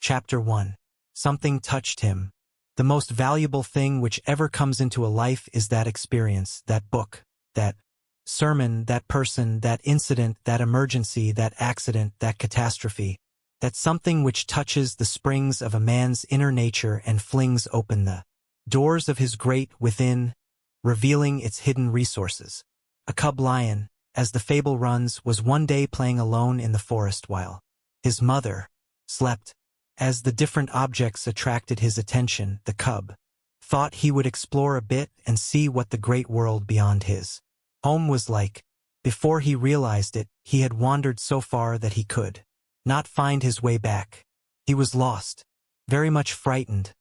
Chapter 1. Something touched him. The most valuable thing which ever comes into a life is that experience, that book, that sermon, that person, that incident, that emergency, that accident, that catastrophe. That something which touches the springs of a man's inner nature and flings open the doors of his great within, revealing its hidden resources. A cub lion, as the fable runs, was one day playing alone in the forest while his mother slept. As the different objects attracted his attention, the cub thought he would explore a bit and see what the great world beyond his home was like. Before he realized it, he had wandered so far that he could not find his way back. He was lost, very much frightened.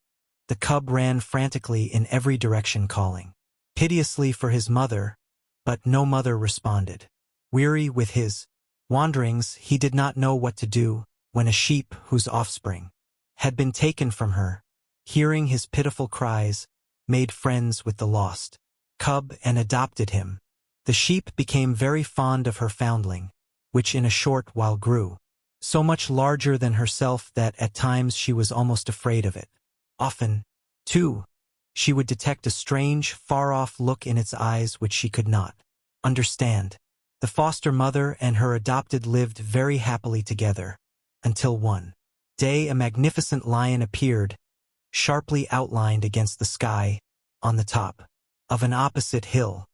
The cub ran frantically in every direction, calling piteously for his mother, but no mother responded. Weary with his wanderings, he did not know what to do, when a sheep whose offspring had been taken from her, hearing his pitiful cries, made friends with the lost cub and adopted him. The sheep became very fond of her foundling, which in a short while grew so much larger than herself that at times she was almost afraid of it. Often, too, she would detect a strange, far-off look in its eyes which she could not understand. The foster mother and her adopted lived very happily together, until one day a magnificent lion appeared, sharply outlined against the sky, on the top of an opposite hill.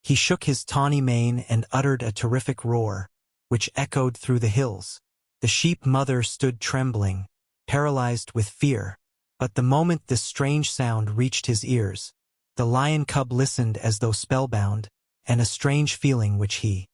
He shook his tawny mane and uttered a terrific roar, which echoed through the hills. The sheep mother stood trembling, paralyzed with fear. But the moment this strange sound reached his ears, the lion cub listened as though spellbound, and a strange feeling which he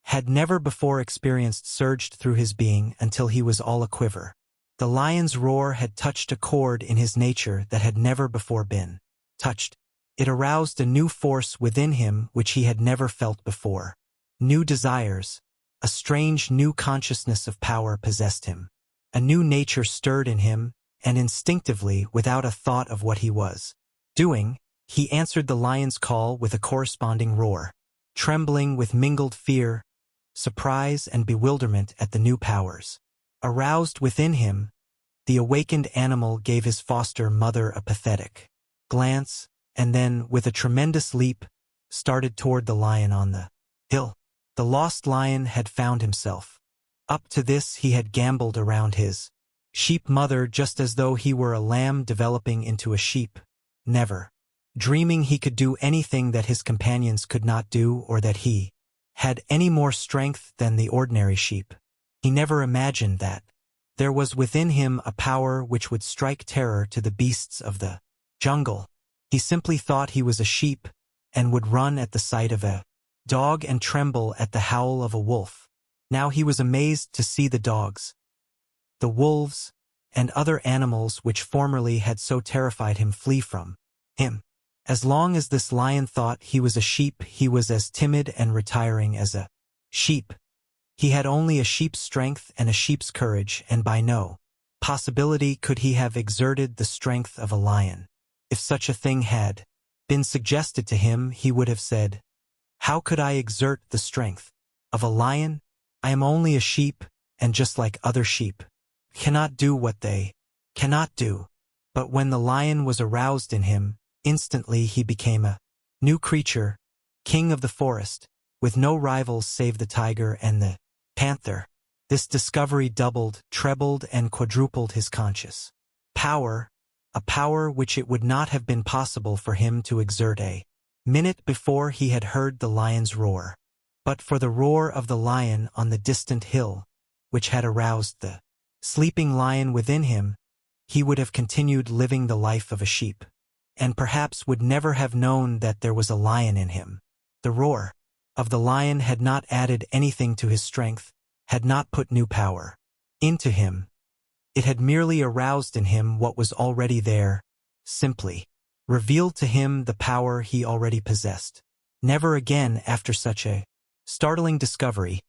had never before experienced surged through his being until he was all aquiver. The lion's roar had touched a chord in his nature that had never before been touched. It aroused a new force within him which he had never felt before. New desires, a strange new consciousness of power possessed him. A new nature stirred in him, and instinctively, without a thought of what he was doing, he answered the lion's call with a corresponding roar. Trembling with mingled fear, surprise, and bewilderment at the new powers aroused within him, the awakened animal gave his foster mother a pathetic glance, and then, with a tremendous leap, started toward the lion on the hill. The lost lion had found himself. Up to this he had gambled around his sheep mother just as though he were a lamb developing into a sheep, never dreaming he could do anything that his companions could not do or that he had any more strength than the ordinary sheep. He never imagined that there was within him a power which would strike terror to the beasts of the jungle. He simply thought he was a sheep and would run at the sight of a dog and tremble at the howl of a wolf. Now he was amazed to see the dogs, the wolves, and other animals which formerly had so terrified him flee from him. As long as this lion thought he was a sheep, he was as timid and retiring as a sheep. He had only a sheep's strength and a sheep's courage, and by no possibility could he have exerted the strength of a lion. If such a thing had been suggested to him, he would have said, "How could I exert the strength of a lion? I am only a sheep, and just like other sheep, cannot do what they cannot do." But when the lion was aroused in him, instantly he became a new creature, king of the forest, with no rivals save the tiger and the panther. This discovery doubled, trebled, and quadrupled his conscious power, a power which it would not have been possible for him to exert a minute before he had heard the lion's roar. But for the roar of the lion on the distant hill, which had aroused the sleeping lion within him, he would have continued living the life of a sheep, and perhaps would never have known that there was a lion in him. The roar of the lion had not added anything to his strength, had not put new power into him. It had merely aroused in him what was already there, simply revealed to him the power he already possessed. Never again, after such a startling discovery,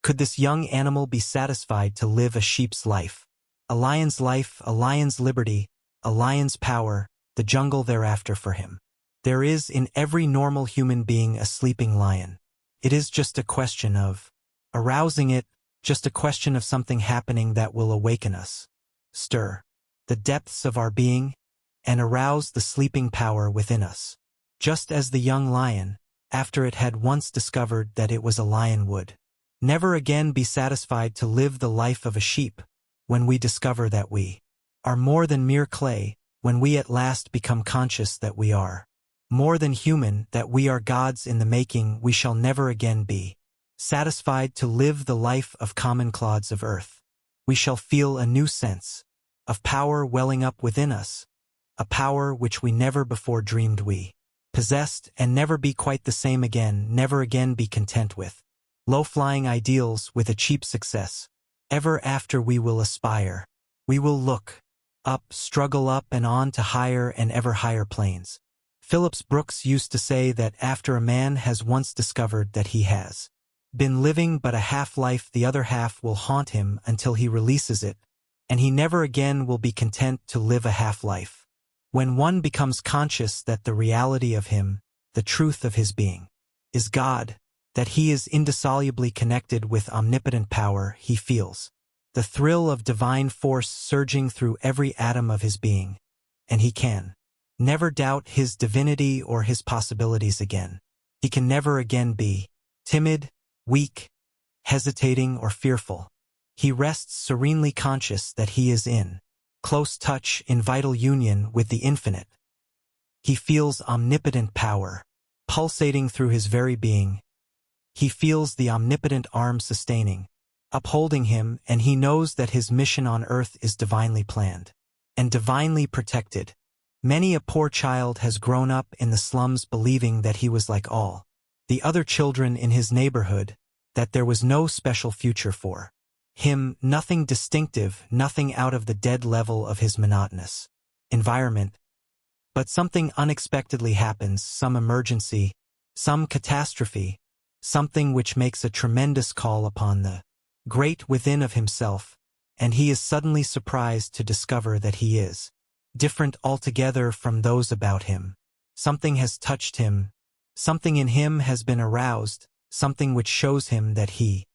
could this young animal be satisfied to live a sheep's life. A lion's life, a lion's liberty, a lion's power, the jungle thereafter for him. There is in every normal human being a sleeping lion. It is just a question of arousing it, just a question of something happening that will awaken us. stir the depths of our being, and arouse the sleeping power within us. Just as the young lion, after it had once discovered that it was a lion, would never again be satisfied to live the life of a sheep. When we discover that we are more than mere clay, when we at last become conscious that we are more than human, that we are gods in the making, we shall never again be satisfied to live the life of common clods of earth. We shall feel a new sense of power welling up within us, a power which we never before dreamed we possessed, and never be quite the same again, never again be content with low-flying ideals, with a cheap success. Ever after we will aspire. We will look up, struggle up and on to higher and ever higher planes. Phillips Brooks used to say that after a man has once discovered that he has been living but a half-life, the other half will haunt him until he releases it, and he never again will be content to live a half-life. When one becomes conscious that the reality of him, the truth of his being, is God, that he is indissolubly connected with omnipotent power, he feels the thrill of divine force surging through every atom of his being, and he can never doubt his divinity or his possibilities again. He can never again be timid, weak, hesitating, or fearful. He rests serenely conscious that he is in close touch, in vital union with the infinite. He feels omnipotent power pulsating through his very being. He feels the omnipotent arm sustaining, upholding him, and he knows that his mission on earth is divinely planned and divinely protected. Many a poor child has grown up in the slums believing that he was like all the other children in his neighborhood, that there was no special future for him, nothing distinctive, nothing out of the dead level of his monotonous environment. But something unexpectedly happens, some emergency, some catastrophe, something which makes a tremendous call upon the great within of himself, and he is suddenly surprised to discover that he is different altogether from those about him. Something has touched him, something in him has been aroused, something which shows him that he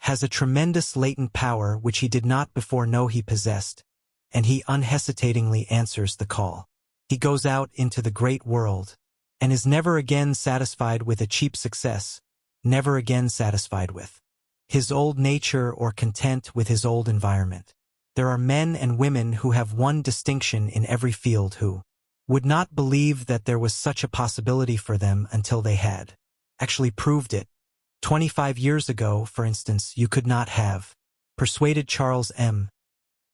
has a tremendous latent power which he did not before know he possessed, and he unhesitatingly answers the call. He goes out into the great world, and is never again satisfied with a cheap success, never again satisfied with his old nature or content with his old environment. There are men and women who have one distinction in every field who would not believe that there was such a possibility for them until they had actually proved it. 25 years ago, for instance, you could not have persuaded Charles M.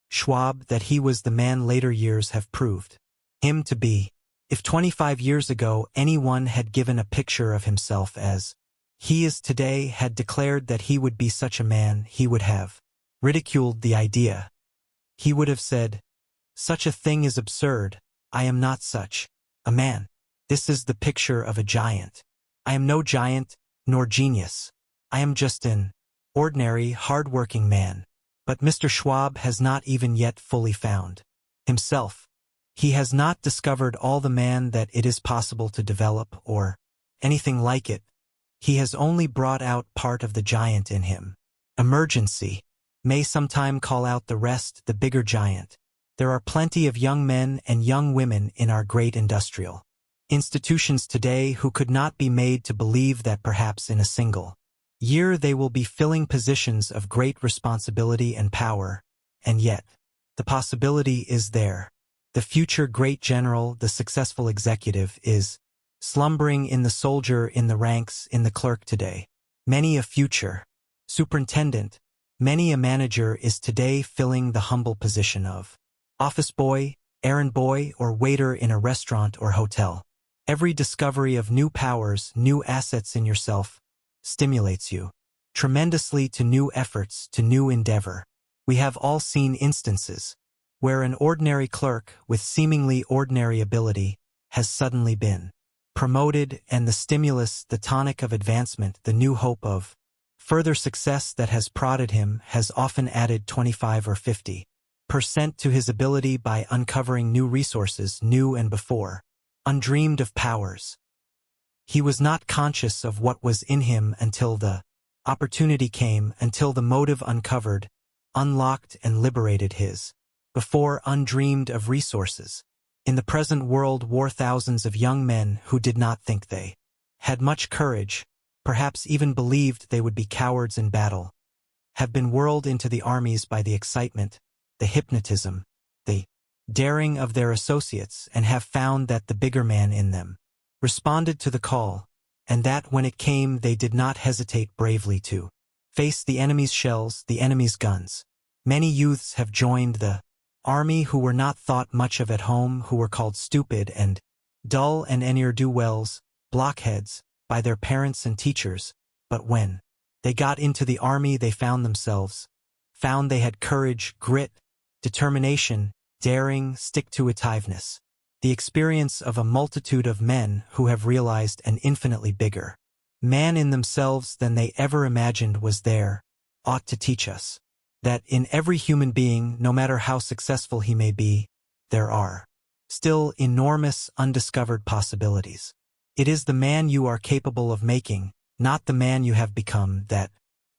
Schwab that he was the man later years have proved him to be. If 25 years ago anyone had given a picture of himself as he is today, had declared that he would be such a man, he would have ridiculed the idea. He would have said, "Such a thing is absurd. I am not such a man. This is the picture of a giant. I am no giant, nor genius. I am just an ordinary, hard-working man." But Mr. Schwab has not even yet fully found himself. He has not discovered all the man that it is possible to develop, or anything like it. He has only brought out part of the giant in him. Emergency may sometime call out the rest, the bigger giant. There are plenty of young men and young women in our great industrial institutions today who could not be made to believe that perhaps in a single year they will be filling positions of great responsibility and power, and yet the possibility is there. The future great general, the successful executive, is slumbering in the soldier, in the ranks, in the clerk today. Many a future superintendent, many a manager is today filling the humble position of office boy, errand boy, or waiter in a restaurant or hotel. Every discovery of new powers, new assets in yourself, stimulates you tremendously to new efforts, to new endeavor. We have all seen instances where an ordinary clerk with seemingly ordinary ability has suddenly been promoted, and the stimulus, the tonic of advancement, the new hope of further success that has prodded him has often added 25 or 50% to his ability by uncovering new resources, new and before undreamed of powers. He was not conscious of what was in him until the opportunity came, until the motive uncovered, unlocked and liberated his before undreamed of resources. In the present world war thousands of young men who did not think they had much courage, perhaps even believed they would be cowards in battle, have been whirled into the armies by the excitement, the hypnotism, the daring of their associates, and have found that the bigger man in them responded to the call, and that when it came they did not hesitate bravely to face the enemy's shells, the enemy's guns. Many youths have joined the army who were not thought much of at home, who were called stupid and dull and ne'er-do-wells, blockheads, by their parents and teachers, but when they got into the army they found they had courage, grit, determination, daring, stick-to-itiveness, the experience of a multitude of men who have realized an infinitely bigger man in themselves than they ever imagined was there, ought to teach us that in every human being, no matter how successful he may be, there are still enormous undiscovered possibilities. It is the man you are capable of making, not the man you have become, that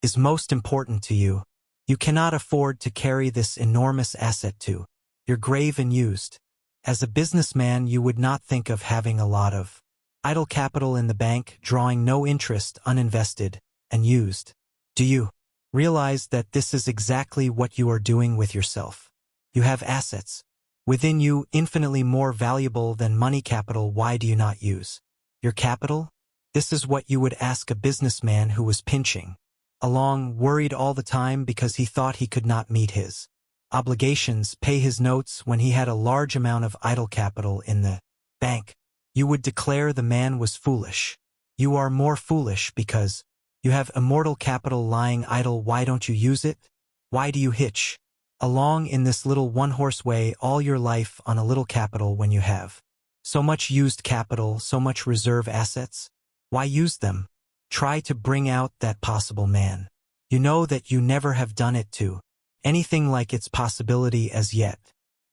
is most important to you. You cannot afford to carry this enormous asset to your grave unused. As a businessman, you would not think of having a lot of idle capital in the bank, drawing no interest, uninvested, and used. Do you realize that this is exactly what you are doing with yourself? You have assets within you infinitely more valuable than money capital. Why do you not use your capital? This is what you would ask a businessman who was pinching along, worried all the time because he thought he could not meet his obligations, pay his notes when he had a large amount of idle capital in the bank. You would declare the man was foolish. You are more foolish because you have immortal capital lying idle. Why don't you use it? Why do you hitch along in this little one-horse way all your life on a little capital when you have so much used capital, so much reserve assets? Why use them? Try to bring out that possible man. You know that you never have done it to anything like its possibility as yet.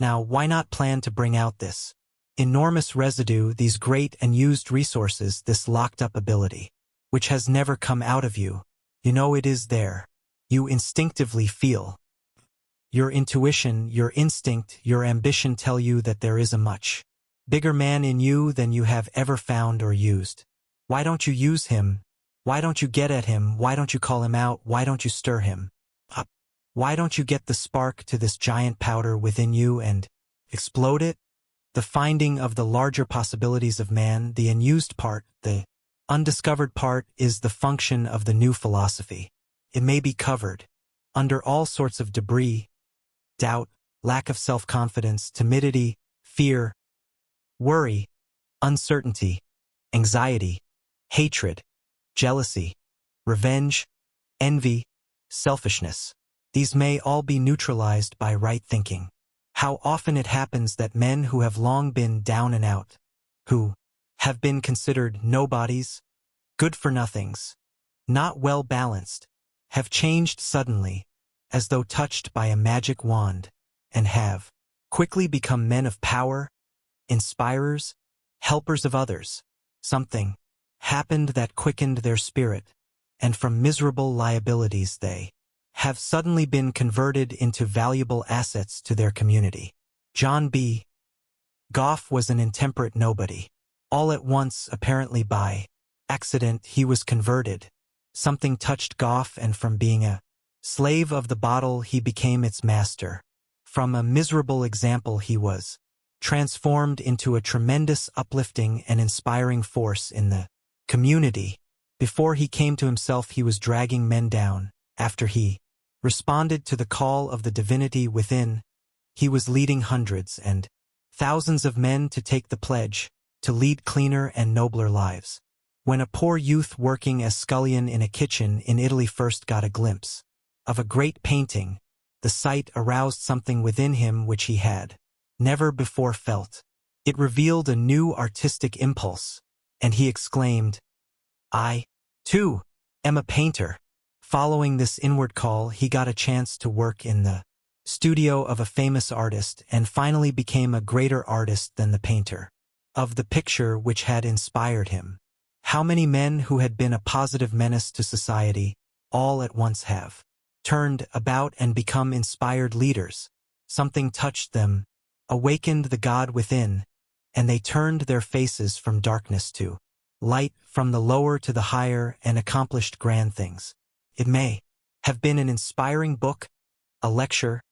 Now, why not plan to bring out this enormous residue, these great and used resources, this locked-up ability, which has never come out of you? You know it is there. You instinctively feel. Your intuition, your instinct, your ambition tell you that there is a much bigger man in you than you have ever found or used. Why don't you use him? Why don't you get at him? Why don't you call him out? Why don't you stir him up? Why don't you get the spark to this giant powder within you and explode it? The finding of the larger possibilities of man, the unused part, the undiscovered part, is the function of the new philosophy. It may be covered under all sorts of debris, doubt, lack of self-confidence, timidity, fear, worry, uncertainty, anxiety, hatred, jealousy, revenge, envy, selfishness. These may all be neutralized by right thinking. How often it happens that men who have long been down and out, who have been considered nobodies, good-for-nothings, not well-balanced, have changed suddenly, as though touched by a magic wand, and have quickly become men of power, inspirers, helpers of others. Something happened that quickened their spirit, and from miserable liabilities they have suddenly been converted into valuable assets to their community. John B. Goff was an intemperate nobody. All at once, apparently by accident, he was converted. Something touched Goff, and from being a slave of the bottle, he became its master. From a miserable example, he was transformed into a tremendous, uplifting, and inspiring force in the community. Before he came to himself, he was dragging men down. After he responded to the call of the divinity within, he was leading hundreds and thousands of men to take the pledge to lead cleaner and nobler lives. When a poor youth working as scullion in a kitchen in Italy first got a glimpse of a great painting, the sight aroused something within him which he had never before felt. It revealed a new artistic impulse, and he exclaimed, "I, too, am a painter." Following this inward call, he got a chance to work in the studio of a famous artist and finally became a greater artist than the painter of the picture which had inspired him. How many men who had been a positive menace to society all at once have turned about and become inspired leaders? Something touched them, awakened the God within, and they turned their faces from darkness to light, from the lower to the higher, and accomplished grand things. It may have been an inspiring book, a lecture,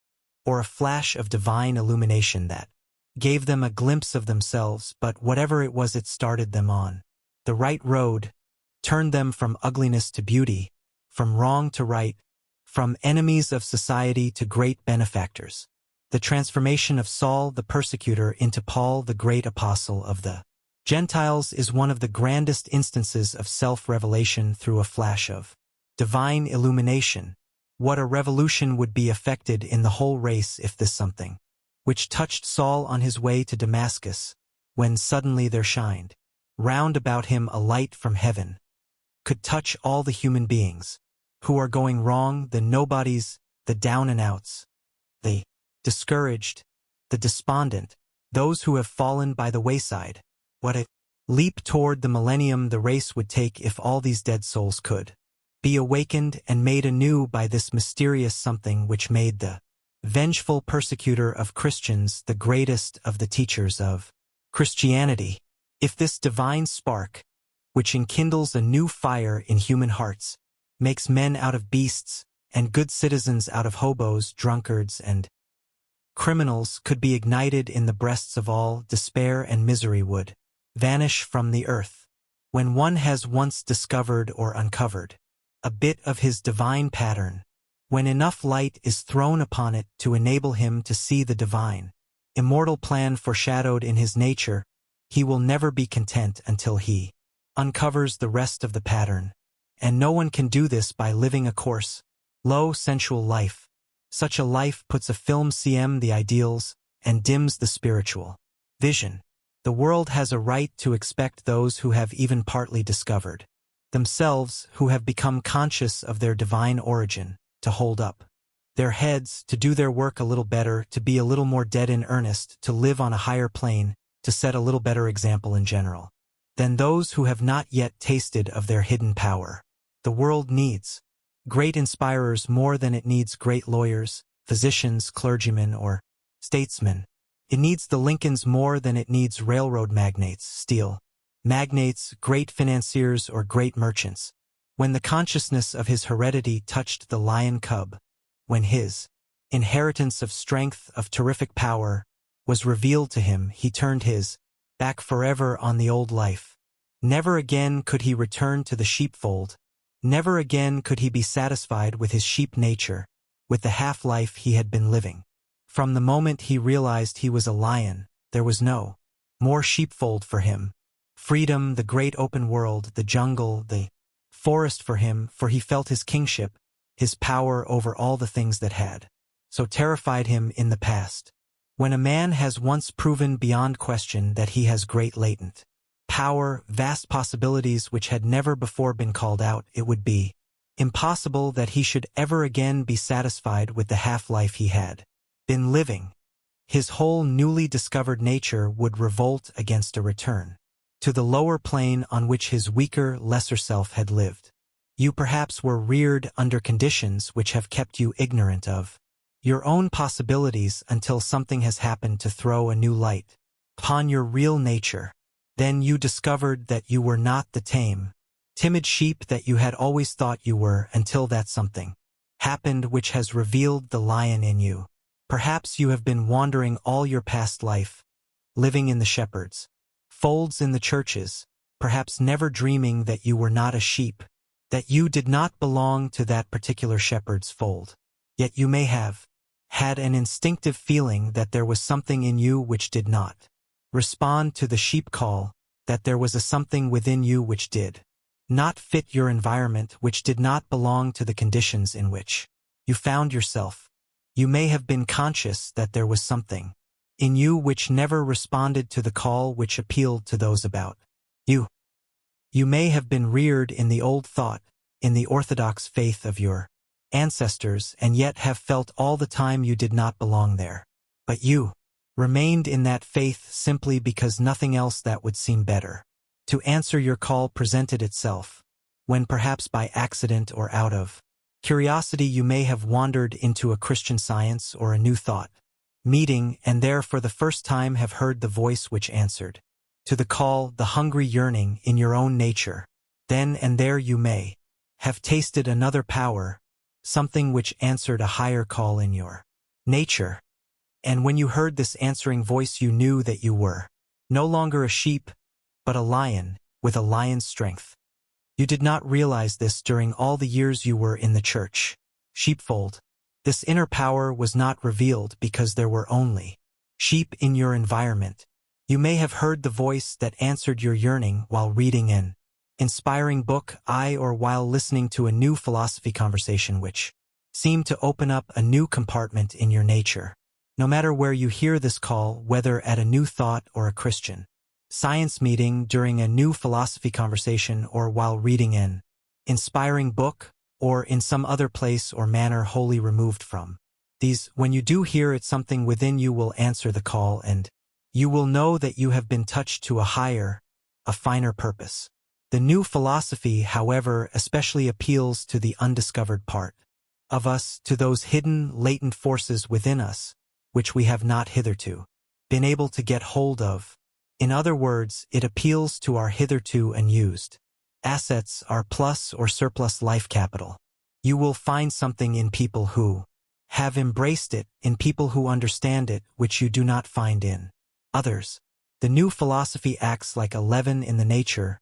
or a flash of divine illumination that gave them a glimpse of themselves, but whatever it was, it started them on the right road, turned them from ugliness to beauty, from wrong to right, from enemies of society to great benefactors. The transformation of Saul the persecutor into Paul the great apostle of the Gentiles is one of the grandest instances of self-revelation through a flash of divine illumination. What a revolution would be effected in the whole race if this something, which touched Saul on his way to Damascus, when suddenly there shined round about him a light from heaven, could touch all the human beings who are going wrong, the nobodies, the down-and-outs, the discouraged, the despondent, those who have fallen by the wayside. What a leap toward the millennium the race would take if all these dead souls could be awakened and made anew by this mysterious something which made the vengeful persecutor of Christians the greatest of the teachers of Christianity. If this divine spark, which enkindles a new fire in human hearts, makes men out of beasts, and good citizens out of hobos, drunkards, and criminals, could be ignited in the breasts of all, despair and misery would vanish from the earth. When one has once discovered or uncovered a bit of his divine pattern, when enough light is thrown upon it to enable him to see the divine, immortal plan foreshadowed in his nature, he will never be content until he uncovers the rest of the pattern. And no one can do this by living a coarse, low, sensual life. Such a life puts a film cm the ideals and dims the spiritual vision. The world has a right to expect those who have even partly discovered themselves, who have become conscious of their divine origin, to hold up their heads, to do their work a little better, to be a little more dead in earnest, to live on a higher plane, to set a little better example in general than those who have not yet tasted of their hidden power. The world needs great inspirers more than it needs great lawyers, physicians, clergymen, or statesmen. It needs the Lincolns more than it needs railroad magnates, steel magnates, great financiers, or great merchants. When the consciousness of his heredity touched the lion cub, when his inheritance of strength, of terrific power, was revealed to him, he turned his back forever on the old life. Never again could he return to the sheepfold. Never again could he be satisfied with his sheep nature, with the half-life he had been living. From the moment he realized he was a lion, there was no more sheepfold for him. Freedom, the great open world, the jungle, the forest for him, for he felt his kingship, his power over all the things that had so terrified him in the past. When a man has once proven beyond question that he has great latent power, vast possibilities which had never before been called out, it would be impossible that he should ever again be satisfied with the half-life he had been living. His whole newly discovered nature would revolt against a return to the lower plane on which his weaker, lesser self had lived. You perhaps were reared under conditions which have kept you ignorant of your own possibilities until something has happened to throw a new light upon your real nature. Then you discovered that you were not the tame, timid sheep that you had always thought you were, until that something happened which has revealed the lion in you. Perhaps you have been wandering all your past life, living in the shepherds' folds in the churches, perhaps never dreaming that you were not a sheep, that you did not belong to that particular shepherd's fold. Yet you may have had an instinctive feeling that there was something in you which did not respond to the sheep call, that there was a something within you which did not fit your environment, which did not belong to the conditions in which you found yourself. You may have been conscious that there was something in you which never responded to the call which appealed to those about you. You may have been reared in the old thought, in the orthodox faith of your ancestors, and yet have felt all the time you did not belong there. But you remained in that faith simply because nothing else that would seem better to answer your call presented itself, when perhaps by accident or out of curiosity you may have wandered into a Christian Science or a new thought. meeting, and there for the first time have heard the voice which answered to the call, the hungry yearning in your own nature. Then and there you may have tasted another power, something which answered a higher call in your nature. And when you heard this answering voice, you knew that you were no longer a sheep, but a lion with a lion's strength. You did not realize this during all the years you were in the church sheepfold. This inner power was not revealed because there were only sheep in your environment. You may have heard the voice that answered your yearning while reading an inspiring book, or while listening to a new philosophy conversation which seemed to open up a new compartment in your nature. No matter where you hear this call, whether at a new thought or a Christian Science meeting, during a new philosophy conversation, or while reading an inspiring book, or in some other place or manner wholly removed from these, when you do hear it, something within you will answer the call, and you will know that you have been touched to a higher, a finer purpose. The new philosophy, however, especially appeals to the undiscovered part of us, to those hidden, latent forces within us, which we have not hitherto been able to get hold of. In other words, it appeals to our hitherto unused assets, our plus or surplus life capital. You will find something in people who have embraced it, in people who understand it, which you do not find in others. The new philosophy acts like a leaven in the nature,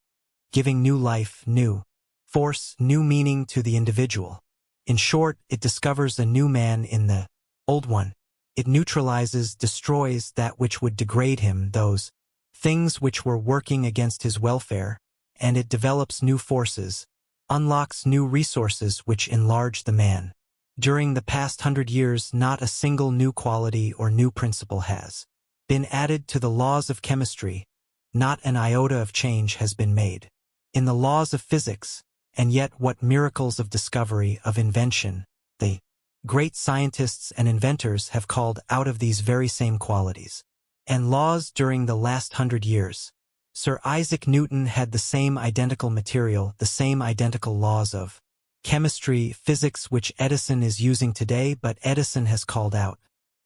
giving new life, new force, new meaning to the individual. In short, it discovers a new man in the old one. It neutralizes, destroys that which would degrade him, those things which were working against his welfare, and it develops new forces, unlocks new resources which enlarge the man. During the past 100 years, not a single new quality or new principle has been added to the laws of chemistry, not an iota of change has been made in the laws of physics, and yet what miracles of discovery, of invention, the great scientists and inventors have called out of these very same qualities and laws during the last 100 years. Sir Isaac Newton had the same identical material, the same identical laws of chemistry, physics which Edison is using today, but Edison has called out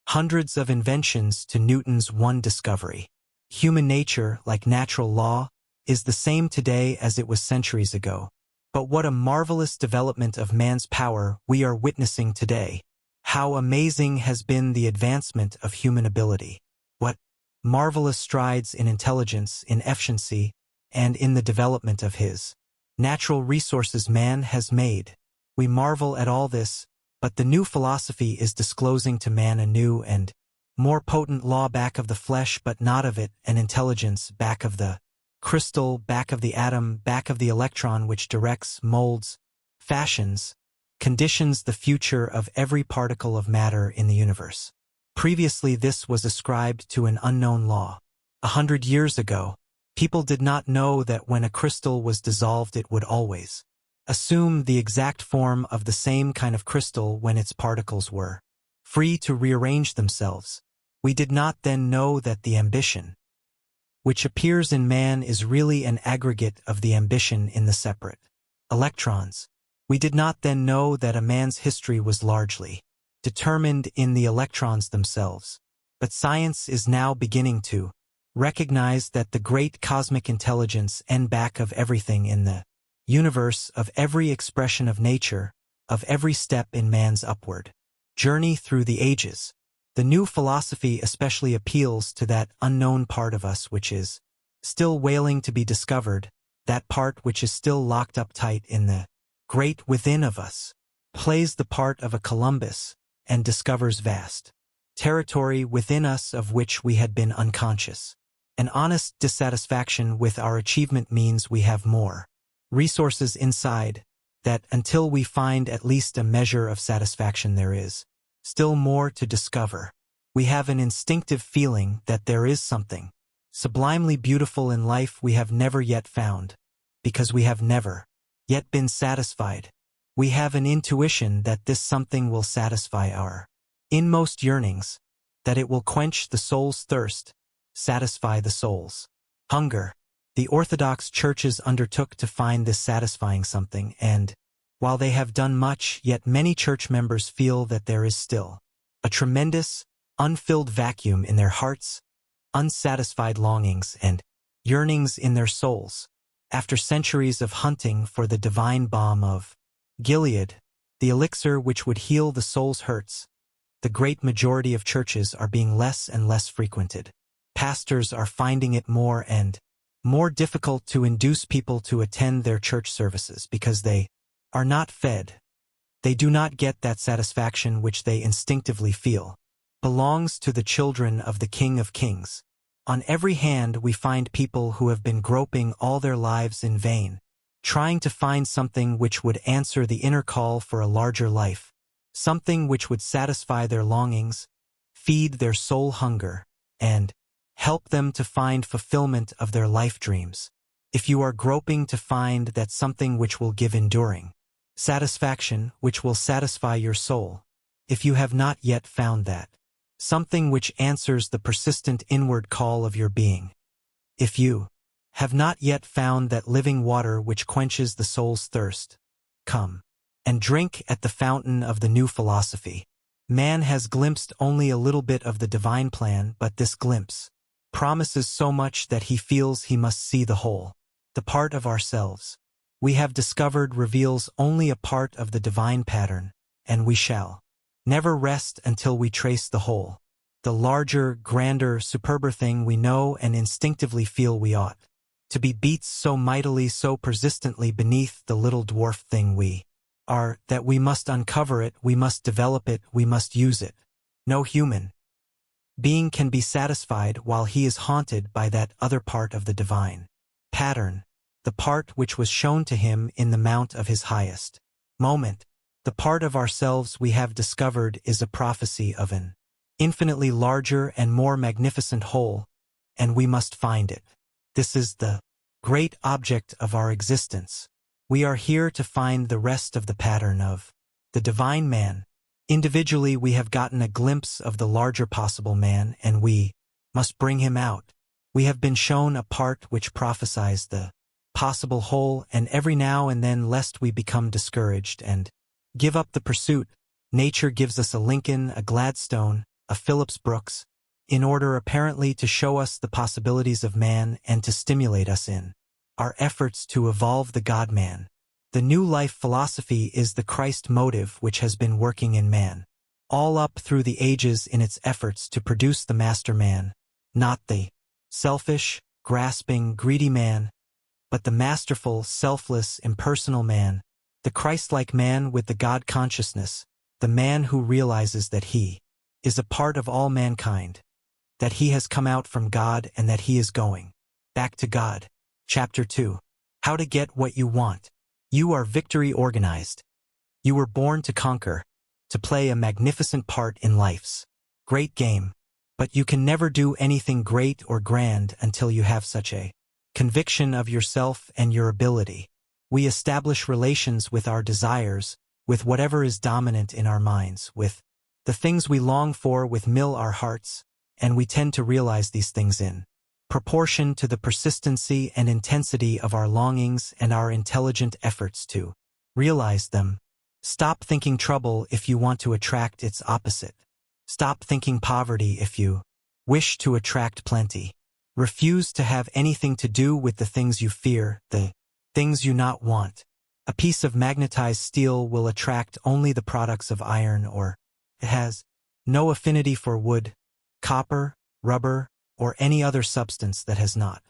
hundreds of inventions to Newton's one discovery. Human nature, like natural law, is the same today as it was centuries ago. But what a marvelous development of man's power we are witnessing today. How amazing has been the advancement of human ability. What marvelous strides in intelligence, in efficiency, and in the development of his natural resources man has made. We marvel at all this, but the new philosophy is disclosing to man a new and more potent law back of the flesh, but not of it, an intelligence back of the crystal, back of the atom, back of the electron, which directs, molds, fashions, conditions the future of every particle of matter in the universe. Previously this was ascribed to an unknown law. 100 years ago, people did not know that when a crystal was dissolved it would always assume the exact form of the same kind of crystal when its particles were free to rearrange themselves. We did not then know that the ambition which appears in man is really an aggregate of the ambition in the separate electrons. We did not then know that a man's history was largely determined in the electrons themselves. But science is now beginning to recognize that the great cosmic intelligence and back of everything in the universe, of every expression of nature, of every step in man's upward journey through the ages. The new philosophy especially appeals to that unknown part of us which is still wailing to be discovered, that part which is still locked up tight in the great within of us, plays the part of a Columbus, and discovers vast territory within us of which we had been unconscious. An honest dissatisfaction with our achievement means we have more resources inside, that until we find at least a measure of satisfaction there is still more to discover. We have an instinctive feeling that there is something sublimely beautiful in life we have never yet found, because we have never yet been satisfied. We have an intuition that this something will satisfy our inmost yearnings, that it will quench the soul's thirst, satisfy the soul's hunger. The Orthodox churches undertook to find this satisfying something, and, while they have done much, yet many church members feel that there is still a tremendous, unfilled vacuum in their hearts, unsatisfied longings and yearnings in their souls. After centuries of hunting for the divine balm of Gilead, the elixir which would heal the soul's hurts, the great majority of churches are being less and less frequented. Pastors are finding it more and more difficult to induce people to attend their church services because they are not fed. They do not get that satisfaction which they instinctively feel belongs to the children of the King of Kings. On every hand we find people who have been groping all their lives in vain, trying to find something which would answer the inner call for a larger life, something which would satisfy their longings, feed their soul hunger, and help them to find fulfillment of their life dreams. If you are groping to find that something which will give enduring satisfaction, which will satisfy your soul, if you have not yet found that something which answers the persistent inward call of your being, if you have not yet found that living water which quenches the soul's thirst, come and drink at the fountain of the new philosophy. Man has glimpsed only a little bit of the divine plan, but this glimpse promises so much that he feels he must see the whole. The part of ourselves we have discovered reveals only a part of the divine pattern, and we shall never rest until we trace the whole. The larger, grander, superber thing we know and instinctively feel we ought to be beats so mightily, so persistently beneath the little dwarf thing we are, that we must uncover it, we must develop it, we must use it. No human being can be satisfied while he is haunted by that other part of the divine pattern, the part which was shown to him in the mount of his highest moment. The part of ourselves we have discovered is a prophecy of an infinitely larger and more magnificent whole, and we must find it. This is the great object of our existence. We are here to find the rest of the pattern of the divine man. Individually we have gotten a glimpse of the larger possible man, and we must bring him out. We have been shown a part which prophesies the possible whole, and every now and then, lest we become discouraged and give up the pursuit, nature gives us a Lincoln, a Gladstone, a Phillips Brooks, in order apparently to show us the possibilities of man and to stimulate us in our efforts to evolve the God-man. The new life philosophy is the Christ motive which has been working in man all up through the ages in its efforts to produce the master man, not the selfish, grasping, greedy man, but the masterful, selfless, impersonal man, the Christ-like man with the God consciousness, the man who realizes that he is a part of all mankind, that he has come out from God and that he is going back to God. Chapter 2. How to get what you want. You are victory organized. You were born to conquer, to play a magnificent part in life's great game, but you can never do anything great or grand until you have such a conviction of yourself and your ability. We establish relations with our desires, with whatever is dominant in our minds, with the things we long for, with our hearts, and we tend to realize these things in proportion to the persistency and intensity of our longings and our intelligent efforts to realize them. Stop thinking trouble if you want to attract its opposite. Stop thinking poverty if you wish to attract plenty. Refuse to have anything to do with the things you fear, the things you not want. A piece of magnetized steel will attract only the products of iron, or it has no affinity for wood, copper, rubber, or any other substance that has not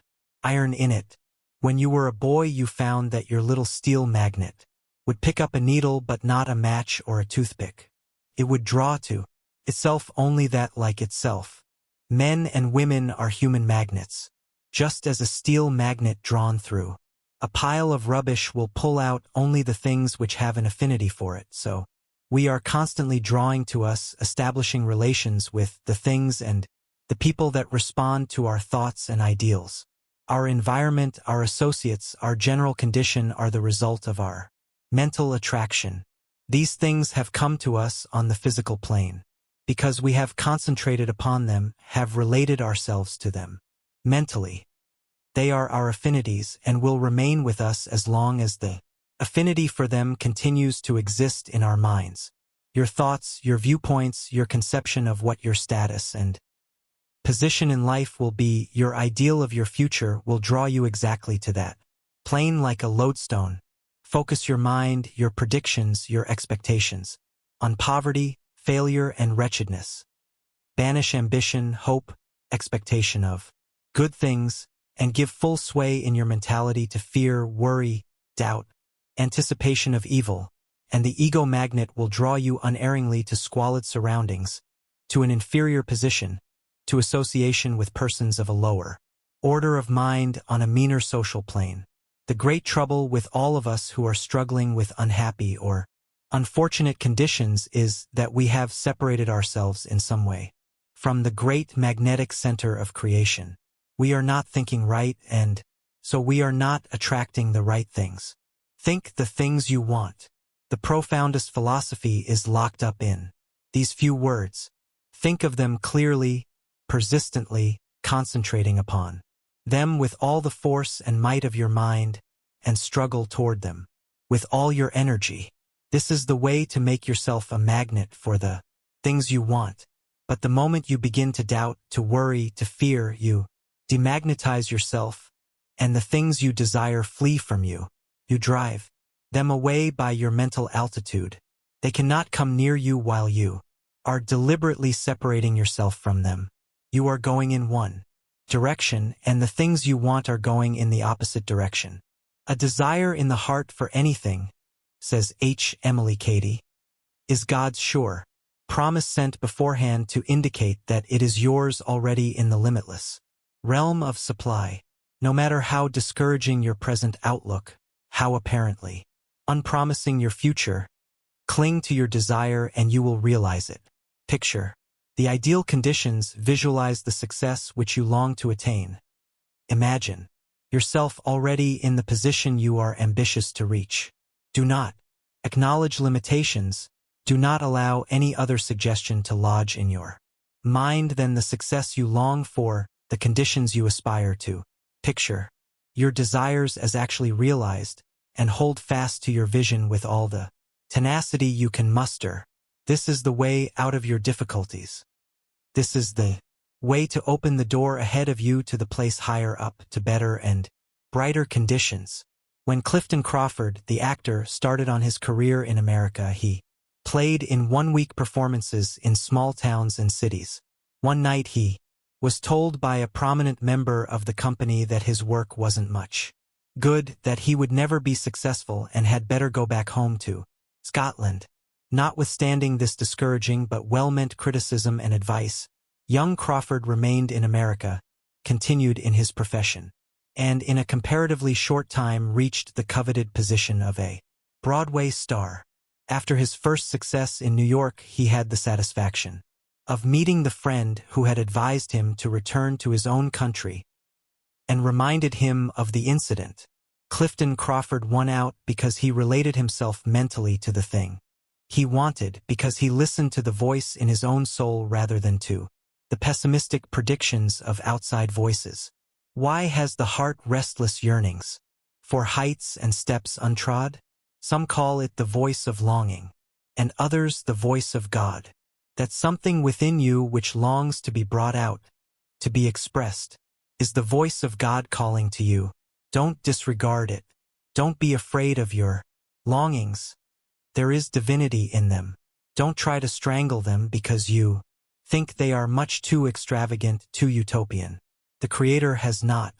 iron in it. When you were a boy, you found that your little steel magnet would pick up a needle but not a match or a toothpick. It would draw to itself only that like itself. Men and women are human magnets, just as a steel magnet drawn through a pile of rubbish will pull out only the things which have an affinity for it. So we are constantly drawing to us, establishing relations with the things and the people that respond to our thoughts and ideals. Our environment, our associates, our general condition are the result of our mental attraction. These things have come to us on the physical plane because we have concentrated upon them, have related ourselves to them mentally. They are our affinities and will remain with us as long as the affinity for them continues to exist in our minds. Your thoughts, your viewpoints, your conception of what your status and position in life will be, your ideal of your future will draw you exactly to that. Plain like a lodestone. Focus your mind, your predictions, your expectations on poverty, failure, and wretchedness. Banish ambition, hope, expectation of good things, and give full sway in your mentality to fear, worry, doubt, anticipation of evil, and the ego magnet will draw you unerringly to squalid surroundings, to an inferior position, to association with persons of a lower order of mind on a meaner social plane. The great trouble with all of us who are struggling with unhappy or unfortunate conditions is that we have separated ourselves in some way from the great magnetic center of creation. We are not thinking right, and so we are not attracting the right things. Think the things you want. The profoundest philosophy is locked up in these few words. Think of them clearly, persistently, concentrating upon them with all the force and might of your mind, and struggle toward them with all your energy. This is the way to make yourself a magnet for the things you want. But the moment you begin to doubt, to worry, to fear, you demagnetize yourself, and the things you desire flee from you. You drive them away by your mental altitude. They cannot come near you while you are deliberately separating yourself from them. You are going in one direction, and the things you want are going in the opposite direction. A desire in the heart for anything, says H. Emily Cady, is God's sure promise sent beforehand to indicate that it is yours already in the limitless realm of supply. No matter how discouraging your present outlook, how apparently unpromising your future, cling to your desire and you will realize it. Picture the ideal conditions, visualize the success which you long to attain. Imagine yourself already in the position you are ambitious to reach. Do not acknowledge limitations. Do not allow any other suggestion to lodge in your mind than the success you long for, the conditions you aspire to. Picture your desires as actually realized, and hold fast to your vision with all the tenacity you can muster. This is the way out of your difficulties. This is the way to open the door ahead of you to the place higher up, to better and brighter conditions. When Clifton Crawford, the actor, started on his career in America, he played in one-week performances in small towns and cities. One night he was told by a prominent member of the company that his work wasn't much good, that he would never be successful and had better go back home to Scotland. Notwithstanding this discouraging but well-meant criticism and advice, young Crawford remained in America, continued in his profession, and in a comparatively short time reached the coveted position of a Broadway star. After his first success in New York, he had the satisfaction of meeting the friend who had advised him to return to his own country and reminded him of the incident. Clifton Crawford won out because he related himself mentally to the thing he wanted, because he listened to the voice in his own soul rather than to the pessimistic predictions of outside voices. Why has the heart restless yearnings for heights and steps untrod? Some call it the voice of longing, and others the voice of God. That something within you which longs to be brought out, to be expressed, is the voice of God calling to you. Don't disregard it. Don't be afraid of your longings. There is divinity in them. Don't try to strangle them because you think they are much too extravagant, too utopian. The Creator has not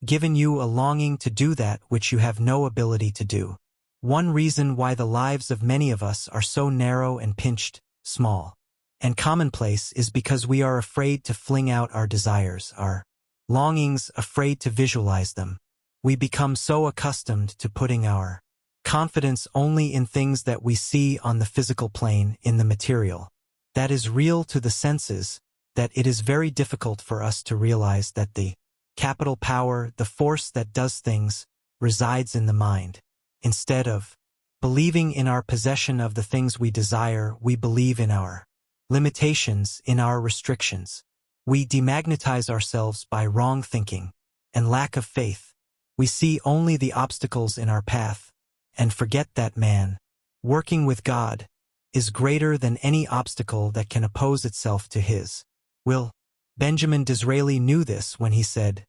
given you a longing to do that which you have no ability to do. One reason why the lives of many of us are so narrow and pinched, small, and commonplace is because we are afraid to fling out our desires, our longings, afraid to visualize them. We become so accustomed to putting our confidence only in things that we see on the physical plane, in the material that is real to the senses, that it is very difficult for us to realize that the capital power, the force that does things, resides in the mind. Instead of believing in our possession of the things we desire, we believe in our limitations, in our restrictions. We demagnetize ourselves by wrong thinking and lack of faith. We see only the obstacles in our path and forget that man, working with God, is greater than any obstacle that can oppose itself to his will. Benjamin Disraeli knew this when he said,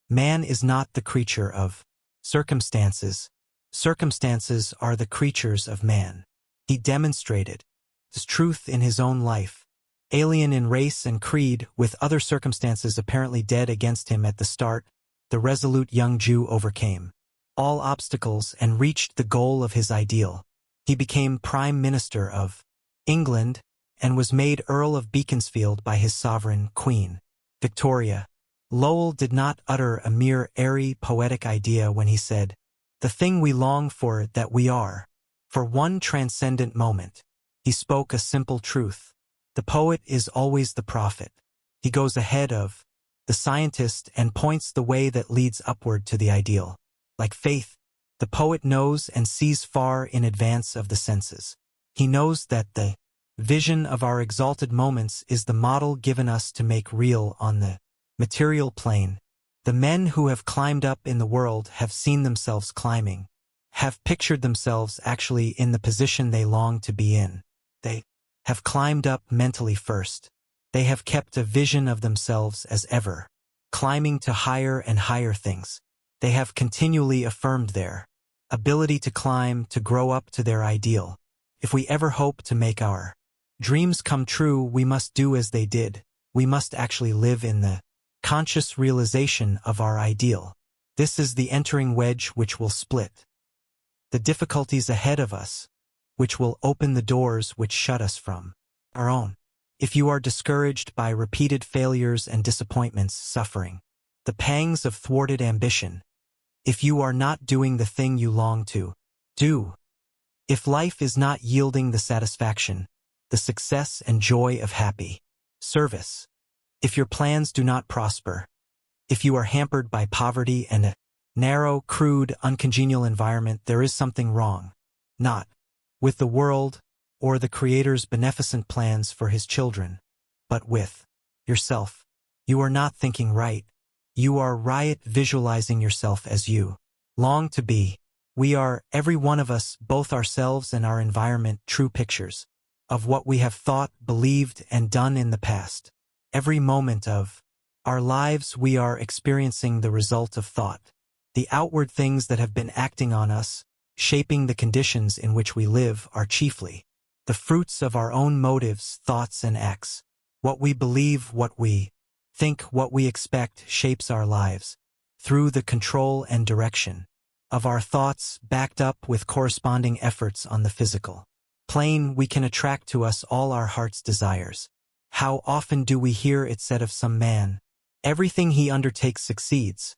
"Man is not the creature of circumstances. Circumstances are the creatures of man." He demonstrated this truth in his own life. Alien in race and creed, with other circumstances apparently dead against him at the start, the resolute young Jew overcame all obstacles and reached the goal of his ideal. He became Prime Minister of England and was made Earl of Beaconsfield by his sovereign Queen Victoria. Lowell did not utter a mere airy, poetic idea when he said, "The thing we long for that we are." For one transcendent moment, he spoke a simple truth. The poet is always the prophet. He goes ahead of the scientist and points the way that leads upward to the ideal. Like faith, the poet knows and sees far in advance of the senses. He knows that the vision of our exalted moments is the model given us to make real on the material plane. The men who have climbed up in the world have seen themselves climbing, have pictured themselves actually in the position they long to be in. They have climbed up mentally first. They have kept a vision of themselves as ever, climbing to higher and higher things. They have continually affirmed their ability to climb, to grow up to their ideal. If we ever hope to make our dreams come true, we must do as they did. We must actually live in the conscious realization of our ideal. This is the entering wedge which will split the difficulties ahead of us, which will open the doors which shut us from our own. If you are discouraged by repeated failures and disappointments, suffering the pangs of thwarted ambition, if you are not doing the thing you long to do, if life is not yielding the satisfaction, the success and joy of happy service, if your plans do not prosper, if you are hampered by poverty and a narrow, crude, uncongenial environment, there is something wrong, not with the world or the Creator's beneficent plans for his children, but with yourself. You are not thinking right. You are riot visualizing yourself as you long to be. We are, every one of us, both ourselves and our environment, true pictures of what we have thought, believed, and done in the past. Every moment of our lives we are experiencing the result of thought. The outward things that have been acting on us, shaping the conditions in which we live, are chiefly the fruits of our own motives, thoughts, and acts. What we believe, what we think, what we expect shapes our lives through the control and direction of our thoughts, backed up with corresponding efforts on the physical plane. We can attract to us all our heart's desires. How often do we hear it said of some man, "Everything he undertakes succeeds,"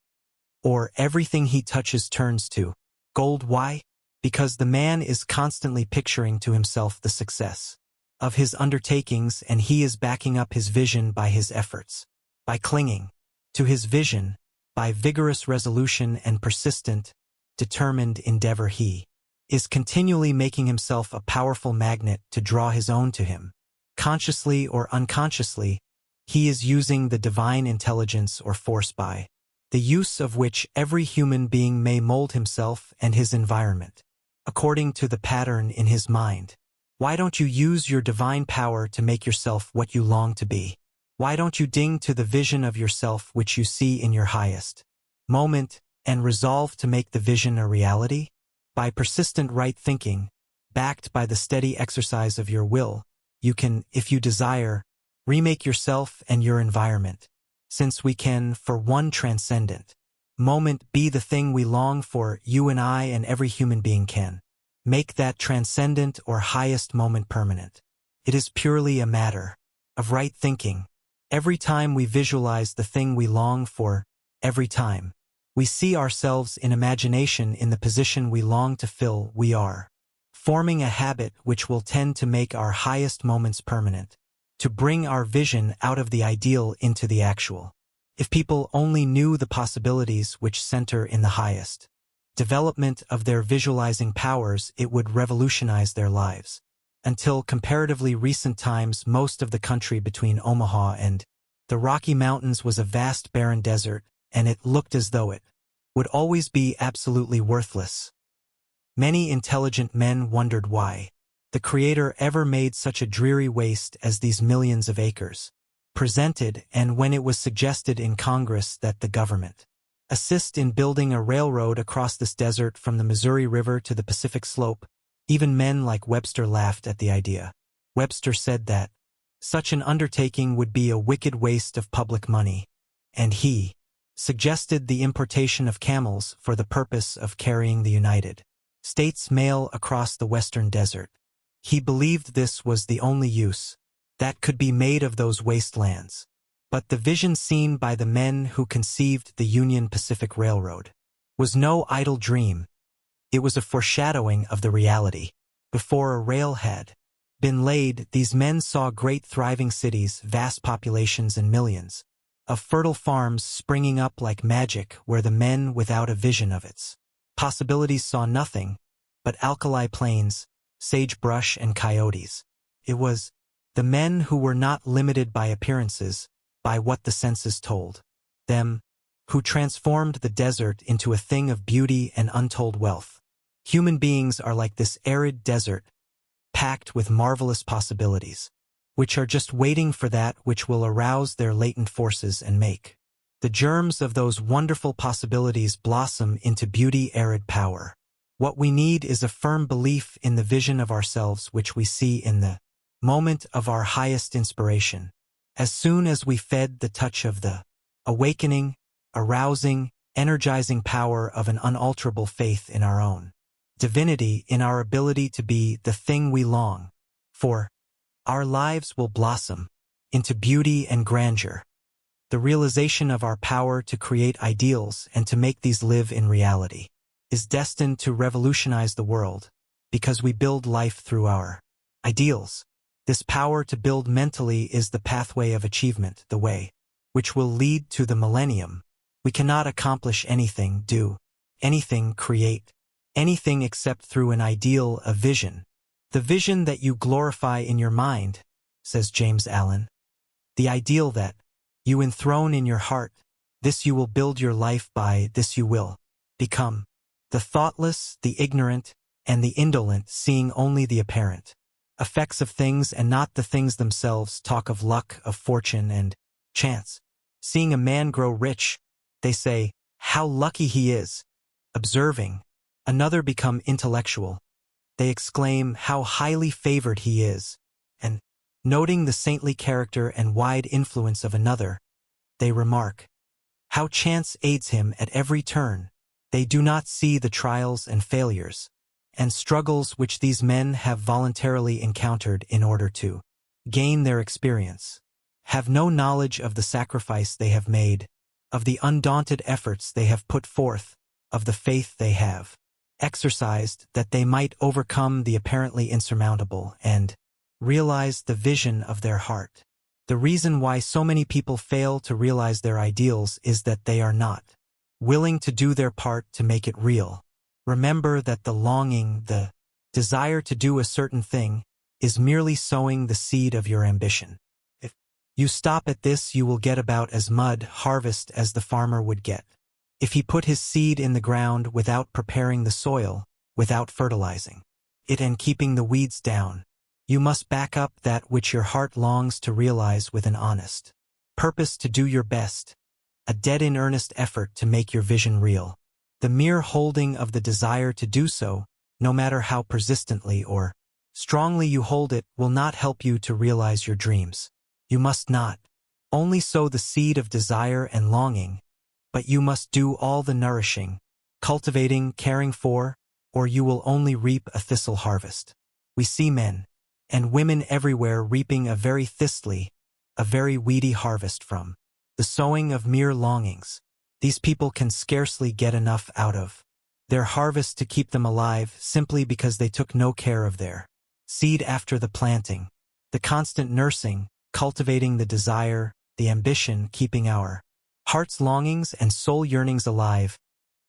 or "Everything he touches turns to gold"? Why? Because the man is constantly picturing to himself the success of his undertakings, and he is backing up his vision by his efforts. By clinging to his vision, by vigorous resolution and persistent, determined endeavor, he is continually making himself a powerful magnet to draw his own to him. Consciously or unconsciously, he is using the divine intelligence or force by the use of which every human being may mold himself and his environment according to the pattern in his mind. Why don't you use your divine power to make yourself what you long to be? Why don't you ding to the vision of yourself which you see in your highest moment and resolve to make the vision a reality? By persistent right thinking, backed by the steady exercise of your will, you can, if you desire, remake yourself and your environment. Since we can, for one transcendent moment, be the thing we long for, you and I and every human being can make that transcendent or highest moment permanent. It is purely a matter of right thinking. Every time we visualize the thing we long for, every time we see ourselves in imagination in the position we long to fill, we are forming a habit which will tend to make our highest moments permanent, to bring our vision out of the ideal into the actual. If people only knew the possibilities which center in the highest development of their visualizing powers, it would revolutionize their lives. Until comparatively recent times, most of the country between Omaha and the Rocky Mountains was a vast barren desert, and it looked as though it would always be absolutely worthless. Many intelligent men wondered why the Creator ever made such a dreary waste as these millions of acres? Presented, and when it was suggested in Congress that the government assist in building a railroad across this desert from the Missouri River to the Pacific Slope, even men like Webster laughed at the idea. Webster said that such an undertaking would be a wicked waste of public money, and he suggested the importation of camels for the purpose of carrying the United States mail across the western desert. He believed this was the only use that could be made of those wastelands. But the vision seen by the men who conceived the Union Pacific Railroad was no idle dream. It was a foreshadowing of the reality. Before a rail had been laid, these men saw great thriving cities, vast populations and millions of fertile farms springing up like magic where the men without a vision of its possibilities saw nothing but alkali plains, sagebrush and coyotes. It was the men who were not limited by appearances, by what the senses told them, who transformed the desert into a thing of beauty and untold wealth. Human beings are like this arid desert, packed with marvelous possibilities, which are just waiting for that which will arouse their latent forces and make the germs of those wonderful possibilities blossom into beauty-arid power. What we need is a firm belief in the vision of ourselves which we see in the moment of our highest inspiration. As soon as we fed the touch of the awakening, arousing, energizing power of an unalterable faith in our own divinity, in our ability to be the thing we long for, our lives will blossom into beauty and grandeur. The realization of our power to create ideals and to make these live in reality is destined to revolutionize the world, because we build life through our ideals. This power to build mentally is the pathway of achievement, the way which will lead to the millennium. We cannot accomplish anything, do anything, create anything except through an ideal, a vision. The vision that you glorify in your mind, says James Allen. The ideal that you enthrone in your heart, this you will build your life by, this you will become. The thoughtless, the ignorant, and the indolent, seeing only the apparent effects of things and not the things themselves, talk of luck, of fortune, and chance. Seeing a man grow rich, they say, "How lucky he is." Observing another become intellectual, they exclaim, "How highly favored he is." And noting the saintly character and wide influence of another, they remark, "How chance aids him at every turn." They do not see the trials and failures and struggles which these men have voluntarily encountered in order to gain their experience, have no knowledge of the sacrifice they have made, of the undaunted efforts they have put forth, of the faith they have exercised that they might overcome the apparently insurmountable and realize the vision of their heart. The reason why so many people fail to realize their ideals is that they are not willing to do their part to make it real. Remember that the longing, the desire to do a certain thing, is merely sowing the seed of your ambition. If you stop at this, you will get about as much harvest as the farmer would get if he put his seed in the ground without preparing the soil, without fertilizing it and keeping the weeds down. You must back up that which your heart longs to realize with an honest purpose to do your best, a dead in earnest effort to make your vision real. The mere holding of the desire to do so, no matter how persistently or strongly you hold it, will not help you to realize your dreams. You must not only sow the seed of desire and longing, but you must do all the nourishing, cultivating, caring for, or you will only reap a thistle harvest. We see men and women everywhere reaping a very thistly, a very weedy harvest from the sowing of mere longings. These people can scarcely get enough out of their harvest to keep them alive, simply because they took no care of their seed after the planting, the constant nursing, cultivating the desire, the ambition, keeping our heart's longings and soul yearnings alive,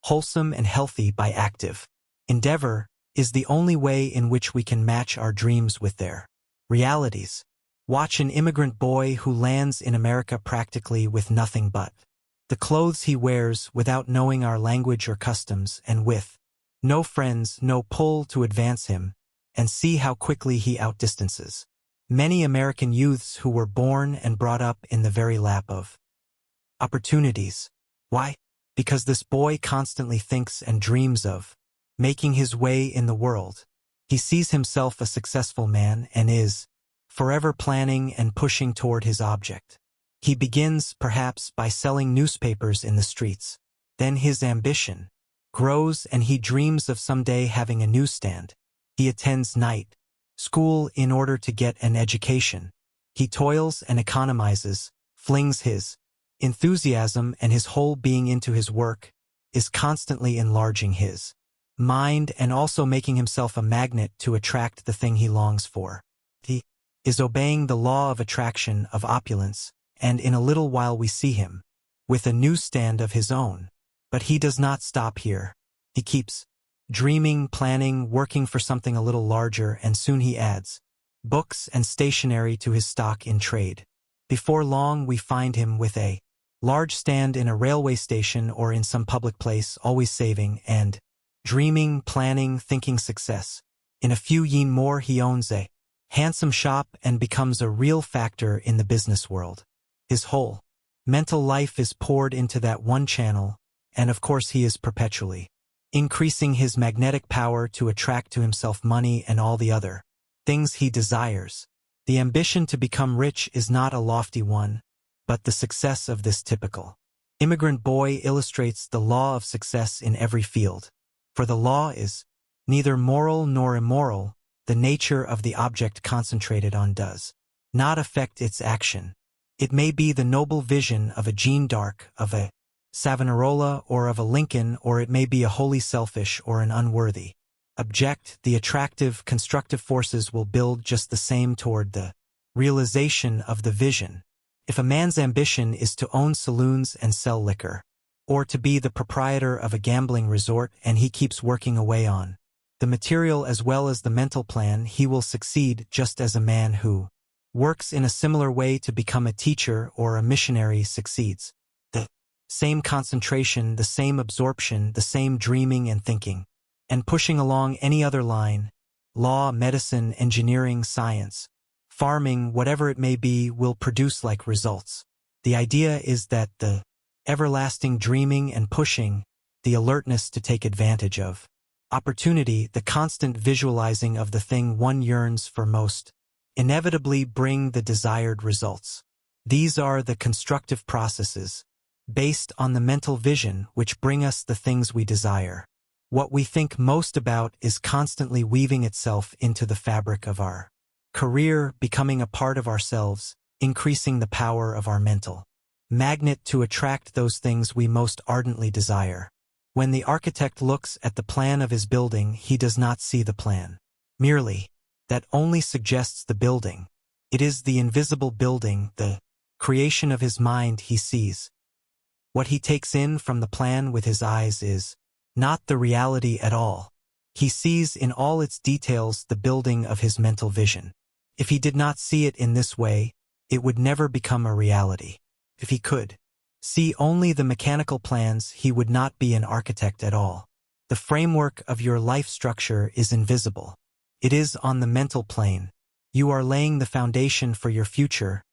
wholesome and healthy by active endeavor, is the only way in which we can match our dreams with their realities. Watch an immigrant boy who lands in America practically with nothing but the clothes he wears, without knowing our language or customs, and with no friends, no pull to advance him. and see how quickly he outdistances many American youths who were born and brought up in the very lap of opportunities. Why? Because this boy constantly thinks and dreams of making his way in the world. He sees himself a successful man and is forever planning and pushing toward his object. He begins, perhaps, by selling newspapers in the streets. Then his ambition grows and he dreams of someday having a newsstand. He attends night school in order to get an education. He toils and economizes, flings his enthusiasm and his whole being into his work, is constantly enlarging his mind and also making himself a magnet to attract the thing he longs for. He is obeying the law of attraction of opulence, and in a little while we see him with a newsstand of his own. But he does not stop here. He keeps dreaming, planning, working for something a little larger, and soon he adds books and stationery to his stock in trade. Before long we find him with a large stand in a railway station or in some public place, always saving and dreaming, planning, thinking success. In a few years more he owns a handsome shop and becomes a real factor in the business world. His whole mental life is poured into that one channel, and of course he is perpetually increasing his magnetic power to attract to himself money and all the other things he desires. The ambition to become rich is not a lofty one, but the success of this typical immigrant boy illustrates the law of success in every field. For the law is neither moral nor immoral. The nature of the object concentrated on does not affect its action. It may be the noble vision of a Jeanne d'Arc, of a Savonarola, or of a Lincoln, or it may be a wholly selfish or an unworthy object. The attractive, constructive forces will build just the same toward the realization of the vision. If a man's ambition is to own saloons and sell liquor, or to be the proprietor of a gambling resort, and he keeps working away on the material as well as the mental plan, he will succeed, just as a man who works in a similar way to become a teacher or a missionary succeeds. The same concentration, the same absorption, the same dreaming and thinking, and pushing along any other line, law, medicine, engineering, science, farming, whatever it may be, will produce like results. The idea is that the everlasting dreaming and pushing, the alertness to take advantage of opportunity, the constant visualizing of the thing one yearns for most, inevitably bring the desired results. These are the constructive processes, based on the mental vision, which bring us the things we desire. What we think most about is constantly weaving itself into the fabric of our career, becoming a part of ourselves, increasing the power of our mental magnet to attract those things we most ardently desire. When the architect looks at the plan of his building, he does not see the plan merely. That only suggests the building. It is the invisible building, the creation of his mind he sees. What he takes in from the plan with his eyes is not the reality at all. He sees in all its details the building of his mental vision. If he did not see it in this way, it would never become a reality. If he could see only the mechanical plans, he would not be an architect at all. The framework of your life structure is invisible. It is on the mental plane. You are laying the foundation for your future,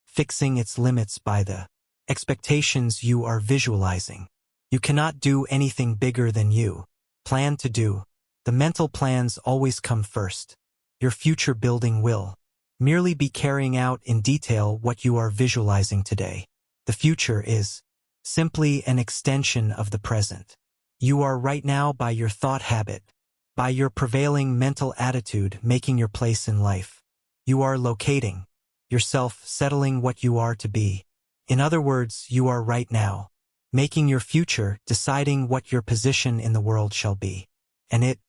fixing its limits by the expectations you are visualizing. You cannot do anything bigger than you plan to do. The mental plans always come first. Your future building will merely be carrying out in detail what you are visualizing today. The future is simply an extension of the present. You are right now, by your thought habit, by your prevailing mental attitude, making your place in life. You are locating yourself, settling what you are to be. In other words, you are right now making your future, deciding what your position in the world shall be. And it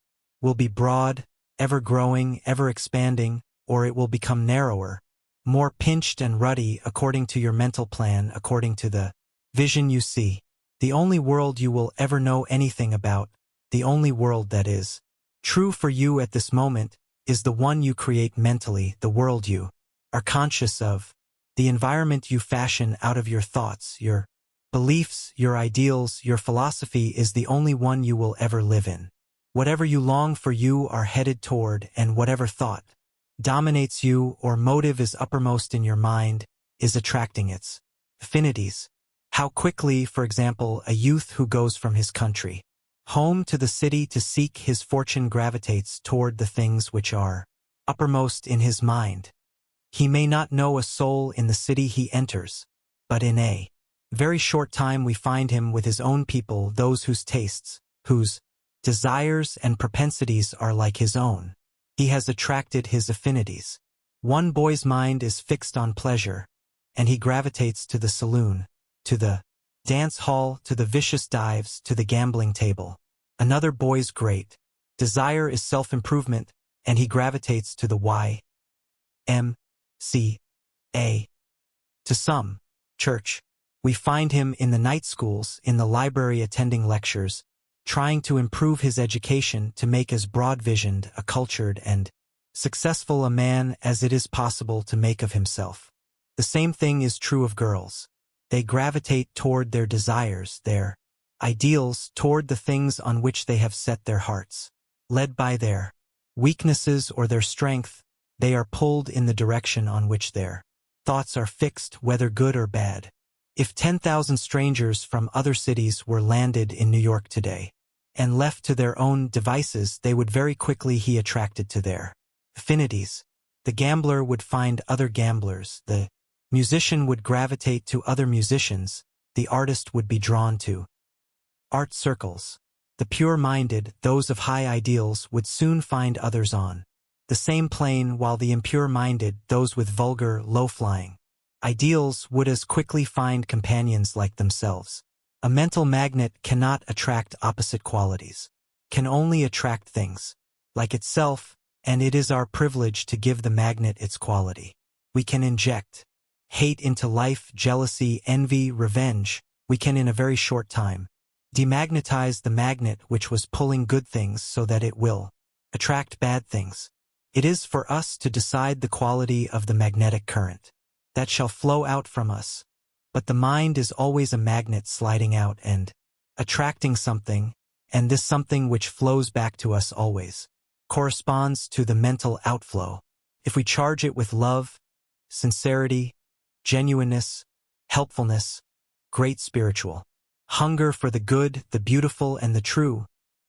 will be broad, ever growing, ever expanding, or it will become narrower, more pinched and ruddy according to your mental plan, according to the vision you see. The only world you will ever know anything about, the only world that is true for you at this moment, is the one you create mentally, the world you are conscious of, the environment you fashion out of your thoughts, your beliefs, your ideals, your philosophy is the only one you will ever live in. Whatever you long for you are headed toward, and whatever thought dominates you or motive is uppermost in your mind is attracting its affinities. How quickly, for example, a youth who goes from his country home to the city to seek his fortune gravitates toward the things which are uppermost in his mind. He may not know a soul in the city he enters, but in a very short time we find him with his own people, those whose tastes, whose desires and propensities are like his own. He has attracted his affinities. One boy's mind is fixed on pleasure, and he gravitates to the saloon, to the dance hall, to the vicious dives, to the gambling table. Another boy's great desire is self-improvement, and he gravitates to the Y.M.C.A. To some, church. We find him in the night schools, in the library attending lectures, trying to improve his education to make as broad-visioned, a cultured, and successful a man as it is possible to make of himself. The same thing is true of girls. They gravitate toward their desires, their ideals, toward the things on which they have set their hearts. Led by their weaknesses or their strength, they are pulled in the direction on which their thoughts are fixed, whether good or bad. If 10,000 strangers from other cities were landed in New York today, and left to their own devices, they would very quickly be attracted to their affinities. The gambler would find other gamblers, the musician would gravitate to other musicians, the artist would be drawn to art circles. The pure-minded, those of high ideals, would soon find others on the same plane, while the impure-minded, those with vulgar, low-flying ideals, would as quickly find companions like themselves. A mental magnet cannot attract opposite qualities, can only attract things like itself, and it is our privilege to give the magnet its quality. We can inject hate into life, jealousy, envy, revenge. We can in a very short time demagnetize the magnet which was pulling good things so that it will attract bad things. It is for us to decide the quality of the magnetic current that shall flow out from us, but the mind is always a magnet sliding out and attracting something, and this something which flows back to us always corresponds to the mental outflow. If we charge it with love, sincerity, genuineness, helpfulness, great spiritual hunger for the good, the beautiful, and the true,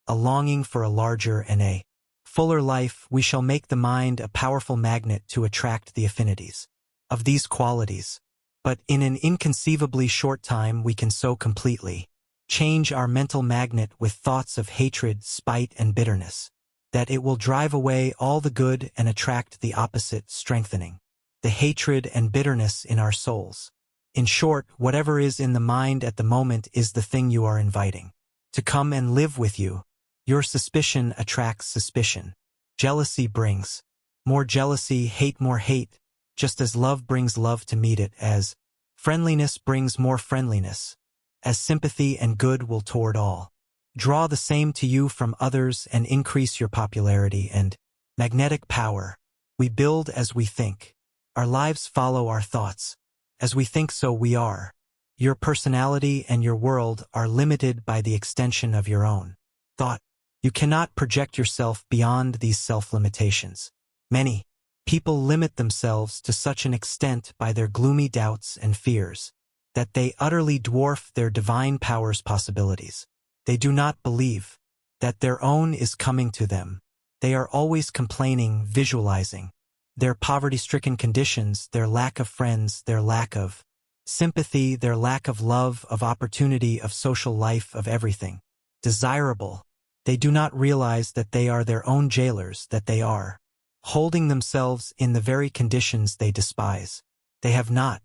a longing for a larger and a fuller life, we shall make the mind a powerful magnet to attract the affinities of these qualities. But in an inconceivably short time we can so completely change our mental magnet with thoughts of hatred, spite, and bitterness, that it will drive away all the good and attract the opposite, strengthening the hatred and bitterness in our souls. In short, whatever is in the mind at the moment is the thing you are inviting to come and live with you. Your suspicion attracts suspicion. Jealousy brings more jealousy, hate more hate, just as love brings love to meet it, as friendliness brings more friendliness, as sympathy and good will toward all draw the same to you from others and increase your popularity and magnetic power. We build as we think. Our lives follow our thoughts. As we think, so we are. Your personality and your world are limited by the extension of your own thought. You cannot project yourself beyond these self-limitations. Many people limit themselves to such an extent by their gloomy doubts and fears that they utterly dwarf their divine power's possibilities. They do not believe that their own is coming to them. They are always complaining, visualizing their poverty-stricken conditions, their lack of friends, their lack of sympathy, their lack of love, of opportunity, of social life, of everything desirable. They do not realize that they are their own jailers, that they are holding themselves in the very conditions they despise. They have not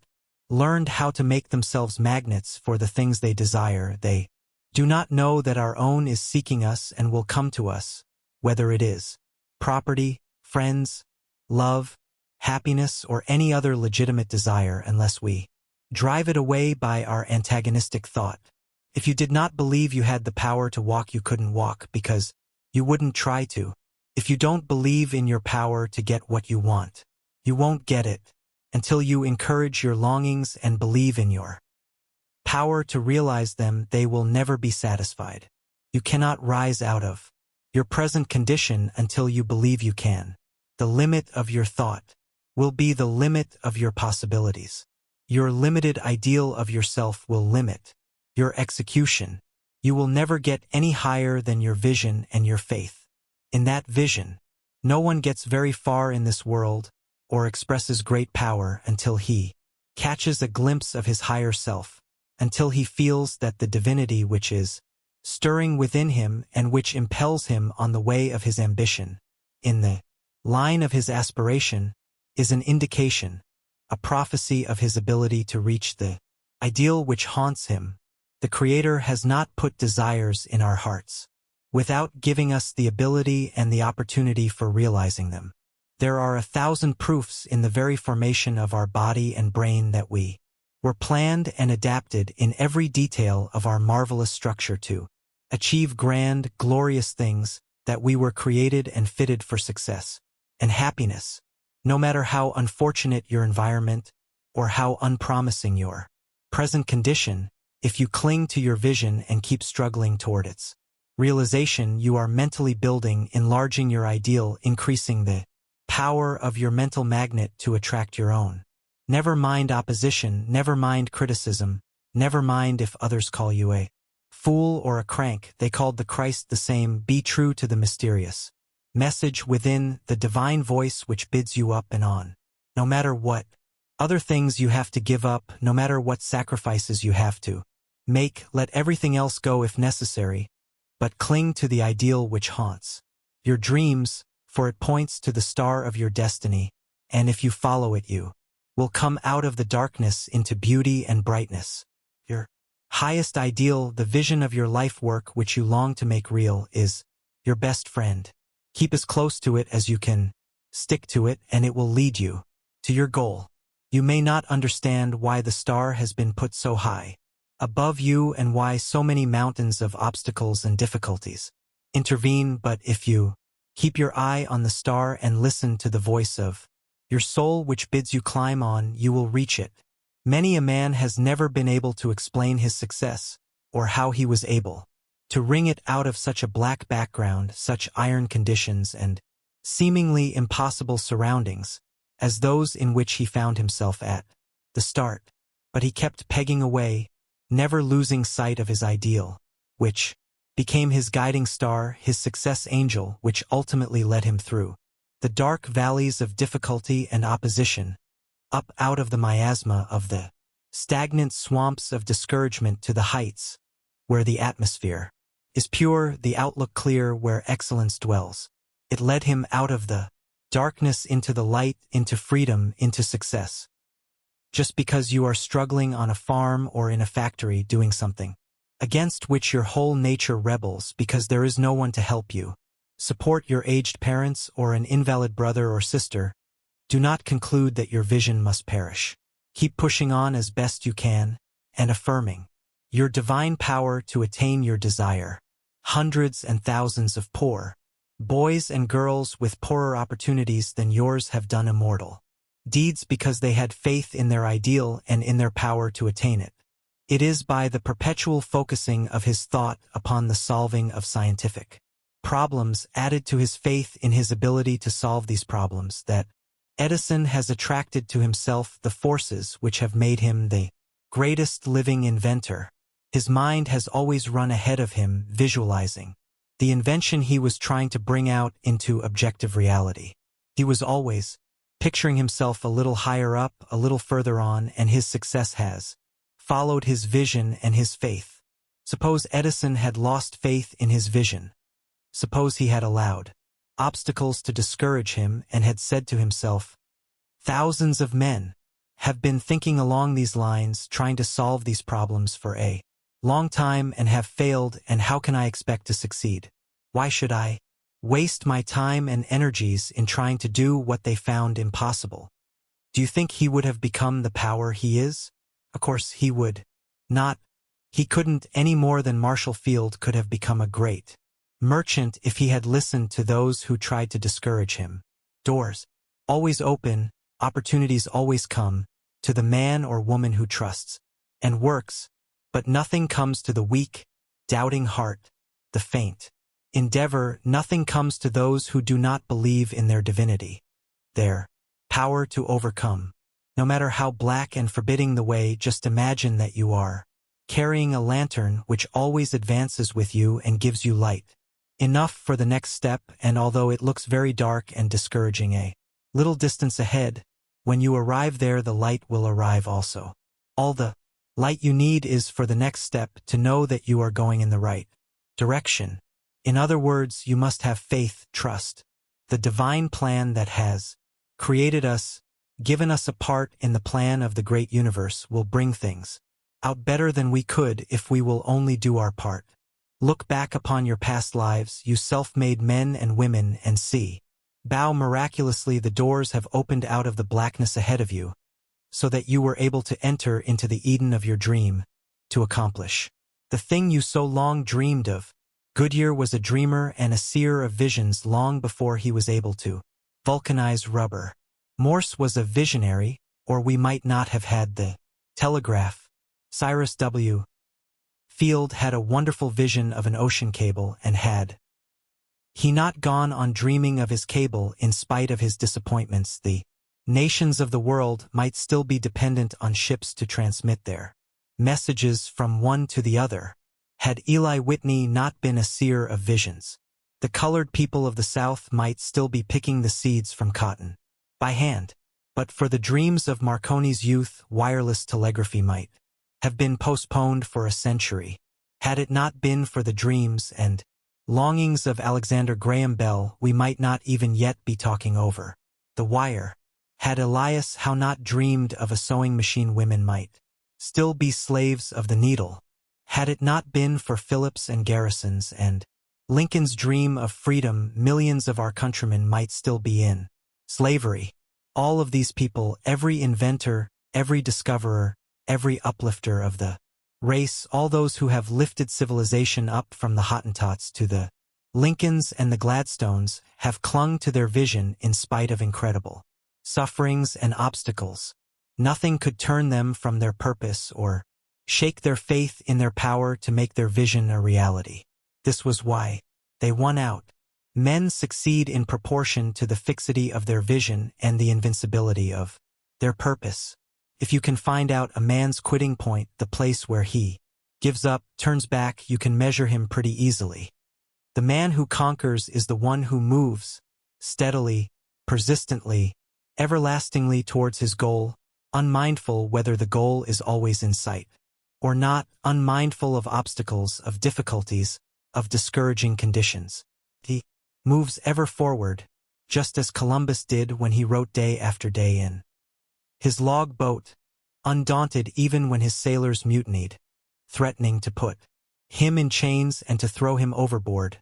learned how to make themselves magnets for the things they desire. They do not know that our own is seeking us and will come to us, whether it is property, friends, love, happiness, or any other legitimate desire, unless we drive it away by our antagonistic thought. If you did not believe you had the power to walk, you couldn't walk because you wouldn't try to. If you don't believe in your power to get what you want, you won't get it until you encourage your longings and believe in your power to realize them. They will never be satisfied. You cannot rise out of your present condition until you believe you can. The limit of your thought will be the limit of your possibilities. Your limited ideal of yourself will limit your execution. You will never get any higher than your vision and your faith. In that vision, no one gets very far in this world or expresses great power until he catches a glimpse of his higher self, until he feels that the divinity which is stirring within him and which impels him on the way of his ambition, in the line of his aspiration, is an indication, a prophecy of his ability to reach the ideal which haunts him. The Creator has not put desires in our hearts without giving us the ability and the opportunity for realizing them. There are 1,000 proofs in the very formation of our body and brain that we were planned and adapted in every detail of our marvelous structure to achieve grand, glorious things, that we were created and fitted for success and happiness, no matter how unfortunate your environment or how unpromising your present condition. If you cling to your vision and keep struggling toward its realization, you are mentally building, enlarging your ideal, increasing the power of your mental magnet to attract your own. Never mind opposition, never mind criticism, never mind if others call you a fool or a crank. They called the Christ the same. Be true to the mysterious message within, the divine voice which bids you up and on. No matter what other things you have to give up, no matter what sacrifices you have to make, let everything else go if necessary, but cling to the ideal which haunts your dreams, for it points to the star of your destiny, and if you follow it, you will come out of the darkness into beauty and brightness. Your highest ideal, the vision of your life work which you long to make real, is your best friend. Keep as close to it as you can, stick to it, and it will lead you to your goal. You may not understand why the star has been put so high above you and why so many mountains of obstacles and difficulties intervene, but if you keep your eye on the star and listen to the voice of your soul which bids you climb on, you will reach it. Many a man has never been able to explain his success, or how he was able to wring it out of such a black background, such iron conditions and seemingly impossible surroundings, as those in which he found himself at the start. But he kept pegging away, never losing sight of his ideal, which became his guiding star, his success angel, which ultimately led him through the dark valleys of difficulty and opposition, up out of the miasma of the stagnant swamps of discouragement to the heights, where the atmosphere is pure, the outlook clear, where excellence dwells. It led him out of the darkness into the light, into freedom, into success. Just because you are struggling on a farm or in a factory doing something against which your whole nature rebels because there is no one to help you, support your aged parents or an invalid brother or sister, do not conclude that your vision must perish. Keep pushing on as best you can, and affirming your divine power to attain your desire. Hundreds and thousands of poor boys and girls with poorer opportunities than yours have done immortal deeds because they had faith in their ideal and in their power to attain it. It is by the perpetual focusing of his thought upon the solving of scientific problems, added to his faith in his ability to solve these problems, that Edison has attracted to himself the forces which have made him the greatest living inventor. His mind has always run ahead of him, visualizing the invention he was trying to bring out into objective reality. He was always picturing himself a little higher up, a little further on, and his success has followed his vision and his faith. Suppose Edison had lost faith in his vision. Suppose he had allowed obstacles to discourage him and had said to himself, "Thousands of men have been thinking along these lines, trying to solve these problems for a long time and have failed, and how can I expect to succeed? Why should I waste my time and energies in trying to do what they found impossible?" Do you think he would have become the power he is? Of course he would not. He couldn't, any more than Marshall Field could have become a great merchant if he had listened to those who tried to discourage him. Doors always open, opportunities always come, to the man or woman who trusts and works, but nothing comes to the weak, doubting heart, the faint. endeavor, nothing comes to those who do not believe in their divinity, their power to overcome. No matter how black and forbidding the way, just imagine that you are carrying a lantern which always advances with you and gives you light. Enough for the next step, and although it looks very dark and discouraging a little distance ahead, when you arrive there the light will arrive also. All the light you need is for the next step to know that you are going in the right direction. In other words, you must have faith, trust. The divine plan that has created us, given us a part in the plan of the great universe will bring things out better than we could if we will only do our part. Look back upon your past lives, you self-made men and women, and see. Bow miraculously the doors have opened out of the blackness ahead of you, so that you were able to enter into the Eden of your dream, to accomplish the thing you so long dreamed of. Goodyear was a dreamer and a seer of visions long before he was able to vulcanize rubber. Morse was a visionary, or we might not have had the telegraph. Cyrus W. Field had a wonderful vision of an ocean cable, and had he not gone on dreaming of his cable in spite of his disappointments, the nations of the world might still be dependent on ships to transmit their messages from one to the other. Had Eli Whitney not been a seer of visions, the colored people of the South might still be picking the seeds from cotton by hand. But for the dreams of Marconi's youth, wireless telegraphy might have been postponed for a century. Had it not been for the dreams and longings of Alexander Graham Bell, we might not even yet be talking over the wire. Had Elias Howe not dreamed of a sewing machine, women might still be slaves of the needle. Had it not been for Phillips and Garrison's and Lincoln's dream of freedom, millions of our countrymen might still be in slavery. All of these people, every inventor, every discoverer, every uplifter of the race, all those who have lifted civilization up from the Hottentots to the Lincolns and the Gladstones, have clung to their vision in spite of incredible sufferings and obstacles. Nothing could turn them from their purpose or shake their faith in their power to make their vision a reality. This was why they won out. Men succeed in proportion to the fixity of their vision and the invincibility of their purpose. If you can find out a man's quitting point, the place where he gives up, turns back, you can measure him pretty easily. The man who conquers is the one who moves steadily, persistently, everlastingly towards his goal, unmindful whether the goal is always in sight or not, unmindful of obstacles, of difficulties, of discouraging conditions. He moves ever forward, just as Columbus did when he wrote day after day in his log boat, undaunted even when his sailors mutinied, threatening to put him in chains and to throw him overboard.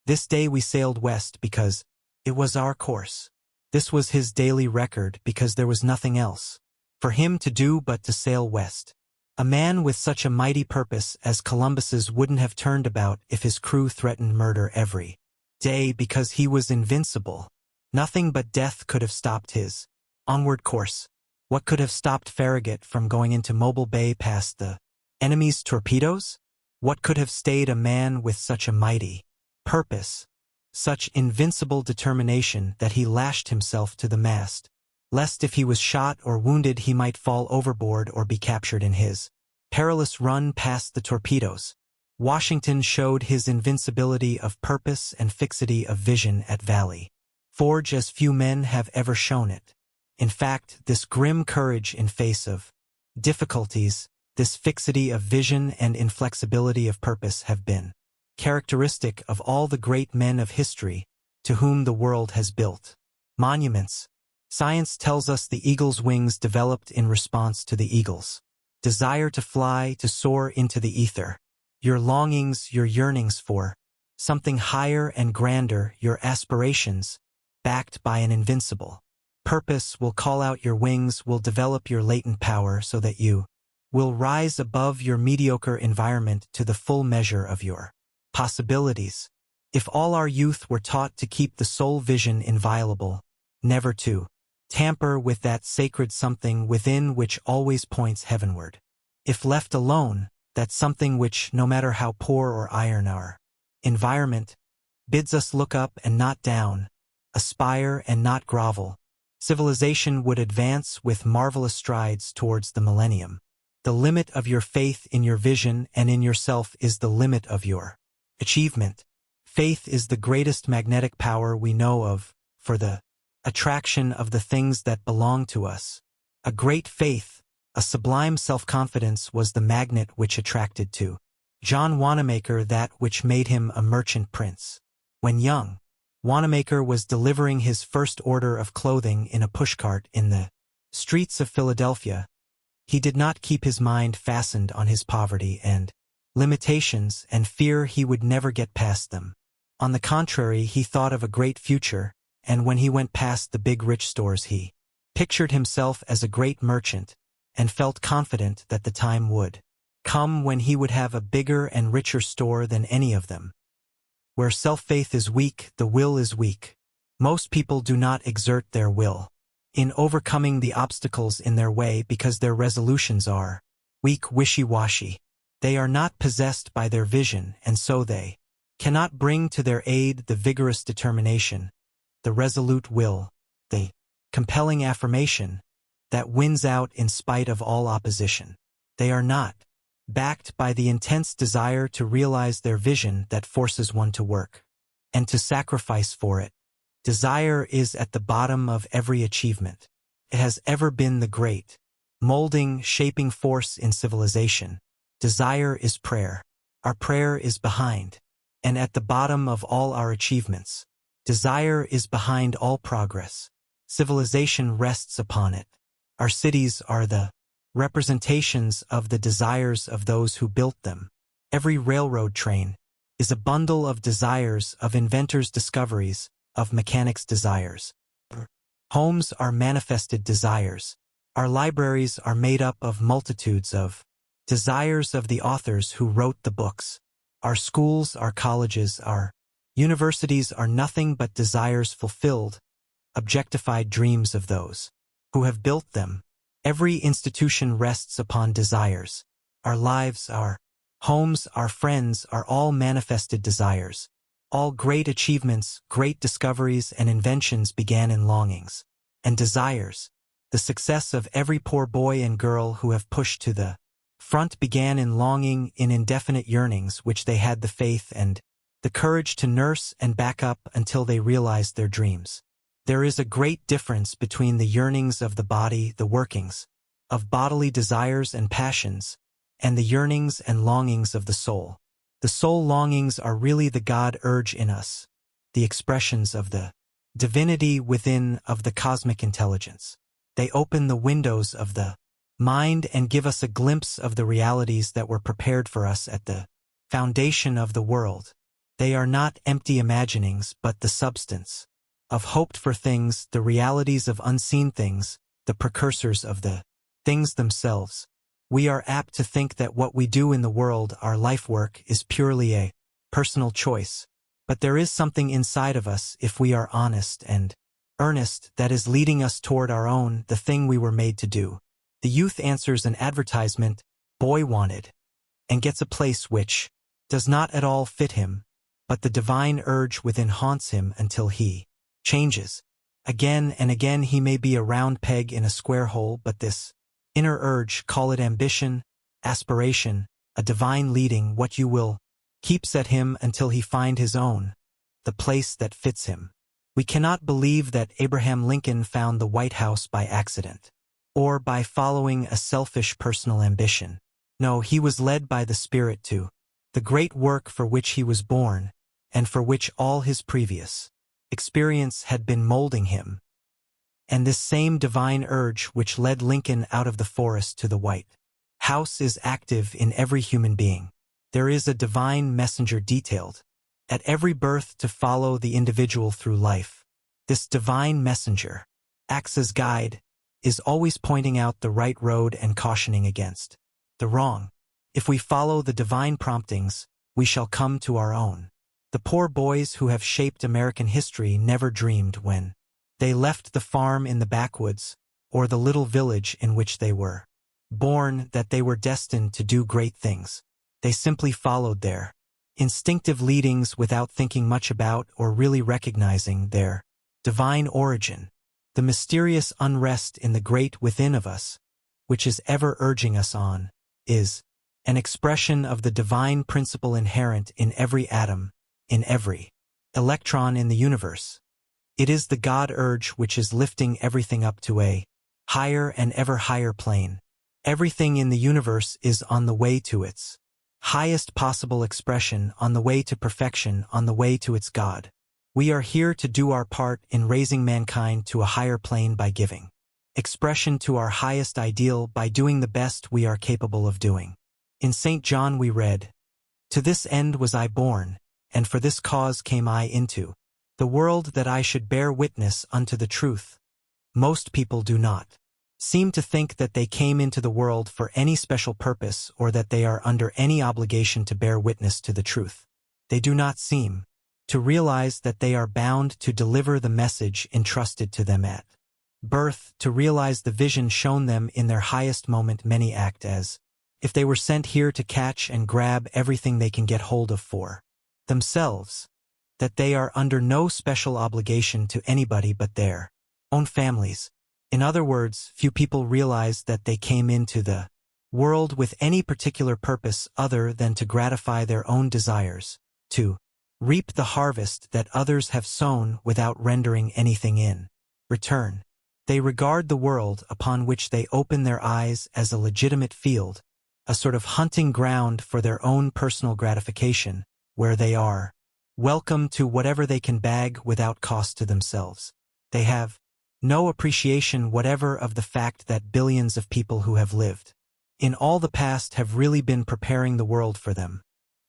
This day we sailed west because it was our course. This was his daily record because there was nothing else for him to do but to sail west. A man with such a mighty purpose as Columbus's wouldn't have turned about if his crew threatened murder every day because he was invincible. Nothing but death could have stopped his onward course. What could have stopped Farragut from going into Mobile Bay past the enemy's torpedoes? What could have stayed a man with such a mighty purpose, such invincible determination that he lashed himself to the mast, lest if he was shot or wounded he might fall overboard or be captured in his perilous run past the torpedoes? Washington showed his invincibility of purpose and fixity of vision at Valley Forge as few men have ever shown it. In fact, this grim courage in face of difficulties, this fixity of vision and inflexibility of purpose have been characteristic of all the great men of history to whom the world has built monuments. Science tells us the eagle's wings developed in response to the eagle's desire to fly, to soar into the ether. Your longings, your yearnings for something higher and grander, your aspirations, backed by an invincible purpose, will call out your wings, will develop your latent power so that you will rise above your mediocre environment to the full measure of your possibilities. If all our youth were taught to keep the soul vision inviolable, never to tamper with that sacred something within which always points heavenward. If left alone, that something which, no matter how poor or iron our environment, bids us look up and not down, aspire and not grovel. Civilization would advance with marvelous strides towards the millennium. The limit of your faith in your vision and in yourself is the limit of your achievement. Faith is the greatest magnetic power we know of, for the attraction of the things that belong to us. A great faith, a sublime self-confidence was the magnet which attracted to John Wanamaker that which made him a merchant prince. When young, Wanamaker was delivering his first order of clothing in a pushcart in the streets of Philadelphia. He did not keep his mind fastened on his poverty and limitations and fear he would never get past them. On the contrary, he thought of a great future, and when he went past the big rich stores he pictured himself as a great merchant and felt confident that the time would come when he would have a bigger and richer store than any of them. Where self-faith is weak, the will is weak. Most people do not exert their will in overcoming the obstacles in their way because their resolutions are weak, wishy-washy. They are not possessed by their vision, and so they cannot bring to their aid the vigorous determination, the resolute will, the compelling affirmation that wins out in spite of all opposition. They are not backed by the intense desire to realize their vision that forces one to work and to sacrifice for it. Desire is at the bottom of every achievement. It has ever been the great, molding, shaping force in civilization. Desire is prayer. Our prayer is behind and at the bottom of all our achievements. Desire is behind all progress. Civilization rests upon it. Our cities are the representations of the desires of those who built them. Every railroad train is a bundle of desires, of inventors' discoveries, of mechanics' desires. Homes are manifested desires. Our libraries are made up of multitudes of desires of the authors who wrote the books. Our schools, our colleges, our universities are nothing but desires fulfilled, objectified dreams of those who have built them. Every institution rests upon desires. Our lives, our homes, our friends are all manifested desires. All great achievements, great discoveries and inventions began in longings and desires. The success of every poor boy and girl who have pushed to the front began in longing, in indefinite yearnings which they had the faith and the courage to nurse and back up until they realized their dreams. There is a great difference between the yearnings of the body, the workings of bodily desires and passions, and the yearnings and longings of the soul. The soul longings are really the God urge in us, the expressions of the divinity within, of the cosmic intelligence. They open the windows of the mind and give us a glimpse of the realities that were prepared for us at the foundation of the world. They are not empty imaginings, but the substance of hoped-for things, the realities of unseen things, the precursors of the things themselves. We are apt to think that what we do in the world, our life work, is purely a personal choice. But there is something inside of us, if we are honest and earnest, that is leading us toward our own, the thing we were made to do. The youth answers an advertisement, boy wanted, and gets a place which does not at all fit him, but the divine urge within haunts him until he changes. Again and again he may be a round peg in a square hole, but this inner urge, call it ambition, aspiration, a divine leading, what you will, keeps at him until he find his own, the place that fits him. We cannot believe that Abraham Lincoln found the White House by accident, or by following a selfish personal ambition. No, he was led by the Spirit to the great work for which he was born, and for which all his previous experience had been molding him. And this same divine urge which led Lincoln out of the forest to the White House is active in every human being. There is a divine messenger detailed at every birth to follow the individual through life. This divine messenger acts as guide, is always pointing out the right road and cautioning against the wrong. If we follow the divine promptings, we shall come to our own. The poor boys who have shaped American history never dreamed when they left the farm in the backwoods, or the little village in which they were born, that they were destined to do great things. They simply followed their instinctive leadings without thinking much about or really recognizing their divine origin, the mysterious unrest in the great within of us, which is ever urging us on, is an expression of the divine principle inherent in every atom, in every electron in the universe. It is the God urge which is lifting everything up to a higher and ever higher plane. Everything in the universe is on the way to its highest possible expression, on the way to perfection, on the way to its God. We are here to do our part in raising mankind to a higher plane by giving expression to our highest ideal, by doing the best we are capable of doing. In St. John we read, "To this end was I born, and for this cause came I into the world, that I should bear witness unto the truth." Most people do not seem to think that they came into the world for any special purpose, or that they are under any obligation to bear witness to the truth. They do not seem to realize that they are bound to deliver the message entrusted to them at birth, to realize the vision shown them in their highest moment. Many act as if they were sent here to catch and grab everything they can get hold of for themselves, that they are under no special obligation to anybody but their own families. In other words, few people realize that they came into the world with any particular purpose other than to gratify their own desires, to reap the harvest that others have sown without rendering anything in return. They regard the world upon which they open their eyes as a legitimate field, a sort of hunting ground for their own personal gratification, where they are welcome to whatever they can bag without cost to themselves. They have no appreciation whatever of the fact that billions of people who have lived in all the past have really been preparing the world for them,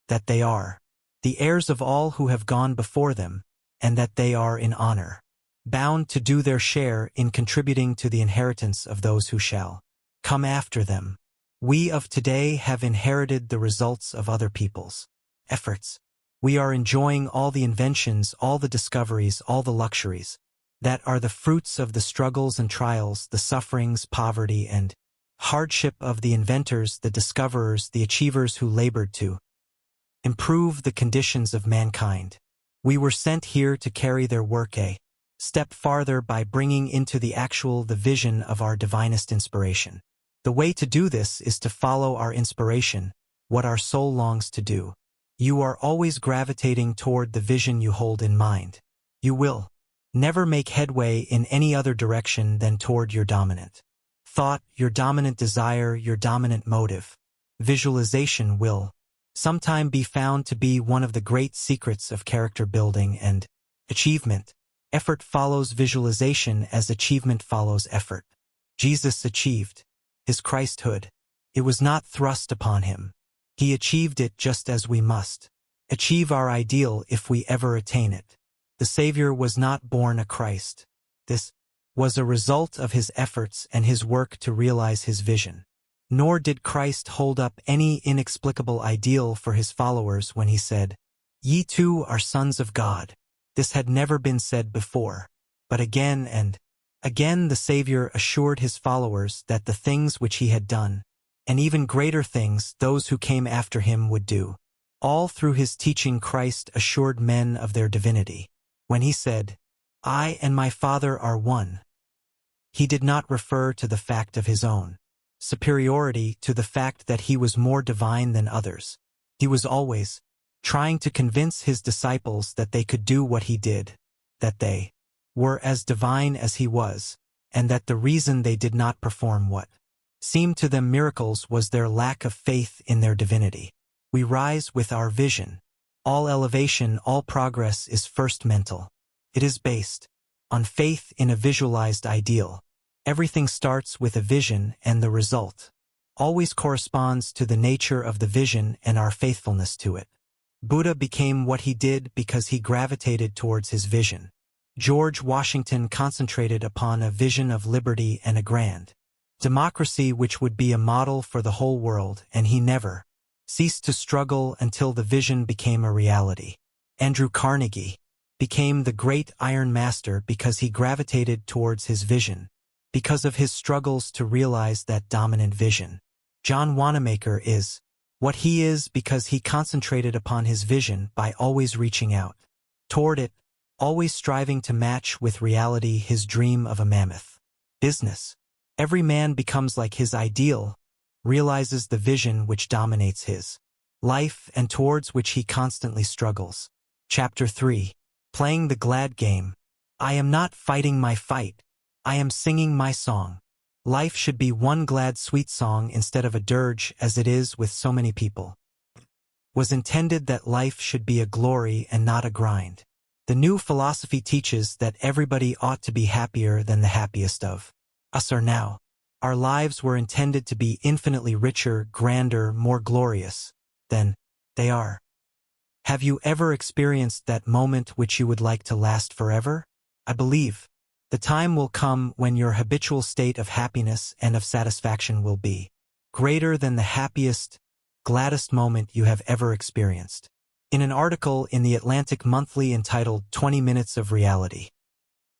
that they are the heirs of all who have gone before them, and that they are in honor bound to do their share in contributing to the inheritance of those who shall come after them. We of today have inherited the results of other people's efforts. We are enjoying all the inventions, all the discoveries, all the luxuries that are the fruits of the struggles and trials, the sufferings, poverty, and hardship of the inventors, the discoverers, the achievers who labored to improve the conditions of mankind. We were sent here to carry their work a step farther by bringing into the actual the vision of our divinest inspiration. The way to do this is to follow our inspiration, what our soul longs to do. You are always gravitating toward the vision you hold in mind. You will never make headway in any other direction than toward your dominant thought, your dominant desire, your dominant motive. Visualization will sometime be found to be one of the great secrets of character building and achievement. Effort follows visualization as achievement follows effort. Jesus achieved his Christhood. It was not thrust upon him. He achieved it just as we must achieve our ideal if we ever attain it. The Savior was not born a Christ. This was a result of his efforts and his work to realize his vision. Nor did Christ hold up any inexplicable ideal for his followers when he said, "Ye too are sons of God." This had never been said before. But again and again the Savior assured his followers that the things which he had done, and even greater things those who came after him would do. All through his teaching Christ assured men of their divinity. When he said, "I and my Father are one," he did not refer to the fact of his own superiority, to the fact that he was more divine than others. He was always trying to convince his disciples that they could do what he did, that they were as divine as he was, and that the reason they did not perform what seemed to them miracles was their lack of faith in their divinity. We rise with our vision. All elevation, all progress is first mental. It is based on faith in a visualized ideal. Everything starts with a vision, and the result always corresponds to the nature of the vision and our faithfulness to it. Buddha became what he did because he gravitated towards his vision. George Washington concentrated upon a vision of liberty and a grand democracy which would be a model for the whole world, and he never ceased to struggle until the vision became a reality. Andrew Carnegie became the great Iron Master because he gravitated towards his vision, because of his struggles to realize that dominant vision. John Wanamaker is what he is because he concentrated upon his vision by always reaching out toward it, always striving to match with reality his dream of a mammoth business. Every man becomes like his ideal, realizes the vision which dominates his life and towards which he constantly struggles. Chapter 3. Playing the glad game. I am not fighting my fight. I am singing my song. Life should be one glad sweet song instead of a dirge as it is with so many people. Was intended that life should be a glory and not a grind. The new philosophy teaches that everybody ought to be happier than the happiest of us are now. Our lives were intended to be infinitely richer, grander, more glorious than they are. Have you ever experienced that moment which you would like to last forever? I believe the time will come when your habitual state of happiness and of satisfaction will be greater than the happiest, gladdest moment you have ever experienced. In an article in the Atlantic Monthly entitled 20 Minutes of Reality,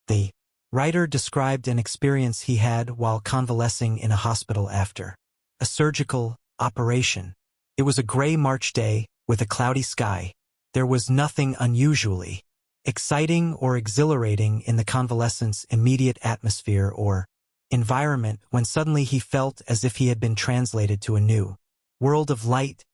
the writer described an experience he had while convalescing in a hospital after a surgical operation. It was a gray March day with a cloudy sky. There was nothing unusually exciting or exhilarating in the convalescent's immediate atmosphere or environment when suddenly he felt as if he had been translated to a new world of light,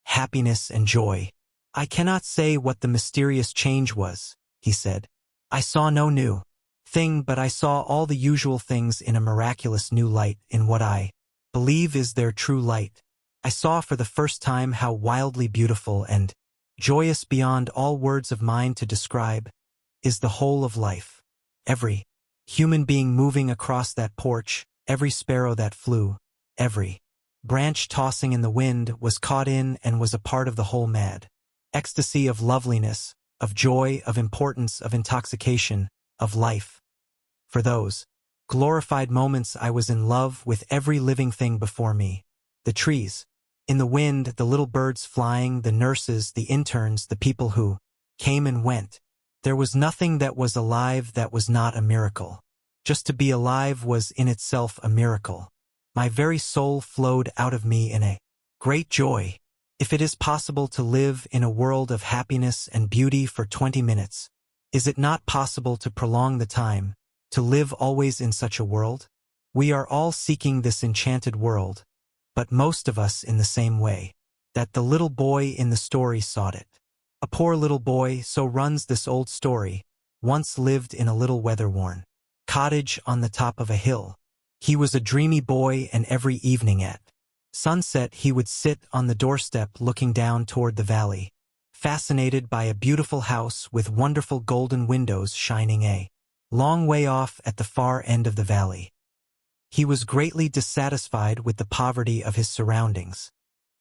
happiness, and joy. I cannot say what the mysterious change was, he said. I saw no new thing, but I saw all the usual things in a miraculous new light, in what I believe is their true light. I saw for the first time how wildly beautiful and joyous beyond all words of mine to describe is the whole of life. Every human being moving across that porch, every sparrow that flew, every branch tossing in the wind was caught in and was a part of the whole mad ecstasy of loveliness, of joy, of importance, of intoxication, of life. For those glorified moments I was in love with every living thing before me. The trees, in the wind, the little birds flying, the nurses, the interns, the people who came and went. There was nothing that was alive that was not a miracle. Just to be alive was in itself a miracle. My very soul flowed out of me in a great joy. If it is possible to live in a world of happiness and beauty for 20 minutes, is it not possible to prolong the time, to live always in such a world? We are all seeking this enchanted world, but most of us in the same way that the little boy in the story sought it. A poor little boy, so runs this old story, once lived in a little weather-worn cottage on the top of a hill. He was a dreamy boy, and every evening at sunset he would sit on the doorstep looking down toward the valley, fascinated by a beautiful house with wonderful golden windows shining a long way off at the far end of the valley. He was greatly dissatisfied with the poverty of his surroundings,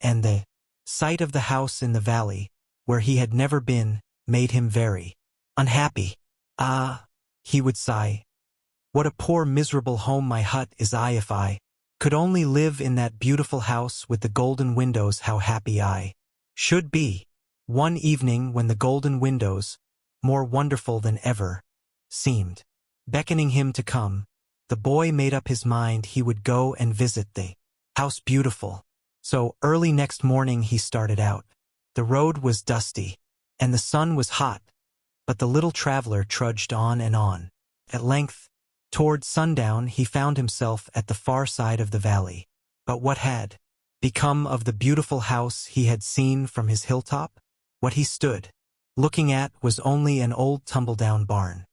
and the sight of the house in the valley, where he had never been, made him very unhappy. Ah, he would sigh, what a poor miserable home my hut is. If I could only live in that beautiful house with the golden windows, how happy I should be. One evening when the golden windows, more wonderful than ever, seemed beckoning him to come, the boy made up his mind he would go and visit the house. Beautiful. So early next morning he started out. The road was dusty, and the sun was hot, but the little traveler trudged on and on. At length, toward sundown, he found himself at the far side of the valley. But what had become of the beautiful house he had seen from his hilltop? What he stood looking at was only an old tumble-down barn.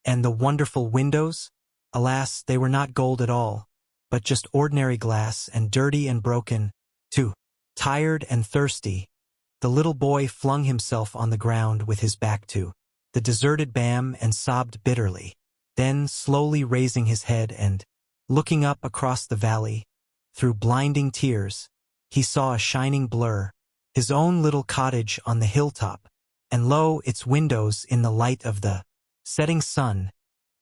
And the wonderful windows? Alas, they were not gold at all, but just ordinary glass, and dirty and broken, too. Tired and thirsty, the little boy flung himself on the ground with his back to the deserted BAM and sobbed bitterly. Then, slowly raising his head and looking up across the valley, through blinding tears, he saw a shining blur, his own little cottage on the hilltop, and lo, its windows in the light of the setting sun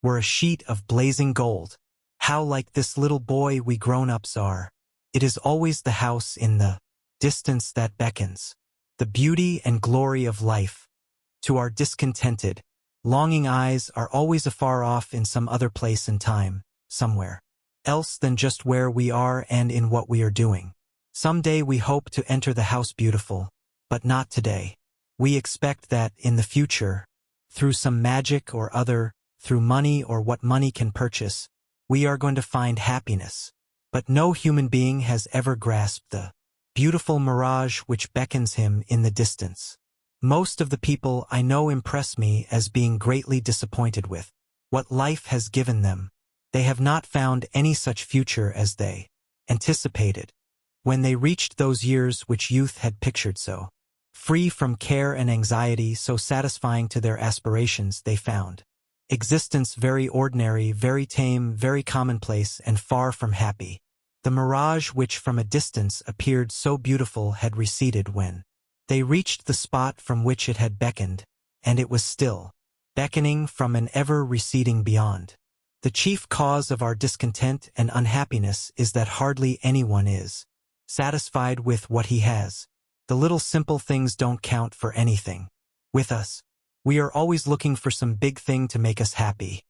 were a sheet of blazing gold. How like this little boy we grown-ups are. It is always the house in the distance that beckons, the beauty and glory of life. To our discontented, longing eyes are always afar off in some other place and time, somewhere else than just where we are and in what we are doing. Someday we hope to enter the house beautiful, but not today. We expect that, in the future, through some magic or other, through money or what money can purchase, we are going to find happiness. But no human being has ever grasped the beautiful mirage which beckons him in the distance. Most of the people I know impress me as being greatly disappointed with what life has given them. They have not found any such future as they anticipated when they reached those years which youth had pictured so free from care and anxiety, so satisfying to their aspirations. They found existence very ordinary, very tame, very commonplace, and far from happy. The mirage which from a distance appeared so beautiful had receded when they reached the spot from which it had beckoned, and it was still beckoning from an ever-receding beyond. The chief cause of our discontent and unhappiness is that hardly anyone is satisfied with what he has. The little simple things don't count for anything. With us, we are always looking for some big thing to make us happy.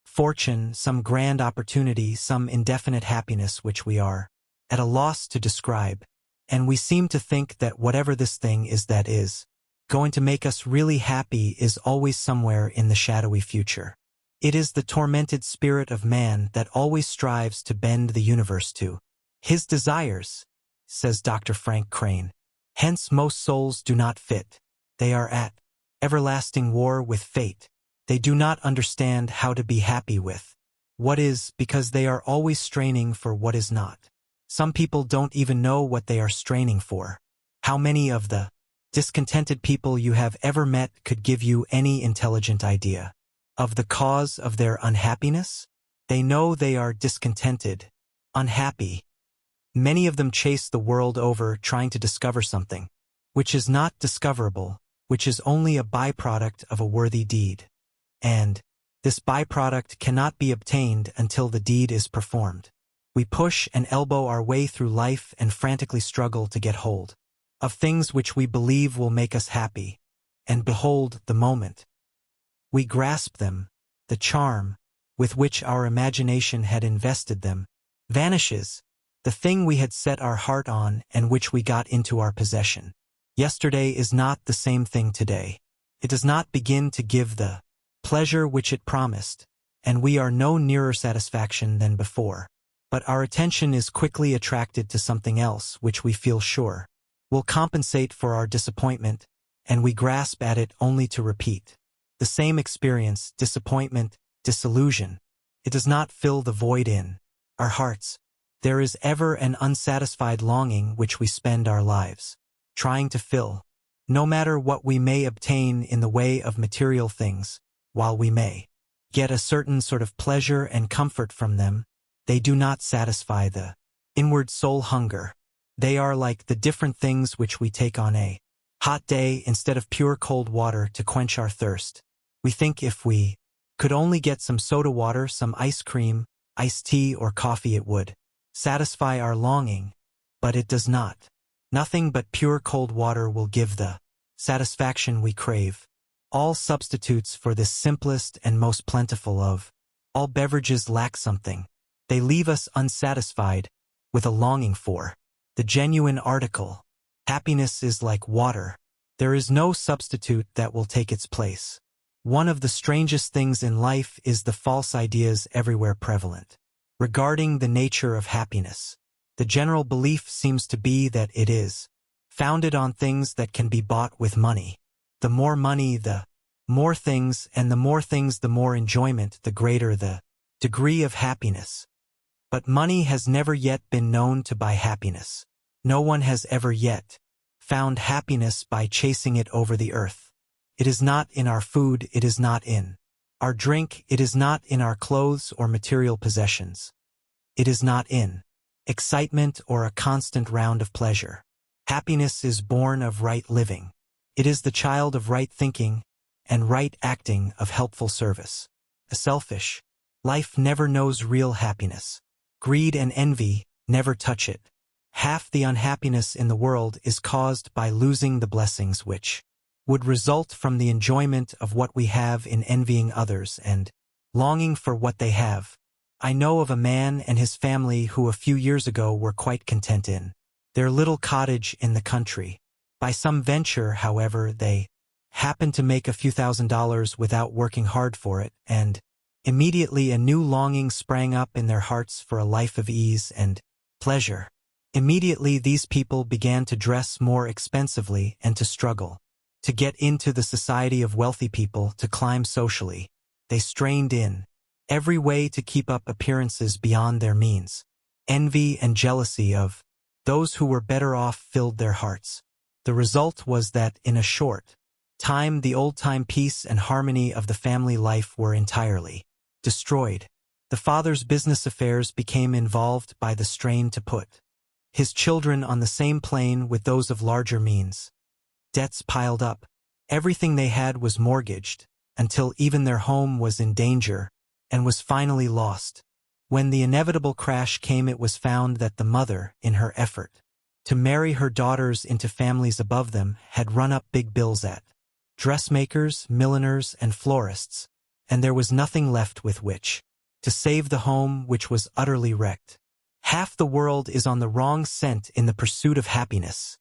Fortune, some grand opportunity, some indefinite happiness which we are at a loss to describe, and we seem to think that whatever this thing is that is going to make us really happy is always somewhere in the shadowy future. It is the tormented spirit of man that always strives to bend the universe to his desires, says Dr. Frank Crane. Hence most souls do not fit. They are at everlasting war with fate. They do not understand how to be happy with what is, because they are always straining for what is not. Some people don't even know what they are straining for. How many of the discontented people you have ever met could give you any intelligent idea of the cause of their unhappiness? They know they are discontented, unhappy. Many of them chase the world over trying to discover something which is not discoverable, which is only a byproduct of a worthy deed. And this byproduct cannot be obtained until the deed is performed. We push and elbow our way through life and frantically struggle to get hold of things which we believe will make us happy. And behold, the moment we grasp them, the charm with which our imagination had invested them vanishes. The thing we had set our heart on and which we got into our possession yesterday is not the same thing today. It does not begin to give the pleasure which it promised, and we are no nearer satisfaction than before. But our attention is quickly attracted to something else which we feel sure will compensate for our disappointment, and we grasp at it only to repeat the same experience, disappointment, disillusion. It does not fill the void in our hearts. There is ever an unsatisfied longing which we spend our lives trying to fill. No matter what we may obtain in the way of material things, while we may get a certain sort of pleasure and comfort from them, they do not satisfy the inward soul hunger. They are like the different things which we take on a hot day instead of pure cold water to quench our thirst. We think if we could only get some soda water, some ice cream, iced tea, or coffee, it would satisfy our longing, but it does not. Nothing but pure cold water will give the satisfaction we crave. All substitutes for this simplest and most plentiful of all beverages lack something. They leave us unsatisfied with a longing for the genuine article. Happiness is like water. There is no substitute that will take its place. One of the strangest things in life is the false ideas everywhere prevalent regarding the nature of happiness. The general belief seems to be that it is founded on things that can be bought with money. The more money, the more things, and the more things, the more enjoyment, the greater the degree of happiness. But money has never yet been known to buy happiness. No one has ever yet found happiness by chasing it over the earth. It is not in our food, it is not in our drink, it is not in our clothes or material possessions. It is not in excitement or a constant round of pleasure. Happiness is born of right living. It is the child of right thinking and right acting, of helpful service. A selfish life never knows real happiness. Greed and envy never touch it. Half the unhappiness in the world is caused by losing the blessings which would result from the enjoyment of what we have in envying others and longing for what they have. I know of a man and his family who a few years ago were quite content in their little cottage in the country. By some venture, however, they happened to make a few $1,000s without working hard for it, and immediately a new longing sprang up in their hearts for a life of ease and pleasure. Immediately these people began to dress more expensively and to struggle to get into the society of wealthy people, to climb socially. They strained in every way to keep up appearances beyond their means. Envy and jealousy of those who were better off filled their hearts. The result was that in a short time the old-time peace and harmony of the family life were entirely destroyed. The father's business affairs became involved by the strain to put his children on the same plane with those of larger means. Debts piled up. Everything they had was mortgaged, until even their home was in danger and was finally lost. When the inevitable crash came, it was found that the mother, in her effort to marry her daughters into families above them, had run up big bills at dressmakers, milliners, and florists, and there was nothing left with which to save the home, which was utterly wrecked. "Half the world is on the wrong scent in the pursuit of happiness,"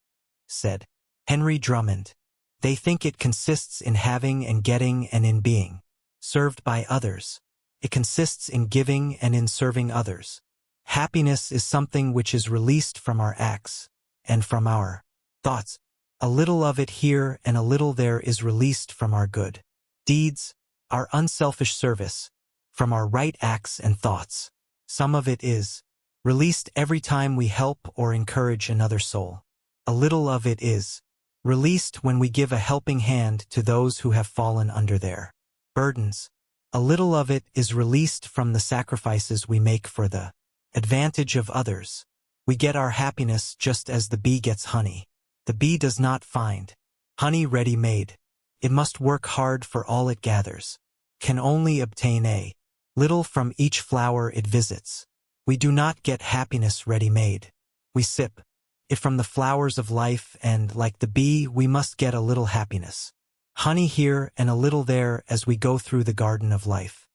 said Henry Drummond. "They think it consists in having and getting and in being served by others. It consists in giving and in serving others. Happiness is something which is released from our acts and from our thoughts. A little of it here and a little there is released from our good deeds, our unselfish service, from our right acts and thoughts. Some of it is released every time we help or encourage another soul. A little of it is released when we give a helping hand to those who have fallen under their burdens. A little of it is released from the sacrifices we make for the advantage of others. We get our happiness just as the bee gets honey. The bee does not find honey ready-made. It must work hard for all it gathers, can only obtain a little from each flower it visits. We do not get happiness ready-made. We sip it from the flowers of life, and, like the bee, we must get a little happiness. Honey here and a little there as we go through the garden of life.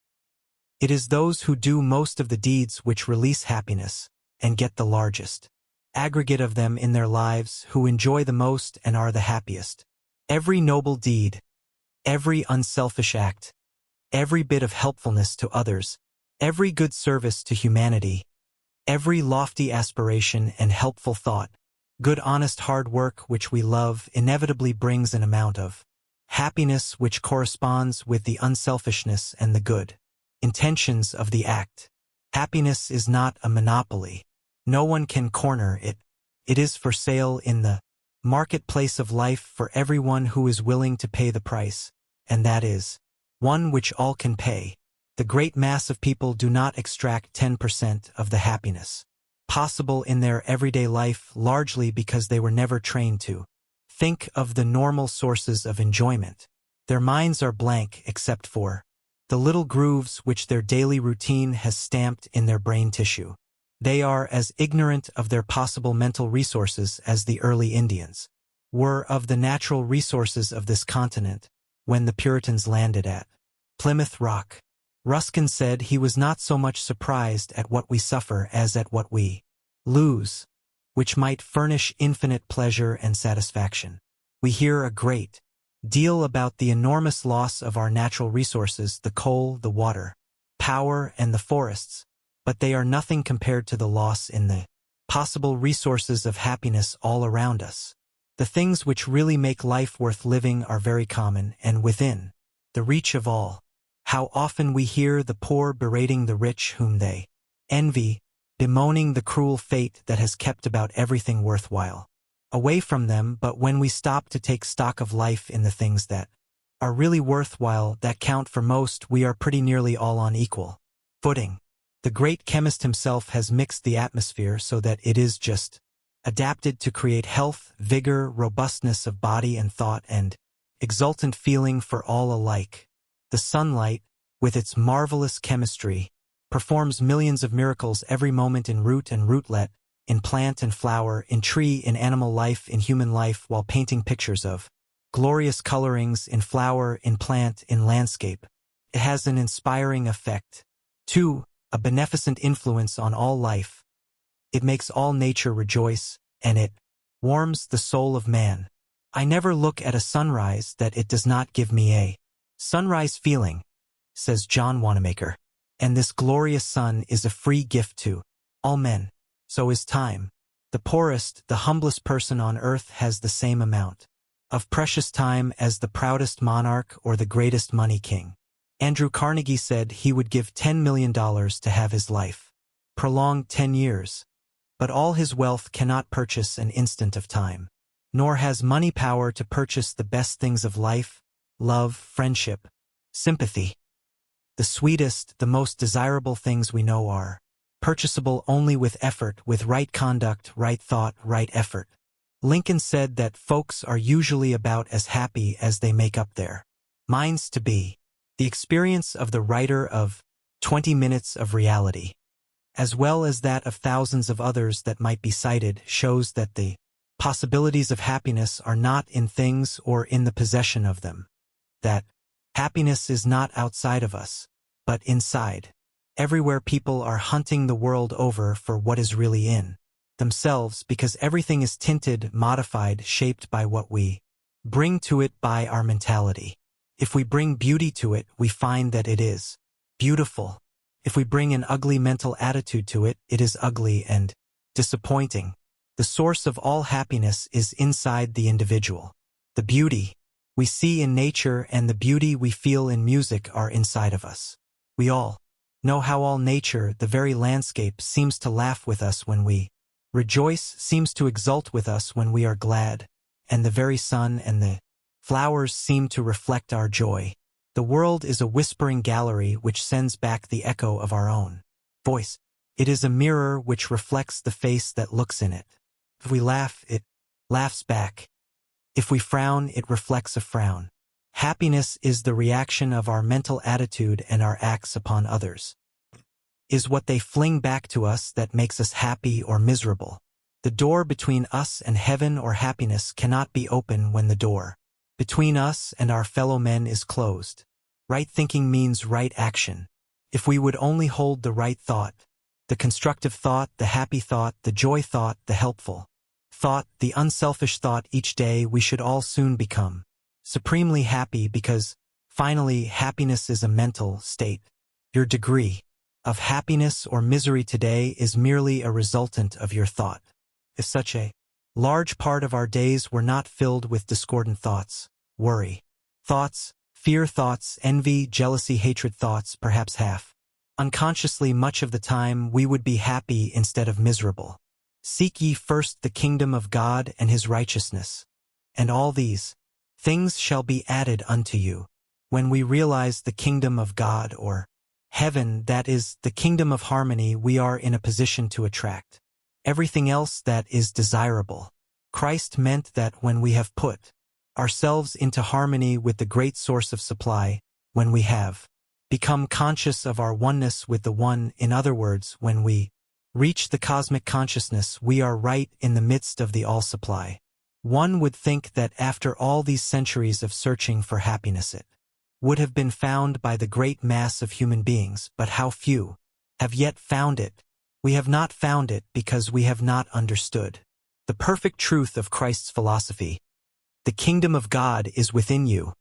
It is those who do most of the deeds which release happiness and get the largest aggregate of them in their lives, who enjoy the most and are the happiest. Every noble deed, every unselfish act, every bit of helpfulness to others, every good service to humanity, every lofty aspiration and helpful thought, good honest hard work which we love, inevitably brings an amount of happiness which corresponds with the unselfishness and the good intentions of the act. Happiness is not a monopoly. No one can corner it. It is for sale in the marketplace of life for everyone who is willing to pay the price, and that is one which all can pay. The great mass of people do not extract 10% of the happiness possible in their everyday life, largely because they were never trained to think of the normal sources of enjoyment. Their minds are blank except for the little grooves which their daily routine has stamped in their brain tissue. They are as ignorant of their possible mental resources as the early Indians were of the natural resources of this continent when the Puritans landed at Plymouth Rock. Ruskin said he was not so much surprised at what we suffer as at what we lose, which might furnish infinite pleasure and satisfaction. We hear a great deal about the enormous loss of our natural resources, the coal, the water, power, and the forests, but they are nothing compared to the loss in the possible resources of happiness all around us. The things which really make life worth living are very common and within the reach of all. How often we hear the poor berating the rich whom they envy, bemoaning the cruel fate that has kept about everything worthwhile away from them. But when we stop to take stock of life in the things that are really worthwhile, that count for most, we are pretty nearly all on equal footing. The great chemist himself has mixed the atmosphere so that it is just adapted to create health, vigor, robustness of body and thought, and exultant feeling for all alike. The sunlight, with its marvelous chemistry, performs millions of miracles every moment in root and rootlet, in plant and flower, in tree, in animal life, in human life, while painting pictures of glorious colorings in flower, in plant, in landscape. It has an inspiring effect, too, a beneficent influence on all life. It makes all nature rejoice, and it warms the soul of man. I never look at a sunrise that it does not give me a sunrise feeling, says John Wanamaker. And this glorious sun is a free gift to all men. So is time. The poorest, the humblest person on earth has the same amount of precious time as the proudest monarch or the greatest money king. Andrew Carnegie said he would give $10 million to have his life prolonged 10 years. But all his wealth cannot purchase an instant of time. Nor has money power to purchase the best things of life, love, friendship, sympathy. The sweetest, the most desirable things we know are purchasable only with effort, with right conduct, right thought, right effort. Lincoln said that folks are usually about as happy as they make up their minds to be. The experience of the writer of 20 Minutes of Reality, as well as that of thousands of others that might be cited, shows that the possibilities of happiness are not in things or in the possession of them. That happiness is not outside of us, but inside. Everywhere people are hunting the world over for what is really in themselves, because everything is tinted, modified, shaped by what we bring to it by our mentality. If we bring beauty to it, we find that it is beautiful. If we bring an ugly mental attitude to it, it is ugly and disappointing. The source of all happiness is inside the individual. The beauty we see in nature and the beauty we feel in music are inside of us. We all know how all nature, the very landscape, seems to laugh with us when we rejoice, seems to exult with us when we are glad, and the very sun and the flowers seem to reflect our joy. The world is a whispering gallery which sends back the echo of our own voice. It is a mirror which reflects the face that looks in it. If we laugh, it laughs back. If we frown, it reflects a frown. Happiness is the reaction of our mental attitude and our acts upon others. Is what they fling back to us that makes us happy or miserable. The door between us and heaven or happiness cannot be open when the door between us and our fellow men is closed. Right thinking means right action. If we would only hold the right thought, the constructive thought, the happy thought, the joy thought, the helpful thought, the unselfish thought each day, we should all soon become supremely happy, because, finally, happiness is a mental state. Your degree of happiness or misery today is merely a resultant of your thought. If such a large part of our days were not filled with discordant thoughts, worry thoughts, fear thoughts, envy, jealousy, hatred thoughts, perhaps half unconsciously much of the time we would be happy instead of miserable. Seek ye first the kingdom of God and his righteousness, and all these things shall be added unto you. When we realize the kingdom of God, or heaven, that is, the kingdom of harmony, we are in a position to attract everything else that is desirable. Christ meant that when we have put ourselves into harmony with the great source of supply, when we have become conscious of our oneness with the One, in other words, when we reach the cosmic consciousness, we are right in the midst of the all-supply. One would think that after all these centuries of searching for happiness, it would have been found by the great mass of human beings, but how few have yet found it. We have not found it because we have not understood the perfect truth of Christ's philosophy. The kingdom of God is within you.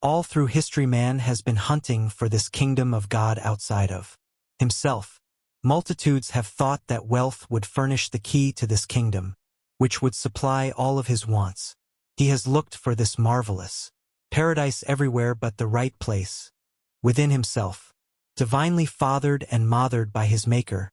All through history man has been hunting for this kingdom of God outside of himself. Multitudes have thought that wealth would furnish the key to this kingdom, which would supply all of his wants. He has looked for this marvelous paradise everywhere but the right place, within himself, divinely fathered and mothered by his Maker,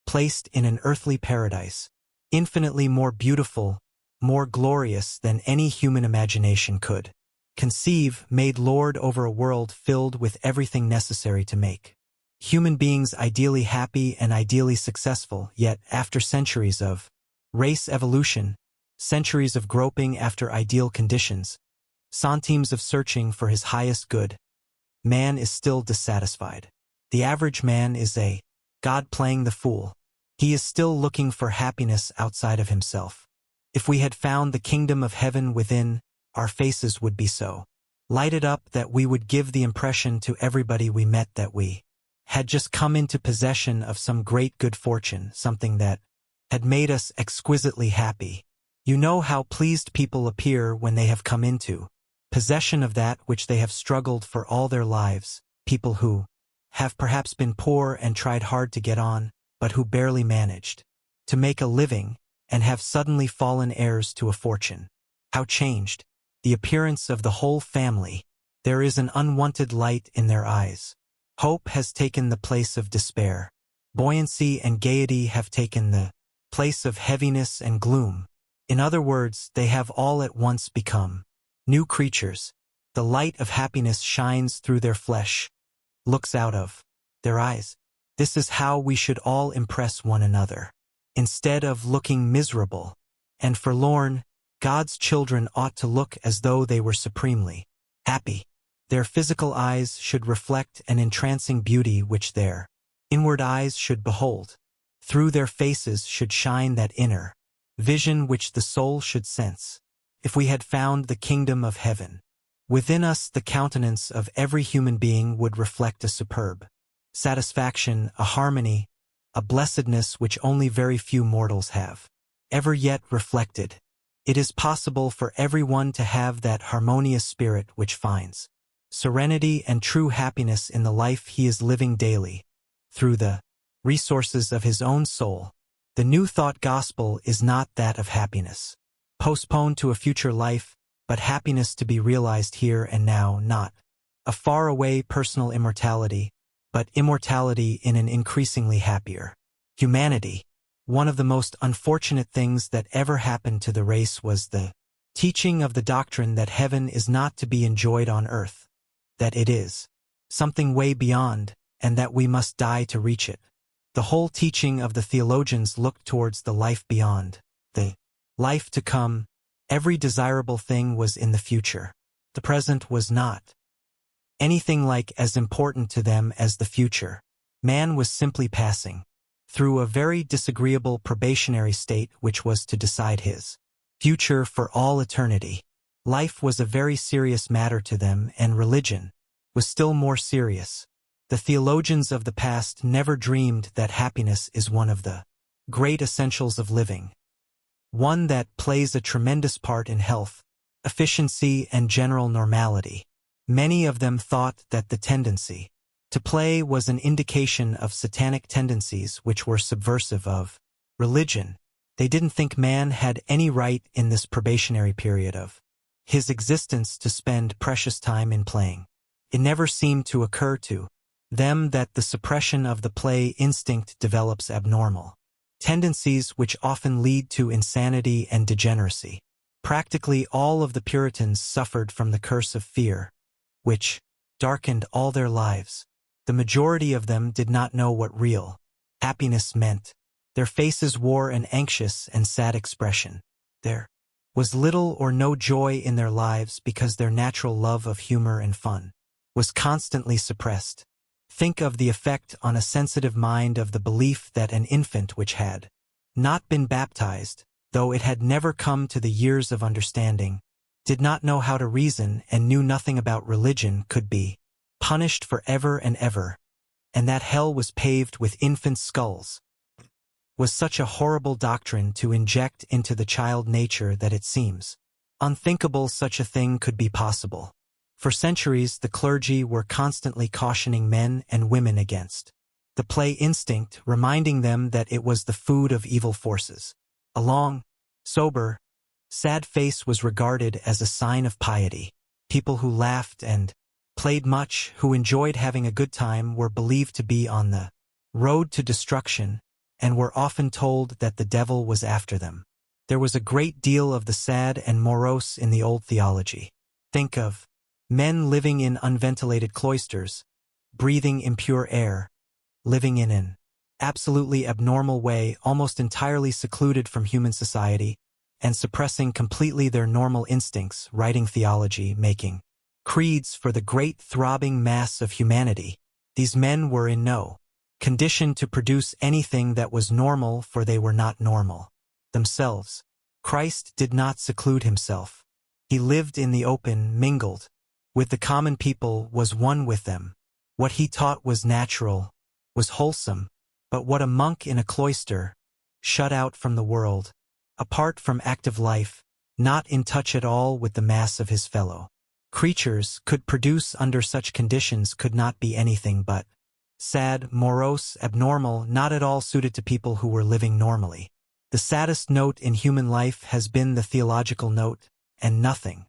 placed in an earthly paradise, infinitely more beautiful, more glorious than any human imagination could conceive, made Lord over a world filled with everything necessary to make human beings ideally happy and ideally successful. Yet, after centuries of race evolution, centuries of groping after ideal conditions, centimes of searching for his highest good, man is still dissatisfied. The average man is a God playing the fool. He is still looking for happiness outside of himself. If we had found the kingdom of heaven within, our faces would be so lighted up that we would give the impression to everybody we met that we had just come into possession of some great good fortune, something that had made us exquisitely happy. You know how pleased people appear when they have come into possession of that which they have struggled for all their lives, people who have perhaps been poor and tried hard to get on, but who barely managed to make a living and have suddenly fallen heirs to a fortune. How changed the appearance of the whole family. There is an unwonted light in their eyes. Hope has taken the place of despair. Buoyancy and gaiety have taken the place of heaviness and gloom. In other words, they have all at once become new creatures. The light of happiness shines through their flesh, looks out of their eyes. This is how we should all impress one another. Instead of looking miserable and forlorn, God's children ought to look as though they were supremely happy. Their physical eyes should reflect an entrancing beauty which their inward eyes should behold. Through their faces should shine that inner vision which the soul should sense. If we had found the kingdom of heaven within us, the countenance of every human being would reflect a superb satisfaction, a harmony, a blessedness which only very few mortals have ever yet reflected. It is possible for everyone to have that harmonious spirit which finds serenity and true happiness in the life he is living daily, through the resources of his own soul. The New Thought gospel is not that of happiness postponed to a future life, but happiness to be realized here and now, not a far-away personal immortality, but immortality in an increasingly happier humanity. One of the most unfortunate things that ever happened to the race was the teaching of the doctrine that heaven is not to be enjoyed on earth, that it is something way beyond, and that we must die to reach it. The whole teaching of the theologians looked towards the life beyond, the life to come. Every desirable thing was in the future. The present was not anything like as important to them as the future. Man was simply passing through a very disagreeable probationary state which was to decide his future for all eternity. Life was a very serious matter to them, and religion was still more serious. The theologians of the past never dreamed that happiness is one of the great essentials of living, one that plays a tremendous part in health, efficiency, and general normality. Many of them thought that the tendency to play was an indication of satanic tendencies which were subversive of religion. They didn't think man had any right in this probationary period of his existence to spend precious time in playing. It never seemed to occur to them that the suppression of the play instinct develops abnormal tendencies which often lead to insanity and degeneracy. Practically all of the Puritans suffered from the curse of fear, which darkened all their lives. The majority of them did not know what real happiness meant. Their faces wore an anxious and sad expression. There was little or no joy in their lives because their natural love of humor and fun was constantly suppressed. Think of the effect on a sensitive mind of the belief that an infant which had not been baptized, though it had never come to the years of understanding, did not know how to reason, and knew nothing about religion, could be punished for ever and ever, and that hell was paved with infants' skulls. Was such a horrible doctrine to inject into the child nature that it seems unthinkable such a thing could be possible. For centuries, the clergy were constantly cautioning men and women against the play instinct, reminding them that it was the food of evil forces. A long, sober, sad face was regarded as a sign of piety. People who laughed and played much, who enjoyed having a good time, were believed to be on the road to destruction, and were often told that the devil was after them. There was a great deal of the sad and morose in the old theology. Think of men living in unventilated cloisters, breathing impure air, living in an absolutely abnormal way, almost entirely secluded from human society, and suppressing completely their normal instincts, writing theology, making creeds for the great throbbing mass of humanity. These men were in no condition to produce anything that was normal, for they were not normal themselves. Christ did not seclude himself. He lived in the open, mingled with the common people, was one with them. What he taught was natural, was wholesome, but what a monk in a cloister, shut out from the world, apart from active life, not in touch at all with the mass of his fellow creatures, could produce under such conditions could not be anything but sad, morose, abnormal, not at all suited to people who were living normally. The saddest note in human life has been the theological note, and nothing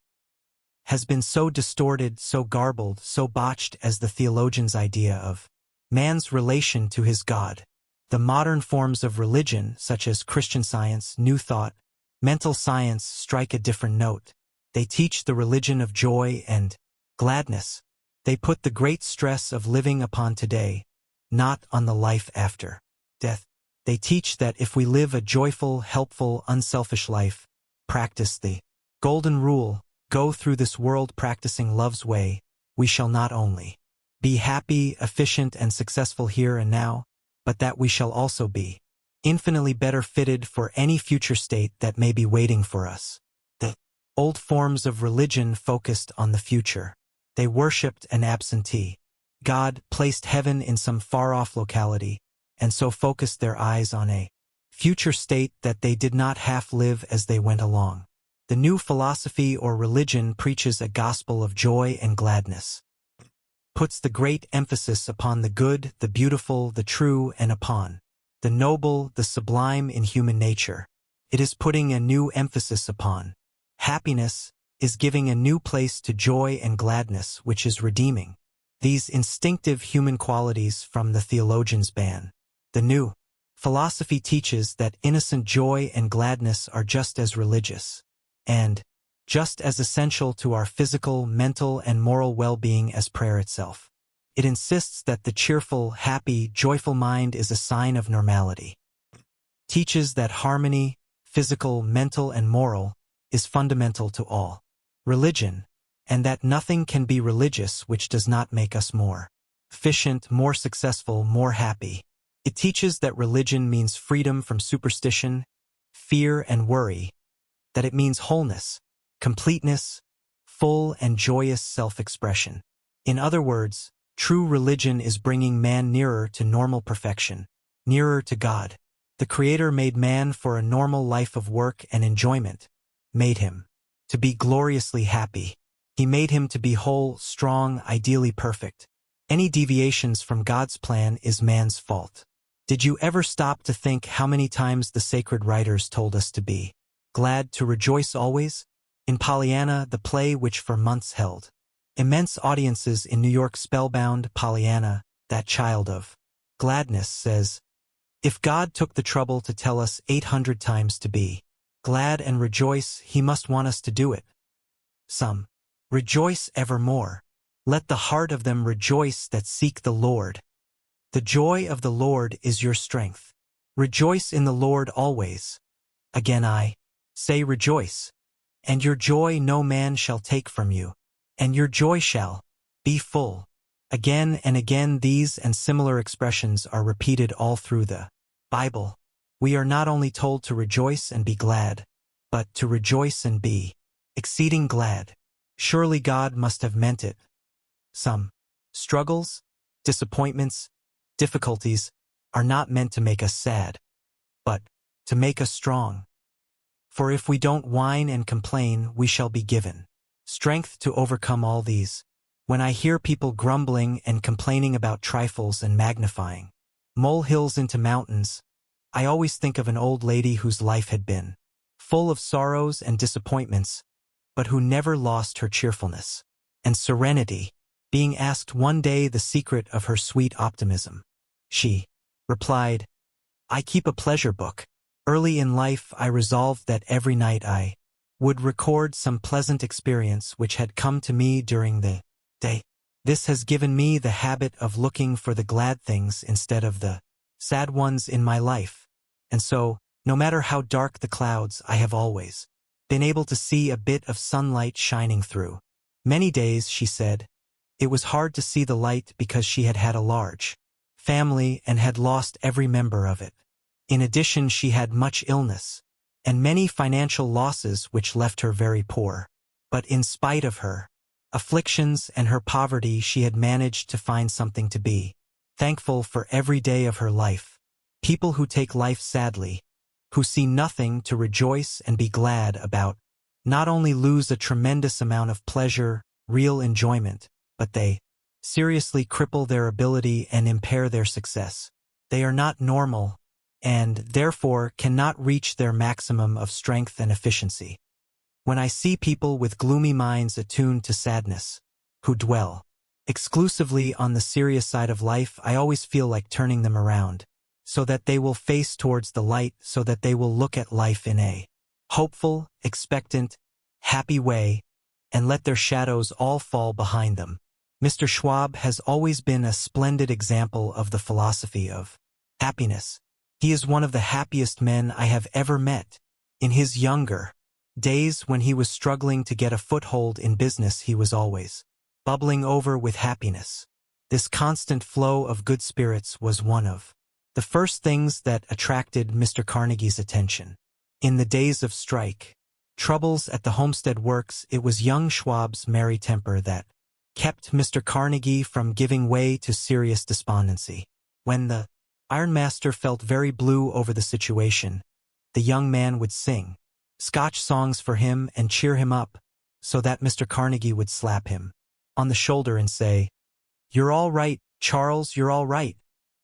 has been so distorted, so garbled, so botched as the theologian's idea of man's relation to his God. The modern forms of religion, such as Christian Science, New Thought, mental science, strike a different note. They teach the religion of joy and gladness. They put the great stress of living upon today, not on the life after death. They teach that if we live a joyful, helpful, unselfish life, practice the golden rule, go through this world practicing love's way, we shall not only be happy, efficient, and successful here and now, but that we shall also be infinitely better fitted for any future state that may be waiting for us. The old forms of religion focused on the future. They worshipped an absentee God, placed heaven in some far-off locality, and so focused their eyes on a future state that they did not half live as they went along. The new philosophy or religion preaches a gospel of joy and gladness, puts the great emphasis upon the good, the beautiful, the true, and upon the noble, the sublime in human nature. It is putting a new emphasis upon happiness, is giving a new place to joy and gladness, which is redeeming these instinctive human qualities from the theologian's ban. The new philosophy teaches that innocent joy and gladness are just as religious and just as essential to our physical, mental, and moral well-being as prayer itself. It insists that the cheerful, happy, joyful mind is a sign of normality. Teaches that harmony, physical, mental, and moral, is fundamental to all religion, and that nothing can be religious which does not make us more efficient, more successful, more happy. It teaches that religion means freedom from superstition, fear, and worry, that it means wholeness, completeness, full and joyous self-expression. In other words, true religion is bringing man nearer to normal perfection, nearer to God. The Creator made man for a normal life of work and enjoyment, made him to be gloriously happy. He made him to be whole, strong, ideally perfect. Any deviations from God's plan is man's fault. Did you ever stop to think how many times the sacred writers told us to be glad, to rejoice always? In Pollyanna, the play which for months held immense audiences in New York, spellbound, Pollyanna, that child of gladness, says, if God took the trouble to tell us 800 times to be glad and rejoice, he must want us to do it. Some rejoice evermore. Let the heart of them rejoice that seek the Lord. The joy of the Lord is your strength. Rejoice in the Lord always. Again I say rejoice. And your joy no man shall take from you. And your joy shall be full. Again and again these and similar expressions are repeated all through the Bible. We are not only told to rejoice and be glad, but to rejoice and be exceeding glad. Surely God must have meant it. Some struggles, disappointments, difficulties are not meant to make us sad, but to make us strong. For if we don't whine and complain, we shall be given strength to overcome all these. When I hear people grumbling and complaining about trifles and magnifying molehills into mountains, I always think of an old lady whose life had been full of sorrows and disappointments, but who never lost her cheerfulness and serenity. Being asked one day the secret of her sweet optimism, she replied, I keep a pleasure book. Early in life I resolved that every night I would record some pleasant experience which had come to me during the day. This has given me the habit of looking for the glad things instead of the sad ones in my life. And so, no matter how dark the clouds, I have always been able to see a bit of sunlight shining through. Many days, she said, it was hard to see the light because she had had a large family and had lost every member of it. In addition, she had much illness and many financial losses which left her very poor. But in spite of her afflictions and her poverty, she had managed to find something to be thankful for every day of her life. People who take life sadly, who see nothing to rejoice and be glad about, not only lose a tremendous amount of pleasure, real enjoyment, but they seriously cripple their ability and impair their success. They are not normal, and, therefore, cannot reach their maximum of strength and efficiency. When I see people with gloomy minds attuned to sadness, who dwell exclusively on the serious side of life, I always feel like turning them around, so that they will face towards the light, so that they will look at life in a hopeful, expectant, happy way, and let their shadows all fall behind them. Mr. Schwab has always been a splendid example of the philosophy of happiness. He is one of the happiest men I have ever met. In his younger days, when he was struggling to get a foothold in business, he was always bubbling over with happiness. This constant flow of good spirits was one of the first things that attracted Mr. Carnegie's attention. In the days of strike, troubles at the Homestead Works, it was young Schwab's merry temper that kept Mr. Carnegie from giving way to serious despondency. When the ironmaster felt very blue over the situation, the young man would sing Scotch songs for him and cheer him up, so that Mr. Carnegie would slap him on the shoulder and say, "You're all right, Charles, you're all right."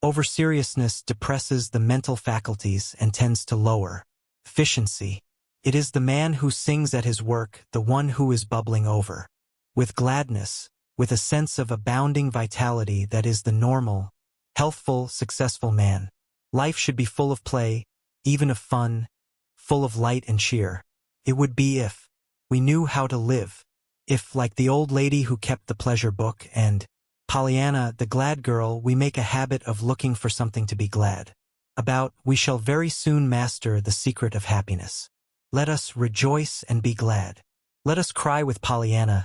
Over-seriousness depresses the mental faculties and tends to lower efficiency. It is the man who sings at his work, the one who is bubbling over with gladness, with a sense of abounding vitality, that is the normal, healthful, successful man. Life should be full of play, even of fun, full of light and cheer. It would be if we knew how to live. If, like the old lady who kept the pleasure book and Pollyanna, the glad girl, we make a habit of looking for something to be glad about, we shall very soon master the secret of happiness. Let us rejoice and be glad. Let us cry with Pollyanna.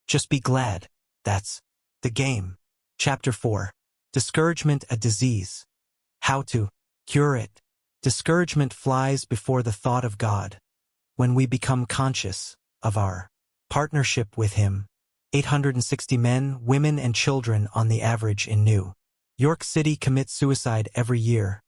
Just be glad. That's the game. Chapter 4. Discouragement a disease. How to cure it. Discouragement flies before the thought of God. When we become conscious of our partnership with Him, 860 men, women, and children on the average in New York City commit suicide every year,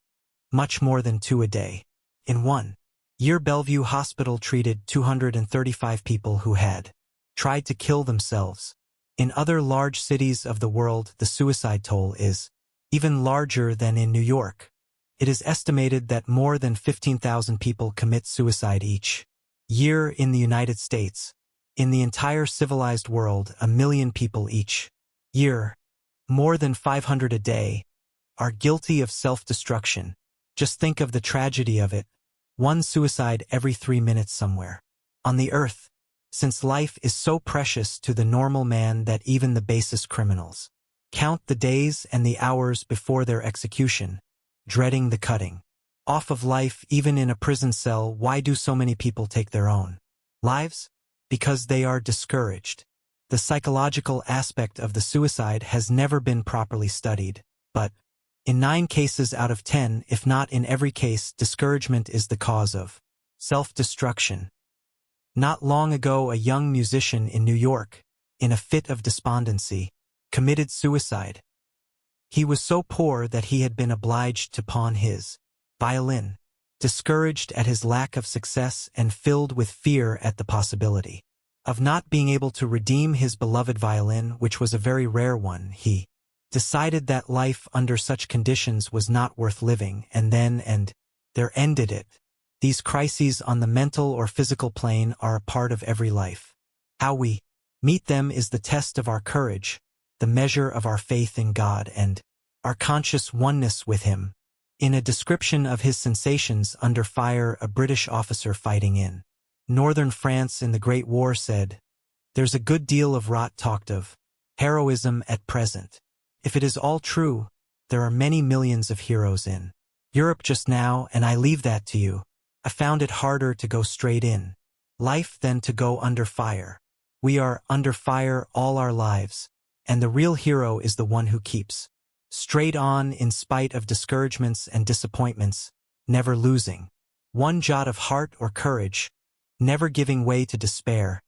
much more than 2 a day. In 1 year, Bellevue Hospital treated 235 people who had tried to kill themselves. In other large cities of the world, the suicide toll is even larger than in New York. It is estimated that more than 15,000 people commit suicide each year in the United States. In the entire civilized world, 1 million people each year, more than 500 a day, are guilty of self-destruction. Just think of the tragedy of it. 1 suicide every 3 minutes somewhere on the earth. Since life is so precious to the normal man that even the basest criminals count the days and the hours before their execution, dreading the cutting off of life even in a prison cell. Why do so many people take their own lives? Because they are discouraged. The psychological aspect of the suicide has never been properly studied, but in 9 cases out of 10, if not in every case, discouragement is the cause of self-destruction. Not long ago, a young musician in New York, in a fit of despondency, committed suicide. He was so poor that he had been obliged to pawn his violin, discouraged at his lack of success and filled with fear at the possibility of not being able to redeem his beloved violin, which was a very rare one. He decided that life under such conditions was not worth living, and there ended it. These crises on the mental or physical plane are a part of every life. How we meet them is the test of our courage, the measure of our faith in God and our conscious oneness with Him. In a description of his sensations under fire, a British officer fighting in northern France in the Great War said, "There's a good deal of rot talked of heroism at present. If it is all true, there are many millions of heroes in Europe just now, and I leave that to you. I found it harder to go straight in life than to go under fire. We are under fire all our lives, and the real hero is the one who keeps straight on in spite of discouragements and disappointments, never losing 1 jot of heart or courage, never giving way to despair,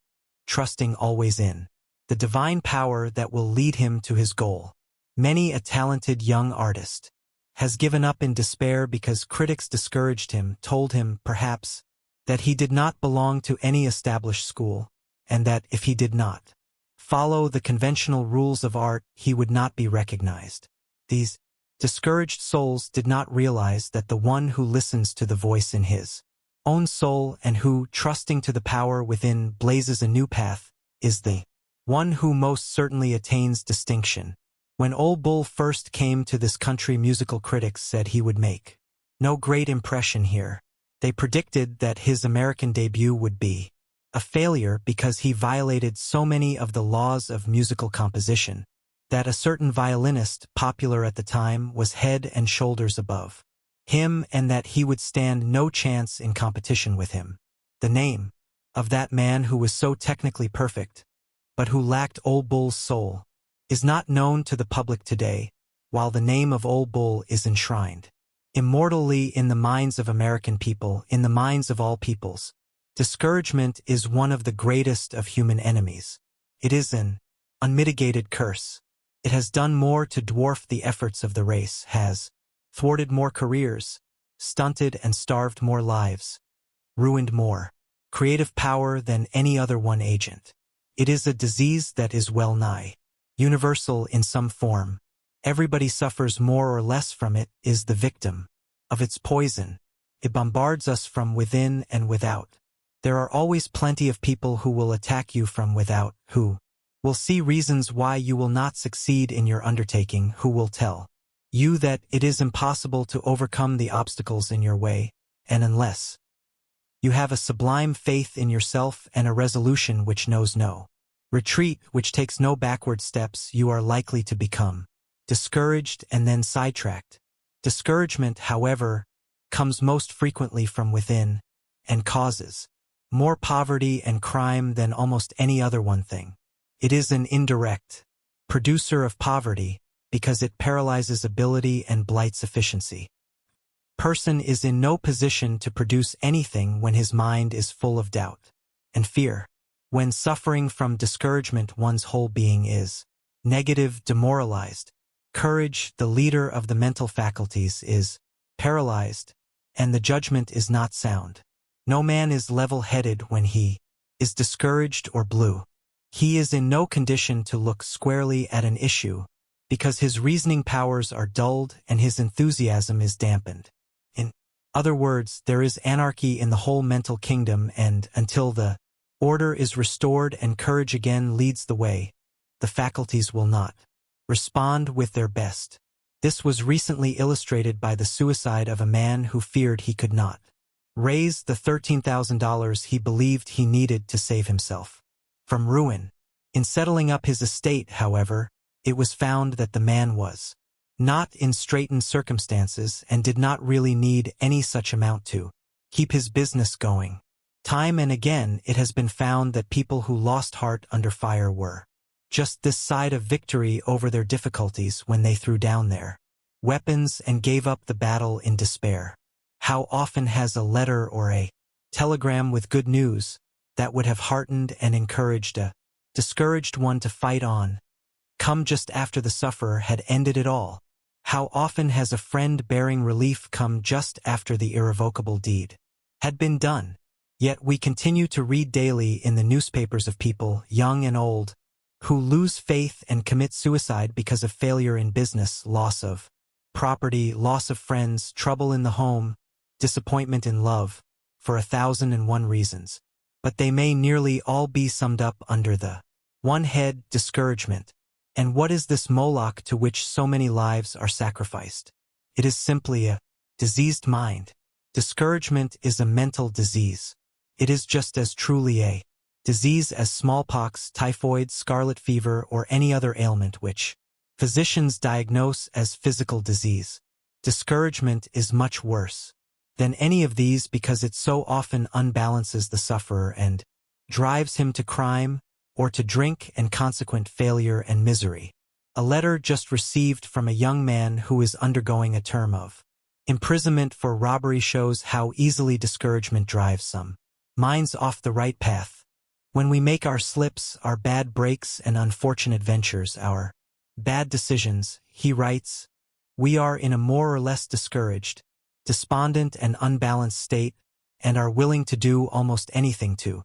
trusting always in the divine power that will lead him to his goal." Many a talented young artist has given up in despair because critics discouraged him, told him, perhaps, that he did not belong to any established school, and that if he did not follow the conventional rules of art, he would not be recognized. These discouraged souls did not realize that the one who listens to the voice in his own soul and who, trusting to the power within, blazes a new path, is the one who most certainly attains distinction. When Old Bull first came to this country, musical critics said he would make no great impression here. They predicted that his American debut would be a failure because he violated so many of the laws of musical composition, that a certain violinist, popular at the time, was head and shoulders above him, and that he would stand no chance in competition with him. The name of that man who was so technically perfect, but who lacked Old Bull's soul, is not known to the public today, while the name of Old Bull is enshrined immortally in the minds of American people, in the minds of all peoples. Discouragement is one of the greatest of human enemies. It is an unmitigated curse. It has done more to dwarf the efforts of the race, has thwarted more careers, stunted and starved more lives, ruined more creative power than any other one agent. It is a disease that is well nigh universal in some form. Everybody suffers more or less from it, is the victim of its poison. It bombards us from within and without. There are always plenty of people who will attack you from without, who will see reasons why you will not succeed in your undertaking, who will tell you that it is impossible to overcome the obstacles in your way, and unless you have a sublime faith in yourself and a resolution which knows no retreat, which takes no backward steps, you are likely to become discouraged and then sidetracked. Discouragement, however, comes most frequently from within and causes more poverty and crime than almost any other one thing. It is an indirect producer of poverty because it paralyzes ability and blights efficiency. Person is in no position to produce anything when his mind is full of doubt and fear. When suffering from discouragement, one's whole being is negative, demoralized. Courage, the leader of the mental faculties, is paralyzed, and the judgment is not sound. No man is level-headed when he is discouraged or blue. He is in no condition to look squarely at an issue because his reasoning powers are dulled and his enthusiasm is dampened. In other words, there is anarchy in the whole mental kingdom, and until the order is restored and courage again leads the way, the faculties will not respond with their best. This was recently illustrated by the suicide of a man who feared he could not raise the $13,000 he believed he needed to save himself from ruin. In settling up his estate, however, it was found that the man was not in straitened circumstances and did not really need any such amount to keep his business going. Time and again it has been found that people who lost heart under fire were just this side of victory over their difficulties when they threw down their weapons and gave up the battle in despair. How often has a letter or a telegram with good news that would have heartened and encouraged a discouraged one to fight on come just after the sufferer had ended it all? How often has a friend bearing relief come just after the irrevocable deed had been done? Yet we continue to read daily in the newspapers of people, young and old, who lose faith and commit suicide because of failure in business, loss of property, loss of friends, trouble in the home, disappointment in love, for 1,001 reasons. But they may nearly all be summed up under the one head, discouragement. And what is this Moloch to which so many lives are sacrificed? It is simply a diseased mind. Discouragement is a mental disease. It is just as truly a disease as smallpox, typhoid, scarlet fever, or any other ailment which physicians diagnose as physical disease. Discouragement is much worse than any of these because it so often unbalances the sufferer and drives him to crime or to drink and consequent failure and misery. A letter just received from a young man who is undergoing a term of imprisonment for robbery shows how easily discouragement drives some minds off the right path. When we make our slips, our bad breaks and unfortunate ventures our bad decisions, he writes. We are in a more or less discouraged, despondent and unbalanced state, and are willing to do almost anything to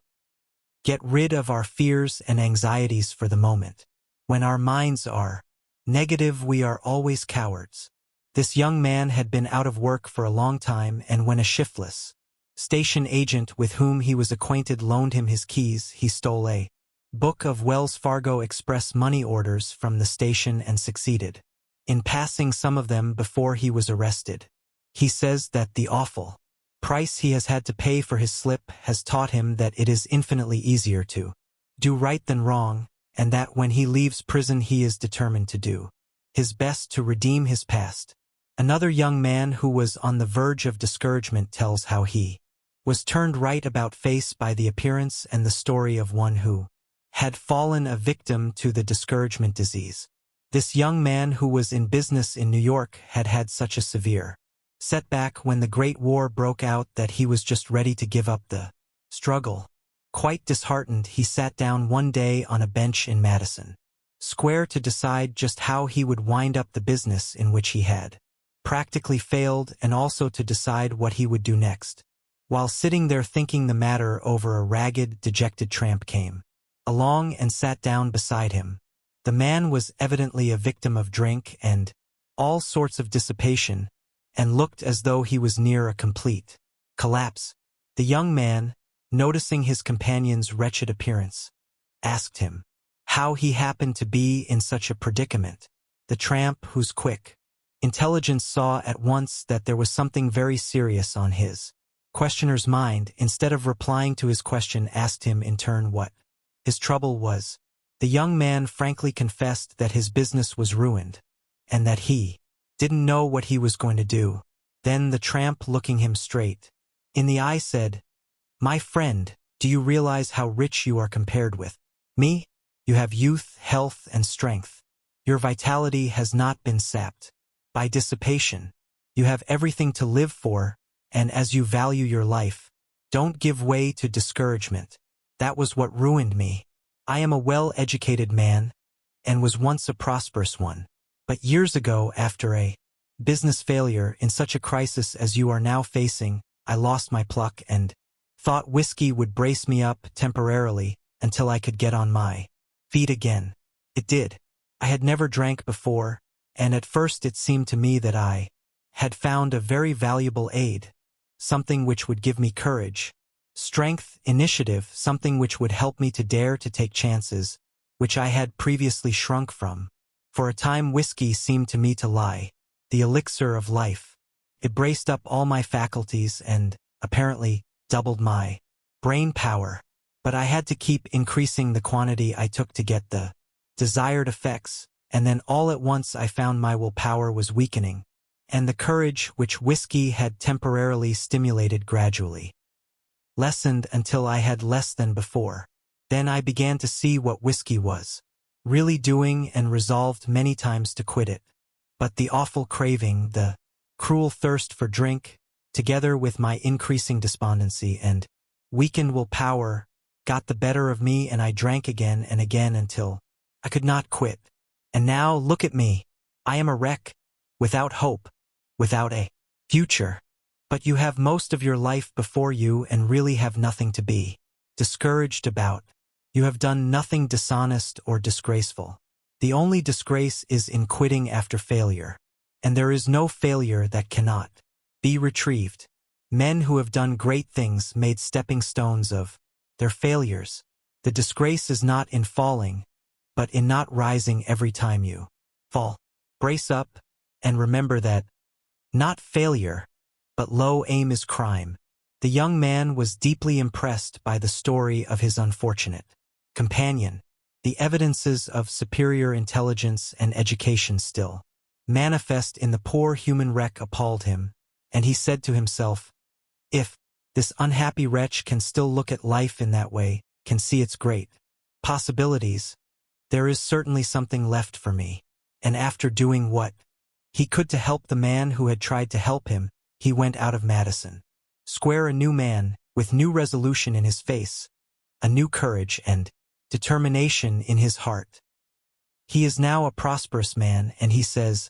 get rid of our fears and anxieties for the moment. When our minds are negative, we are always cowards. This young man had been out of work for a long time, and when a shiftless station agent with whom he was acquainted loaned him his keys, he stole a book of Wells Fargo Express money orders from the station and succeeded in passing some of them before he was arrested. He says that the awful price he has had to pay for his slip has taught him that it is infinitely easier to do right than wrong, and that when he leaves prison he is determined to do his best to redeem his past. Another young man who was on the verge of discouragement tells how he was turned right about face by the appearance and the story of one who had fallen a victim to the discouragement disease. This young man who was in business in New York had had such a severe setback when the Great War broke out that he was just ready to give up the struggle. Quite disheartened, he sat down one day on a bench in Madison Square to decide just how he would wind up the business in which he had practically failed, and also to decide what he would do next. While sitting there thinking the matter over, a ragged, dejected tramp came along and sat down beside him. The man was evidently a victim of drink and all sorts of dissipation, and looked as though he was near a complete collapse. The young man, noticing his companion's wretched appearance, asked him how he happened to be in such a predicament. The tramp, whose quick intelligence saw at once that there was something very serious on his questioner's mind, instead of replying to his question, asked him in turn what his trouble was. The young man frankly confessed that his business was ruined, and that he didn't know what he was going to do. Then the tramp, looking him straight in the eye, said, "My friend, do you realize how rich you are compared with me? You have youth, health, and strength. Your vitality has not been sapped by dissipation. You have everything to live for, and as you value your life, don't give way to discouragement. That was what ruined me. I am a well-educated man, and was once a prosperous one. But years ago, after a business failure in such a crisis as you are now facing, I lost my pluck and thought whiskey would brace me up temporarily until I could get on my feet again. It did. I had never drank before, and at first it seemed to me that I had found a very valuable aid, something which would give me courage, strength, initiative, something which would help me to dare to take chances, which I had previously shrunk from. For a time whiskey seemed to me to lie, the elixir of life. It braced up all my faculties and, apparently, doubled my brain power. But I had to keep increasing the quantity I took to get the desired effects, and then all at once I found my willpower was weakening, and the courage which whiskey had temporarily stimulated gradually lessened until I had less than before. Then I began to see what whiskey was really doing, and resolved many times to quit it. But the awful craving, the cruel thirst for drink, together with my increasing despondency and weakened willpower, got the better of me, and I drank again and again until I could not quit. And now look at me. I am a wreck, without hope, without a future. But you have most of your life before you and really have nothing to be discouraged about. You have done nothing dishonest or disgraceful. The only disgrace is in quitting after failure, and there is no failure that cannot be retrieved. Men who have done great things made stepping stones of their failures. The disgrace is not in falling, but in not rising every time you fall. Brace up, and remember that not failure, but low aim is crime. The young man was deeply impressed by the story of his unfortunate companion. The evidences of superior intelligence and education still manifest in the poor human wreck appalled him, and he said to himself, if this unhappy wretch can still look at life in that way, can see its great possibilities, there is certainly something left for me. And after doing what he could to help the man who had tried to help him, he went out of Madison Square a new man, with new resolution in his face, a new courage and determination in his heart. He is now a prosperous man, and he says,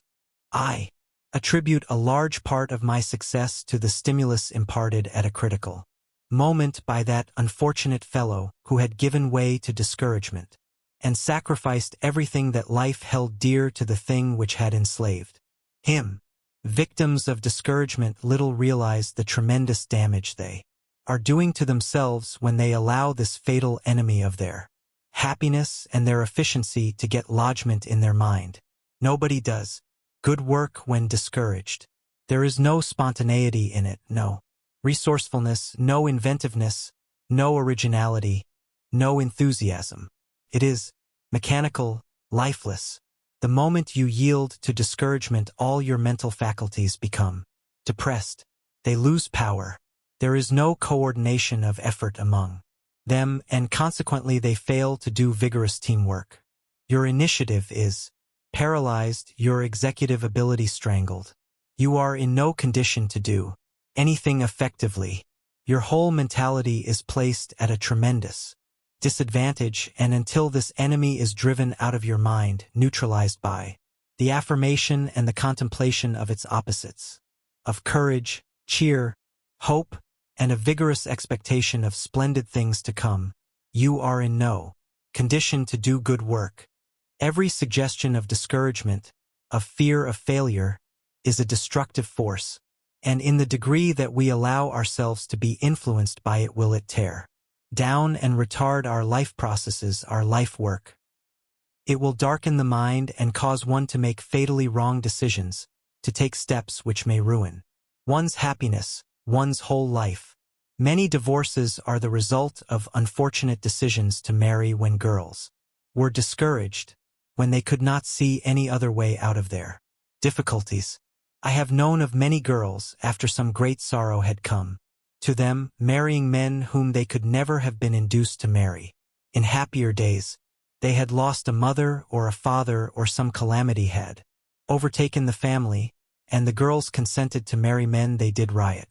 I attribute a large part of my success to the stimulus imparted at a critical moment by that unfortunate fellow who had given way to discouragement and sacrificed everything that life held dear to the thing which had enslaved him. Victims of discouragement little realize the tremendous damage they are doing to themselves when they allow this fatal enemy of their happiness and their efficiency to get lodgment in their mind. Nobody does good work when discouraged. There is no spontaneity in it, no resourcefulness, no inventiveness, no originality, no enthusiasm. It is mechanical, lifeless. The moment you yield to discouragement, all your mental faculties become depressed. They lose power. There is no coordination of effort among them, and consequently they fail to do vigorous teamwork. Your initiative is paralyzed, your executive ability strangled. You are in no condition to do anything effectively. Your whole mentality is placed at a tremendous disadvantage, and until this enemy is driven out of your mind, neutralized by the affirmation and the contemplation of its opposites, of courage, cheer, hope, and a vigorous expectation of splendid things to come, you are in no condition to do good work. Every suggestion of discouragement, of fear of failure, is a destructive force, and in the degree that we allow ourselves to be influenced by it will it tear down and retard our life processes, our life work. It will darken the mind and cause one to make fatally wrong decisions, to take steps which may ruin one's happiness, one's whole life. Many divorces are the result of unfortunate decisions to marry when girls were discouraged, when they could not see any other way out of their difficulties. I have known of many girls, after some great sorrow had come to them, marrying men whom they could never have been induced to marry. In happier days, they had lost a mother or a father, or some calamity had overtaken the family, and the girls consented to marry men they did riot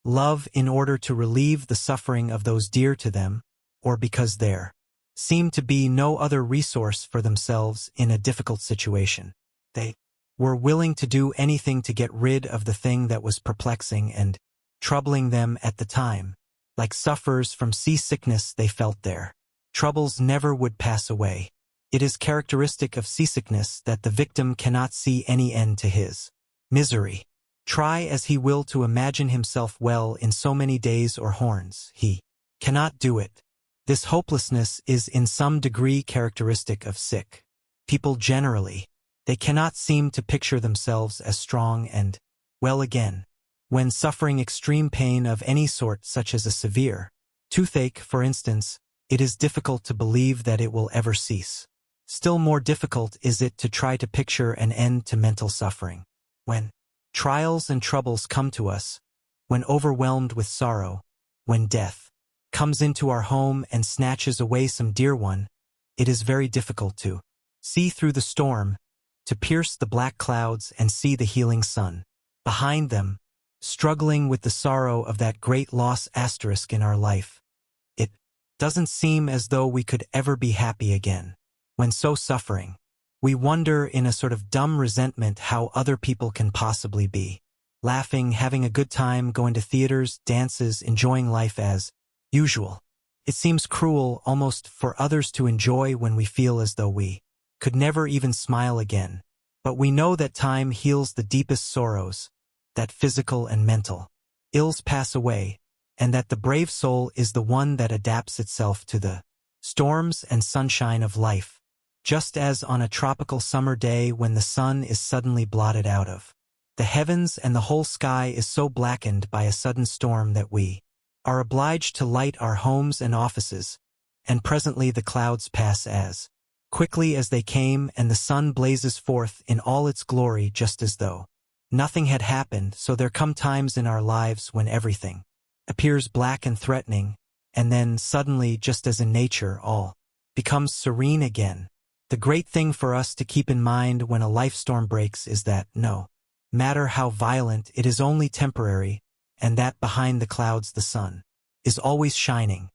love in order to relieve the suffering of those dear to them, or because there seemed to be no other resource for themselves in a difficult situation. They were willing to do anything to get rid of the thing that was perplexing and troubling them at the time. Like sufferers from seasickness, they felt their troubles never would pass away. It is characteristic of seasickness that the victim cannot see any end to his misery. Try as he will to imagine himself well in so many days or horns, he cannot do it. This hopelessness is in some degree characteristic of sick people generally. They cannot seem to picture themselves as strong and well again. When suffering extreme pain of any sort, such as a severe toothache, for instance, it is difficult to believe that it will ever cease. Still more difficult is it to try to picture an end to mental suffering. When trials and troubles come to us, when overwhelmed with sorrow, when death comes into our home and snatches away some dear one, it is very difficult to see through the storm, to pierce the black clouds and see the healing sun behind them, struggling with the sorrow of that great loss asterisk in our life. It doesn't seem as though we could ever be happy again. When so suffering, we wonder in a sort of dumb resentment how other people can possibly be laughing, having a good time, going to theaters, dances, enjoying life as usual. It seems cruel almost for others to enjoy when we feel as though we could never even smile again. But we know that time heals the deepest sorrows, that physical and mental ills pass away, and that the brave soul is the one that adapts itself to the storms and sunshine of life, just as on a tropical summer day when the sun is suddenly blotted out of the heavens and the whole sky is so blackened by a sudden storm that we are obliged to light our homes and offices, and presently the clouds pass as quickly as they came and the sun blazes forth in all its glory just as though nothing had happened. So there come times in our lives when everything appears black and threatening, and then suddenly, just as in nature, all becomes serene again. The great thing for us to keep in mind when a life storm breaks is that, no matter how violent, it is only temporary, and that behind the clouds the sun is always shining.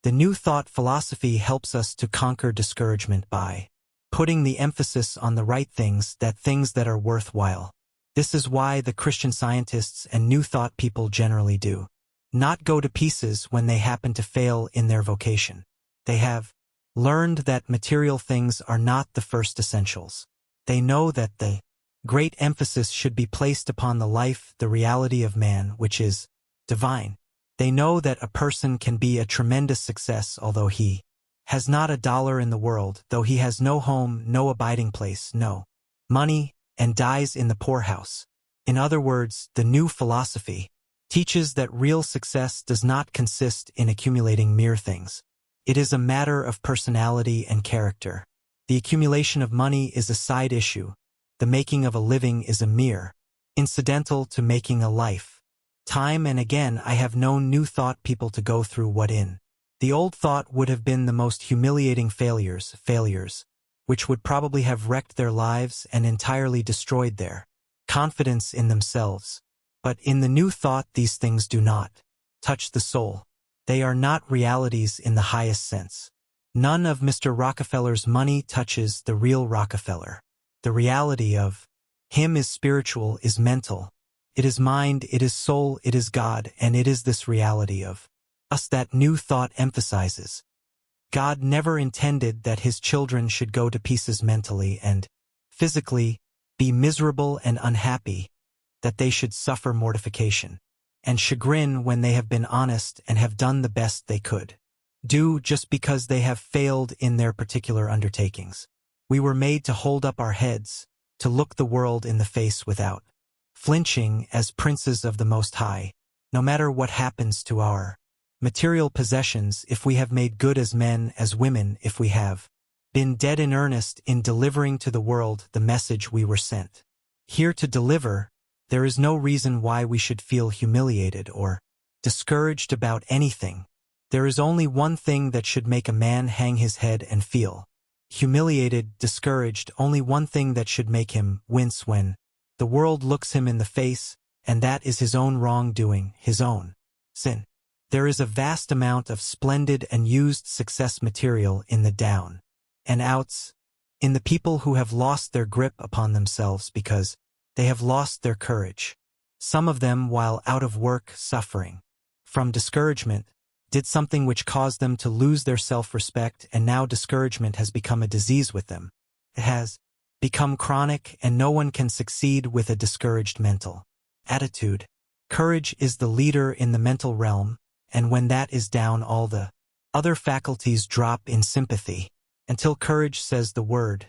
The New Thought philosophy helps us to conquer discouragement by putting the emphasis on the right things that are worthwhile. This is why the Christian Scientists and New Thought people generally do not go to pieces when they happen to fail in their vocation. They have learned that material things are not the first essentials. They know that the great emphasis should be placed upon the life, the reality of man, which is divine. They know that a person can be a tremendous success although he has not a dollar in the world, though he has no home, no abiding place, no money, and dies in the poorhouse. In other words, the new philosophy teaches that real success does not consist in accumulating mere things. It is a matter of personality and character. The accumulation of money is a side issue. The making of a living is a mere incidental to making a life. Time and again I have known New Thought people to go through what in the Old Thought would have been the most humiliating failures, which would probably have wrecked their lives and entirely destroyed their confidence in themselves. But in the New Thought these things do not touch the soul. They are not realities in the highest sense. None of Mr. Rockefeller's money touches the real Rockefeller. The reality of him is spiritual, is mental. It is mind, it is soul, it is God, and it is this reality of us that New Thought emphasizes. God never intended that his children should go to pieces mentally and physically, be miserable and unhappy, that they should suffer mortification and chagrin when they have been honest and have done the best they could do just because they have failed in their particular undertakings. We were made to hold up our heads, to look the world in the face without flinching as princes of the Most High, no matter what happens to our material possessions, if we have made good as men, as women, if we have been dead in earnest in delivering to the world the message we were sent here to deliver. There is no reason why we should feel humiliated or discouraged about anything. There is only one thing that should make a man hang his head and feel humiliated, discouraged, only one thing that should make him wince when the world looks him in the face, and that is his own wrongdoing, his own sin. There is a vast amount of splendid and used success material in the down and outs, in the people who have lost their grip upon themselves because they have lost their courage. Some of them, while out of work, suffering from discouragement, did something which caused them to lose their self-respect, and now discouragement has become a disease with them. It has become chronic, and no one can succeed with a discouraged mental attitude. Courage is the leader in the mental realm, and when that is down, all the other faculties drop in sympathy, until courage says the word.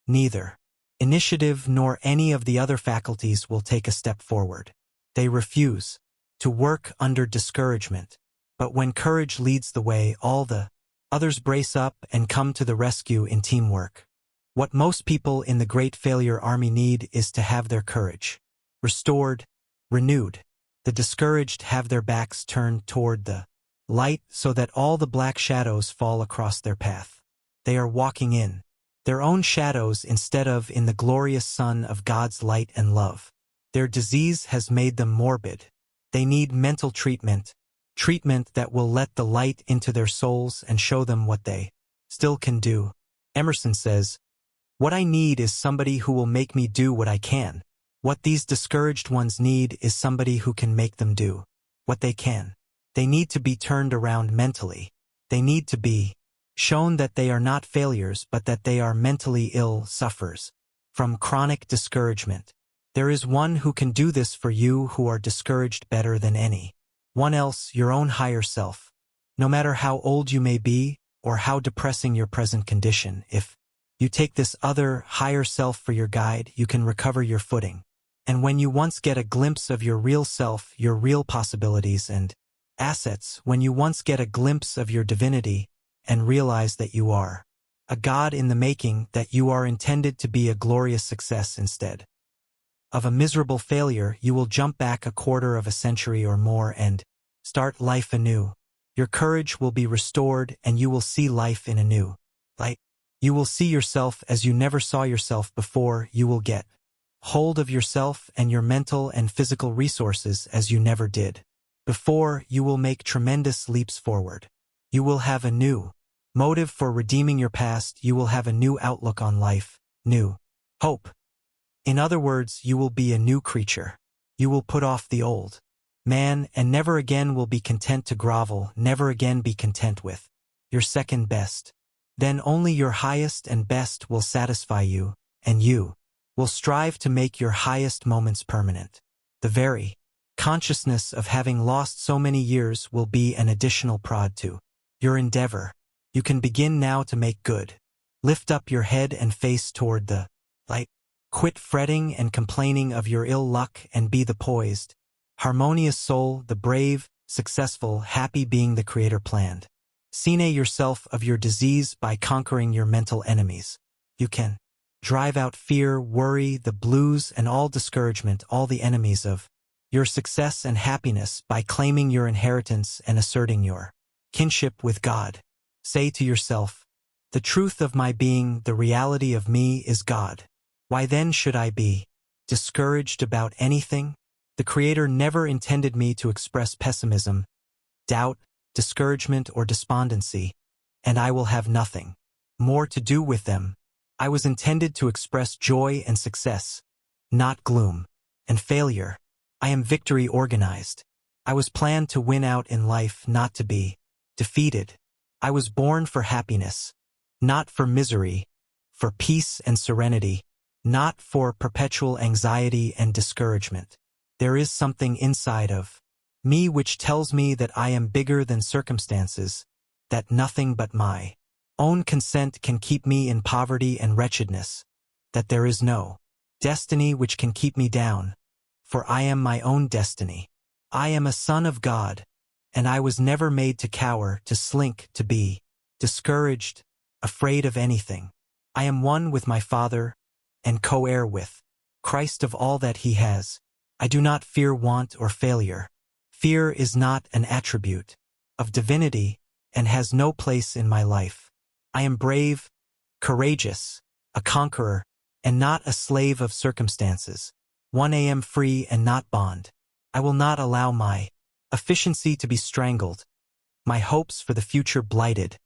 Neither initiative nor any of the other faculties will take a step forward. They refuse to work under discouragement. But when courage leads the way, all the others brace up and come to the rescue in teamwork. What most people in the Great Failure Army need is to have their courage restored, renewed. The discouraged have their backs turned toward the light so that all the black shadows fall across their path. They are walking in their own shadows instead of in the glorious sun of God's light and love. Their disease has made them morbid. They need mental treatment that will let the light into their souls and show them what they still can do. Emerson says, "What I need is somebody who will make me do what I can." What these discouraged ones need is somebody who can make them do what they can. They need to be turned around mentally. They need to be shown that they are not failures, but that they are mentally ill sufferers from chronic discouragement. There is one who can do this for you who are discouraged better than any one else, your own higher self. No matter how old you may be, or how depressing your present condition, if you take this other, higher self for your guide, you can recover your footing. And when you once get a glimpse of your real self, your real possibilities and assets, when you once get a glimpse of your divinity and realize that you are a God in the making, that you are intended to be a glorious success instead of a miserable failure, you will jump back a quarter of a century or more and start life anew. Your courage will be restored and you will see life in a new light. You will see yourself as you never saw yourself before. You will get hold of yourself and your mental and physical resources as you never did before. You will make tremendous leaps forward. You will have a new motive for redeeming your past, you will have a new outlook on life, new hope. In other words, you will be a new creature. You will put off the old man and never again will be content to grovel, never again be content with your second best. Then only your highest and best will satisfy you, and you will strive to make your highest moments permanent. The very consciousness of having lost so many years will be an additional prod to your endeavor. You can begin now to make good. Lift up your head and face toward the light. Quit fretting and complaining of your ill luck and be the poised, harmonious soul, the brave, successful, happy being the Creator planned. Sine yourself of your disease by conquering your mental enemies. You can drive out fear, worry, the blues, and all discouragement, all the enemies of your success and happiness by claiming your inheritance and asserting your kinship with God. Say to yourself, the truth of my being, the reality of me is God. Why then should I be discouraged about anything? The Creator never intended me to express pessimism, doubt, discouragement, or despondency, and I will have nothing more to do with them. I was intended to express joy and success, not gloom and failure. I am victory organized. I was planned to win out in life, not to be defeated. I was born for happiness, not for misery, for peace and serenity, not for perpetual anxiety and discouragement. There is something inside of me which tells me that I am bigger than circumstances, that nothing but my own consent can keep me in poverty and wretchedness, that there is no destiny which can keep me down, for I am my own destiny. I am a son of God, and I was never made to cower, to slink, to be discouraged, afraid of anything. I am one with my Father and co-heir with Christ of all that He has. I do not fear want or failure. Fear is not an attribute of divinity and has no place in my life. I am brave, courageous, a conqueror, and not a slave of circumstances. 1 a.m. free and not bond. I will not allow my efficiency to be strangled, my hopes for the future blighted,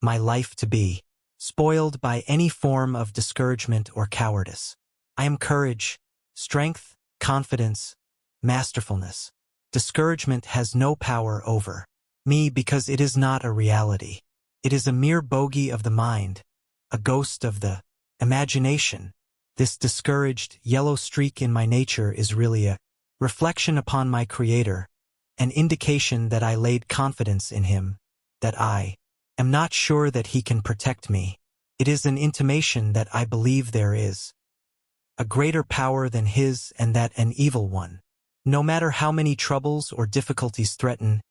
my life to be spoiled by any form of discouragement or cowardice. I am courage, strength, confidence, masterfulness. Discouragement has no power over me because it is not a reality. It is a mere bogey of the mind, a ghost of the imagination. This discouraged, yellow streak in my nature is really a reflection upon my Creator, an indication that I laid confidence in Him, that I am not sure that He can protect me. It is an intimation that I believe there is a greater power than His and that an evil one. No matter how many troubles or difficulties threaten,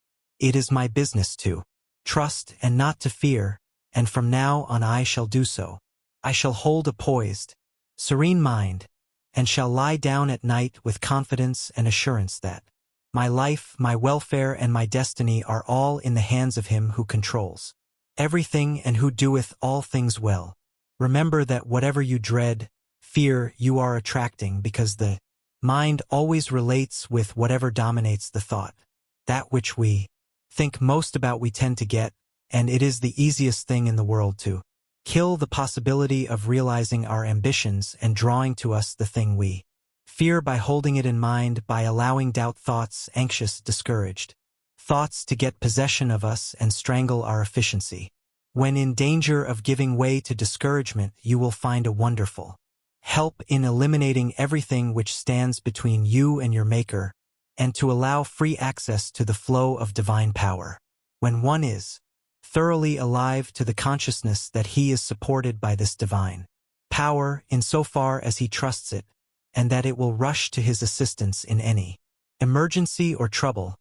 it is my business to trust and not to fear, and from now on I shall do so. I shall hold a poised, serene mind, and shall lie down at night with confidence and assurance that my life, my welfare, and my destiny are all in the hands of Him who controls everything and who doeth all things well. Remember that whatever you dread, fear, you are attracting, because the mind always relates with whatever dominates the thought. That which we think most about we tend to get, and it is the easiest thing in the world to kill the possibility of realizing our ambitions and drawing to us the thing we fear by holding it in mind, by allowing doubt thoughts, anxious, discouraged thoughts to get possession of us and strangle our efficiency. When in danger of giving way to discouragement, you will find a wonderful help in eliminating everything which stands between you and your Maker, and to allow free access to the flow of divine power. When one is thoroughly alive to the consciousness that he is supported by this divine power insofar as he trusts it, and that it will rush to his assistance in any emergency or trouble,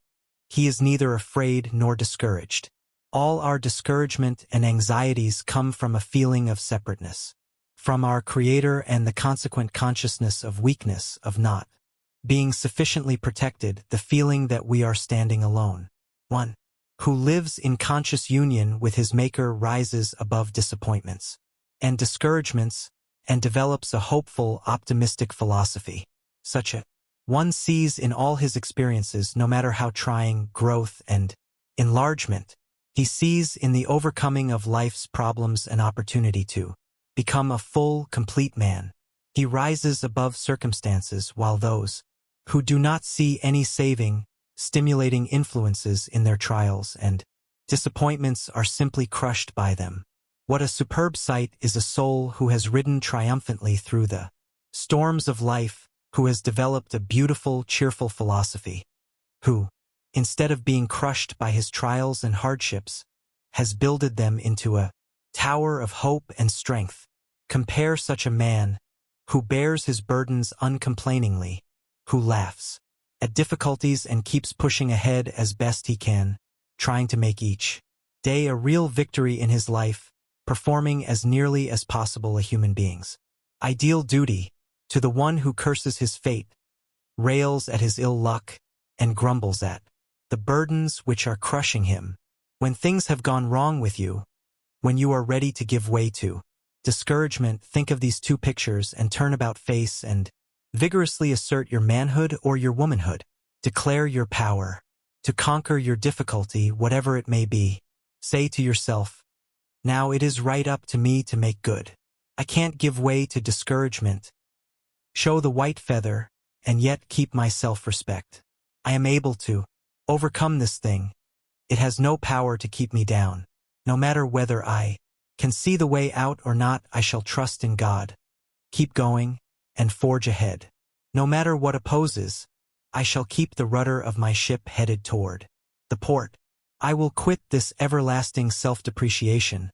he is neither afraid nor discouraged. All our discouragement and anxieties come from a feeling of separateness from our Creator and the consequent consciousness of weakness, of not being sufficiently protected, the feeling that we are standing alone. One who lives in conscious union with his Maker rises above disappointments and discouragements and develops a hopeful, optimistic philosophy. Such a one sees in all his experiences, no matter how trying, growth and enlargement. He sees in the overcoming of life's problems an opportunity to become a full, complete man. He rises above circumstances while those who do not see any saving, stimulating influences in their trials and disappointments are simply crushed by them. What a superb sight is a soul who has ridden triumphantly through the storms of life, who has developed a beautiful, cheerful philosophy, who, instead of being crushed by his trials and hardships, has builded them into a tower of hope and strength. Compare such a man, who bears his burdens uncomplainingly, who laughs at difficulties and keeps pushing ahead as best he can, trying to make each day a real victory in his life, performing as nearly as possible a human being's ideal duty, to the one who curses his fate, rails at his ill luck, and grumbles at the burdens which are crushing him. When things have gone wrong with you, when you are ready to give way to discouragement, think of these two pictures and turn about face and vigorously assert your manhood or your womanhood. Declare your power to conquer your difficulty, whatever it may be. Say to yourself, now it is right up to me to make good. I can't give way to discouragement, show the white feather, and yet keep my self-respect. I am able to overcome this thing. It has no power to keep me down. No matter whether I can see the way out or not, I shall trust in God, keep going, and forge ahead. No matter what opposes, I shall keep the rudder of my ship headed toward the port. I will quit this everlasting self-depreciation,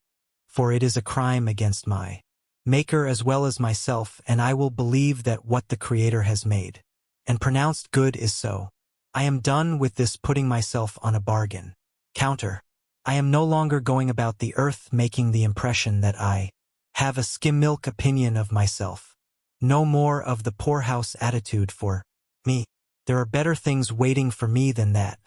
for it is a crime against my Maker as well as myself, and I will believe that what the Creator has made and pronounced good is so. I am done with this putting myself on a bargain counter. I am no longer going about the earth making the impression that I have a skim-milk opinion of myself. No more of the poorhouse attitude for me. There are better things waiting for me than that.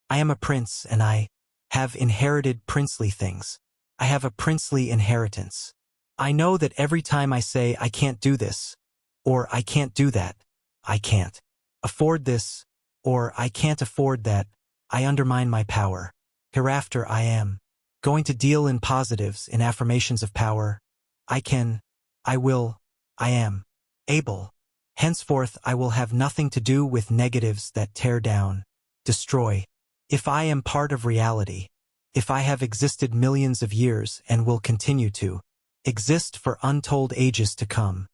I am a prince and I have inherited princely things. I have a princely inheritance. I know that every time I say I can't do this, or I can't do that, I can't afford this, or I can't afford that, I undermine my power. Hereafter I am going to deal in positives, in affirmations of power. I can, I will, I am able. Henceforth I will have nothing to do with negatives that tear down, destroy. If I am part of reality, if I have existed millions of years and will continue to exist for untold ages to come,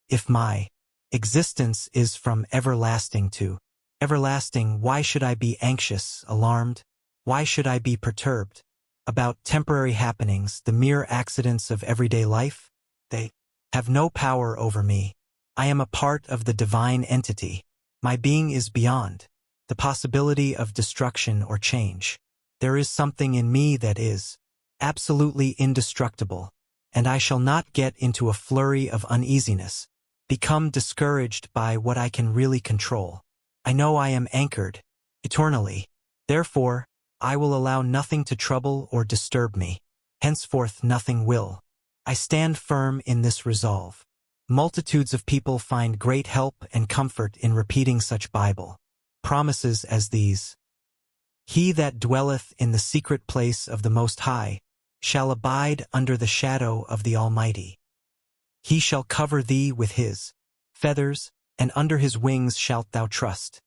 if my existence is from everlasting to everlasting, why should I be anxious, alarmed? Why should I be perturbed about temporary happenings, the mere accidents of everyday life? They have no power over me. I am a part of the divine entity. My being is beyond the possibility of destruction or change. There is something in me that is absolutely indestructible, and I shall not get into a flurry of uneasiness, become discouraged by what I can really control. I know I am anchored eternally. Therefore, I will allow nothing to trouble or disturb me. Henceforth nothing will. I stand firm in this resolve. Multitudes of people find great help and comfort in repeating such Bible promises as these. He that dwelleth in the secret place of the Most High shall abide under the shadow of the Almighty. He shall cover thee with his feathers, and under his wings shalt thou trust.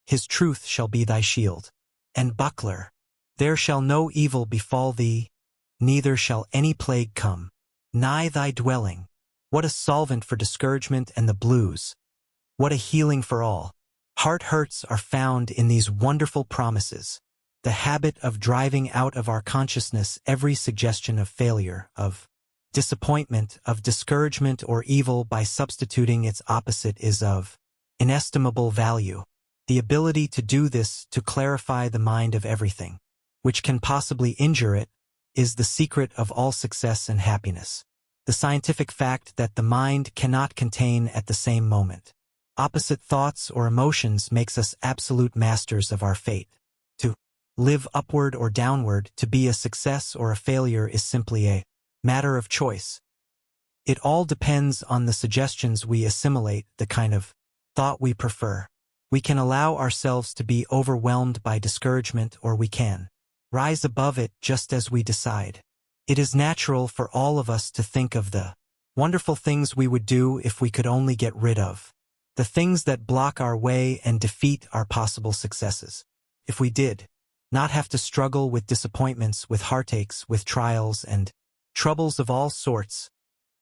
His truth shall be thy shield and buckler. There shall no evil befall thee, neither shall any plague come nigh thy dwelling. What a solvent for discouragement and the blues. What a healing for all. Heart hurts are found in these wonderful promises. The habit of driving out of our consciousness every suggestion of failure, of disappointment, of discouragement or evil by substituting its opposite is of inestimable value. The ability to do this, to clarify the mind of everything which can possibly injure it, is the secret of all success and happiness. The scientific fact that the mind cannot contain at the same moment opposite thoughts or emotions makes us absolute masters of our fate. To live upward or downward, to be a success or a failure is simply a matter of choice. It all depends on the suggestions we assimilate, the kind of thought we prefer. We can allow ourselves to be overwhelmed by discouragement, or we can rise above it just as we decide. It is natural for all of us to think of the wonderful things we would do if we could only get rid of the things that block our way and defeat our possible successes. If we did not have to struggle with disappointments, with heartaches, with trials and troubles of all sorts,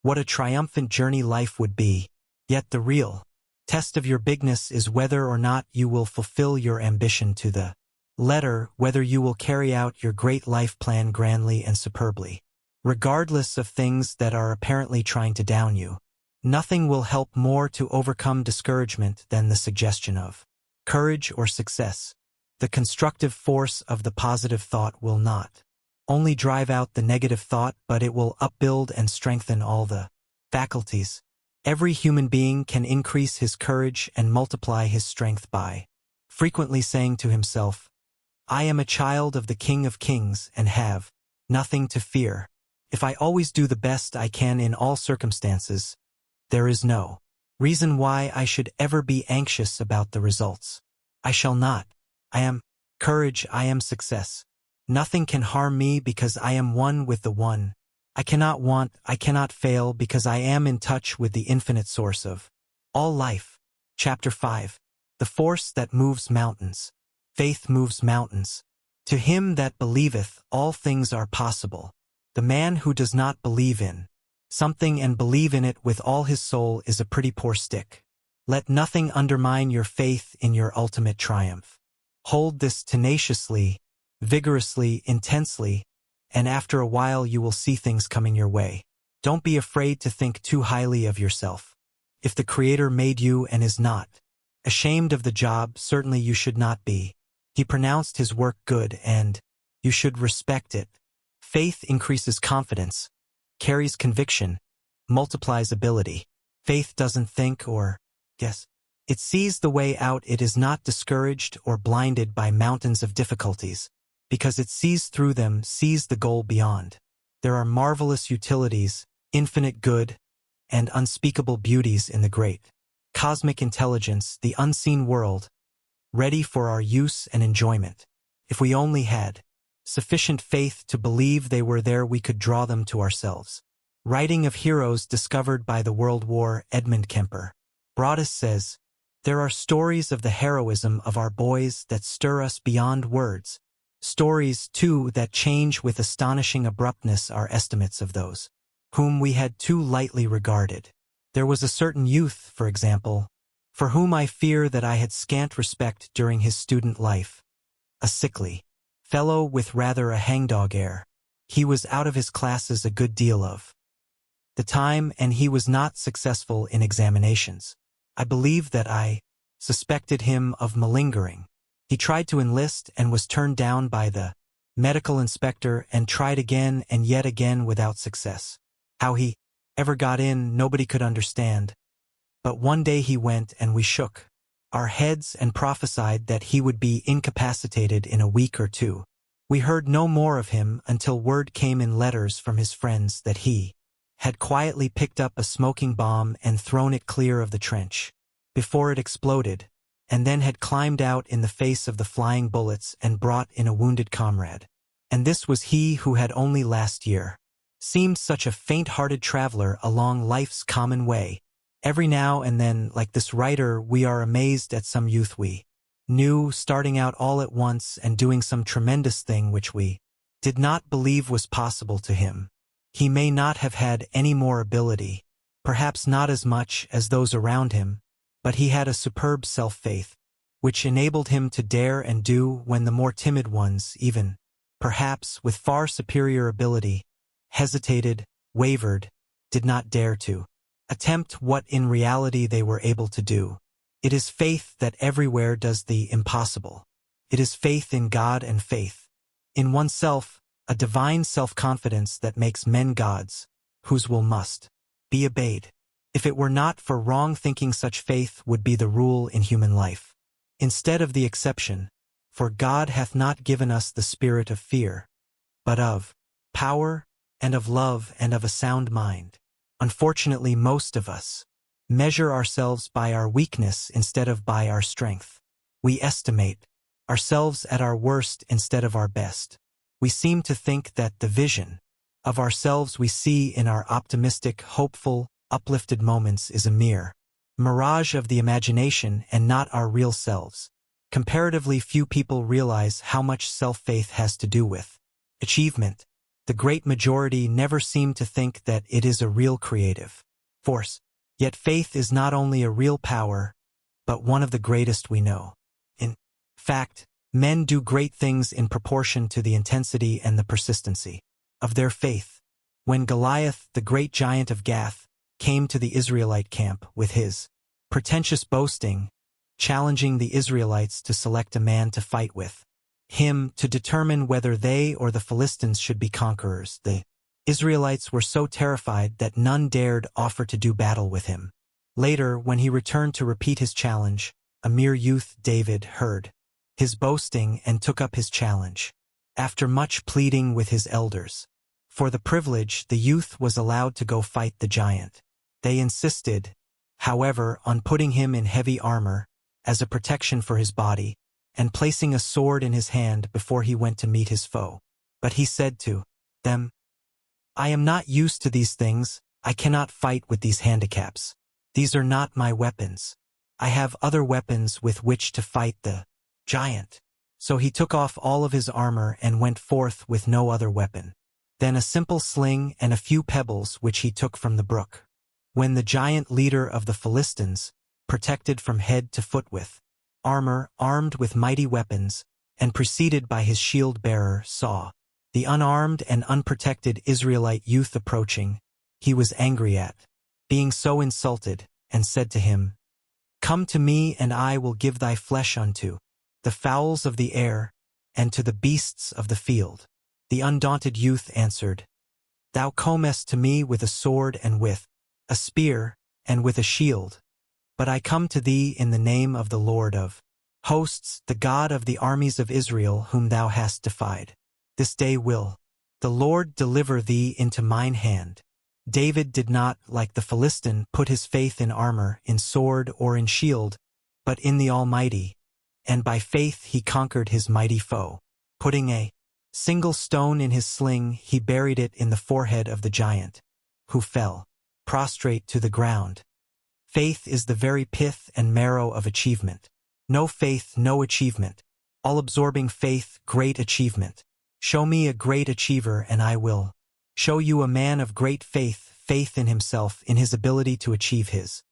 what a triumphant journey life would be. Yet the real test of your bigness is whether or not you will fulfill your ambition to the letter, whether you will carry out your great life plan grandly and superbly, regardless of things that are apparently trying to down you. Nothing will help more to overcome discouragement than the suggestion of courage or success. The constructive force of the positive thought will not only drive out the negative thought, but it will upbuild and strengthen all the faculties. Every human being can increase his courage and multiply his strength by frequently saying to himself, I am a child of the King of Kings and have nothing to fear. If I always do the best I can in all circumstances, there is no reason why I should ever be anxious about the results. I shall not. I am courage, I am success. Nothing can harm me because I am one with the One. I cannot want, I cannot fail because I am in touch with the infinite source of all life. Chapter 5. The force that moves mountains. Faith moves mountains. To him that believeth, all things are possible. The man who does not believe in something and believe in it with all his soul is a pretty poor stick. Let nothing undermine your faith in your ultimate triumph. Hold this tenaciously, vigorously, intensely, and after a while you will see things coming your way. Don't be afraid to think too highly of yourself. If the Creator made you and is not ashamed of the job, certainly you should not be. He pronounced his work good, and you should respect it. Faith increases confidence, carries conviction, multiplies ability. Faith doesn't think or guess. It sees the way out. It is not discouraged or blinded by mountains of difficulties, because it sees through them, sees the goal beyond. There are marvelous utilities, infinite good, and unspeakable beauties in the great cosmic intelligence, the unseen world, ready for our use and enjoyment. If we only had sufficient faith to believe they were there, we could draw them to ourselves. Writing of heroes discovered by the World War, Edmund Kemper. Broadus says, there are stories of the heroism of our boys that stir us beyond words. Stories, too, that change with astonishing abruptness our estimates of those whom we had too lightly regarded. There was a certain youth, for example, for whom I fear that I had scant respect during his student life. A sickly fellow with rather a hangdog air. He was out of his classes a good deal of the time, and he was not successful in examinations. I believe that I suspected him of malingering. He tried to enlist and was turned down by the medical inspector and tried again and yet again without success. How he ever got in, nobody could understand. But one day he went and we shook our heads and prophesied that he would be incapacitated in a week or two. We heard no more of him until word came in letters from his friends that he had quietly picked up a smoking bomb and thrown it clear of the trench before it exploded, and then had climbed out in the face of the flying bullets and brought in a wounded comrade. And this was he who had only last year seemed such a faint-hearted traveler along life's common way. Every now and then, like this writer, we are amazed at some youth we knew starting out all at once and doing some tremendous thing which we did not believe was possible to him. He may not have had any more ability, perhaps not as much as those around him, but he had a superb self-faith, which enabled him to dare and do when the more timid ones, even, perhaps with far superior ability, hesitated, wavered, did not dare to attempt what in reality they were able to do. It is faith that everywhere does the impossible. It is faith in God and faith in oneself, a divine self-confidence that makes men gods, whose will must be obeyed. If it were not for wrong thinking, such faith would be the rule in human life, instead of the exception, for God hath not given us the spirit of fear, but of power, and of love, and of a sound mind. Unfortunately, most of us measure ourselves by our weakness instead of by our strength. We estimate ourselves at our worst instead of our best. We seem to think that the vision of ourselves we see in our optimistic, hopeful, uplifted moments is a mere mirage of the imagination and not our real selves. Comparatively few people realize how much self-faith has to do with achievement. The great majority never seem to think that it is a real creative force. Yet faith is not only a real power, but one of the greatest we know. In fact, men do great things in proportion to the intensity and the persistency of their faith. When Goliath, the great giant of Gath, came to the Israelite camp with his pretentious boasting, challenging the Israelites to select a man to fight with him to determine whether they or the Philistines should be conquerors, the Israelites were so terrified that none dared offer to do battle with him. Later, when he returned to repeat his challenge, a mere youth, David, heard his boasting and took up his challenge. After much pleading with his elders for the privilege, the youth was allowed to go fight the giant. They insisted, however, on putting him in heavy armor as a protection for his body and placing a sword in his hand before he went to meet his foe. But he said to them, "I am not used to these things. I cannot fight with these handicaps. These are not my weapons. I have other weapons with which to fight the giant." So he took off all of his armor and went forth with no other weapon than a simple sling and a few pebbles which he took from the brook. When the giant leader of the Philistines, protected from head to foot with armor, armed with mighty weapons, and preceded by his shield-bearer, saw the unarmed and unprotected Israelite youth approaching, he was angry at being so insulted, and said to him, "Come to me, and I will give thy flesh unto the fowls of the air, and to the beasts of the field." The undaunted youth answered, "Thou comest to me with a sword and with a spear, and with a shield. But I come to thee in the name of the Lord of hosts, the God of the armies of Israel, whom thou hast defied. This day will the Lord deliver thee into mine hand." David did not, like the Philistine, put his faith in armor, in sword, or in shield, but in the Almighty, and by faith he conquered his mighty foe. Putting a single stone in his sling, he buried it in the forehead of the giant, who fell prostrate to the ground. Faith is the very pith and marrow of achievement. No faith, no achievement. All-absorbing faith, great achievement. Show me a great achiever and I will show you a man of great faith, faith in himself, in his ability to achieve his.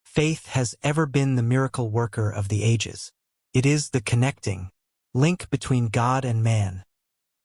Faith has ever been the miracle worker of the ages. It is the connecting link between God and man.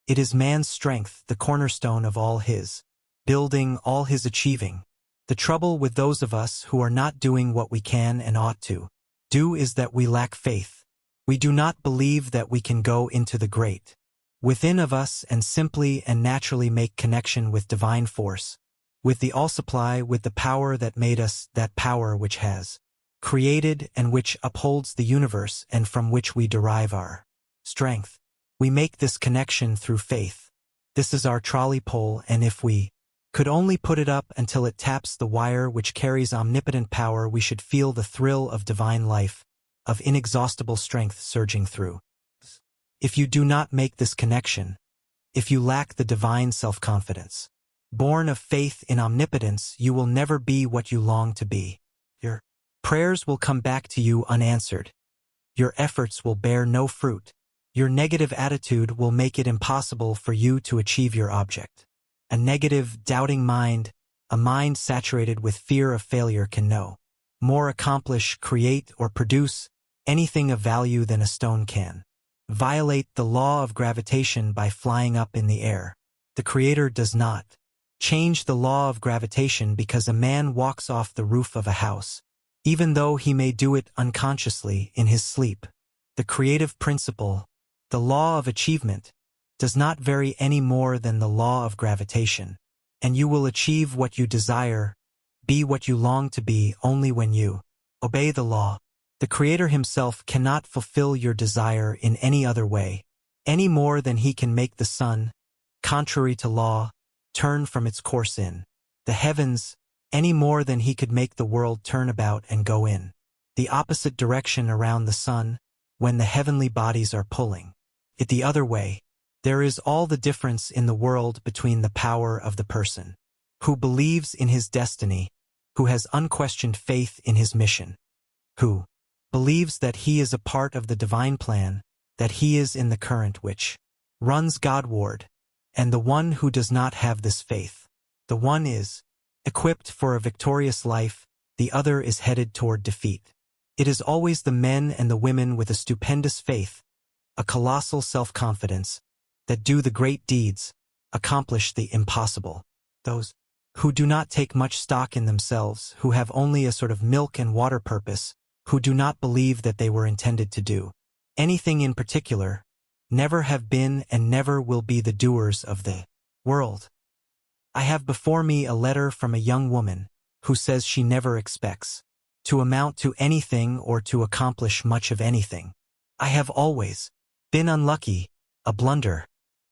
It is man's strength, the cornerstone of all his building, all his achieving. The trouble with those of us who are not doing what we can and ought to do is that we lack faith. We do not believe that we can go into the great within of us and simply and naturally make connection with divine force, with the all-supply, with the power that made us, that power which has created and which upholds the universe and from which we derive our strength. We make this connection through faith. This is our trolley pole, and if we could only put it up until it taps the wire which carries omnipotent power, we should feel the thrill of divine life, of inexhaustible strength surging through. If you do not make this connection, if you lack the divine self-confidence, born of faith in omnipotence, you will never be what you long to be. Your prayers will come back to you unanswered. Your efforts will bear no fruit. Your negative attitude will make it impossible for you to achieve your object. A negative, doubting mind, a mind saturated with fear of failure, can no more accomplish, create, or produce anything of value than a stone can violate the law of gravitation by flying up in the air. The Creator does not change the law of gravitation because a man walks off the roof of a house, even though he may do it unconsciously in his sleep. The creative principle, the law of achievement, does not vary any more than the law of gravitation, and you will achieve what you desire, be what you long to be, only when you obey the law. The Creator himself cannot fulfill your desire in any other way, any more than he can make the sun, contrary to law, turn from its course in the heavens, any more than he could make the world turn about and go in the opposite direction around the sun when the heavenly bodies are pulling it the other way. There is all the difference in the world between the power of the person who believes in his destiny, who has unquestioned faith in his mission, who believes that he is a part of the divine plan, that he is in the current which runs Godward, and the one who does not have this faith. The one is equipped for a victorious life, the other is headed toward defeat. It is always the men and the women with a stupendous faith, a colossal self-confidence, that do the great deeds, accomplish the impossible. Those who do not take much stock in themselves, who have only a sort of milk and water purpose, who do not believe that they were intended to do anything in particular, never have been and never will be the doers of the world. I have before me a letter from a young woman who says she never expects to amount to anything or to accomplish much of anything. I have always been unlucky, a blunder,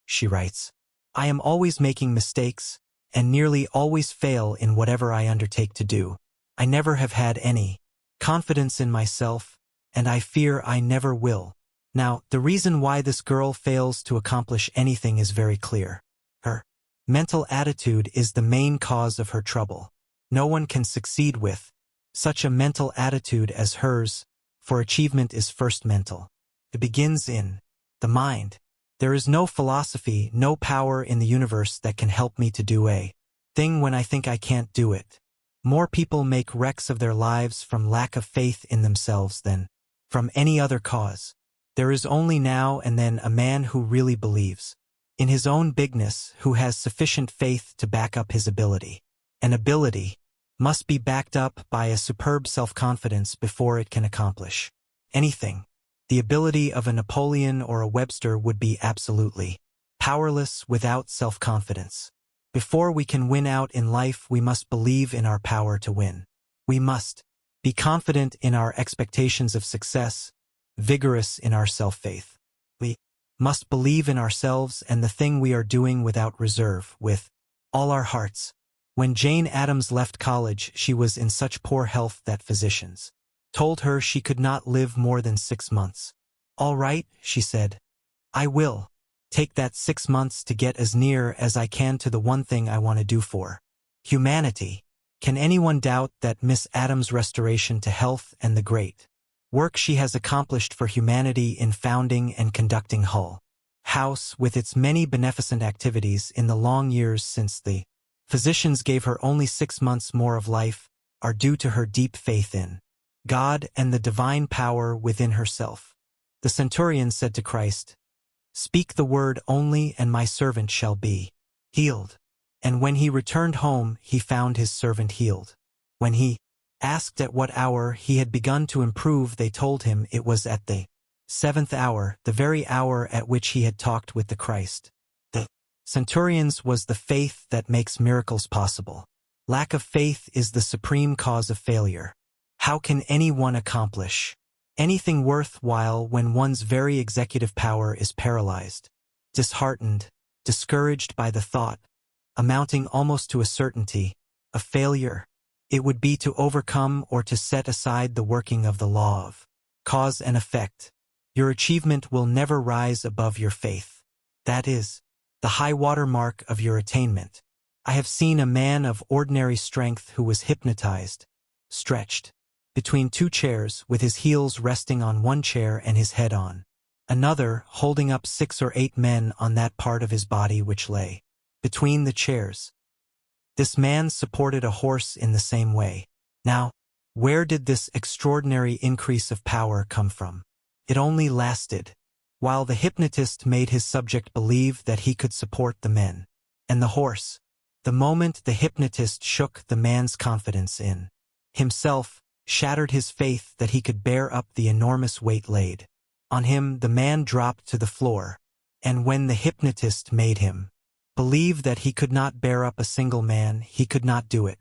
she writes. I am always making mistakes and nearly always fail in whatever I undertake to do. I never have had any confidence in myself, and I fear I never will. Now, the reason why this girl fails to accomplish anything is very clear. Her mental attitude is the main cause of her trouble. No one can succeed with such a mental attitude as hers, for achievement is first mental. It begins in the mind. There is no philosophy, no power in the universe that can help me to do a thing when I think I can't do it. More people make wrecks of their lives from lack of faith in themselves than from any other cause. There is only now and then a man who really believes in his own bigness, who has sufficient faith to back up his ability. An ability must be backed up by a superb self-confidence before it can accomplish anything. The ability of a Napoleon or a Webster would be absolutely powerless without self-confidence. Before we can win out in life, we must believe in our power to win. We must be confident in our expectations of success, vigorous in our self-faith. We must believe in ourselves and the thing we are doing without reserve, with all our hearts. When Jane Addams left college, she was in such poor health that physicians told her she could not live more than 6 months. All right, she said. I will take that 6 months to get as near as I can to the one thing I want to do for humanity. Can anyone doubt that Miss Addams' restoration to health and the great work she has accomplished for humanity in founding and conducting Hull House with its many beneficent activities in the long years since the physicians gave her only 6 months more of life are due to her deep faith in God and the divine power within herself? The centurion said to Christ, "Speak the word only, and my servant shall be healed." And when he returned home, he found his servant healed. When he asked at what hour he had begun to improve, they told him it was at the 7th hour, the very hour at which he had talked with the Christ. The centurion's was the faith that makes miracles possible. Lack of faith is the supreme cause of failure. How can anyone accomplish anything worthwhile when one's very executive power is paralyzed, disheartened, discouraged by the thought, amounting almost to a certainty, of failure? It would be to overcome or to set aside the working of the law of cause and effect. Your achievement will never rise above your faith. That is the high water mark of your attainment. I have seen a man of ordinary strength who was hypnotized, stretched between 2 chairs with his heels resting on one chair and his head on another, holding up 6 or 8 men on that part of his body which lay between the chairs. This man supported a horse in the same way. Now, where did this extraordinary increase of power come from? It only lasted while the hypnotist made his subject believe that he could support the men and the horse. The moment the hypnotist shook the man's confidence in himself, shattered his faith that he could bear up the enormous weight laid on him, the man dropped to the floor, and when the hypnotist made him believe that he could not bear up a single man, he could not do it.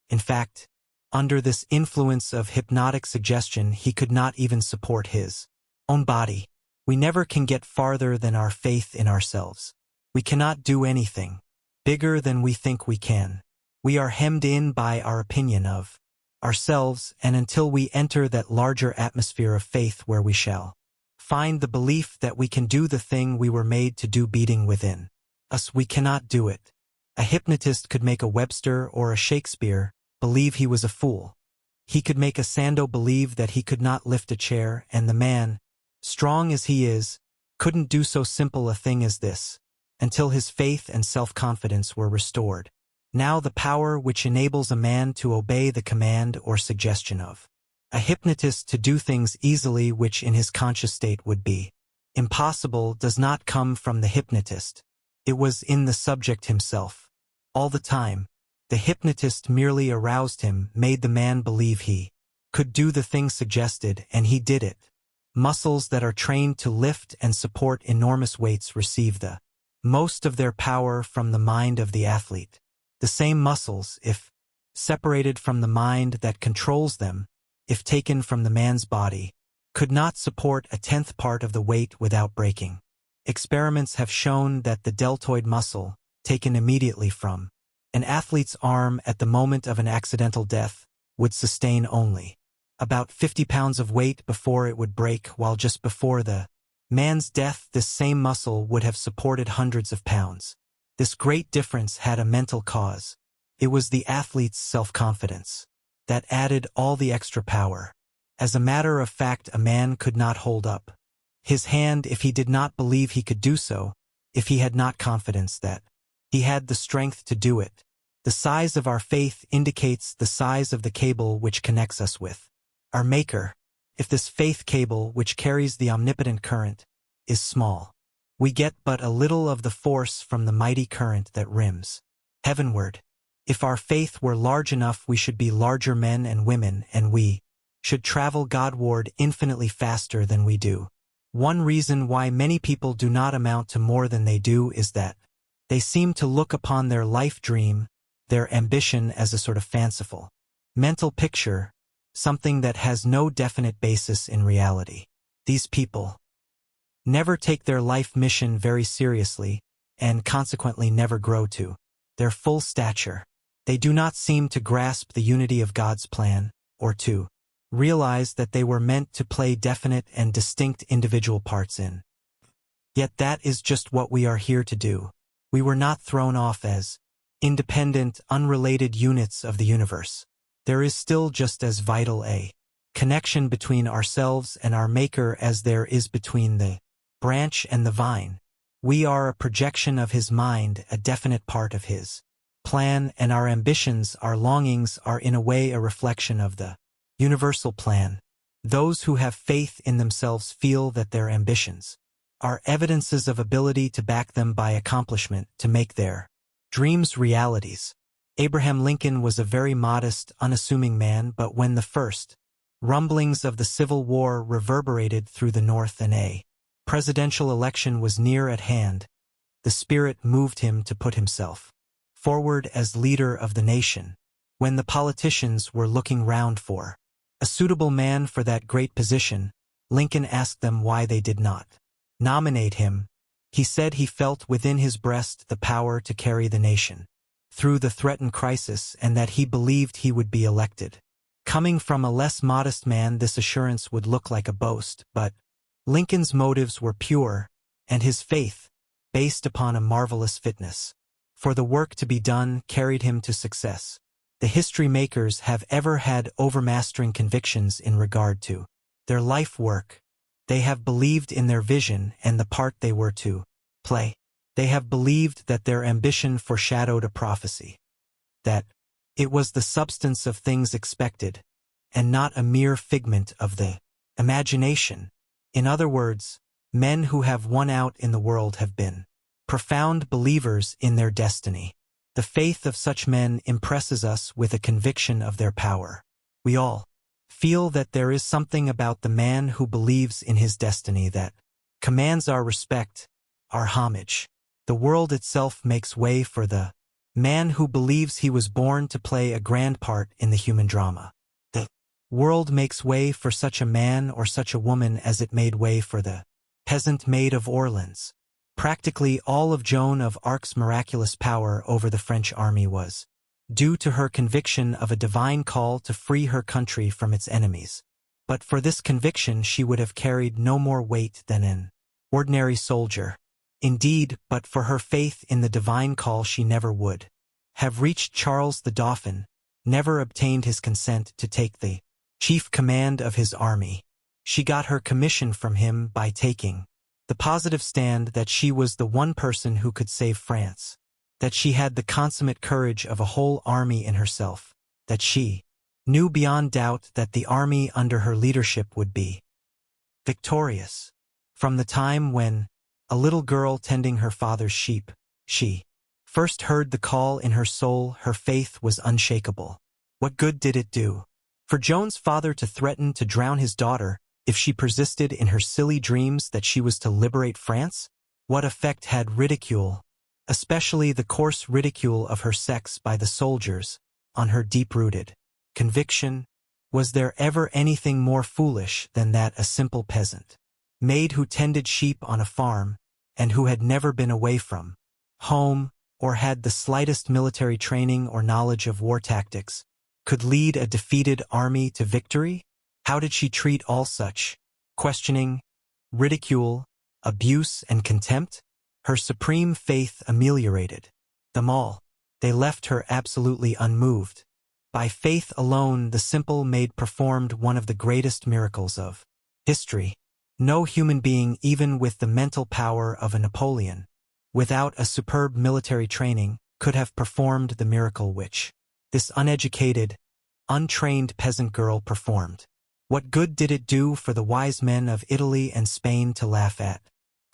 In fact, under this influence of hypnotic suggestion, he could not even support his own body. We never can get farther than our faith in ourselves. We cannot do anything bigger than we think we can. We are hemmed in by our opinion of ourselves, and until we enter that larger atmosphere of faith where we shall find the belief that we can do the thing we were made to do beating within us. We cannot do it. A hypnotist could make a Webster or a Shakespeare believe he was a fool. He could make a Sandow believe that he could not lift a chair, and the man, strong as he is, couldn't do so simple a thing as this, until his faith and self-confidence were restored. Now the power which enables a man to obey the command or suggestion of a hypnotist to do things easily which in his conscious state would be impossible does not come from the hypnotist. It was in the subject himself. All the time, the hypnotist merely aroused him, made the man believe he could do the thing suggested, and he did it. Muscles that are trained to lift and support enormous weights receive the most of their power from the mind of the athlete. The same muscles, if separated from the mind that controls them, if taken from the man's body, could not support a tenth part of the weight without breaking. Experiments have shown that the deltoid muscle, taken immediately from an athlete's arm at the moment of an accidental death, would sustain only about 50 pounds of weight before it would break, while just before the man's death this same muscle would have supported hundreds of pounds. This great difference had a mental cause. It was the athlete's self-confidence that added all the extra power. As a matter of fact, a man could not hold up his hand if he did not believe he could do so, if he had not confidence that he had the strength to do it. The size of our faith indicates the size of the cable which connects us with our Maker. If this faith cable, which carries the omnipotent current, is small, we get but a little of the force from the mighty current that rims heavenward. If our faith were large enough, we should be larger men and women, and we should travel Godward infinitely faster than we do. One reason why many people do not amount to more than they do is that they seem to look upon their life dream, their ambition, as a sort of fanciful mental picture, something that has no definite basis in reality. These people never take their life mission very seriously, and consequently never grow to their full stature. They do not seem to grasp the unity of God's plan, or to realize that they were meant to play definite and distinct individual parts in. Yet that is just what we are here to do. We were not thrown off as independent, unrelated units of the universe. There is still just as vital a connection between ourselves and our Maker as there is between the branch and the vine. We are a projection of His mind, a definite part of His plan, and our ambitions, our longings, are in a way a reflection of the universal plan. Those who have faith in themselves feel that their ambitions are evidences of ability to back them by accomplishment, to make their dreams realities. Abraham Lincoln was a very modest, unassuming man, but when the first rumblings of the Civil War reverberated through the North and a presidential election was near at hand, the Spirit moved him to put himself forward as leader of the nation. When the politicians were looking round for a suitable man for that great position, Lincoln asked them why they did not nominate him. He said he felt within his breast the power to carry the nation through the threatened crisis, and that he believed he would be elected. Coming from a less modest man, this assurance would look like a boast, but Lincoln's motives were pure, and his faith, based upon a marvelous fitness for the work to be done, carried him to success. The history makers have ever had overmastering convictions in regard to their life work. They have believed in their vision and the part they were to play. They have believed that their ambition foreshadowed a prophecy, that it was the substance of things expected, and not a mere figment of the imagination. In other words, men who have won out in the world have been profound believers in their destiny. The faith of such men impresses us with a conviction of their power. We all feel that there is something about the man who believes in his destiny that commands our respect, our homage. The world itself makes way for the man who believes he was born to play a grand part in the human drama. The world makes way for such a man or such a woman as it made way for the peasant maid of Orleans. Practically all of Joan of Arc's miraculous power over the French army was due to her conviction of a divine call to free her country from its enemies. But for this conviction she would have carried no more weight than an ordinary soldier. Indeed, but for her faith in the divine call she never would have reached Charles the Dauphin, never obtained his consent to take the chief command of his army. She got her commission from him by taking the positive stand that she was the one person who could save France, that she had the consummate courage of a whole army in herself, that she knew beyond doubt that the army under her leadership would be victorious. From the time when, a little girl tending her father's sheep, she first heard the call in her soul, her faith was unshakable. What good did it do for Joan's father to threaten to drown his daughter if she persisted in her silly dreams that she was to liberate France? What effect had ridicule, especially the coarse ridicule of her sex by the soldiers, on her deep-rooted conviction? Was there ever anything more foolish than that a simple peasant maid who tended sheep on a farm, and who had never been away from home, or had the slightest military training or knowledge of war tactics, could lead a defeated army to victory? How did she treat all such questioning, ridicule, abuse, and contempt? Her supreme faith ameliorated them all. They left her absolutely unmoved. By faith alone the simple maid performed one of the greatest miracles of history. No human being, even with the mental power of a Napoleon, without a superb military training, could have performed the miracle which this uneducated, untrained peasant girl performed. What good did it do for the wise men of Italy and Spain to laugh at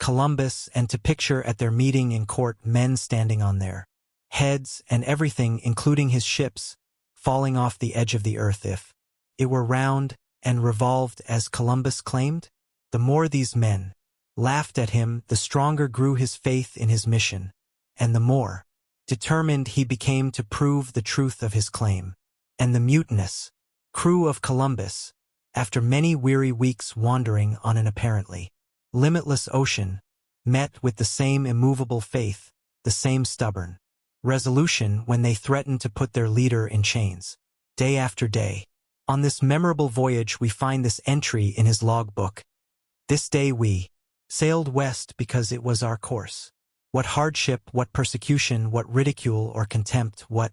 Columbus and to picture at their meeting in court men standing on their heads and everything, including his ships, falling off the edge of the earth if it were round and revolved as Columbus claimed? The more these men laughed at him, the stronger grew his faith in his mission, and the more determined he became to prove the truth of his claim. And the mutinous crew of Columbus, after many weary weeks wandering on an apparently limitless ocean, met with the same immovable faith, the same stubborn resolution when they threatened to put their leader in chains. Day after day, on this memorable voyage we find this entry in his logbook: "This day we sailed west because it was our course." What hardship, what persecution, what ridicule or contempt, what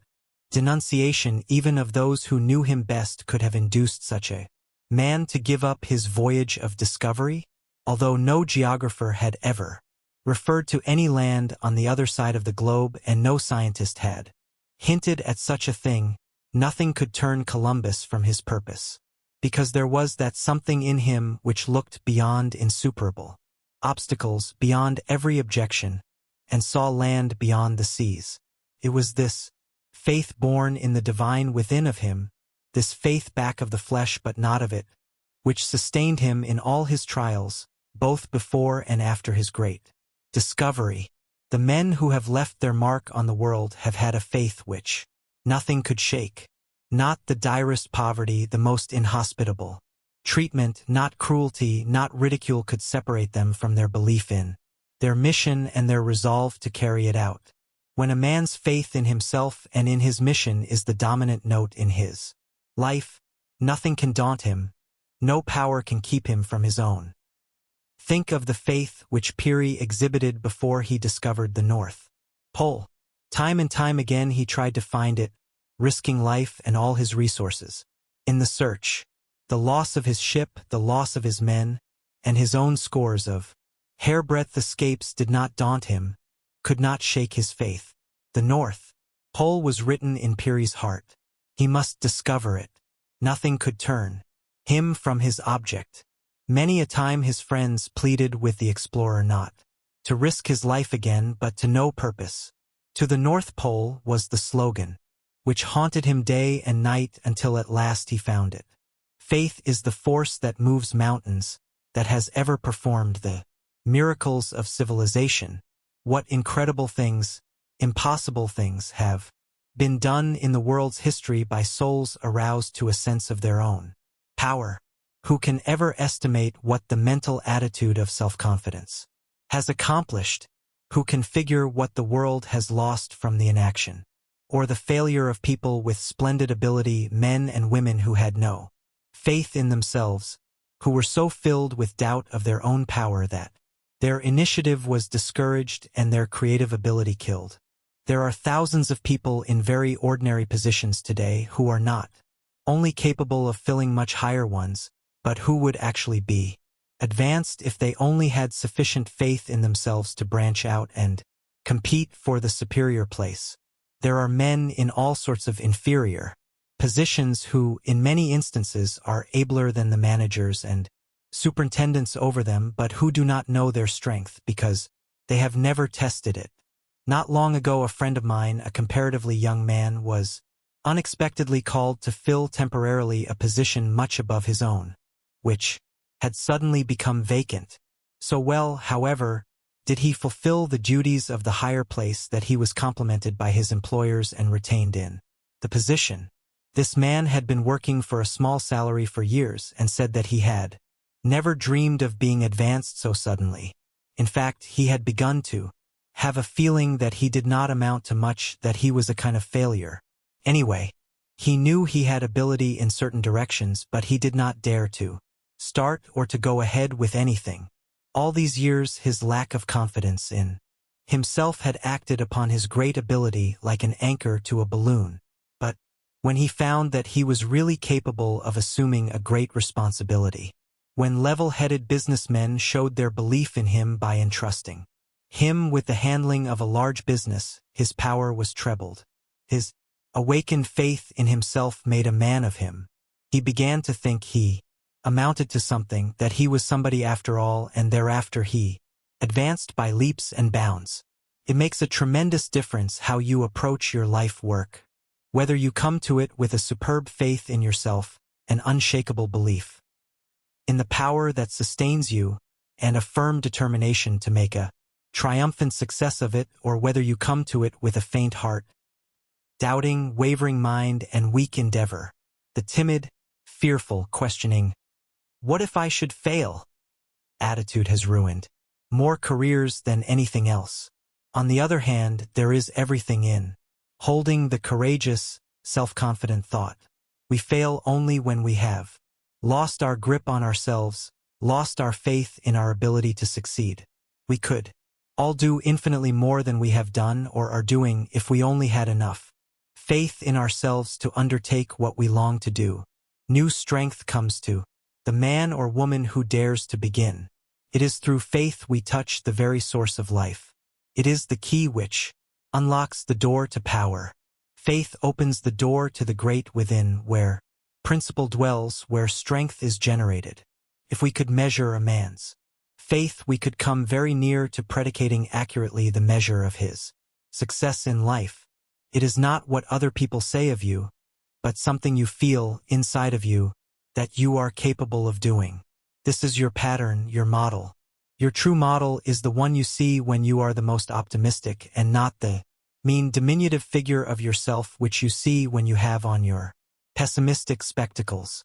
denunciation even of those who knew him best could have induced such a man to give up his voyage of discovery? Although no geographer had ever referred to any land on the other side of the globe and no scientist had hinted at such a thing, nothing could turn Columbus from his purpose, because there was that something in him which looked beyond insuperable obstacles, beyond every objection, and saw land beyond the seas. It was this faith born in the divine within of him, this faith back of the flesh but not of it, which sustained him in all his trials, both before and after his great discovery. The men who have left their mark on the world have had a faith which nothing could shake. Not the direst poverty, the most inhospitable treatment, not cruelty, not ridicule could separate them from their belief in their mission and their resolve to carry it out. When a man's faith in himself and in his mission is the dominant note in his life, nothing can daunt him, no power can keep him from his own. Think of the faith which Peary exhibited before he discovered the North Pole. Time and time again he tried to find it, risking life and all his resources in the search. The loss of his ship, the loss of his men, and his own scores of hairbreadth escapes did not daunt him, could not shake his faith. The North Pole was written in Peary's heart. He must discover it. Nothing could turn him from his object. Many a time his friends pleaded with the explorer not to risk his life again, but to no purpose. "To the North Pole" was the slogan which haunted him day and night until at last he found it. Faith is the force that moves mountains, that has ever performed the miracles of civilization. What incredible things, impossible things, have been done in the world's history by souls aroused to a sense of their own power. Who can ever estimate what the mental attitude of self-confidence has accomplished? Who can figure what the world has lost from the inaction or the failure of people with splendid ability, men and women who had no faith in themselves, who were so filled with doubt of their own power that their initiative was discouraged and their creative ability killed. There are thousands of people in very ordinary positions today who are not only capable of filling much higher ones, but who would actually be advanced if they only had sufficient faith in themselves to branch out and compete for the superior place. There are men in all sorts of inferior positions who, in many instances, are abler than the managers and superintendents over them, but who do not know their strength because they have never tested it. Not long ago, a friend of mine, a comparatively young man, was unexpectedly called to fill temporarily a position much above his own, which had suddenly become vacant. So well, however, did he fulfill the duties of the higher place that he was complimented by his employers and retained in the position. This man had been working for a small salary for years and said that he had never dreamed of being advanced so suddenly. In fact, he had begun to have a feeling that he did not amount to much, that he was a kind of failure. Anyway, he knew he had ability in certain directions, but he did not dare to start or to go ahead with anything. All these years, his lack of confidence in himself had acted upon his great ability like an anchor to a balloon. But when he found that he was really capable of assuming a great responsibility, when level-headed businessmen showed their belief in him by entrusting him with the handling of a large business, his power was trebled. His awakened faith in himself made a man of him. He began to think he amounted to something, that he was somebody after all, and thereafter he advanced by leaps and bounds. It makes a tremendous difference how you approach your life work, whether you come to it with a superb faith in yourself, an unshakable belief in the power that sustains you, and a firm determination to make a triumphant success of it, or whether you come to it with a faint heart, doubting, wavering mind, and weak endeavor. The timid, fearful, questioning, "What if I should fail?" attitude has ruined more careers than anything else. On the other hand, there is everything in holding the courageous, self-confident thought. We fail only when we have lost our grip on ourselves, lost our faith in our ability to succeed. We could all do infinitely more than we have done or are doing if we only had enough faith in ourselves to undertake what we long to do. New strength comes to the man or woman who dares to begin. It is through faith we touch the very source of life. It is the key which unlocks the door to power. Faith opens the door to the great within, where principle dwells, where strength is generated. If we could measure a man's faith, we could come very near to predicating accurately the measure of his success in life. It is not what other people say of you, but something you feel inside of you that you are capable of doing. This is your pattern, your model. Your true model is the one you see when you are the most optimistic, and not the mean, diminutive figure of yourself which you see when you have on your pessimistic spectacles.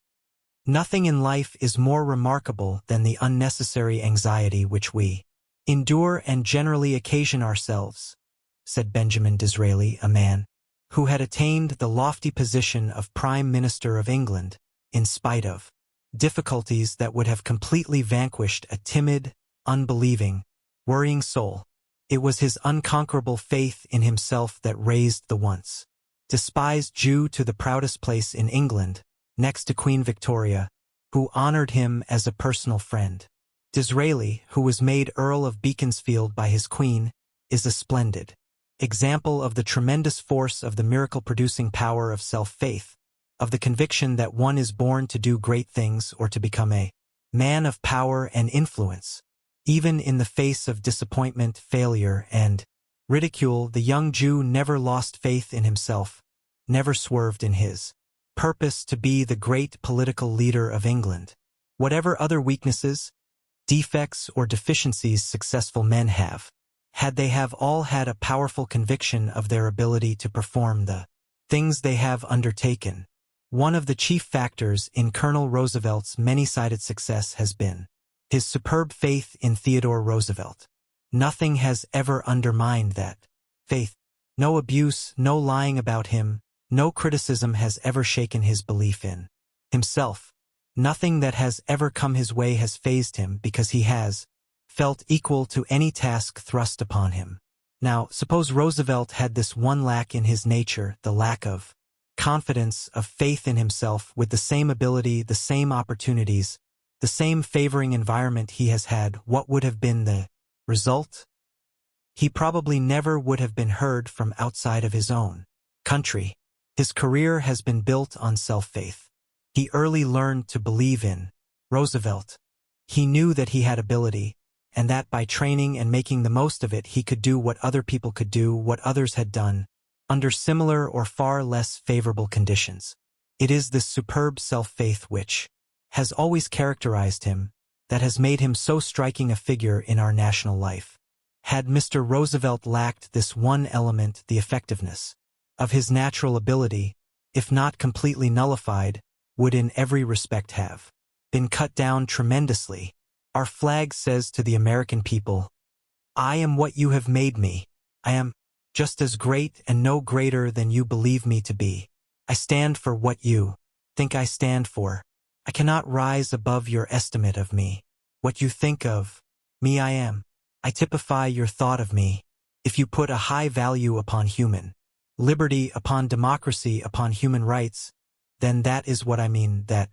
Nothing in life is more remarkable than the unnecessary anxiety which we endure and generally occasion ourselves, said Benjamin Disraeli, a man who had attained the lofty position of Prime Minister of England, in spite of difficulties that would have completely vanquished a timid, unbelieving, worrying soul. It was his unconquerable faith in himself that raised the once despised Jew to the proudest place in England, next to Queen Victoria, who honored him as a personal friend. Disraeli, who was made Earl of Beaconsfield by his queen, is a splendid example of the tremendous force of the miracle-producing power of self-faith, of the conviction that one is born to do great things or to become a man of power and influence. Even in the face of disappointment, failure, and ridicule, the young Jew never lost faith in himself, never swerved in his purpose to be the great political leader of England. Whatever other weaknesses, defects, or deficiencies successful men have, they have all had a powerful conviction of their ability to perform the things they have undertaken. One of the chief factors in Colonel Roosevelt's many-sided success has been his superb faith in Theodore Roosevelt. Nothing has ever undermined that faith. No abuse, no lying about him, no criticism has ever shaken his belief in himself. Nothing that has ever come his way has fazed him because he has felt equal to any task thrust upon him. Now, suppose Roosevelt had this one lack in his nature, the lack of confidence, of faith in himself, with the same ability, the same opportunities, the same favoring environment he has had. What would have been the result? He probably never would have been heard from outside of his own country. His career has been built on self-faith. He early learned to believe in Roosevelt. He knew that he had ability, and that by training and making the most of it he could do what other people could do, what others had done, under similar or far less favorable conditions. It is this superb self-faith which has always characterized him, that has made him so striking a figure in our national life. Had Mr. Roosevelt lacked this one element, the effectiveness of his natural ability, if not completely nullified, would in every respect have been cut down tremendously. Our flag says to the American people, "I am what you have made me. I am just as great and no greater than you believe me to be. I stand for what you think I stand for. I cannot rise above your estimate of me. What you think of me I am. I typify your thought of me. If you put a high value upon human liberty, upon democracy, upon human rights, then that is what I mean, that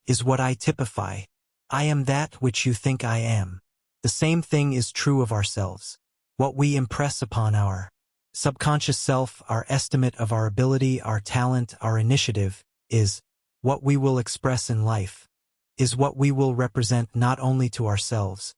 is what I typify. I am that which you think I am." The same thing is true of ourselves. What we impress upon our subconscious self, our estimate of our ability, our talent, our initiative, is what we will express in life, is what we will represent not only to ourselves,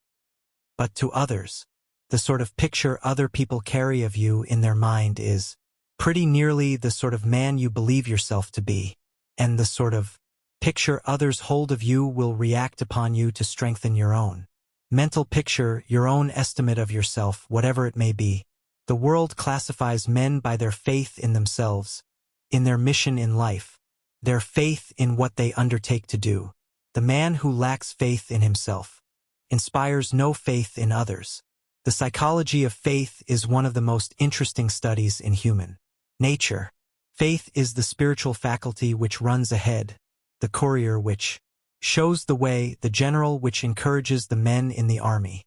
but to others. The sort of picture other people carry of you in their mind is pretty nearly the sort of man you believe yourself to be, and the sort of picture others hold of you will react upon you to strengthen your own mental picture, your own estimate of yourself, whatever it may be. The world classifies men by their faith in themselves, in their mission in life, their faith in what they undertake to do. The man who lacks faith in himself inspires no faith in others. The psychology of faith is one of the most interesting studies in human nature. Faith is the spiritual faculty which runs ahead, the courier which shows the way, the general which encourages the men in the army.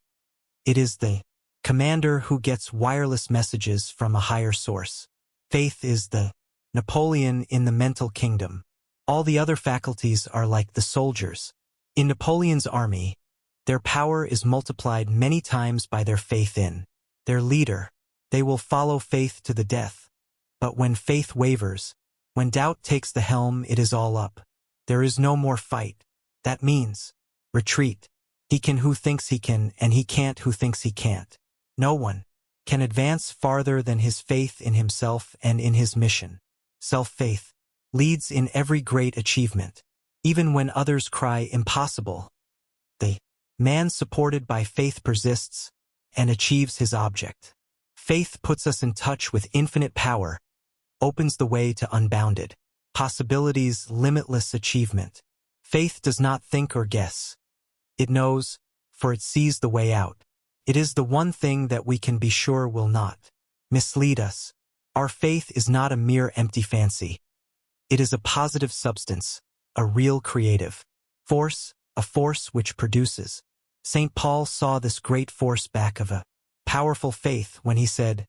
It is the commander who gets wireless messages from a higher source. Faith is the Napoleon in the mental kingdom. All the other faculties are like the soldiers. In Napoleon's army, their power is multiplied many times by their faith in their leader. They will follow faith to the death. But when faith wavers, when doubt takes the helm, it is all up. There is no more fight. That means retreat. He can who thinks he can, and he can't who thinks he can't. No one can advance farther than his faith in himself and in his mission. Self-faith leads in every great achievement. Even when others cry impossible, the man supported by faith persists and achieves his object. Faith puts us in touch with infinite power, opens the way to unbounded possibilities, limitless achievement. Faith does not think or guess. It knows, for it sees the way out. It is the one thing that we can be sure will not mislead us. Our faith is not a mere empty fancy. It is a positive substance, a real creative force, a force which produces. St. Paul saw this great force back of a powerful faith when he said,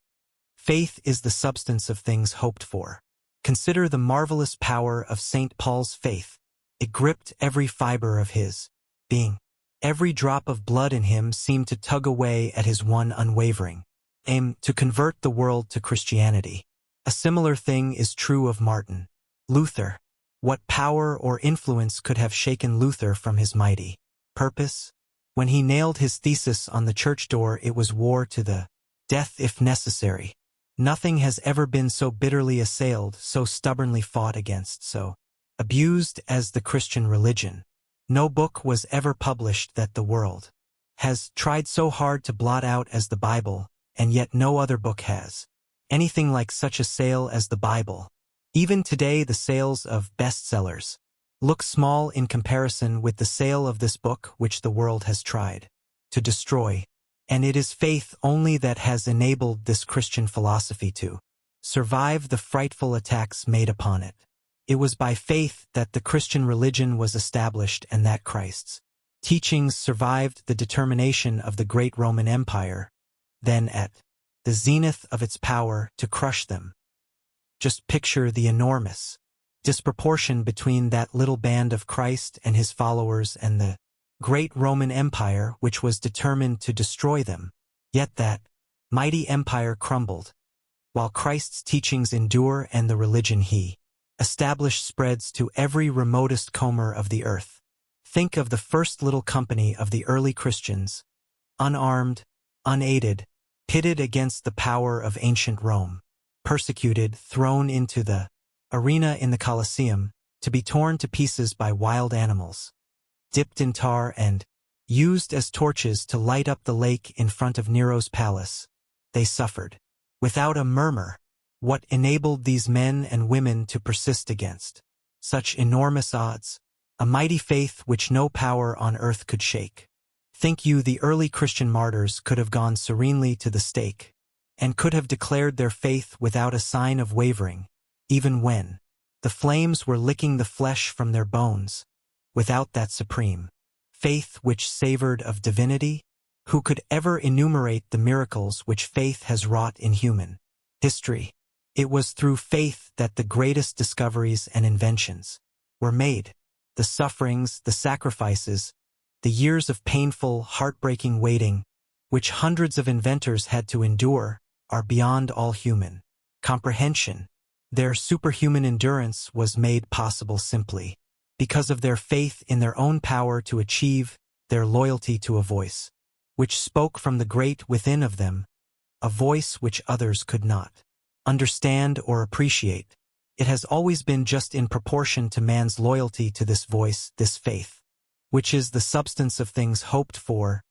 "Faith is the substance of things hoped for." Consider the marvelous power of St. Paul's faith. It gripped every fiber of his being. Every drop of blood in him seemed to tug away at his one unwavering aim, to convert the world to Christianity. A similar thing is true of Martin Luther. What power or influence could have shaken Luther from his mighty purpose? When he nailed his thesis on the church door, it was war to the death if necessary. Nothing has ever been so bitterly assailed, so stubbornly fought against, so abused as the Christian religion. No book was ever published that the world has tried so hard to blot out as the Bible, and yet no other book has anything like such a sale as the Bible. Even today the sales of bestsellers look small in comparison with the sale of this book which the world has tried to destroy. And it is faith only that has enabled this Christian philosophy to survive the frightful attacks made upon it. It was by faith that the Christian religion was established and that Christ's teachings survived the determination of the great Roman Empire, then at the zenith of its power, to crush them. Just picture the enormous disproportion between that little band of Christ and his followers and the great Roman Empire which was determined to destroy them. Yet that mighty empire crumbled, while Christ's teachings endure and the religion he established spreads to every remotest corner of the earth. Think of the first little company of the early Christians, unarmed, unaided, pitted against the power of ancient Rome, persecuted, thrown into the arena in the Colosseum, to be torn to pieces by wild animals, dipped in tar and used as torches to light up the lake in front of Nero's palace. They suffered, without a murmur. What enabled these men and women to persist against such enormous odds? A mighty faith which no power on earth could shake. Think you the early Christian martyrs could have gone serenely to the stake, and could have declared their faith without a sign of wavering, even when the flames were licking the flesh from their bones, without that supreme faith which savored of divinity? Who could ever enumerate the miracles which faith has wrought in human history? It was through faith that the greatest discoveries and inventions were made. The sufferings, the sacrifices, the years of painful, heartbreaking waiting, which hundreds of inventors had to endure, are beyond all human comprehension. Their superhuman endurance was made possible simply because of their faith in their own power to achieve, their loyalty to a voice which spoke from the great within of them, a voice which others could not understand or appreciate. It has always been just in proportion to man's loyalty to this voice, this faith, which is the substance of things hoped for,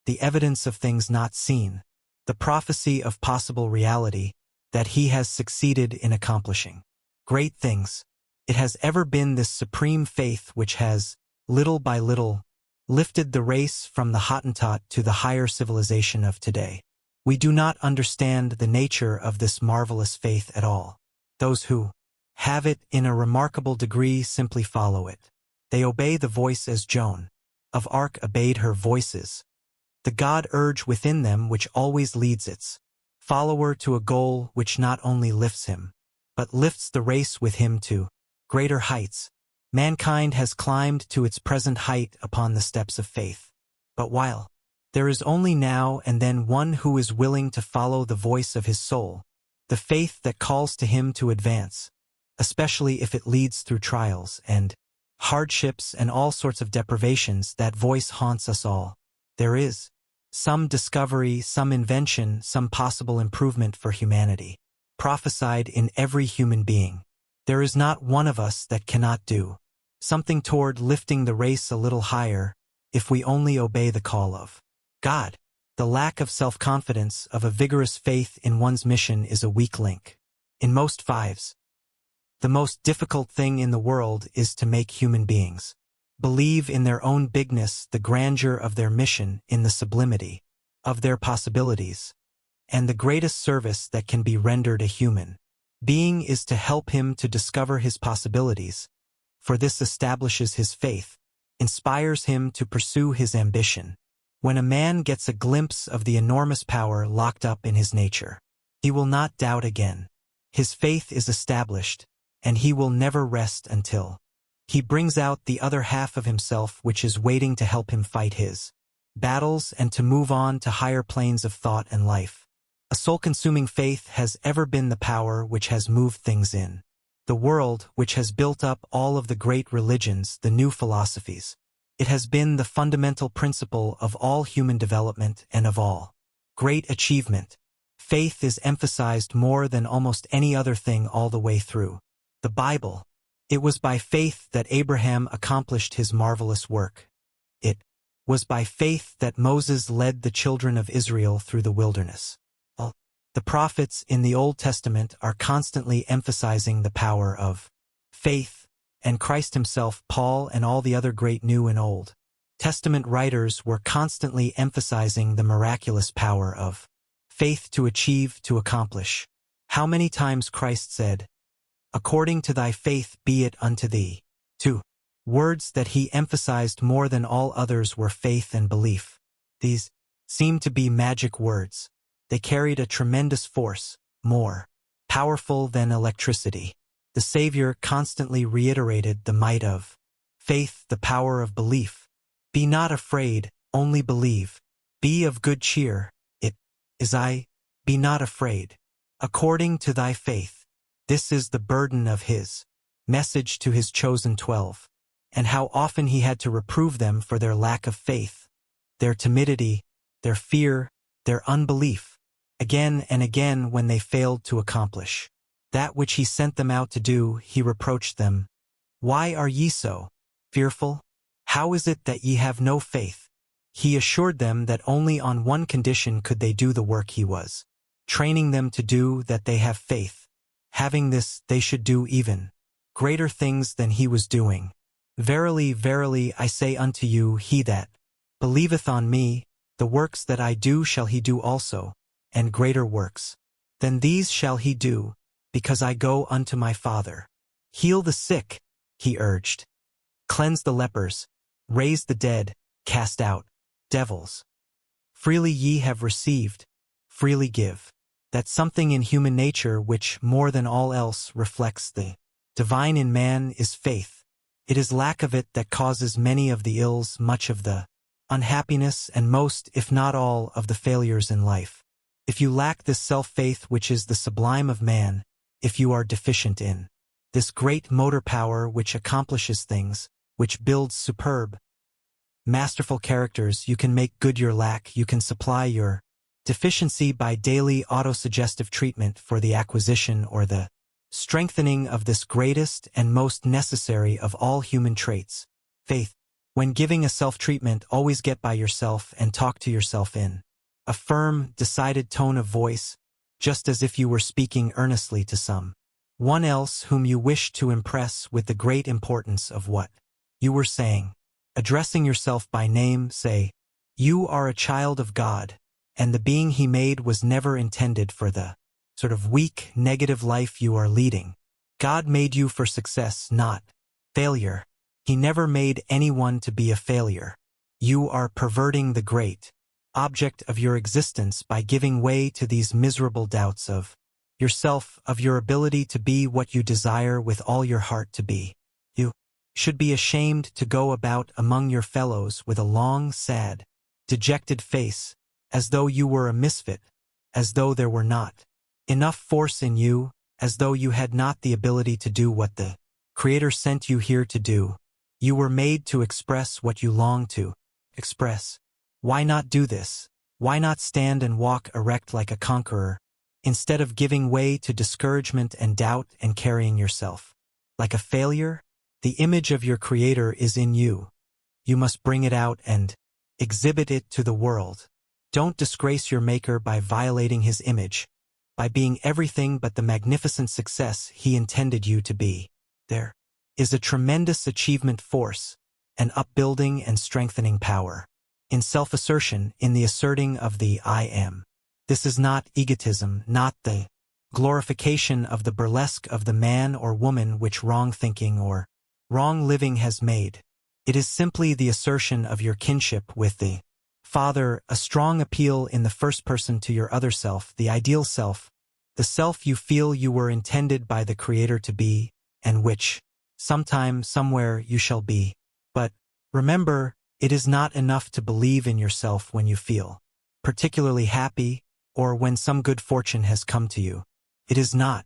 the evidence of things not seen, the prophecy of possible reality, that he has succeeded in accomplishing great things. It has ever been this supreme faith which has, little by little, lifted the race from the Hottentot to the higher civilization of today. We do not understand the nature of this marvelous faith at all. Those who have it in a remarkable degree simply follow it. They obey the voice as Joan of Arc obeyed her voices, the God urge within them which always leads its follower to a goal which not only lifts him, but lifts the race with him to greater heights. Mankind has climbed to its present height upon the steps of faith. But while there is only now and then one who is willing to follow the voice of his soul, the faith that calls to him to advance, especially if it leads through trials and hardships and all sorts of deprivations, that voice haunts us all. There is some discovery, some invention, some possible improvement for humanity, prophesied in every human being. There is not one of us that cannot do something toward lifting the race a little higher, if we only obey the call of God. The lack of self-confidence, of a vigorous faith in one's mission, is a weak link in most fives. The most difficult thing in the world is to make human beings believe in their own bigness, the grandeur of their mission, in the sublimity of their possibilities. And the greatest service that can be rendered a human being is to help him to discover his possibilities, for this establishes his faith, inspires him to pursue his ambition. When a man gets a glimpse of the enormous power locked up in his nature, he will not doubt again. His faith is established, and he will never rest until he brings out the other half of himself which is waiting to help him fight his battles and to move on to higher planes of thought and life. A soul-consuming faith has ever been the power which has moved things in the world, which has built up all of the great religions, the new philosophies. It has been the fundamental principle of all human development and of all great achievement. Faith is emphasized more than almost any other thing all the way through the Bible. It was by faith that Abraham accomplished his marvelous work. It was by faith that Moses led the children of Israel through the wilderness. The prophets in the Old Testament are constantly emphasizing the power of faith, and Christ himself, Paul, and all the other great New and Old Testament writers were constantly emphasizing the miraculous power of faith to achieve, to accomplish. How many times Christ said, according to thy faith be it unto thee. 2. Words that he emphasized more than all others were faith and belief. These seemed to be magic words. They carried a tremendous force, more powerful than electricity. The Savior constantly reiterated the might of faith, the power of belief. Be not afraid, only believe. Be of good cheer, it is I. Be not afraid. According to thy faith. This is the burden of his message to his chosen 12. And how often he had to reprove them for their lack of faith, their timidity, their fear, their unbelief, again and again when they failed to accomplish that which he sent them out to do. He reproached them. Why are ye so fearful? How is it that ye have no faith? He assured them that only on one condition could they do the work he was training them to do, that they have faith. Having this, they should do even greater things than he was doing. Verily, verily, I say unto you, he that believeth on me, the works that I do shall he do also, and greater works than these shall he do, because I go unto my Father. Heal the sick, he urged. Cleanse the lepers, raise the dead, cast out devils. Freely ye have received, freely give. That something in human nature which, more than all else, reflects the divine in man is faith. It is lack of it that causes many of the ills, much of the unhappiness, and most, if not all, of the failures in life. If you lack this self-faith which is the sublime of man, if you are deficient in this great motor power which accomplishes things, which builds superb, masterful characters, you can make good your lack, you can supply your deficiency by daily autosuggestive treatment for the acquisition or the strengthening of this greatest and most necessary of all human traits, faith. When giving a self-treatment, always get by yourself and talk to yourself in a firm, decided tone of voice, just as if you were speaking earnestly to some one else whom you wish to impress with the great importance of what you were saying. Addressing yourself by name, say, you are a child of God, and the being he made was never intended for the sort of weak, negative life you are leading. God made you for success, not failure. He never made anyone to be a failure. You are perverting the great object of your existence by giving way to these miserable doubts of yourself, of your ability to be what you desire with all your heart to be. You should be ashamed to go about among your fellows with a long, sad, dejected face, as though you were a misfit, as though there were not enough force in you, as though you had not the ability to do what the Creator sent you here to do. You were made to express what you long to express. Why not do this? Why not stand and walk erect like a conqueror, instead of giving way to discouragement and doubt and carrying yourself like a failure? The image of your Creator is in you. You must bring it out and exhibit it to the world. Don't disgrace your Maker by violating his image, by being everything but the magnificent success he intended you to be. There is a tremendous achievement force, an upbuilding and strengthening power, in self-assertion, in the asserting of the I am. This is not egotism, not the glorification of the burlesque of the man or woman which wrong thinking or wrong living has made. It is simply the assertion of your kinship with the Father, a strong appeal in the first person to your other self, the ideal self, the self you feel you were intended by the Creator to be, and which, sometime, somewhere, you shall be. But, remember, it is not enough to believe in yourself when you feel particularly happy, or when some good fortune has come to you. It is not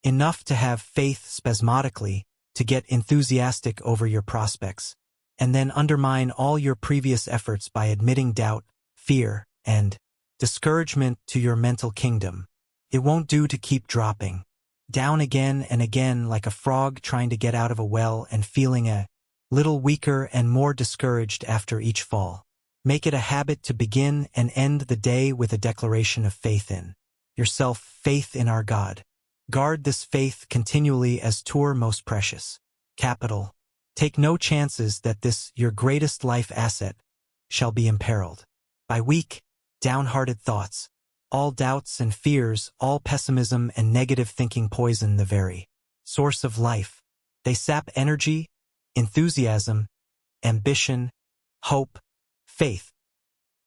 enough to have faith spasmodically, to get enthusiastic over your prospects, and then undermine all your previous efforts by admitting doubt, fear, and discouragement to your mental kingdom. It won't do to keep dropping down again and again like a frog trying to get out of a well and feeling a little weaker and more discouraged after each fall. Make it a habit to begin and end the day with a declaration of faith in yourself, faith in our God. Guard this faith continually as tour most precious. Capital. Take no chances that this, your greatest life asset, shall be imperiled by weak, downhearted thoughts. All doubts and fears, all pessimism and negative thinking poison the very source of life. They sap energy, enthusiasm, ambition, hope, faith.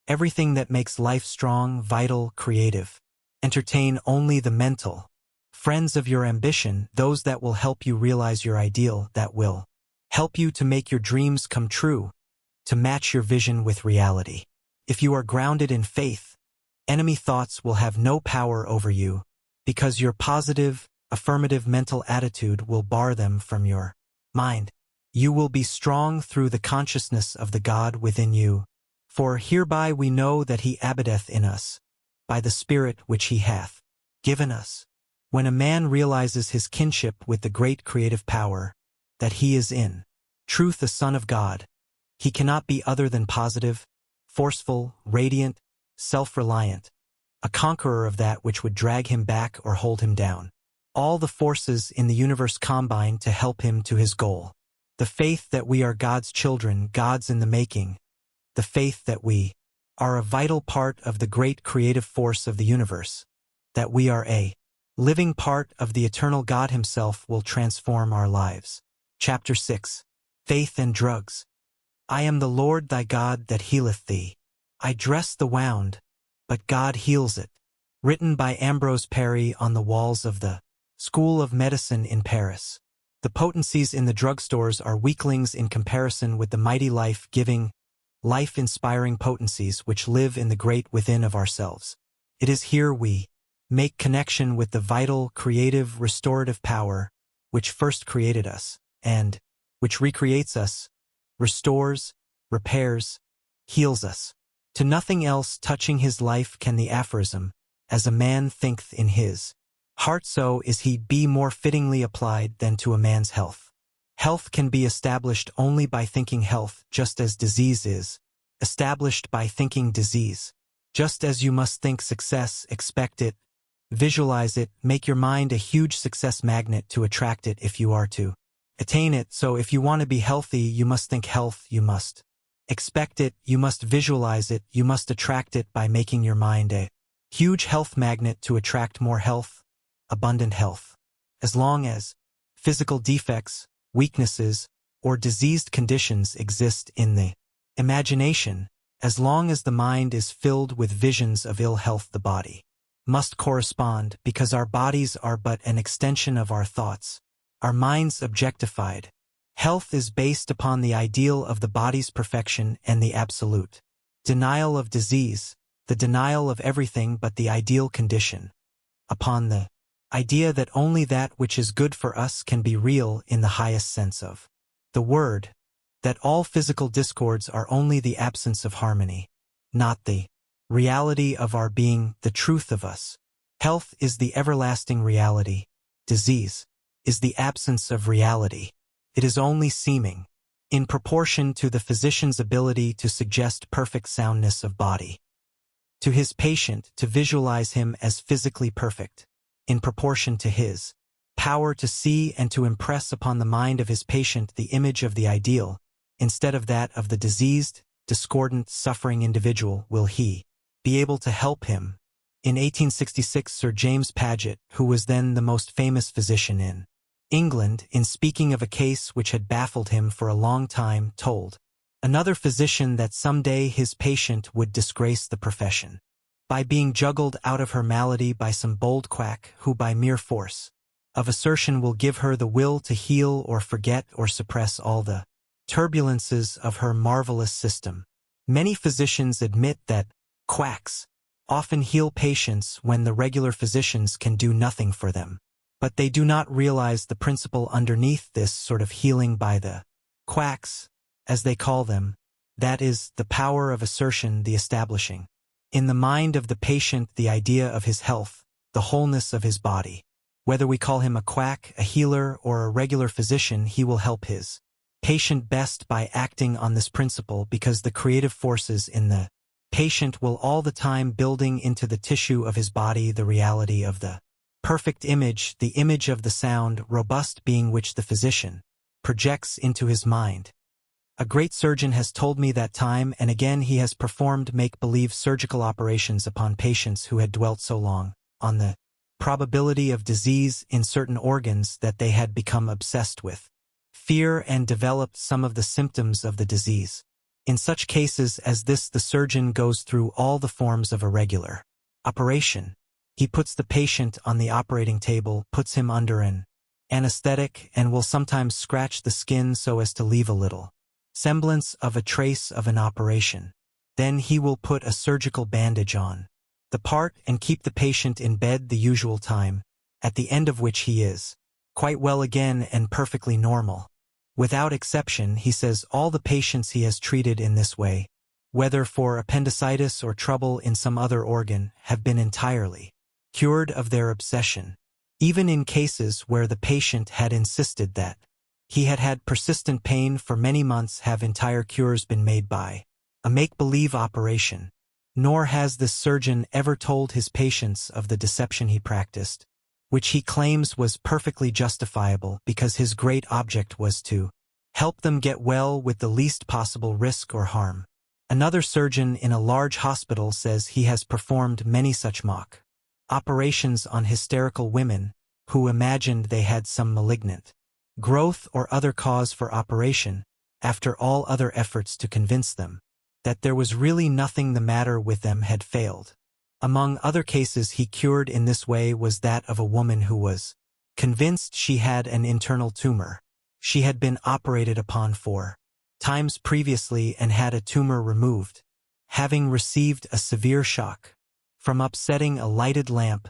Everything that makes life strong, vital, creative. Entertain only the mental. Friends of your ambition, those that will help you realize your ideal, that will help you to make your dreams come true, to match your vision with reality. If you are grounded in faith, enemy thoughts will have no power over you, because your positive, affirmative mental attitude will bar them from your mind. You will be strong through the consciousness of the God within you. For hereby we know that he abideth in us, by the Spirit which he hath given us. When a man realizes his kinship with the great creative power, that he is in truth a son of God, he cannot be other than positive, forceful, radiant, self-reliant, a conqueror of that which would drag him back or hold him down. All the forces in the universe combine to help him to his goal. The faith that we are God's children, God's in the making, the faith that we are a vital part of the great creative force of the universe, that we are a living part of the eternal God himself will transform our lives. Chapter 6. Faith and Drugs. I am the Lord thy God that healeth thee. I dress the wound, but God heals it. Written by Ambrose Parry on the walls of the School of Medicine in Paris. The potencies in the drugstores are weaklings in comparison with the mighty life-giving, life-inspiring potencies which live in the great within of ourselves. It is here we make connection with the vital, creative, restorative power which first created us, and which recreates us, restores, repairs, heals us. To nothing else touching his life can the aphorism, as a man thinketh in his heart so is he, be more fittingly applied than to a man's health. Health can be established only by thinking health, just as disease is established by thinking disease. Just as you must think success, expect it, visualize it, make your mind a huge success magnet to attract it if you are to attain it. So if you want to be healthy, you must think health, you must expect it, you must visualize it, you must attract it by making your mind a huge health magnet to attract more health, abundant health. As long as physical defects, weaknesses, or diseased conditions exist in the imagination, as long as the mind is filled with visions of ill health, the body must correspond, because our bodies are but an extension of our thoughts, our minds objectified. Health is based upon the ideal of the body's perfection and the absolute denial of disease, the denial of everything but the ideal condition, upon the idea that only that which is good for us can be real in the highest sense of the word, that all physical discords are only the absence of harmony, not the reality of our being, the truth of us. Health is the everlasting reality. Disease is the absence of reality. It is only seeming, in proportion to the physician's ability to suggest perfect soundness of body to his patient, to visualize him as physically perfect, in proportion to his power to see and to impress upon the mind of his patient the image of the ideal, instead of that of the diseased, discordant, suffering individual, will he be able to help him. In 1866, Sir James Paget, who was then the most famous physician in England, in speaking of a case which had baffled him for a long time, told another physician that some day his patient would disgrace the profession by being juggled out of her malady by some bold quack who by mere force of assertion will give her the will to heal or forget or suppress all the turbulences of her marvelous system. Many physicians admit that quacks often heal patients when the regular physicians can do nothing for them. But they do not realize the principle underneath this sort of healing by the quacks, as they call them, that is, the power of assertion, the establishing in the mind of the patient the idea of his health, the wholeness of his body. Whether we call him a quack, a healer, or a regular physician, he will help his patient best by acting on this principle, because the creative forces in the patient will all the time building into the tissue of his body the reality of the perfect image, the image of the sound, robust being which the physician projects into his mind. A great surgeon has told me that time and again he has performed make-believe surgical operations upon patients who had dwelt so long on the probability of disease in certain organs that they had become obsessed with fear and developed some of the symptoms of the disease. In such cases as this, the surgeon goes through all the forms of a regular operation. He puts the patient on the operating table, puts him under an anesthetic, and will sometimes scratch the skin so as to leave a little semblance of a trace of an operation. Then he will put a surgical bandage on the part and keep the patient in bed the usual time, at the end of which he is quite well again and perfectly normal. Without exception, he says, all the patients he has treated in this way, whether for appendicitis or trouble in some other organ, have been entirely cured of their obsession. Even in cases where the patient had insisted that he had had persistent pain for many months, have entire cures been made by a make-believe operation. Nor has this surgeon ever told his patients of the deception he practiced, which he claims was perfectly justifiable because his great object was to help them get well with the least possible risk or harm. Another surgeon in a large hospital says he has performed many such mock operations on hysterical women who imagined they had some malignant growth or other cause for operation, after all other efforts to convince them that there was really nothing the matter with them had failed. Among other cases he cured in this way was that of a woman who was convinced she had an internal tumor. She had been operated upon 4 times previously and had a tumor removed, having received a severe shock from upsetting a lighted lamp.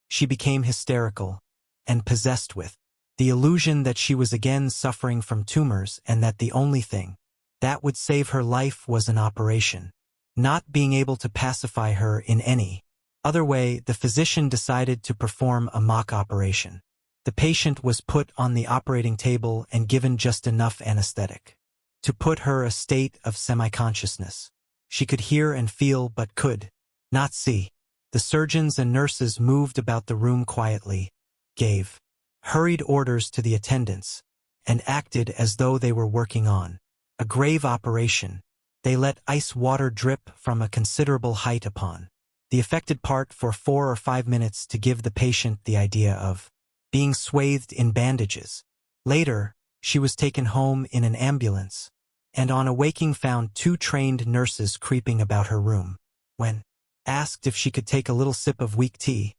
She became hysterical and possessed with the illusion that she was again suffering from tumors and that the only thing that would save her life was an operation. Not being able to pacify her in any other way, the physician decided to perform a mock operation. The patient was put on the operating table and given just enough anesthetic to put her a state of semi-consciousness. She could hear and feel but could not see. The surgeons and nurses moved about the room quietly, gave hurried orders to the attendants, and acted as though they were working on a grave operation. They let ice water drip from a considerable height upon the affected part for 4 or 5 minutes to give the patient the idea of being swathed in bandages. Later, she was taken home in an ambulance, and on awaking found 2 trained nurses creeping about her room. When asked if she could take a little sip of weak tea,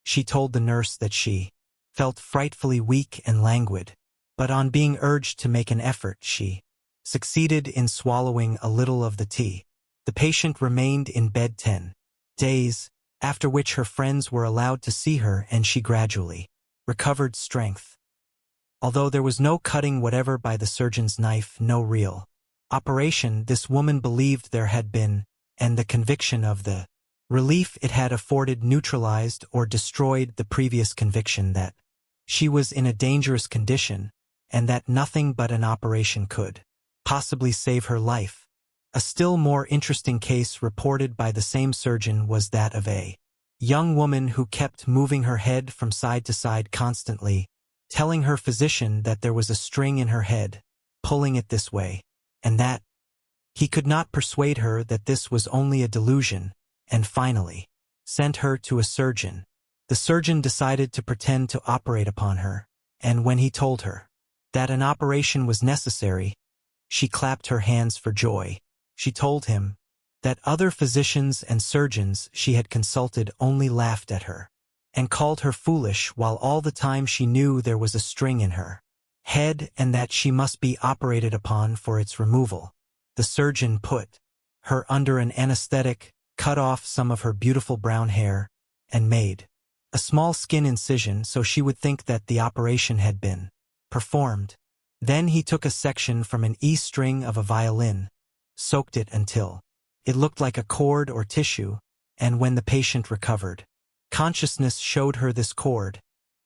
she told the nurse that she felt frightfully weak and languid, but on being urged to make an effort, she succeeded in swallowing a little of the tea. The patient remained in bed 10 days, after which her friends were allowed to see her and she gradually recovered strength. Although there was no cutting whatever by the surgeon's knife, no real operation, this woman believed there had been, and the conviction of the relief it had afforded neutralized or destroyed the previous conviction that she was in a dangerous condition and that nothing but an operation could possibly save her life. A still more interesting case reported by the same surgeon was that of a young woman who kept moving her head from side to side constantly, telling her physician that there was a string in her head, pulling it this way and that. He could not persuade her that this was only a delusion, and finally sent her to a surgeon. The surgeon decided to pretend to operate upon her, and when he told her that an operation was necessary, she clapped her hands for joy. She told him that other physicians and surgeons she had consulted only laughed at her and called her foolish, while all the time she knew there was a string in her head and that she must be operated upon for its removal. The surgeon put her under an anesthetic, cut off some of her beautiful brown hair, and made a small skin incision so she would think that the operation had been performed. Then he took a section from an E string of a violin, soaked it until it looked like a cord or tissue, and when the patient recovered consciousness, showed her this cord,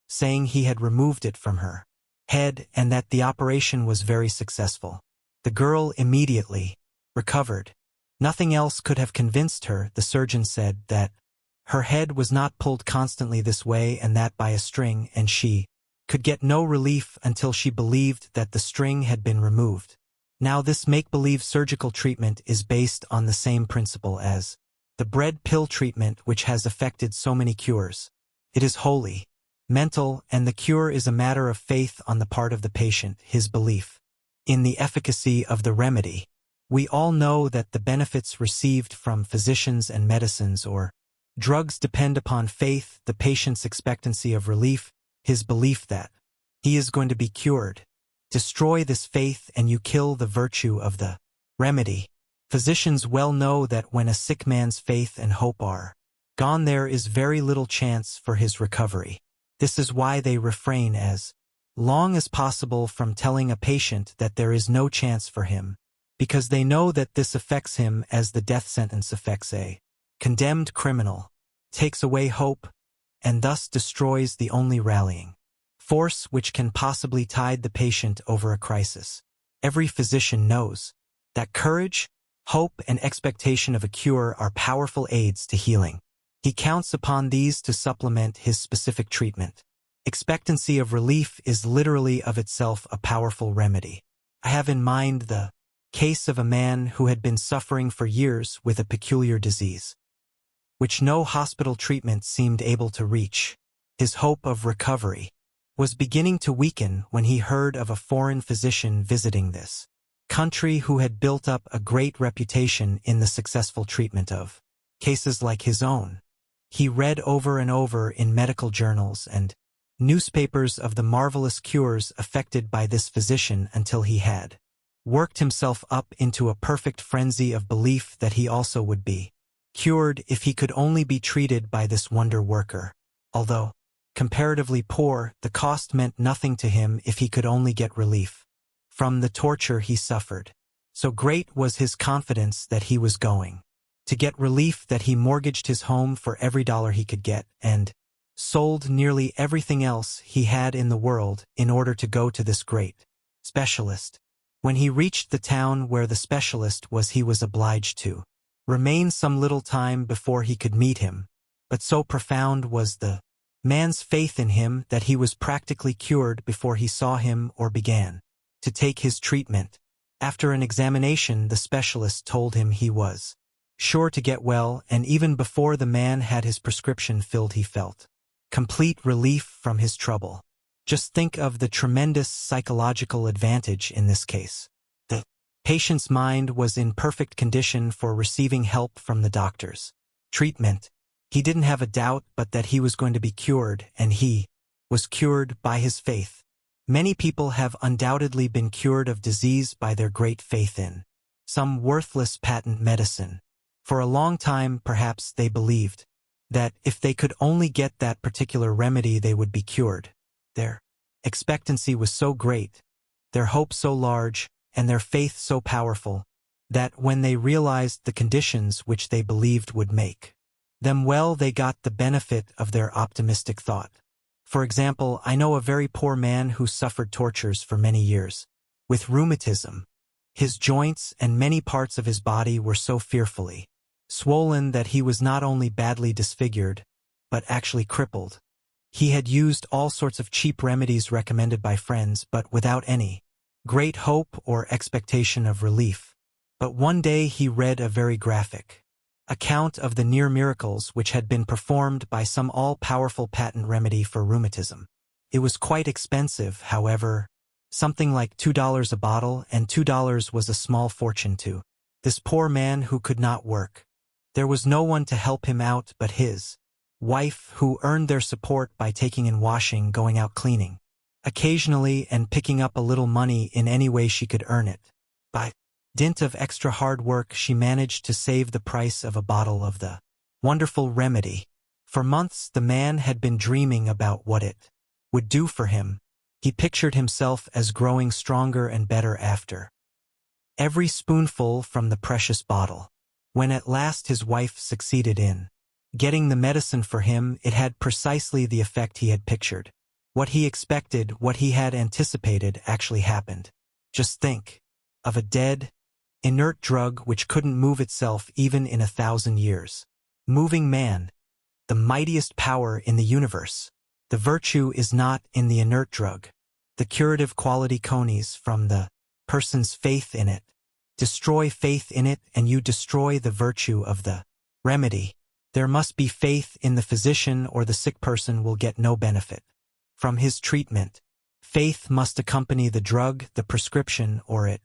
saying he had removed it from her head and that the operation was very successful. The girl immediately recovered. Nothing else could have convinced her, the surgeon said, that her head was not pulled constantly this way and that by a string, and she could get no relief until she believed that the string had been removed. Now this make-believe surgical treatment is based on the same principle as the bread pill treatment which has affected so many cures. It is holy, mental, and the cure is a matter of faith on the part of the patient, his belief in the efficacy of the remedy. We all know that the benefits received from physicians and medicines or drugs depend upon faith, the patient's expectancy of relief, his belief that he is going to be cured. Destroy this faith and you kill the virtue of the remedy. Physicians well know that when a sick man's faith and hope are gone, there is very little chance for his recovery. This is why they refrain as long as possible from telling a patient that there is no chance for him, because they know that this affects him as the death sentence affects a condemned criminal, takes away hope, and thus destroys the only rallying force which can possibly tide the patient over a crisis. Every physician knows that courage, hope, and expectation of a cure are powerful aids to healing. He counts upon these to supplement his specific treatment. Expectancy of relief is literally of itself a powerful remedy. I have in mind the case of a man who had been suffering for years with a peculiar disease, which no hospital treatment seemed able to reach. His hope of recovery was beginning to weaken when he heard of a foreign physician visiting this country who had built up a great reputation in the successful treatment of cases like his own. He read over and over in medical journals and newspapers of the marvelous cures effected by this physician until he had worked himself up into a perfect frenzy of belief that he also would be cured if he could only be treated by this wonder worker. Although comparatively poor, the cost meant nothing to him if he could only get relief from the torture he suffered. So great was his confidence that he was going to get relief that he mortgaged his home for every dollar he could get and sold nearly everything else he had in the world in order to go to this great specialist. When he reached the town where the specialist was, he was obliged to remain some little time before he could meet him, but so profound was the man's faith in him that he was practically cured before he saw him or began to take his treatment. After an examination, the specialist told him he was sure to get well, and even before the man had his prescription filled, he felt complete relief from his trouble. Just think of the tremendous psychological advantage in this case. The patient's mind was in perfect condition for receiving help from the doctor's treatment. He didn't have a doubt but that he was going to be cured, and he was cured by his faith. Many people have undoubtedly been cured of disease by their great faith in some worthless patent medicine. For a long time, perhaps, they believed that if they could only get that particular remedy, they would be cured. Their expectancy was so great, their hope so large, and their faith so powerful, that when they realized the conditions which they believed would make them well, they got the benefit of their optimistic thought. For example, I know a very poor man who suffered tortures for many years with rheumatism. His joints and many parts of his body were so fearfully swollen that he was not only badly disfigured, but actually crippled. He had used all sorts of cheap remedies recommended by friends, but without any great hope or expectation of relief. But one day he read a very graphic account of the near miracles which had been performed by some all-powerful patent remedy for rheumatism. It was quite expensive, however, something like $2 a bottle, and $2 was a small fortune to this poor man who could not work. There was no one to help him out but his wife, who earned their support by taking in washing, going out cleaning occasionally, and picking up a little money in any way she could earn it. By dint of extra hard work, she managed to save the price of a bottle of the wonderful remedy. For months the man had been dreaming about what it would do for him. He pictured himself as growing stronger and better after every spoonful from the precious bottle. When at last his wife succeeded in getting the medicine for him, it had precisely the effect he had pictured. What he expected, what he had anticipated, actually happened. Just think of a dead, inert drug which couldn't move itself even in 1,000 years. Moving man, the mightiest power in the universe. The virtue is not in the inert drug. The curative quality comes from the person's faith in it. Destroy faith in it and you destroy the virtue of the remedy. There must be faith in the physician or the sick person will get no benefit from his treatment. Faith must accompany the drug, the prescription, or it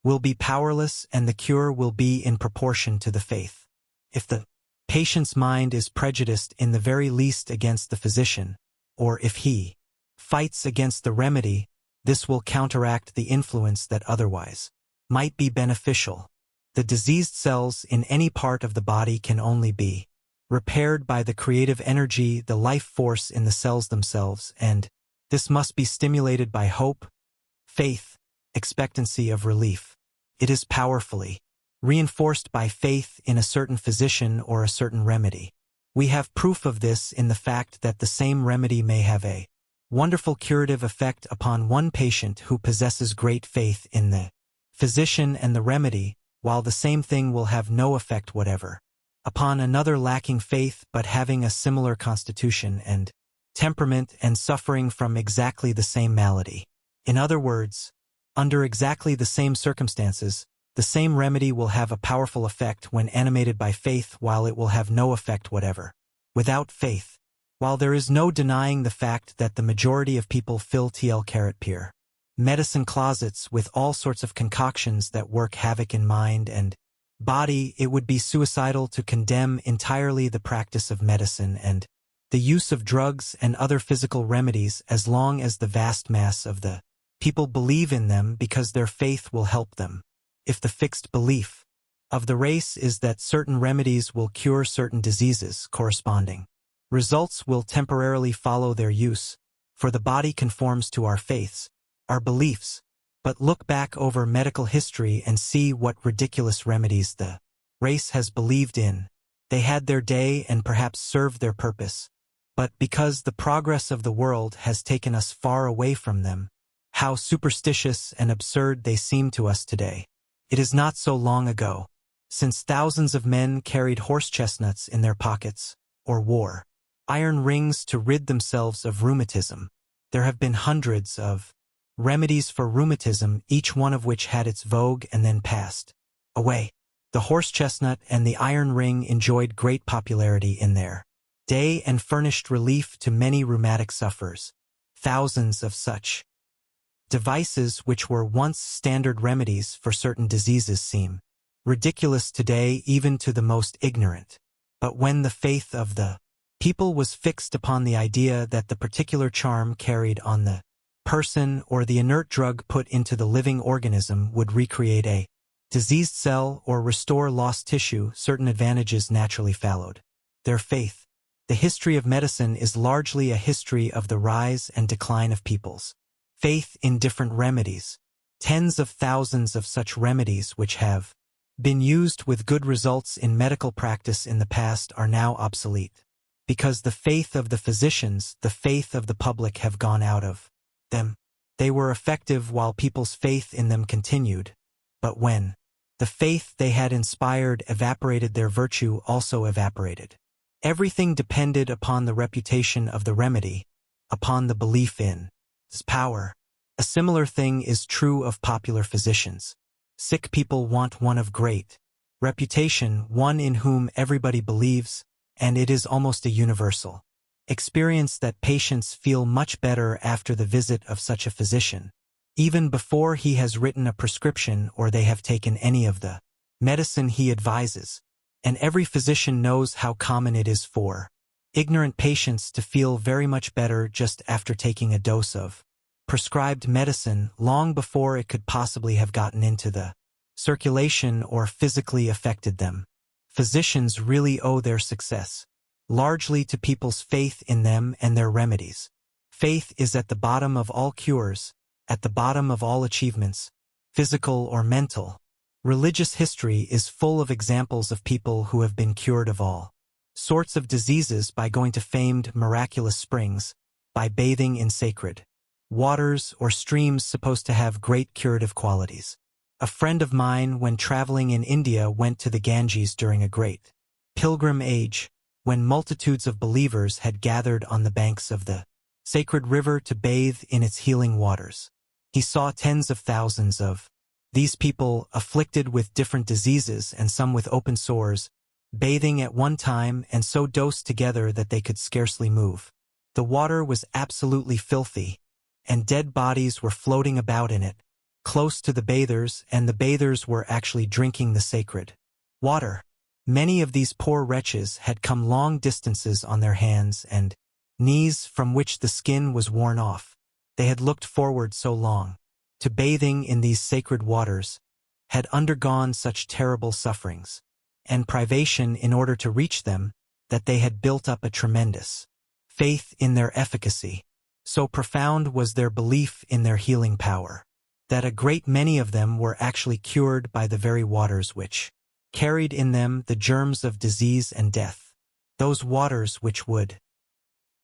will be powerless and the cure will be in proportion to the faith. If the patient's mind is prejudiced in the very least against the physician, or if he fights against the remedy, this will counteract the influence that otherwise might be beneficial. The diseased cells in any part of the body can only be repaired by the creative energy, the life force in the cells themselves, and this must be stimulated by hope, faith, expectancy of relief. It is powerfully reinforced by faith in a certain physician or a certain remedy. We have proof of this in the fact that the same remedy may have a wonderful curative effect upon one patient who possesses great faith in the physician and the remedy, while the same thing will have no effect whatever upon another lacking faith but having a similar constitution and temperament and suffering from exactly the same malady. In other words, under exactly the same circumstances, the same remedy will have a powerful effect when animated by faith while it will have no effect whatever without faith. While there is no denying the fact that the majority of people fill tlp medicine closets with all sorts of concoctions that work havoc in mind and body, it would be suicidal to condemn entirely the practice of medicine and the use of drugs and other physical remedies as long as the vast mass of the people believe in them because their faith will help them. If the fixed belief of the race is that certain remedies will cure certain diseases, corresponding results will temporarily follow their use, for the body conforms to our faiths, our beliefs. But look back over medical history and see what ridiculous remedies the race has believed in. They had their day and perhaps served their purpose. But because the progress of the world has taken us far away from them, how superstitious and absurd they seem to us today. It is not so long ago since thousands of men carried horse chestnuts in their pockets, or wore iron rings to rid themselves of rheumatism. There have been hundreds of remedies for rheumatism, each one of which had its vogue and then passed away. The horse chestnut and the iron ring enjoyed great popularity in their day and furnished relief to many rheumatic sufferers. Thousands of such devices which were once standard remedies for certain diseases seem ridiculous today even to the most ignorant. But when the faith of the people was fixed upon the idea that the particular charm carried on the person or the inert drug put into the living organism would recreate a diseased cell or restore lost tissue, certain advantages naturally followed their faith. The history of medicine is largely a history of the rise and decline of people's faith in different remedies. Tens of thousands of such remedies which have been used with good results in medical practice in the past are now obsolete, because the faith of the physicians, the faith of the public have gone out of them. They were effective while people's faith in them continued, but when the faith they had inspired evaporated, their virtue also evaporated. Everything depended upon the reputation of the remedy, upon the belief in its power. A similar thing is true of popular physicians. Sick people want one of great reputation, one in whom everybody believes, and it is almost a universal experience that patients feel much better after the visit of such a physician, even before he has written a prescription or they have taken any of the medicine he advises. And every physician knows how common it is for ignorant patients to feel very much better just after taking a dose of prescribed medicine long before it could possibly have gotten into the circulation or physically affected them. Physicians really owe their success largely to people's faith in them and their remedies. Faith is at the bottom of all cures, at the bottom of all achievements, physical or mental. Religious history is full of examples of people who have been cured of all sorts of diseases by going to famed miraculous springs, by bathing in sacred waters or streams supposed to have great curative qualities. A friend of mine, when traveling in India, went to the Ganges during a great pilgrim age, when multitudes of believers had gathered on the banks of the sacred river to bathe in its healing waters. He saw tens of thousands of these people afflicted with different diseases and some with open sores, bathing at one time and so dosed together that they could scarcely move. The water was absolutely filthy, and dead bodies were floating about in it, close to the bathers, and the bathers were actually drinking the sacred water. Many of these poor wretches had come long distances on their hands and knees from which the skin was worn off. They had looked forward so long to bathing in these sacred waters, had undergone such terrible sufferings and privation in order to reach them, that they had built up a tremendous faith in their efficacy. So profound was their belief in their healing power, that a great many of them were actually cured by the very waters which carried in them the germs of disease and death. Those waters which would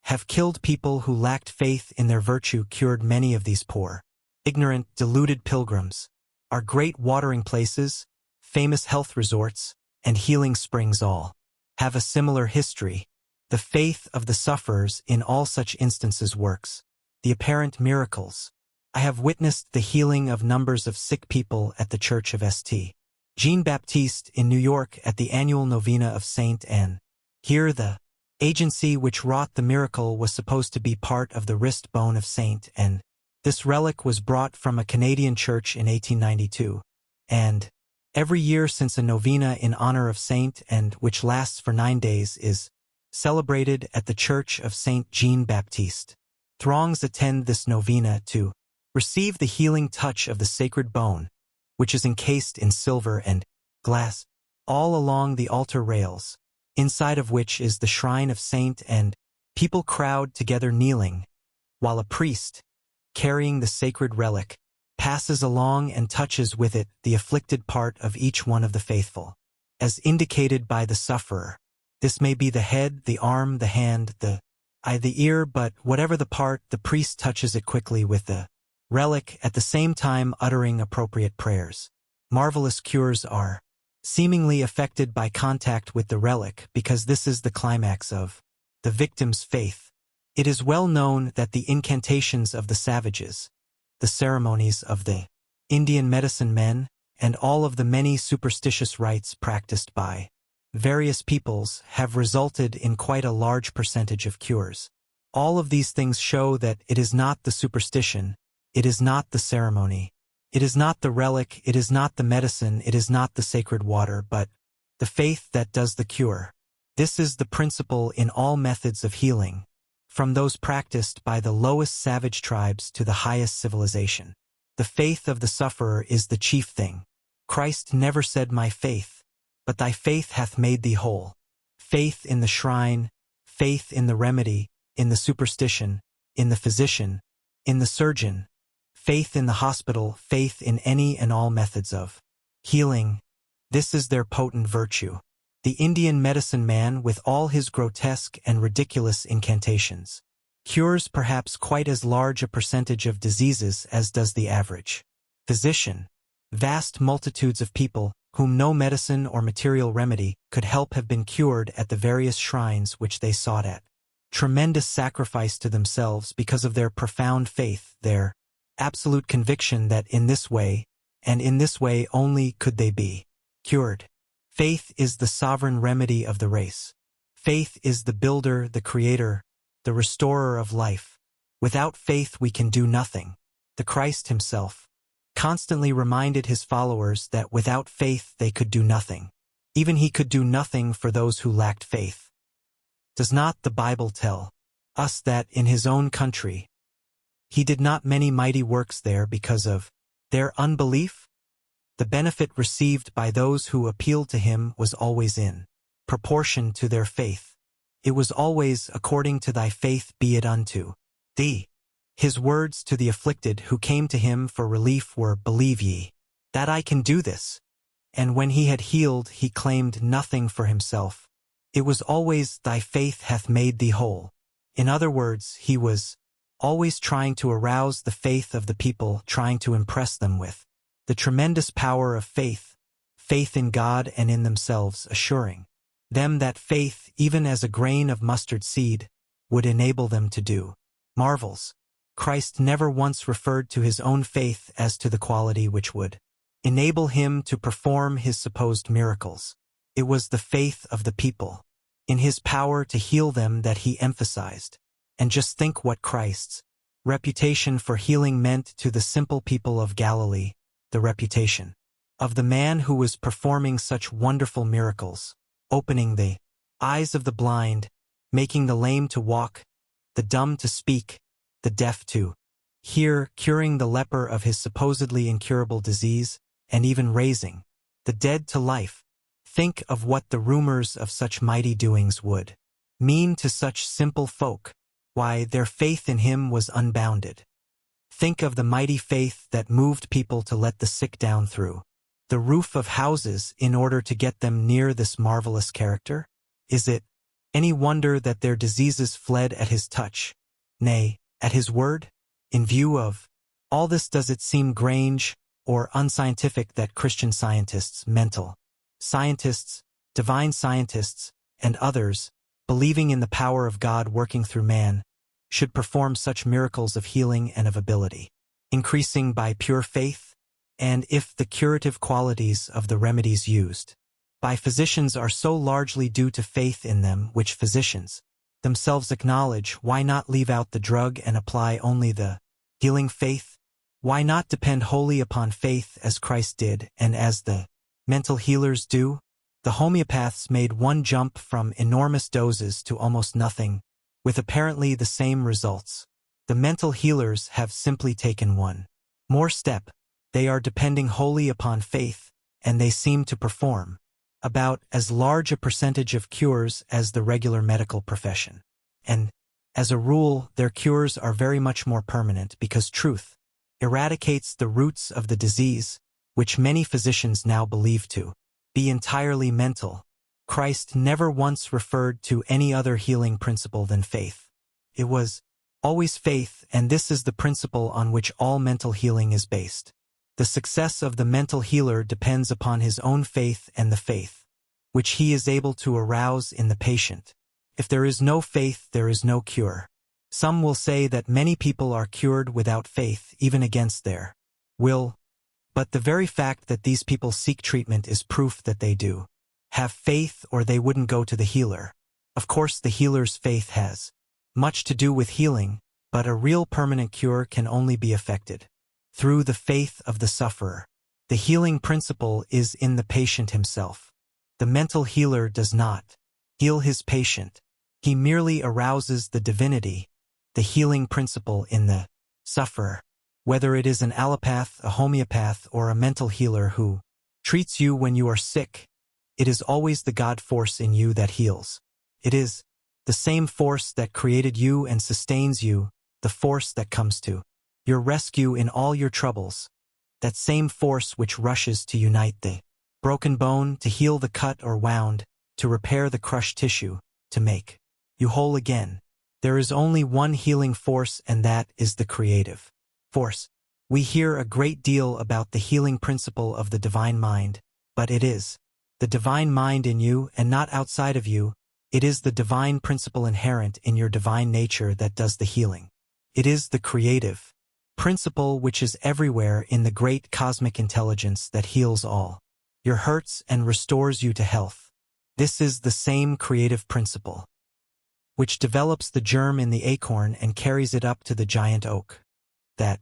have killed people who lacked faith in their virtue cured many of these poor, ignorant, deluded pilgrims. Our great watering places, famous health resorts, and healing springs all have a similar history. The faith of the sufferers in all such instances works the apparent miracles. I have witnessed the healing of numbers of sick people at the Church of St. Jean-Baptiste in New York at the annual novena of Saint Anne. Here the agency which wrought the miracle was supposed to be part of the wrist bone of Saint Anne. This relic was brought from a Canadian church in 1892, and every year since a novena in honor of Saint Anne, which lasts for 9 days, is celebrated at the Church of Saint Jean-Baptiste. Throngs attend this novena to receive the healing touch of the sacred bone, which is encased in silver and glass, all along the altar rails, inside of which is the shrine of Saint Anne. People crowd together kneeling, while a priest, carrying the sacred relic, passes along and touches with it the afflicted part of each one of the faithful, as indicated by the sufferer. This may be the head, the arm, the hand, the eye, the ear, but whatever the part, the priest touches it quickly with the relic, at the same time uttering appropriate prayers. Marvelous cures are seemingly effected by contact with the relic, because this is the climax of the victim's faith. It is well known that the incantations of the savages, the ceremonies of the Indian medicine men, and all of the many superstitious rites practiced by various peoples have resulted in quite a large percentage of cures. All of these things show that it is not the superstition, it is not the ceremony, it is not the relic, it is not the medicine, it is not the sacred water, but the faith that does the cure. This is the principle in all methods of healing, from those practiced by the lowest savage tribes to the highest civilization. The faith of the sufferer is the chief thing. Christ never said, "My faith," but "Thy faith hath made thee whole." Faith in the shrine, faith in the remedy, in the superstition, in the physician, in the surgeon, faith in the hospital, faith in any and all methods of healing. This is their potent virtue. The Indian medicine man, with all his grotesque and ridiculous incantations, cures perhaps quite as large a percentage of diseases as does the average physician. Vast multitudes of people, whom no medicine or material remedy could help, have been cured at the various shrines which they sought at tremendous sacrifice to themselves because of their profound faith, their absolute conviction that in this way, and in this way only, could they be cured. Faith is the sovereign remedy of the race. Faith is the builder, the creator, the restorer of life. Without faith we can do nothing. The Christ himself constantly reminded his followers that without faith they could do nothing. Even he could do nothing for those who lacked faith. Does not the Bible tell us that in his own country he did not many mighty works there because of their unbelief? The benefit received by those who appealed to him was always in proportion to their faith. It was always, "According to thy faith be it unto thee." His words to the afflicted who came to him for relief were, "Believe ye that I can do this?" And when he had healed, he claimed nothing for himself. It was always, "Thy faith hath made thee whole." In other words, he was always trying to arouse the faith of the people, trying to impress them with the tremendous power of faith, faith in God and in themselves, assuring them that faith, even as a grain of mustard seed, would enable them to do marvels. Christ never once referred to his own faith as to the quality which would enable him to perform his supposed miracles. It was the faith of the people, in his power to heal them, that he emphasized. And just think what Christ's reputation for healing meant to the simple people of Galilee, the reputation of the man who was performing such wonderful miracles, opening the eyes of the blind, making the lame to walk, the dumb to speak, the deaf to hear, curing the leper of his supposedly incurable disease, and even raising the dead to life. Think of what the rumors of such mighty doings would mean to such simple folk. Why, their faith in him was unbounded. Think of the mighty faith that moved people to let the sick down through the roof of houses in order to get them near this marvelous character. Is it any wonder that their diseases fled at his touch, nay, at his word? In view of all this, does it seem strange or unscientific that Christian scientists, mental scientists, divine scientists, and others, believing in the power of God working through man, should perform such miracles of healing and of ability, increasing by pure faith? And if the curative qualities of the remedies used by physicians are so largely due to faith in them, which physicians themselves acknowledge, why not leave out the drug and apply only the healing faith? Why not depend wholly upon faith as Christ did and as the mental healers do? The homeopaths made one jump from enormous doses to almost nothing, with apparently the same results. The mental healers have simply taken one more step. They are depending wholly upon faith, and they seem to perform about as large a percentage of cures as the regular medical profession. And, as a rule, their cures are very much more permanent because truth eradicates the roots of the disease, which many physicians now believe to be entirely mental. Christ never once referred to any other healing principle than faith. It was always faith, and this is the principle on which all mental healing is based. The success of the mental healer depends upon his own faith and the faith which he is able to arouse in the patient. If there is no faith, there is no cure. Some will say that many people are cured without faith, even against their will. But the very fact that these people seek treatment is proof that they do have faith, or they wouldn't go to the healer. Of course, the healer's faith has much to do with healing, but a real permanent cure can only be effected through the faith of the sufferer. The healing principle is in the patient himself. The mental healer does not heal his patient. He merely arouses the divinity, the healing principle in the sufferer. Whether it is an allopath, a homeopath, or a mental healer who treats you when you are sick, it is always the God force in you that heals. It is the same force that created you and sustains you, the force that comes to your rescue in all your troubles, that same force which rushes to unite the broken bone, to heal the cut or wound, to repair the crushed tissue, to make you whole again. There is only one healing force, and that is the creative force. We hear a great deal about the healing principle of the divine mind, but it is the divine mind in you and not outside of you. It is the divine principle inherent in your divine nature that does the healing. It is the creative principle which is everywhere in the great cosmic intelligence that heals all your hurts and restores you to health. This is the same creative principle which develops the germ in the acorn and carries it up to the giant oak, that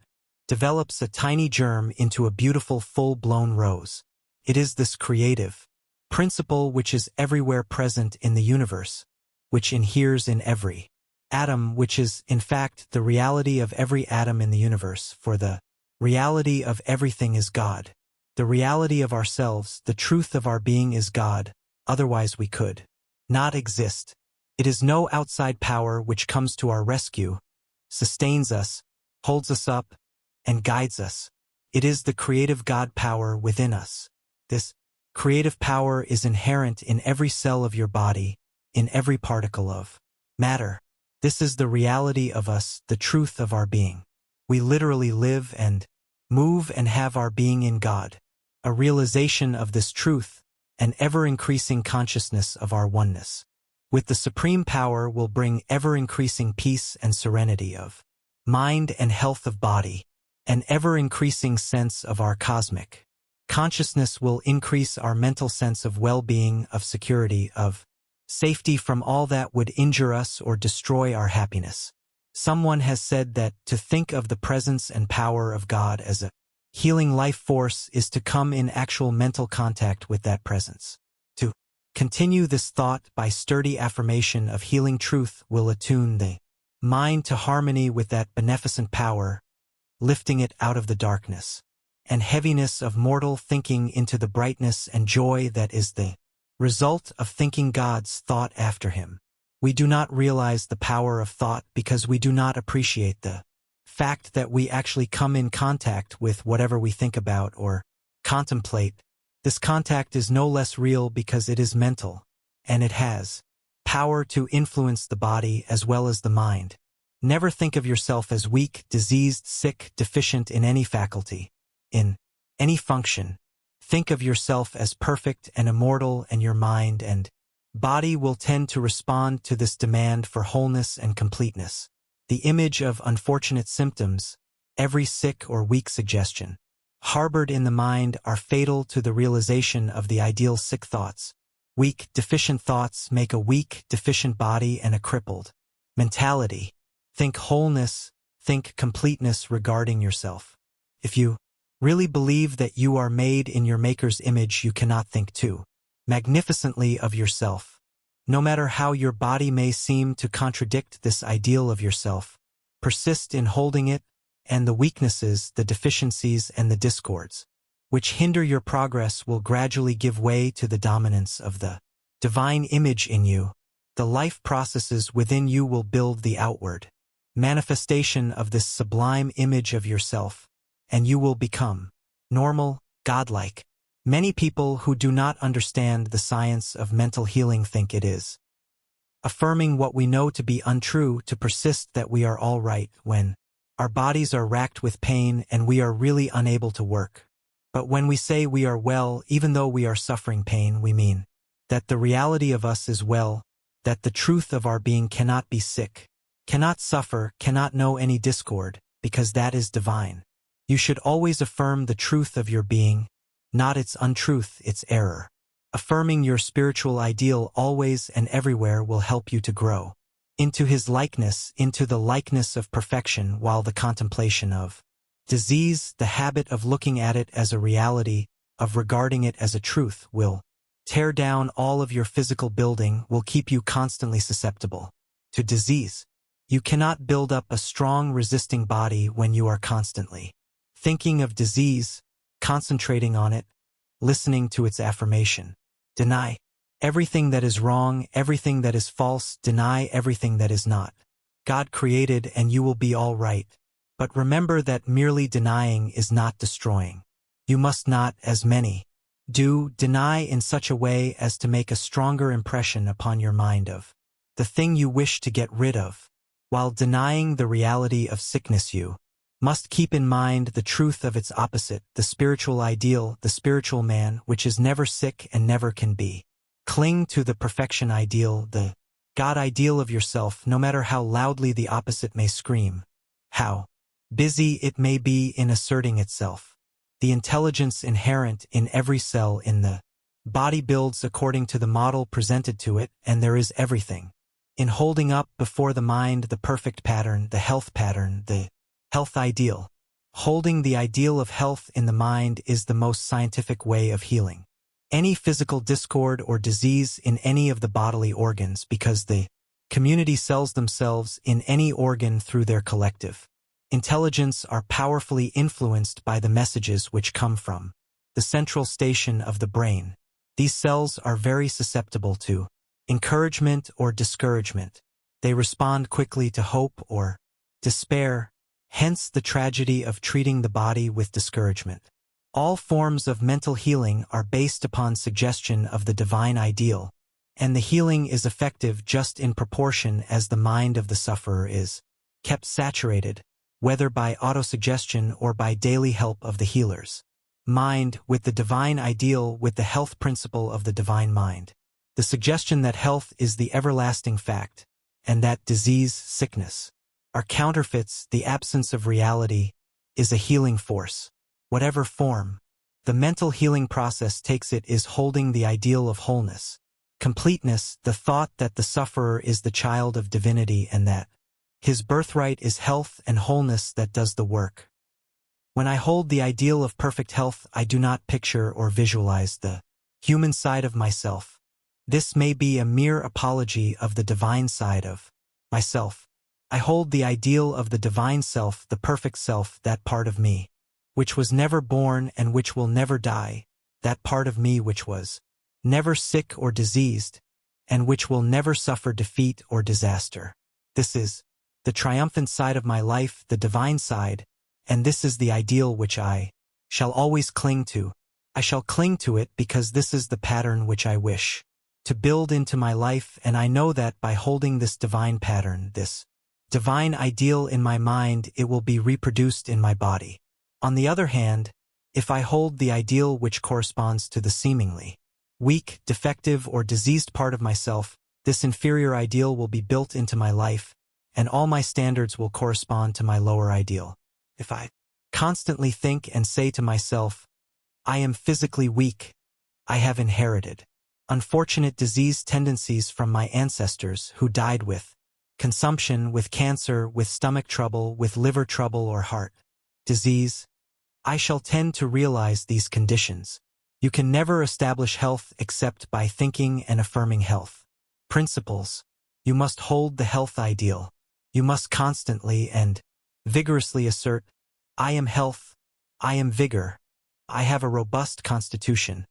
develops a tiny germ into a beautiful full-blown rose. It is this creative principle which is everywhere present in the universe, which inheres in every atom, which is, in fact, the reality of every atom in the universe, for the reality of everything is God. The reality of ourselves, the truth of our being is God, otherwise we could not exist. It is no outside power which comes to our rescue, sustains us, holds us up, and guides us. It is the creative God power within us. This creative power is inherent in every cell of your body, in every particle of matter. This is the reality of us, the truth of our being. We literally live and move and have our being in God. A realization of this truth, an ever-increasing consciousness of our oneness with the supreme power will bring ever-increasing peace and serenity of mind and health of body, an ever-increasing sense of our cosmic Consciousness will increase our mental sense of well-being, of security, of safety from all that would injure us or destroy our happiness. Someone has said that to think of the presence and power of God as a healing life force is to come in actual mental contact with that presence. To continue this thought by sturdy affirmation of healing truth will attune the mind to harmony with that beneficent power, lifting it out of the darkness and heaviness of mortal thinking into the brightness and joy that is the result of thinking God's thought after him. We do not realize the power of thought because we do not appreciate the fact that we actually come in contact with whatever we think about or contemplate. This contact is no less real because it is mental, and it has power to influence the body as well as the mind. Never think of yourself as weak, diseased, sick, deficient in any faculty, in any function. Think of yourself as perfect and immortal, and your mind and body will tend to respond to this demand for wholeness and completeness. The image of unfortunate symptoms, every sick or weak suggestion, harbored in the mind are fatal to the realization of the ideal sick thoughts. Weak, deficient thoughts make a weak, deficient body and a crippled mentality. Think wholeness, think completeness regarding yourself. If you really believe that you are made in your Maker's image, you cannot think too magnificently of yourself. No matter how your body may seem to contradict this ideal of yourself, persist in holding it, and the weaknesses, the deficiencies, and the discords, which hinder your progress will gradually give way to the dominance of the divine image in you. The life processes within you will build the outward manifestation of this sublime image of yourself, and you will become normal, godlike. Many people who do not understand the science of mental healing think it is affirming what we know to be untrue to persist that we are all right when our bodies are racked with pain and we are really unable to work. But when we say we are well even though we are suffering pain, we mean that the reality of us is well, that the truth of our being cannot be sick, cannot suffer, cannot know any discord, because that is divine. You should always affirm the truth of your being, not its untruth, its error. Affirming your spiritual ideal always and everywhere will help you to grow into his likeness, into the likeness of perfection, while the contemplation of disease, the habit of looking at it as a reality, of regarding it as a truth, will tear down all of your physical building, will keep you constantly susceptible to disease. You cannot build up a strong resisting body when you are constantly thinking of disease, concentrating on it, listening to its affirmation. Deny everything that is wrong, everything that is false, deny everything that is not God created, and you will be all right. But remember that merely denying is not destroying. You must not, as many do, deny in such a way as to make a stronger impression upon your mind of the thing you wish to get rid of. While denying the reality of sickness, you must keep in mind the truth of its opposite, the spiritual ideal, the spiritual man, which is never sick and never can be. Cling to the perfection ideal, the God ideal of yourself, no matter how loudly the opposite may scream, how busy it may be in asserting itself. The intelligence inherent in every cell in the body builds according to the model presented to it, and there is everything in holding up before the mind the perfect pattern, the health pattern, the health ideal. Holding the ideal of health in the mind is the most scientific way of healing any physical discord or disease in any of the bodily organs, because the community cells themselves in any organ through their collective intelligence are powerfully influenced by the messages which come from the central station of the brain. These cells are very susceptible to encouragement or discouragement. They respond quickly to hope or despair, hence the tragedy of treating the body with discouragement. All forms of mental healing are based upon suggestion of the divine ideal, and the healing is effective just in proportion as the mind of the sufferer is kept saturated, whether by autosuggestion or by daily help of the healers. Mind with the divine ideal, with the health principle of the divine mind. The suggestion that health is the everlasting fact, and that disease, sickness, are counterfeits, the absence of reality, is a healing force. Whatever form The mental healing process takes it is holding the ideal of wholeness, completeness, the thought that the sufferer is the child of divinity and that his birthright is health and wholeness that does the work. When I hold the ideal of perfect health, I do not picture or visualize the human side of myself. This may be a mere apology of the divine side of myself. I hold the ideal of the divine self, the perfect self, that part of me, which was never born and which will never die, that part of me which was never sick or diseased, and which will never suffer defeat or disaster. This is the triumphant side of my life, the divine side, and this is the ideal which I shall always cling to. I shall cling to it because this is the pattern which I wish to build into my life, and I know that by holding this divine pattern, this divine ideal in my mind, it will be reproduced in my body. On the other hand, if I hold the ideal which corresponds to the seemingly weak, defective, or diseased part of myself, this inferior ideal will be built into my life, and all my standards will correspond to my lower ideal. If I constantly think and say to myself, I am physically weak, I have inherited unfortunate disease tendencies from my ancestors who died with consumption, with cancer, with stomach trouble, with liver trouble or heart disease, I shall tend to realize these conditions. You can never establish health except by thinking and affirming health principles. You must hold the health ideal. You must constantly and vigorously assert, I am health, I am vigor, I have a robust constitution,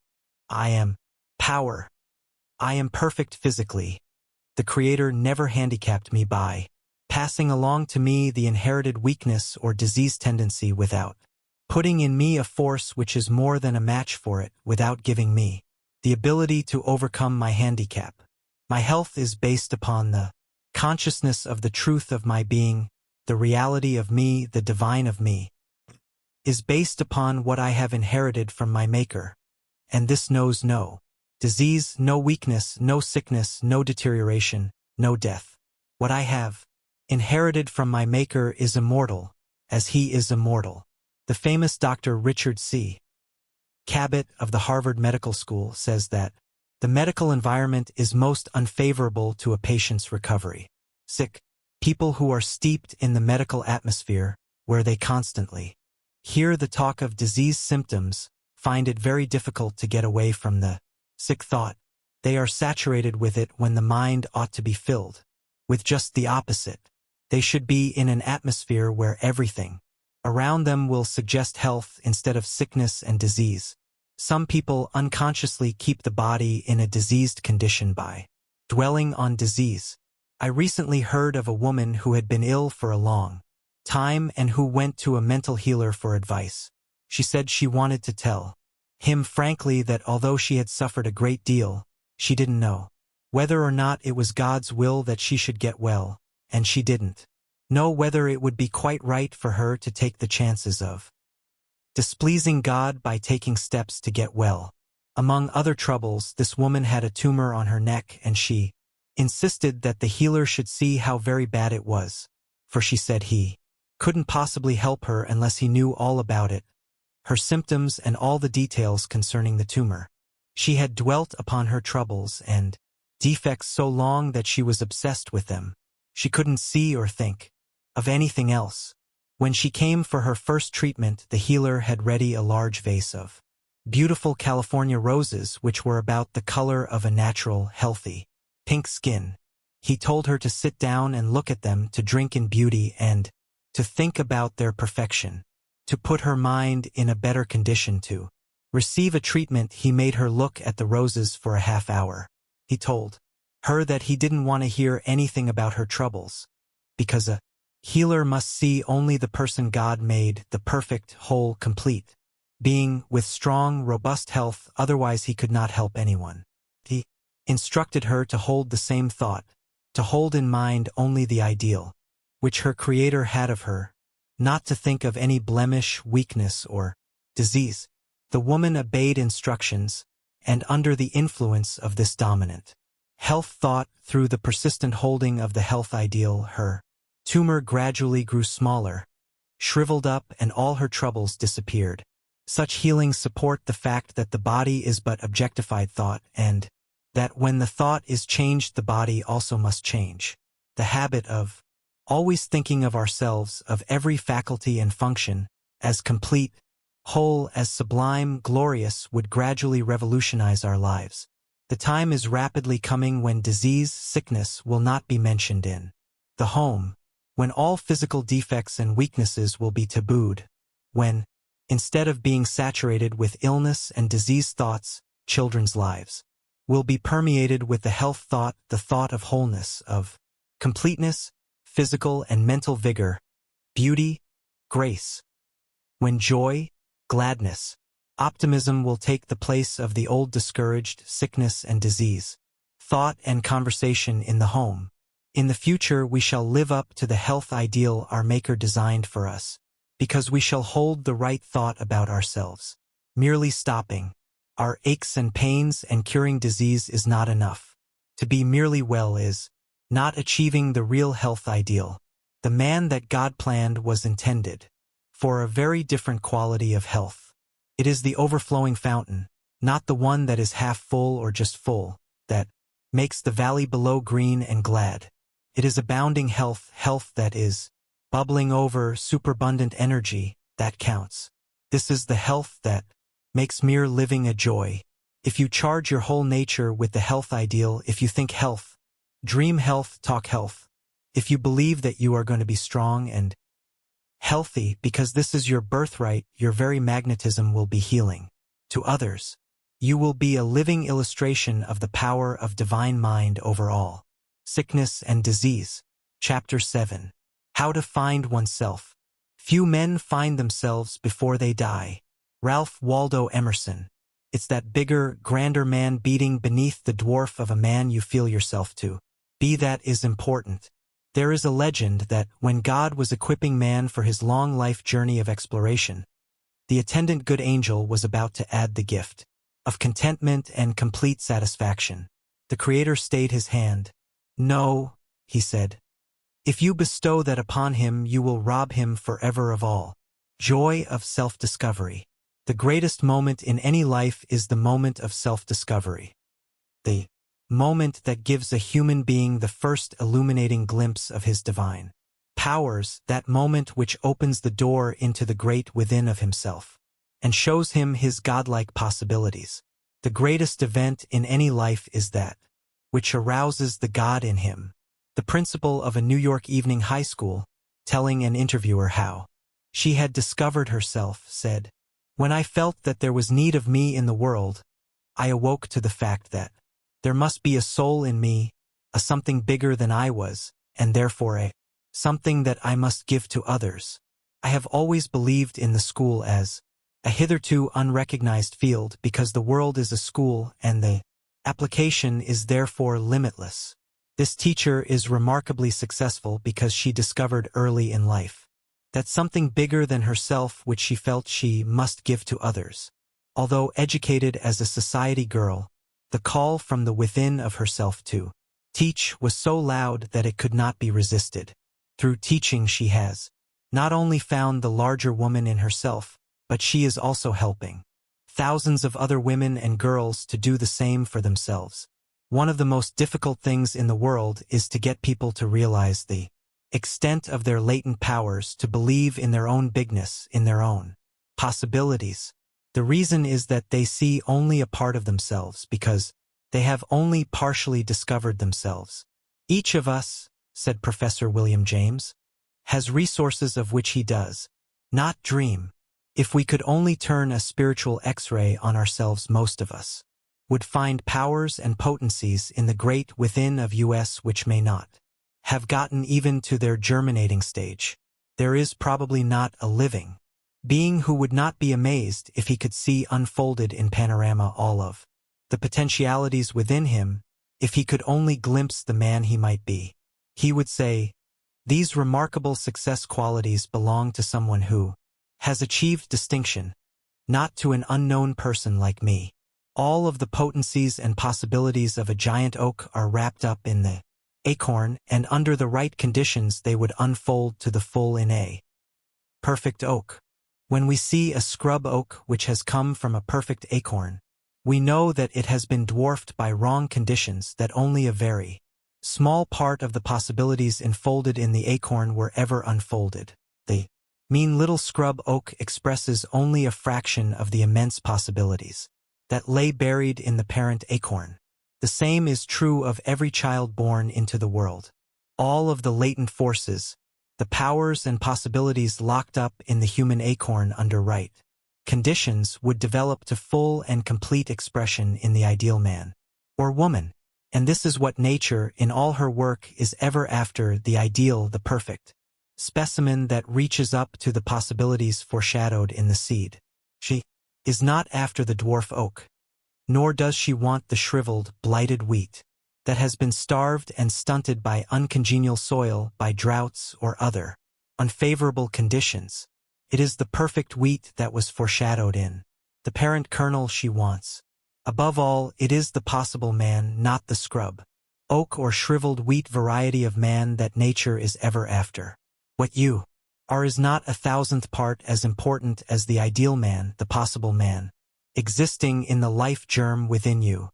I am power, I am perfect physically. The Creator never handicapped me by passing along to me the inherited weakness or disease tendency without putting in me a force which is more than a match for it, without giving me the ability to overcome my handicap. My health is based upon the consciousness of the truth of my being, the reality of me, the divine of me, is based upon what I have inherited from my Maker. And this knows no disease, no weakness, no sickness, no deterioration, no death. What I have inherited from my Maker is immortal, as He is immortal. The famous Dr. Richard C. Cabot of the Harvard Medical School says that the medical environment is most unfavorable to a patient's recovery. Sick people who are steeped in the medical atmosphere, where they constantly hear the talk of disease symptoms, find it very difficult to get away from the sick thought. They are saturated with it when the mind ought to be filled with just the opposite. They should be in an atmosphere where everything around them will suggest health instead of sickness and disease. Some people unconsciously keep the body in a diseased condition by dwelling on disease. I recently heard of a woman who had been ill for a long time and who went to a mental healer for advice. She said she wanted to tell him frankly that although she had suffered a great deal, she didn't know whether or not it was God's will that she should get well, and she didn't know whether it would be quite right for her to take the chances of displeasing God by taking steps to get well. Among other troubles, this woman had a tumor on her neck, and she insisted that the healer should see how very bad it was, for she said he couldn't possibly help her unless he knew all about it, her symptoms and all the details concerning the tumor. She had dwelt upon her troubles and defects so long that she was obsessed with them. She couldn't see or think of anything else. When she came for her first treatment, the healer had ready a large vase of beautiful California roses which were about the color of a natural, healthy, pink skin. He told her to sit down and look at them, to drink in beauty and to think about their perfection, to put her mind in a better condition to receive a treatment. He made her look at the roses for a half hour. He told her that he didn't want to hear anything about her troubles, because a healer must see only the person God made, the perfect, whole, complete being with strong, robust health, otherwise he could not help anyone. He instructed her to hold the same thought, to hold in mind only the ideal which her Creator had of her, not to think of any blemish, weakness, or disease. The woman obeyed instructions, and under the influence of this dominant health thought, through the persistent holding of the health ideal, her tumor gradually grew smaller, shriveled up, and all her troubles disappeared. Such healings support the fact that the body is but objectified thought and that when the thought is changed the body also must change. The habit of always thinking of ourselves, of every faculty and function, as complete, whole, as sublime, glorious, would gradually revolutionize our lives. The time is rapidly coming when disease, sickness will not be mentioned in the home, when all physical defects and weaknesses will be tabooed, when, instead of being saturated with illness and disease thoughts, children's lives will be permeated with the health thought, the thought of wholeness, of completeness, physical and mental vigor, beauty, grace. When joy, gladness, optimism will take the place of the old discouraged sickness and disease, thought and conversation in the home. In the future we shall live up to the health ideal our Maker designed for us, because we shall hold the right thought about ourselves. Merely stopping our aches and pains and curing disease is not enough. To be merely well is not achieving the real health ideal. The man that God planned was intended for a very different quality of health. It is the overflowing fountain, not the one that is half full or just full, that makes the valley below green and glad. It is abounding health, health that is bubbling over, superabundant energy, that counts. This is the health that makes mere living a joy. If you charge your whole nature with the health ideal, if you think health, dream health, talk health, if you believe that you are going to be strong and healthy because this is your birthright, your very magnetism will be healing. To others, you will be a living illustration of the power of divine mind over all. Sickness and Disease. Chapter 7. How to Find Oneself. Few men find themselves before they die. Ralph Waldo Emerson. It's that bigger, grander man beating beneath the dwarf of a man you feel yourself to be that is important. There is a legend that, when God was equipping man for his long life journey of exploration, the attendant good angel was about to add the gift of contentment and complete satisfaction. The Creator stayed his hand. "No," he said. "If you bestow that upon him, you will rob him forever of all joy of self-discovery." The greatest moment in any life is the moment of self-discovery. The moment that gives a human being the first illuminating glimpse of his divine powers, that moment which opens the door into the great within of himself and shows him his godlike possibilities. The greatest event in any life is that which arouses the God in him. The principal of a New York evening high school, telling an interviewer how she had discovered herself, said, "When I felt that there was need of me in the world, I awoke to the fact that there must be a soul in me, a something bigger than I was, and therefore a something that I must give to others. I have always believed in the school as a hitherto unrecognized field because the world is a school and the application is therefore limitless. This teacher is remarkably successful because she discovered early in life that something bigger than herself which she felt she must give to others. Although educated as a society girl, the call from the within of herself to teach was so loud that it could not be resisted. Through teaching she has not only found the larger woman in herself, but she is also helping thousands of other women and girls to do the same for themselves. One of the most difficult things in the world is to get people to realize the extent of their latent powers, to believe in their own bigness, in their own possibilities. The reason is that they see only a part of themselves because they have only partially discovered themselves. Each of us, said Professor William James, has resources of which he does not dream. If we could only turn a spiritual X-ray on ourselves, most of us would find powers and potencies in the great within of us which may not have gotten even to their germinating stage. There is probably not a living being who would not be amazed if he could see unfolded in panorama all of the potentialities within him. If he could only glimpse the man he might be, he would say, "These remarkable success qualities belong to someone who has achieved distinction, not to an unknown person like me." All of the potencies and possibilities of a giant oak are wrapped up in the acorn, and under the right conditions they would unfold to the full in a perfect oak. When we see a scrub oak which has come from a perfect acorn, we know that it has been dwarfed by wrong conditions, that only a very small part of the possibilities enfolded in the acorn were ever unfolded. The mean little scrub oak expresses only a fraction of the immense possibilities that lay buried in the parent acorn. The same is true of every child born into the world. All of the latent forces, the powers and possibilities locked up in the human acorn under right conditions would develop to full and complete expression in the ideal man or woman. And this is what nature, in all her work, is ever after: the ideal, the perfect specimen that reaches up to the possibilities foreshadowed in the seed. She is not after the dwarf oak, nor does she want the shriveled, blighted wheat that has been starved and stunted by uncongenial soil, by droughts or other unfavorable conditions. It is the perfect wheat that was foreshadowed in the parent kernel she wants. Above all, it is the possible man, not the scrub oak or shriveled wheat variety of man, that nature is ever after. What you are is not a thousandth part as important as the ideal man, the possible man, existing in the life germ within you.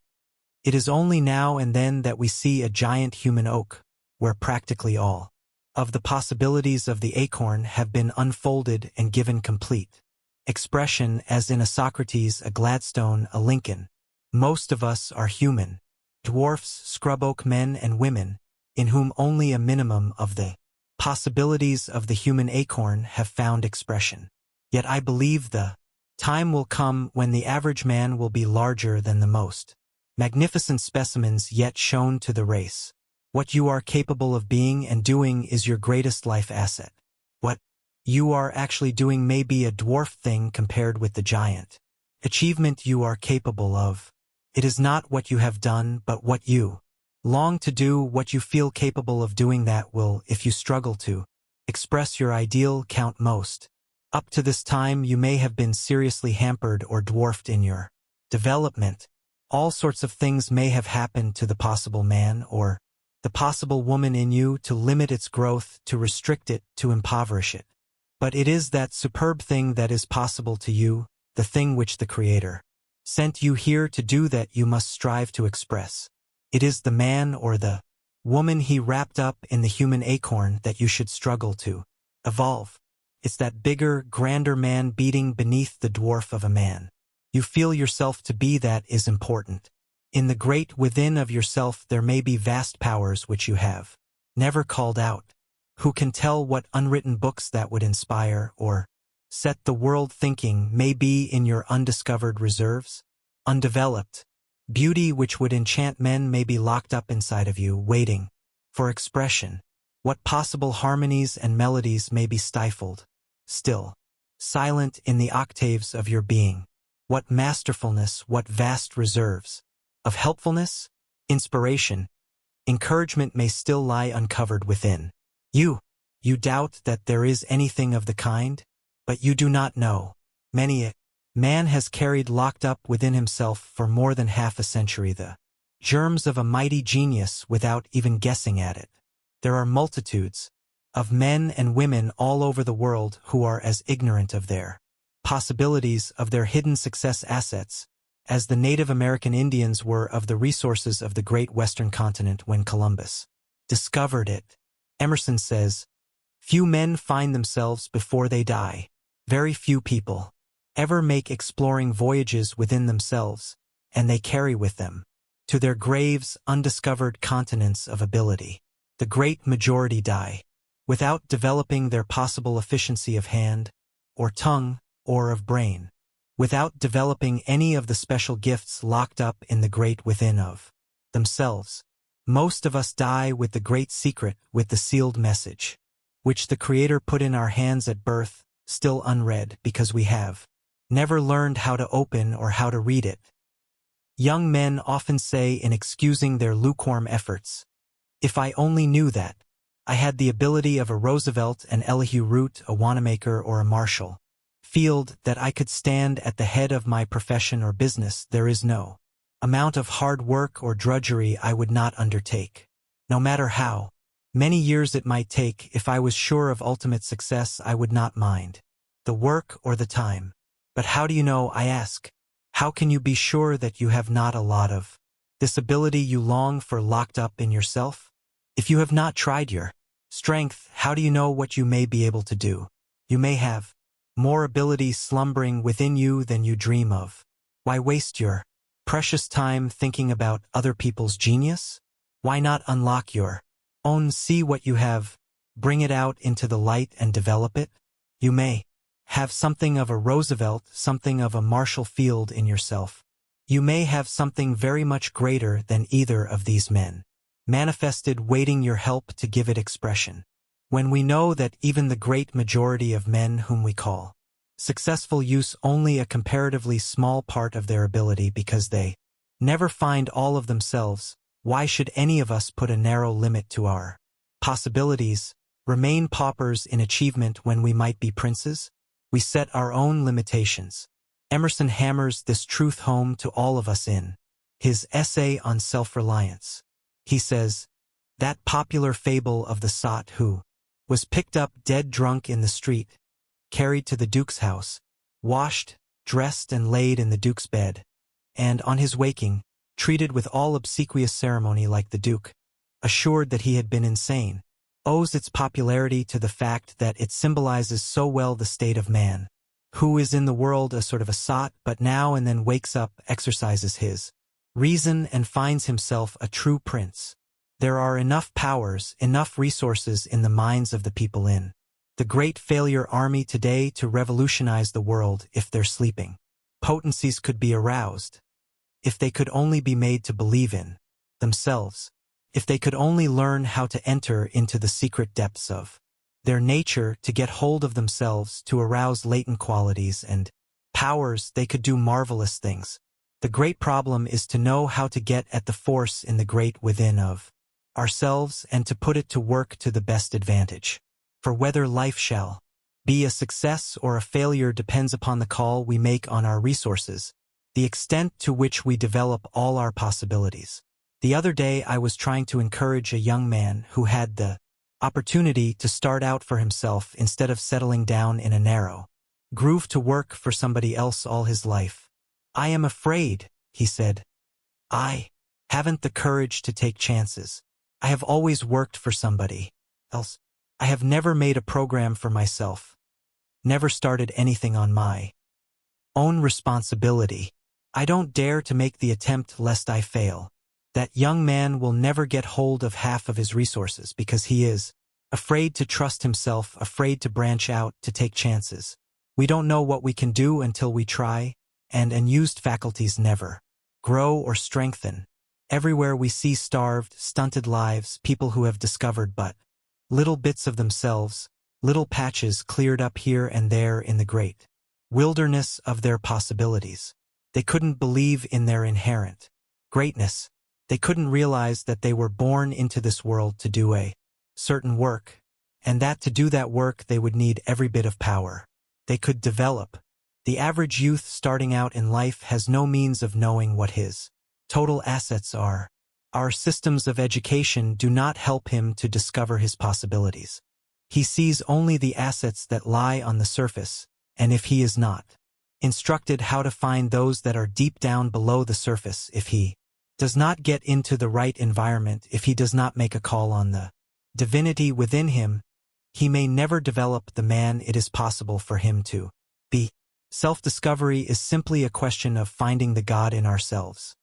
It is only now and then that we see a giant human oak, where practically all of the possibilities of the acorn have been unfolded and given complete expression, as in a Socrates, a Gladstone, a Lincoln. Most of us are human dwarfs, scrub oak men and women, in whom only a minimum of the possibilities of the human acorn have found expression. Yet I believe the time will come when the average man will be larger than the most magnificent specimens yet shown to the race. What you are capable of being and doing is your greatest life asset. What you are actually doing may be a dwarf thing compared with the giant achievement you are capable of. It is not what you have done, but what you long to do, what you feel capable of doing, that will, if you struggle to express your ideal, count most. Up to this time you may have been seriously hampered or dwarfed in your development. All sorts of things may have happened to the possible man or the possible woman in you to limit its growth, to restrict it, to impoverish it. But it is that superb thing that is possible to you, the thing which the Creator sent you here to do, that you must strive to express. It is the man or the woman He wrapped up in the human acorn that you should struggle to evolve. It's that bigger, grander man beating beneath the dwarf of a man. You feel yourself to be, that is important. In the great within of yourself there may be vast powers which you have never called out. Who can tell what unwritten books that would inspire or set the world thinking may be in your undiscovered reserves? Undeveloped beauty which would enchant men may be locked up inside of you, waiting for expression. What possible harmonies and melodies may be stifled, still, silent in the octaves of your being. What masterfulness, what vast reserves of helpfulness, inspiration, encouragement may still lie uncovered within you. You doubt that there is anything of the kind, but you do not know. Many a man has carried locked up within himself for more than half a century the germs of a mighty genius without even guessing at it. There are multitudes of men and women all over the world who are as ignorant of their possibilities, of their hidden success assets, as the Native American Indians were of the resources of the great Western continent when Columbus discovered it. Emerson says, "Few men find themselves before they die. Very few people ever make exploring voyages within themselves, and they carry with them to their graves undiscovered continents of ability. The great majority die without developing their possible efficiency of hand, or tongue, or of brain, without developing any of the special gifts locked up in the great within of themselves. Most of us die with the great secret, with the sealed message, which the Creator put in our hands at birth, still unread because we have never learned how to open or how to read it." Young men often say in excusing their lukewarm efforts, "If I only knew that I had the ability of a Roosevelt, an Elihu Root, a Wanamaker, or a Marshall Field, that I could stand at the head of my profession or business, there is no amount of hard work or drudgery I would not undertake. No matter how many years it might take, if I was sure of ultimate success, I would not mind the work or the time. But how do you know, I ask? How can you be sure that you have not a lot of this ability you long for locked up in yourself? If you have not tried your strength, how do you know what you may be able to do? You may have more ability slumbering within you than you dream of. Why waste your precious time thinking about other people's genius? Why not unlock your own, see what you have, bring it out into the light and develop it? You may have something of a Roosevelt, something of a Marshall Field in yourself. You may have something very much greater than either of these men, manifested, waiting your help to give it expression. When we know that even the great majority of men whom we call successful use only a comparatively small part of their ability because they never find all of themselves, why should any of us put a narrow limit to our possibilities, remain paupers in achievement when we might be princes? We set our own limitations. Emerson hammers this truth home to all of us in his essay on self-reliance. He says, that popular fable of the sot who was picked up dead drunk in the street, carried to the Duke's house, washed, dressed and laid in the Duke's bed, and on his waking, treated with all obsequious ceremony like the Duke, assured that he had been insane, owes its popularity to the fact that it symbolizes so well the state of man, who is in the world a sort of a sot, but now and then wakes up, exercises his reason, and finds himself a true prince. There are enough powers, enough resources in the minds of the people in the great failure army today to revolutionize the world if their sleeping potencies could be aroused, if they could only be made to believe in themselves, if they could only learn how to enter into the secret depths of their nature, to get hold of themselves, to arouse latent qualities and powers, they could do marvelous things. The great problem is to know how to get at the force in the great within of ourselves and to put it to work to the best advantage. For whether life shall be a success or a failure depends upon the call we make on our resources, the extent to which we develop all our possibilities. The other day I was trying to encourage a young man who had the opportunity to start out for himself instead of settling down in a narrow groove to work for somebody else all his life. I am afraid, he said. I haven't the courage to take chances. I have always worked for somebody else. I have never made a program for myself, never started anything on my own responsibility. I don't dare to make the attempt lest I fail. That young man will never get hold of half of his resources because he is afraid to trust himself, afraid to branch out, to take chances. We don't know what we can do until we try, and unused faculties never grow or strengthen. Everywhere we see starved, stunted lives, people who have discovered but little bits of themselves, little patches cleared up here and there in the great wilderness of their possibilities. They couldn't believe in their inherent greatness. They couldn't realize that they were born into this world to do a certain work, and that to do that work they would need every bit of power they could develop. The average youth starting out in life has no means of knowing what his total assets are. Our systems of education do not help him to discover his possibilities. He sees only the assets that lie on the surface, and if he is not instructed how to find those that are deep down below the surface, if he does not get into the right environment, if he does not make a call on the divinity within him, he may never develop the man it is possible for him to be. Self-discovery is simply a question of finding the God in ourselves.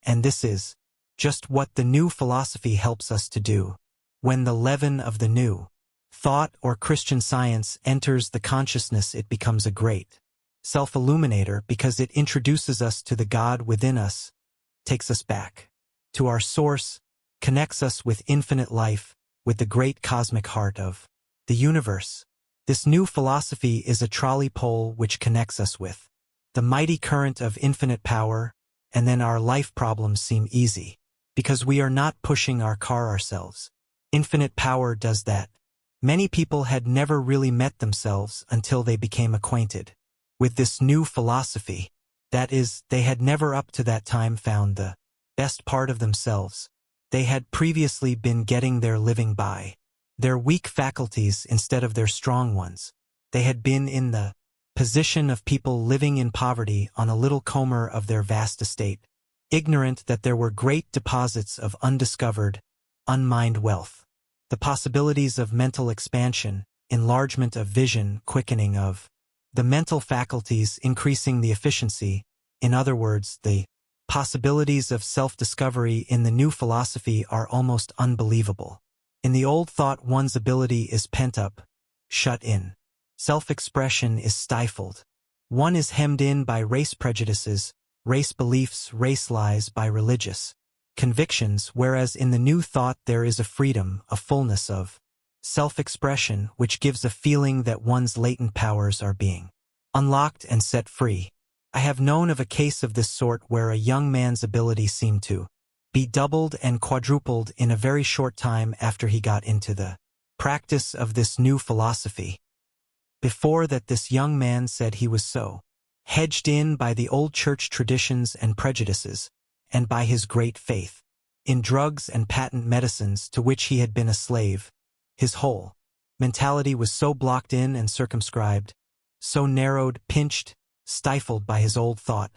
And this is just what the new philosophy helps us to do. When the leaven of the new thought or Christian science enters the consciousness, it becomes a great self-illuminator because it introduces us to the God within us, takes us back to our source, connects us with infinite life, with the great cosmic heart of the universe. This new philosophy is a trolley pole which connects us with the mighty current of infinite power, and then our life problems seem easy, because we are not pushing our car ourselves. Infinite power does that. Many people had never really met themselves until they became acquainted with this new philosophy. That is, they had never up to that time found the best part of themselves. They had previously been getting their living by their weak faculties instead of their strong ones. They had been in the position of people living in poverty on a little corner of their vast estate, ignorant that there were great deposits of undiscovered, unmined wealth. The possibilities of mental expansion, enlargement of vision, quickening of the mental faculties, increasing the efficiency, in other words, the possibilities of self-discovery in the new philosophy are almost unbelievable. In the old thought, one's ability is pent up, shut in. Self-expression is stifled. One is hemmed in by race prejudices, race beliefs, race lies, by religious convictions, whereas in the new thought there is a freedom, a fullness of self-expression which gives a feeling that one's latent powers are being unlocked and set free. I have known of a case of this sort where a young man's ability seemed to be doubled and quadrupled in a very short time after he got into the practice of this new philosophy. Before that, this young man said he was so hedged in by the old church traditions and prejudices, and by his great faith in drugs and patent medicines to which he had been a slave. His whole mentality was so blocked in and circumscribed, so narrowed, pinched, stifled by his old thought,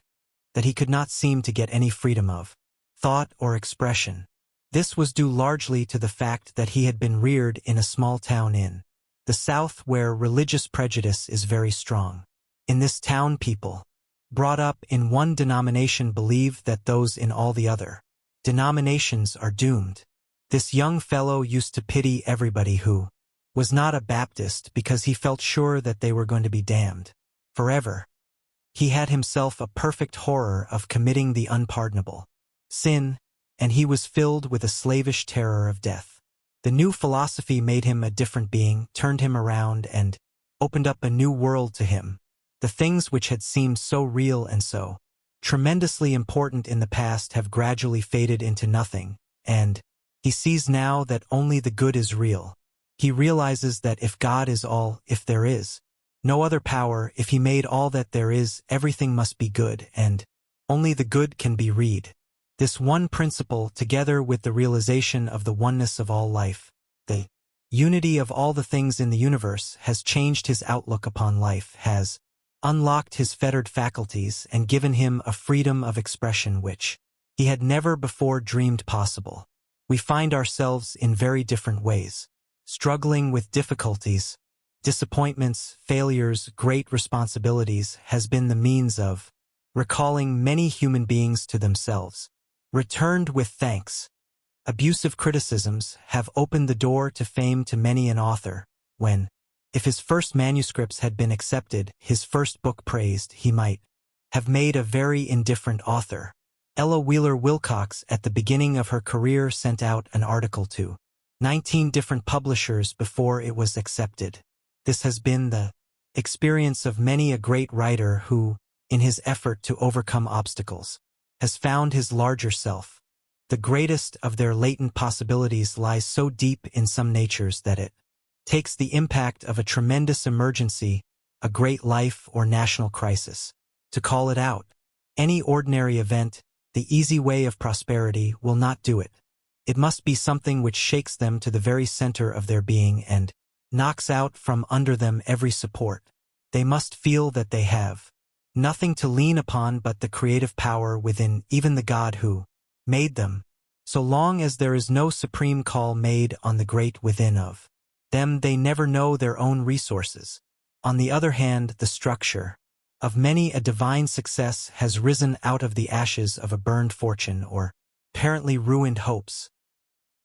that he could not seem to get any freedom of thought or expression. This was due largely to the fact that he had been reared in a small town in the South where religious prejudice is very strong. In this town, people brought up in one denomination believe that those in all the other denominations are doomed. This young fellow used to pity everybody who was not a Baptist because he felt sure that they were going to be damned forever. He had himself a perfect horror of committing the unpardonable sin, and he was filled with a slavish terror of death. The new philosophy made him a different being, turned him around, and opened up a new world to him. The things which had seemed so real and so tremendously important in the past have gradually faded into nothing, and he sees now that only the good is real. He realizes that if God is all, if there is no other power, if he made all that there is, everything must be good, and only the good can be read. This one principle, together with the realization of the oneness of all life, the unity of all the things in the universe, has changed his outlook upon life, has unlocked his fettered faculties, and given him a freedom of expression which he had never before dreamed possible. We find ourselves in very different ways, struggling with difficulties, disappointments, failures, great responsibilities has been the means of recalling many human beings to themselves, returned with thanks. Abusive criticisms have opened the door to fame to many an author, when, if his first manuscripts had been accepted, his first book praised, he might have made a very indifferent author. Ella Wheeler Wilcox at the beginning of her career sent out an article to 19 different publishers before it was accepted. This has been the experience of many a great writer who, in his effort to overcome obstacles, has found his larger self. The greatest of their latent possibilities lies so deep in some natures that it takes the impact of a tremendous emergency, a great life or national crisis, to call it out. Any ordinary event, the easy way of prosperity, will not do it. It must be something which shakes them to the very center of their being and knocks out from under them every support. They must feel that they have nothing to lean upon but the creative power within, even the God who made them. So long as there is no supreme call made on the great within of them, they never know their own resources. On the other hand, the structure of many a divine success has risen out of the ashes of a burned fortune or apparently ruined hopes.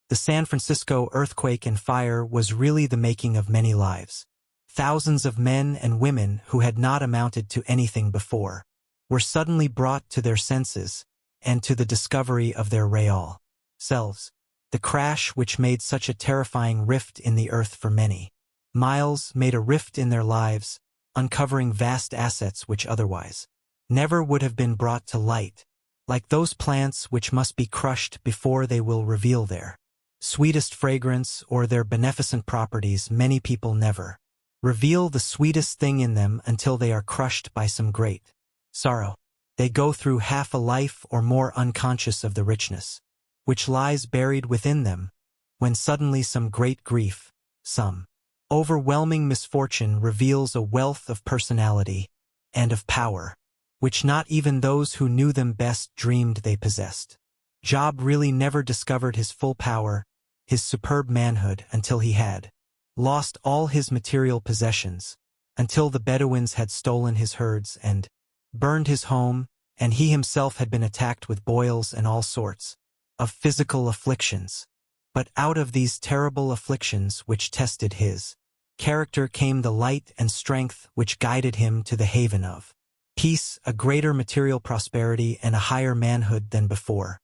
The San Francisco earthquake and fire was really the making of many lives. Thousands of men and women who had not amounted to anything before were suddenly brought to their senses and to the discovery of their real selves. The crash, which made such a terrifying rift in the earth for many miles, made a rift in their lives, uncovering vast assets which otherwise never would have been brought to light, like those plants which must be crushed before they will reveal their sweetest fragrance or their beneficent properties. Many people never reveal the sweetest thing in them until they are crushed by some great sorrow. They go through half a life or more unconscious of the richness which lies buried within them, when suddenly some great grief, some Overwhelming misfortune reveals a wealth of personality and of power, which not even those who knew them best dreamed they possessed. Job really never discovered his full power, his superb manhood, until he had lost all his material possessions, until the Bedouins had stolen his herds and burned his home, and he himself had been attacked with boils and all sorts of physical afflictions. But out of these terrible afflictions which tested his character came the light and strength which guided him to the haven of peace. A greater material prosperity and a higher manhood than before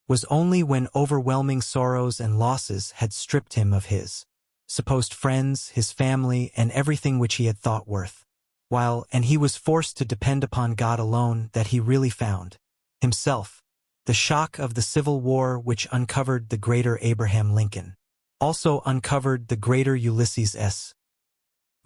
was only when overwhelming sorrows and losses had stripped him of his supposed friends, his family, and everything which he had thought worth while, and he was forced to depend upon God alone, that he really found himself. The shock of the Civil War, which uncovered the greater Abraham Lincoln, also uncovered the greater Ulysses S.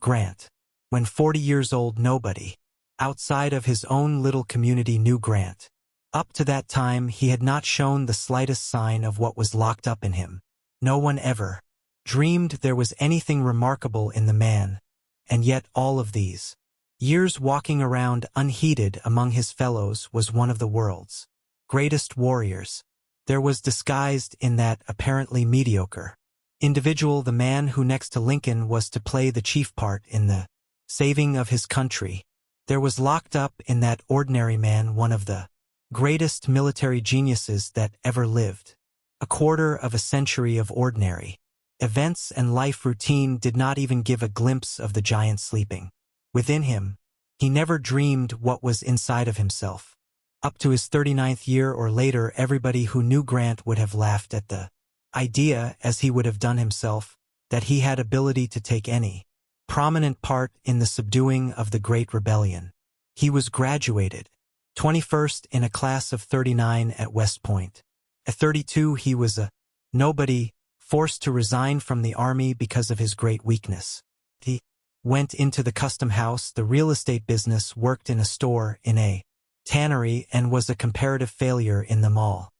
Grant. When 40 years old, nobody outside of his own little community knew Grant. Up to that time he had not shown the slightest sign of what was locked up in him. No one ever dreamed there was anything remarkable in the man, and yet all of these years walking around unheeded among his fellows was one of the world's greatest warriors. There was disguised in that apparently mediocre individual the man who next to Lincoln was to play the chief part in the saving of his country. There was locked up in that ordinary man one of the greatest military geniuses that ever lived. A quarter of a century of ordinary events and life routine did not even give a glimpse of the giant sleeping within him. He never dreamed what was inside of himself. Up to his 39th year or later, everybody who knew Grant would have laughed at the idea, as he would have done himself, that he had ability to take any prominent part in the subduing of the Great Rebellion. He was graduated 21st in a class of 39 at West Point. At 32 he was a nobody, forced to resign from the army because of his great weakness. He went into the custom house, the real estate business, worked in a store, in a tannery, and was a comparative failure in them all.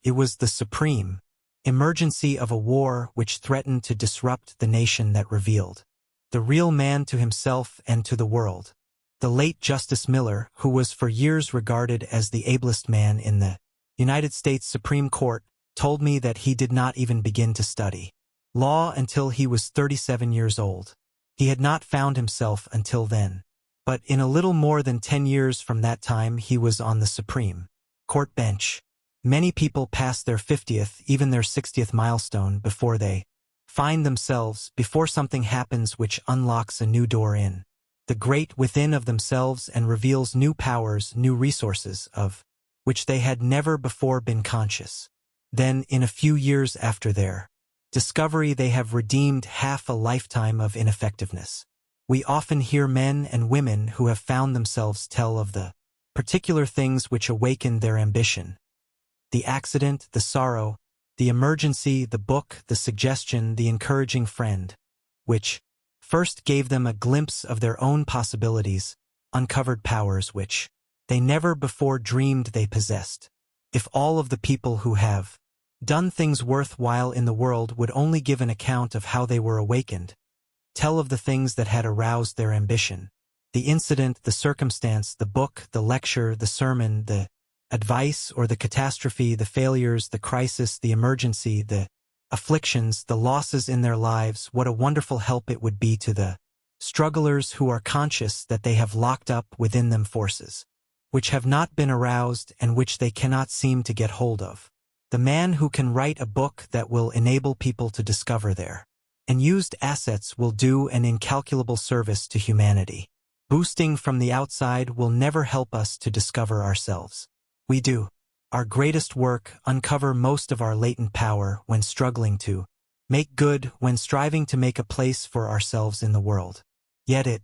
It was the supreme emergency of a war which threatened to disrupt the nation that revealed the real man to himself and to the world. The late Justice Miller, who was for years regarded as the ablest man in the United States Supreme Court, told me that he did not even begin to study law until he was 37 years old. He had not found himself until then. But in a little more than 10 years from that time he was on the Supreme Court bench. Many people pass their 50th, even their 60th milestone before they find themselves, before something happens which unlocks a new door in the great within of themselves and reveals new powers, new resources, of which they had never before been conscious. Then, in a few years after their discovery, they have redeemed half a lifetime of ineffectiveness. We often hear men and women who have found themselves tell of the particular things which awakened their ambition. The accident, the sorrow, the emergency, the book, the suggestion, the encouraging friend, which first gave them a glimpse of their own possibilities, uncovered powers which they never before dreamed they possessed. If all of the people who have done things worthwhile in the world would only give an account of how they were awakened, tell of the things that had aroused their ambition, the incident, the circumstance, the book, the lecture, the sermon, the advice or the catastrophe, the failures, the crisis, the emergency, the afflictions, the losses in their lives, what a wonderful help it would be to the strugglers who are conscious that they have locked up within them forces which have not been aroused and which they cannot seem to get hold of. The man who can write a book that will enable people to discover their unused assets will do an incalculable service to humanity. Boosting from the outside will never help us to discover ourselves. We do our greatest work, uncover most of our latent power when struggling to make good, when striving to make a place for ourselves in the world. Yet it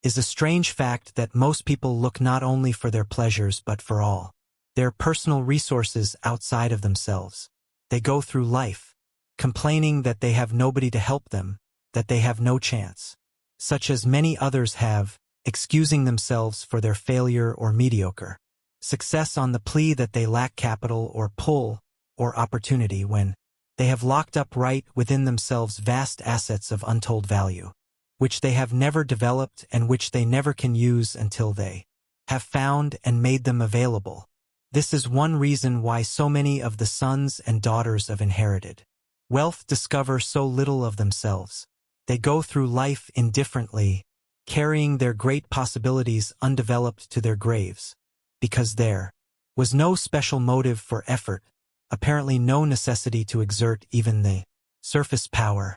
is a strange fact that most people look not only for their pleasures but for all their personal resources outside of themselves. They go through life complaining that they have nobody to help them, that they have no chance, such as many others have, excusing themselves for their failure or mediocre success on the plea that they lack capital or pull or opportunity, when They have locked up right within themselves vast assets of untold value, which they have never developed and which they never can use until they have found and made them available. This is one reason why so many of the sons and daughters of inherited wealth discover so little of themselves. They go through life indifferently, carrying their great possibilities undeveloped to their graves, because there was no special motive for effort, apparently no necessity to exert even the surface power.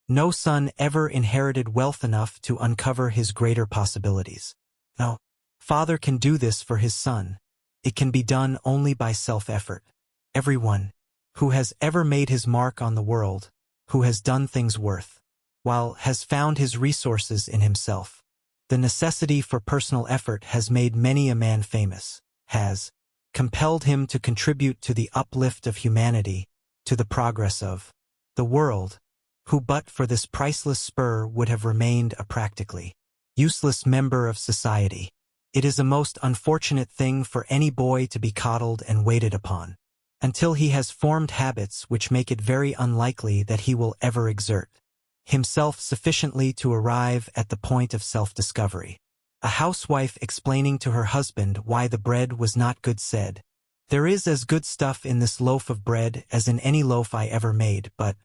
No son ever inherited wealth enough to uncover his greater possibilities. No father can do this for his son. It can be done only by self-effort. Everyone who has ever made his mark on the world, who has done things worth while has found his resources in himself. The necessity for personal effort has made many a man famous, has compelled him to contribute to the uplift of humanity, to the progress of the world, who but for this priceless spur would have remained a practically useless member of society. It is a most unfortunate thing for any boy to be coddled and waited upon, until he has formed habits which make it very unlikely that he will ever exert himself sufficiently to arrive at the point of self-discovery. A housewife explaining to her husband why the bread was not good said, "There is as good stuff in this loaf of bread as in any loaf I ever made, but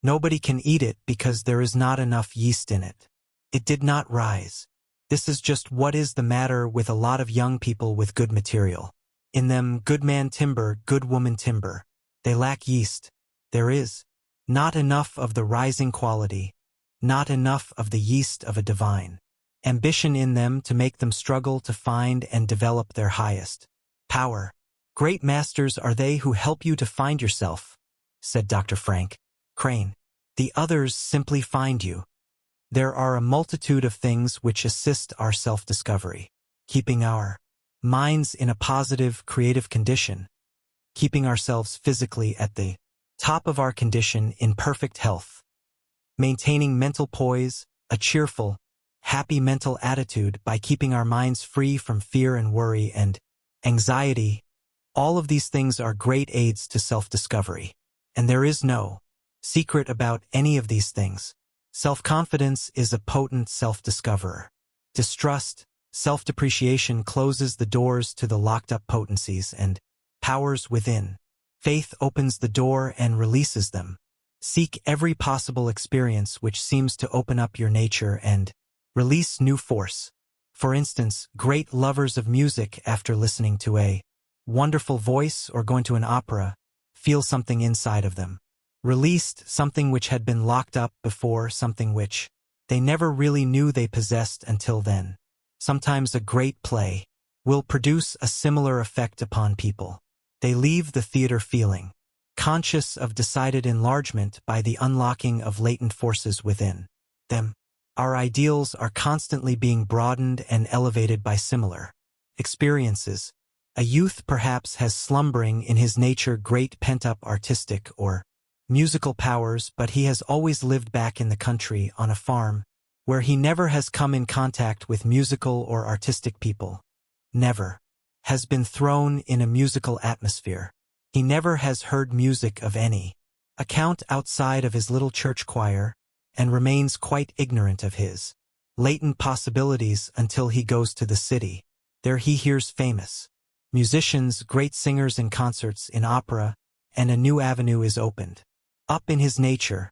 nobody can eat it because there is not enough yeast in it. It did not rise." This is just what is the matter with a lot of young people with good material. In them, good man timber, good woman timber. They lack yeast. There is not enough of the rising quality, not enough of the yeast of a divine ambition in them to make them struggle to find and develop their highest power. Great masters are they who help you to find yourself, said Dr. Frank Crane. The others simply find you. There are a multitude of things which assist our self-discovery, keeping our minds in a positive, creative condition, keeping ourselves physically at the top of our condition in perfect health, maintaining mental poise, a cheerful, happy mental attitude by keeping our minds free from fear and worry and anxiety. All of these things are great aids to self-discovery, and there is no secret about any of these things. Self-confidence is a potent self-discoverer. Distrust, self-depreciation closes the doors to the locked-up potencies and powers within. Faith opens the door and releases them. Seek every possible experience which seems to open up your nature and release new force. For instance, great lovers of music, after listening to a wonderful voice or going to an opera, feel something inside of them. Released something which had been locked up before, something which they never really knew they possessed until then. Sometimes a great play will produce a similar effect upon people. They leave the theater feeling conscious of decided enlargement by the unlocking of latent forces within them. Our ideals are constantly being broadened and elevated by similar experiences. A youth perhaps has slumbering in his nature great pent-up artistic or musical powers, but he has always lived back in the country on a farm, where he never has come in contact with musical or artistic people. Never has been thrown in a musical atmosphere. He never has heard music of any account outside of his little church choir, and remains quite ignorant of his latent possibilities until he goes to the city. There he hears famous musicians, great singers in concerts, in opera, and a new avenue is opened up in his nature.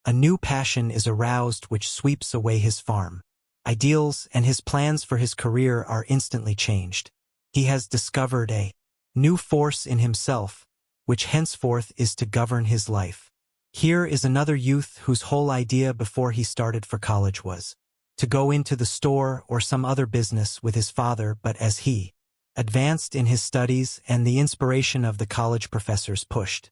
A new passion is aroused which sweeps away his farm ideals, and his plans for his career are instantly changed. He has discovered a new force in himself, which henceforth is to govern his life. Here is another youth whose whole idea before he started for college was to go into the store or some other business with his father, but as he advanced in his studies and the inspiration of the college professors pushed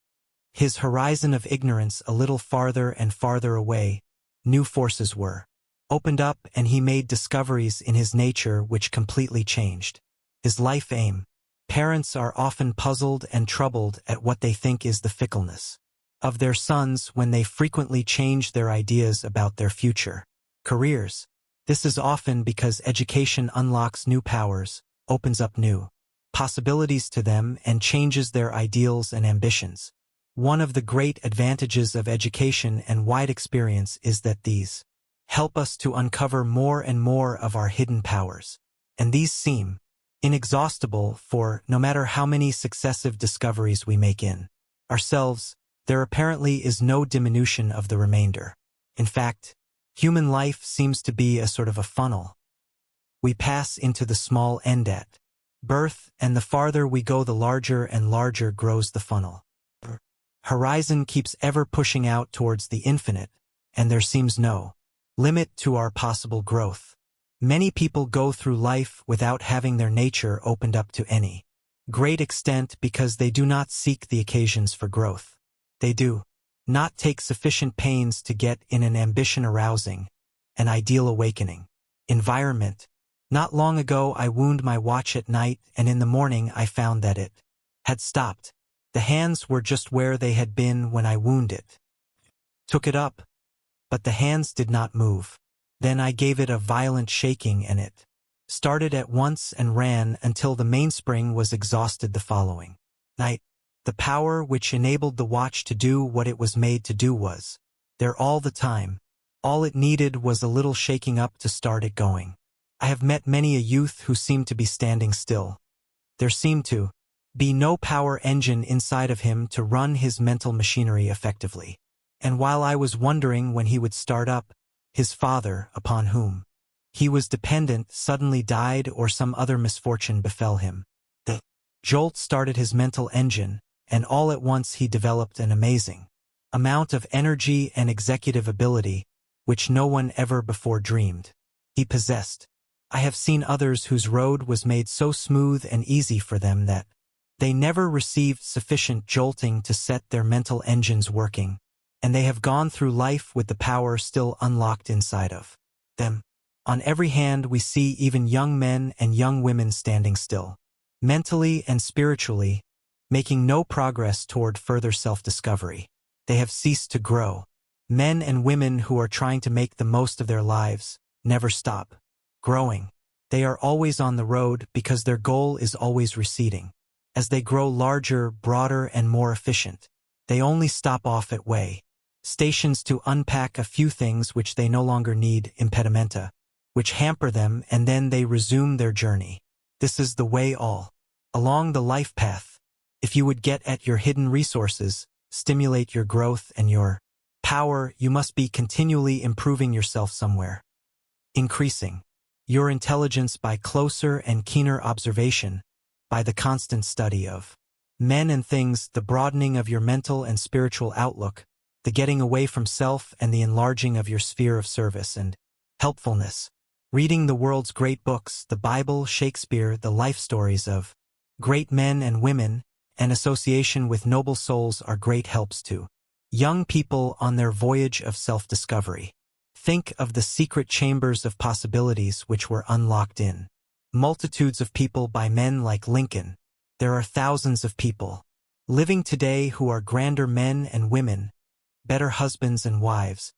his horizon of ignorance a little farther and farther away, new forces were opened up, and he made discoveries in his nature which completely changed his life aim. Parents are often puzzled and troubled at what they think is the fickleness of their sons when they frequently change their ideas about their future careers. This is often because education unlocks new powers, opens up new possibilities to them, and changes their ideals and ambitions. One of the great advantages of education and wide experience is that these help us to uncover more and more of our hidden powers. And these seem inexhaustible, for no matter how many successive discoveries we make in ourselves, there apparently is no diminution of the remainder. In fact, human life seems to be a sort of a funnel. We pass into the small end at birth, and the farther we go, the larger and larger grows the funnel. Horizon keeps ever pushing out towards the infinite, and there seems no limit to our possible growth. Many people go through life without having their nature opened up to any great extent because they do not seek the occasions for growth. They do not take sufficient pains to get in an ambition-arousing, an ideal-awakening environment. Not long ago I wound my watch at night, and in the morning I found that it had stopped. The hands were just where they had been when I wound it. Took it up, but the hands did not move. Then I gave it a violent shaking, and it started at once and ran until the mainspring was exhausted the following night. The power which enabled the watch to do what it was made to do was there all the time. All it needed was a little shaking up to start it going. I have met many a youth who seemed to be standing still. There seemed to be no power engine inside of him to run his mental machinery effectively. And while I was wondering when he would start up, his father, upon whom he was dependent, suddenly died or some other misfortune befell him. The jolt started his mental engine, and all at once he developed an amazing amount of energy and executive ability, which no one ever before dreamed he possessed. I have seen others whose road was made so smooth and easy for them that they never received sufficient jolting to set their mental engines working, and they have gone through life with the power still unlocked inside of them. On every hand we see even young men and young women standing still, mentally and spiritually, making no progress toward further self-discovery. They have ceased to grow. Men and women who are trying to make the most of their lives never stop growing. They are always on the road because their goal is always receding. As they grow larger, broader, and more efficient, they only stop off at way stations to unpack a few things which they no longer need, impedimenta, which hamper them, and then they resume their journey. This is the way all along the life path. If you would get at your hidden resources, stimulate your growth and your power, you must be continually improving yourself somewhere. Increasing your intelligence by closer and keener observation, by the constant study of men and things, the broadening of your mental and spiritual outlook, the getting away from self, and the enlarging of your sphere of service and helpfulness. Reading the world's great books, the Bible, Shakespeare, the life stories of great men and women, and association with noble souls are great helps to young people on their voyage of self-discovery. Think of the secret chambers of possibilities which were unlocked in multitudes of people by men like Lincoln. There are thousands of people living today who are grander men and women, better husbands and wives,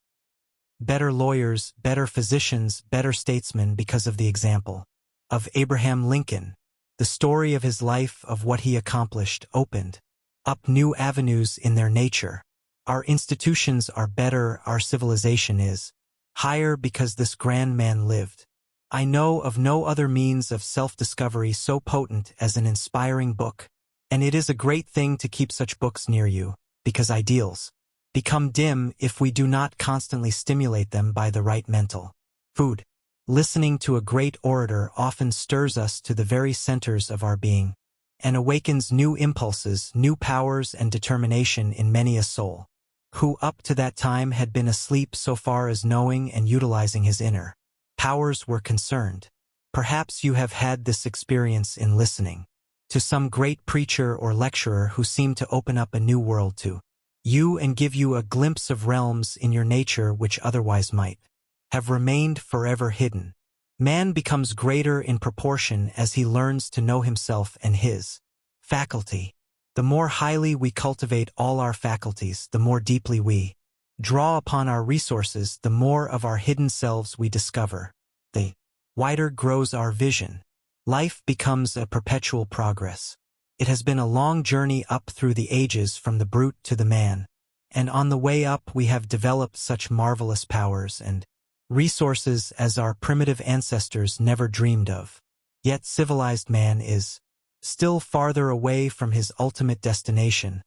better lawyers, better physicians, better statesmen because of the example of Abraham Lincoln. The story of his life, of what he accomplished, opened up new avenues in their nature. Our institutions are better, our civilization is higher because this grand man lived. I know of no other means of self-discovery so potent as an inspiring book, and it is a great thing to keep such books near you, because ideals become dim if we do not constantly stimulate them by the right mental food. Listening to a great orator often stirs us to the very centers of our being, and awakens new impulses, new powers and determination in many a soul, who up to that time had been asleep so far as knowing and utilizing his inner powers were concerned. Perhaps you have had this experience in listening to some great preacher or lecturer who seemed to open up a new world to you and give you a glimpse of realms in your nature which otherwise might have remained forever hidden. Man becomes greater in proportion as he learns to know himself and his faculty. The more highly we cultivate all our faculties, the more deeply we draw upon our resources, the more of our hidden selves we discover. The wider grows our vision. Life becomes a perpetual progress. It has been a long journey up through the ages from the brute to the man, and on the way up we have developed such marvelous powers and resources as our primitive ancestors never dreamed of. Yet civilized man is still farther away from his ultimate destination,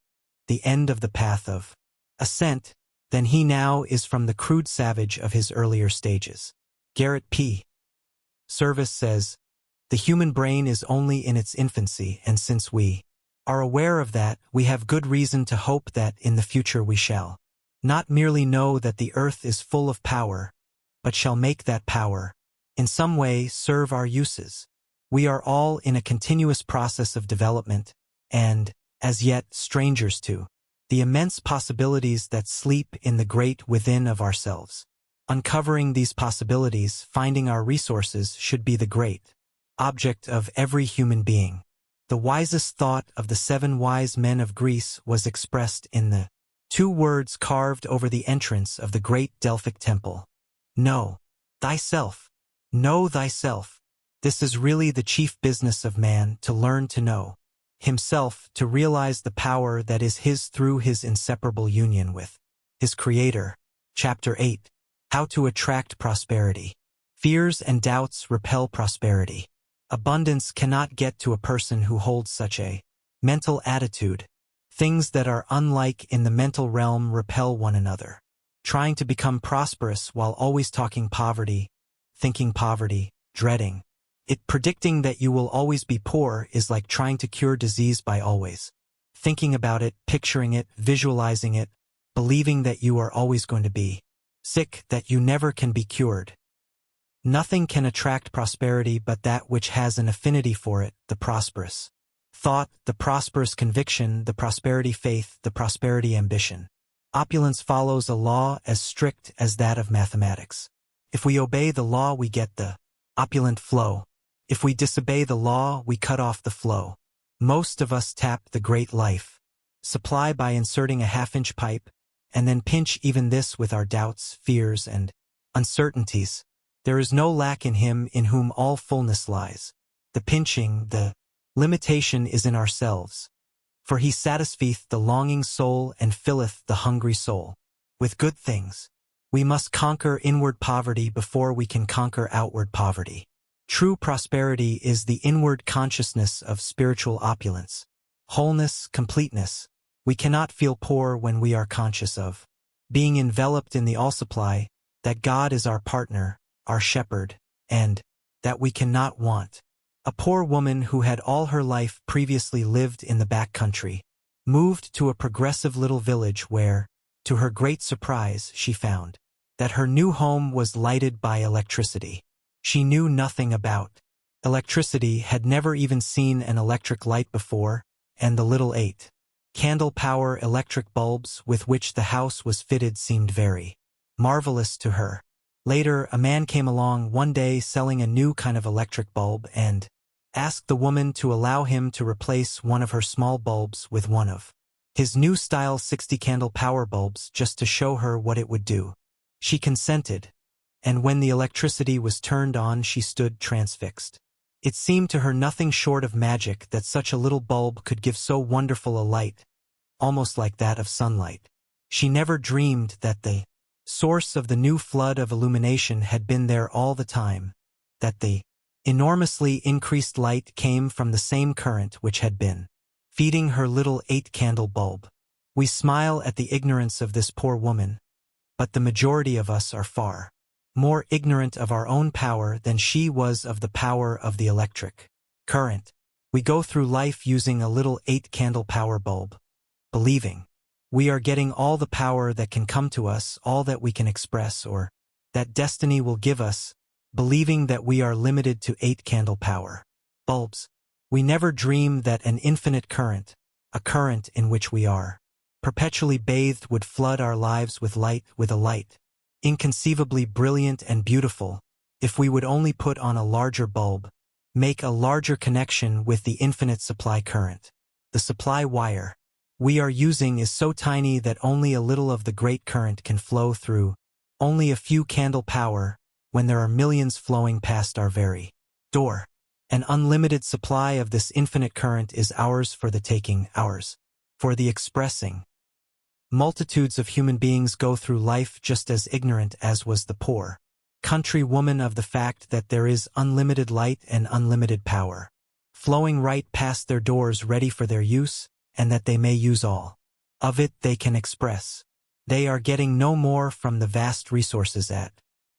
the end of the path of ascent, than he now is from the crude savage of his earlier stages. Garrett P. Service says, "The human brain is only in its infancy, and since we are aware of that, we have good reason to hope that in the future we shall not merely know that the earth is full of power, but shall make that power, in some way, serve our uses. We are all in a continuous process of development, and, as yet, strangers to the immense possibilities that sleep in the great within of ourselves. Uncovering these possibilities, finding our resources, should be the great object of every human being." The wisest thought of the 7 wise men of Greece was expressed in the 2 words carved over the entrance of the great Delphic temple. Know thyself. Know thyself. This is really the chief business of man, to learn to know himself, to realize the power that is his through his inseparable union with his Creator. Chapter 8. How to attract prosperity. Fears and doubts repel prosperity. Abundance cannot get to a person who holds such a mental attitude. Things that are unlike in the mental realm repel one another. Trying to become prosperous while always talking poverty, thinking poverty, dreading it, predicting that you will always be poor, is like trying to cure disease by always thinking about it, picturing it, visualizing it, believing that you are always going to be sick, that you never can be cured. Nothing can attract prosperity but that which has an affinity for it, the prosperous thought, the prosperous conviction, the prosperity faith, the prosperity ambition. Opulence follows a law as strict as that of mathematics. If we obey the law, we get the opulent flow. If we disobey the law, we cut off the flow. Most of us tap the great life supply by inserting a half-inch pipe, and then pinch even this with our doubts, fears, and uncertainties. There is no lack in him in whom all fullness lies. The pinching, the limitation is in ourselves. For he satisfieth the longing soul and filleth the hungry soul with good things. We must conquer inward poverty before we can conquer outward poverty. True prosperity is the inward consciousness of spiritual opulence, wholeness, completeness. We cannot feel poor when we are conscious of being enveloped in the all-supply, that God is our partner, our shepherd, and that we cannot want. A poor woman who had all her life previously lived in the back country moved to a progressive little village where, to her great surprise, she found that her new home was lighted by electricity. She knew nothing about electricity, had never even seen an electric light before, and the little 8-candle power electric bulbs with which the house was fitted seemed very marvelous to her. Later, a man came along one day selling a new kind of electric bulb and asked the woman to allow him to replace one of her small bulbs with one of his new style 60-candle power bulbs, just to show her what it would do. She consented, and when the electricity was turned on, she stood transfixed. It seemed to her nothing short of magic that such a little bulb could give so wonderful a light, almost like that of sunlight. She never dreamed that the source of the new flood of illumination had been there all the time, that the enormously increased light came from the same current which had been feeding her little 8-candle bulb. We smile at the ignorance of this poor woman, but the majority of us are far more ignorant of our own power than she was of the power of the electric current. We go through life using a little 8-candle power bulb, believing we are getting all the power that can come to us, all that we can express, or that destiny will give us, believing that we are limited to 8-candle power bulbs. We never dream that an infinite current, a current in which we are perpetually bathed, would flood our lives with a light, inconceivably brilliant and beautiful, if we would only put on a larger bulb, make a larger connection with the infinite supply current. The supply wire we are using is so tiny that only a little of the great current can flow through, only a few candle power, when there are millions flowing past our very door. An unlimited supply of this infinite current is ours for the taking, ours for the expressing. Multitudes of human beings go through life just as ignorant as was the poor countrywoman of the fact that there is unlimited light and unlimited power, flowing right past their doors ready for their use, and that they may use all of it they can express. They are getting no more from the vast resources at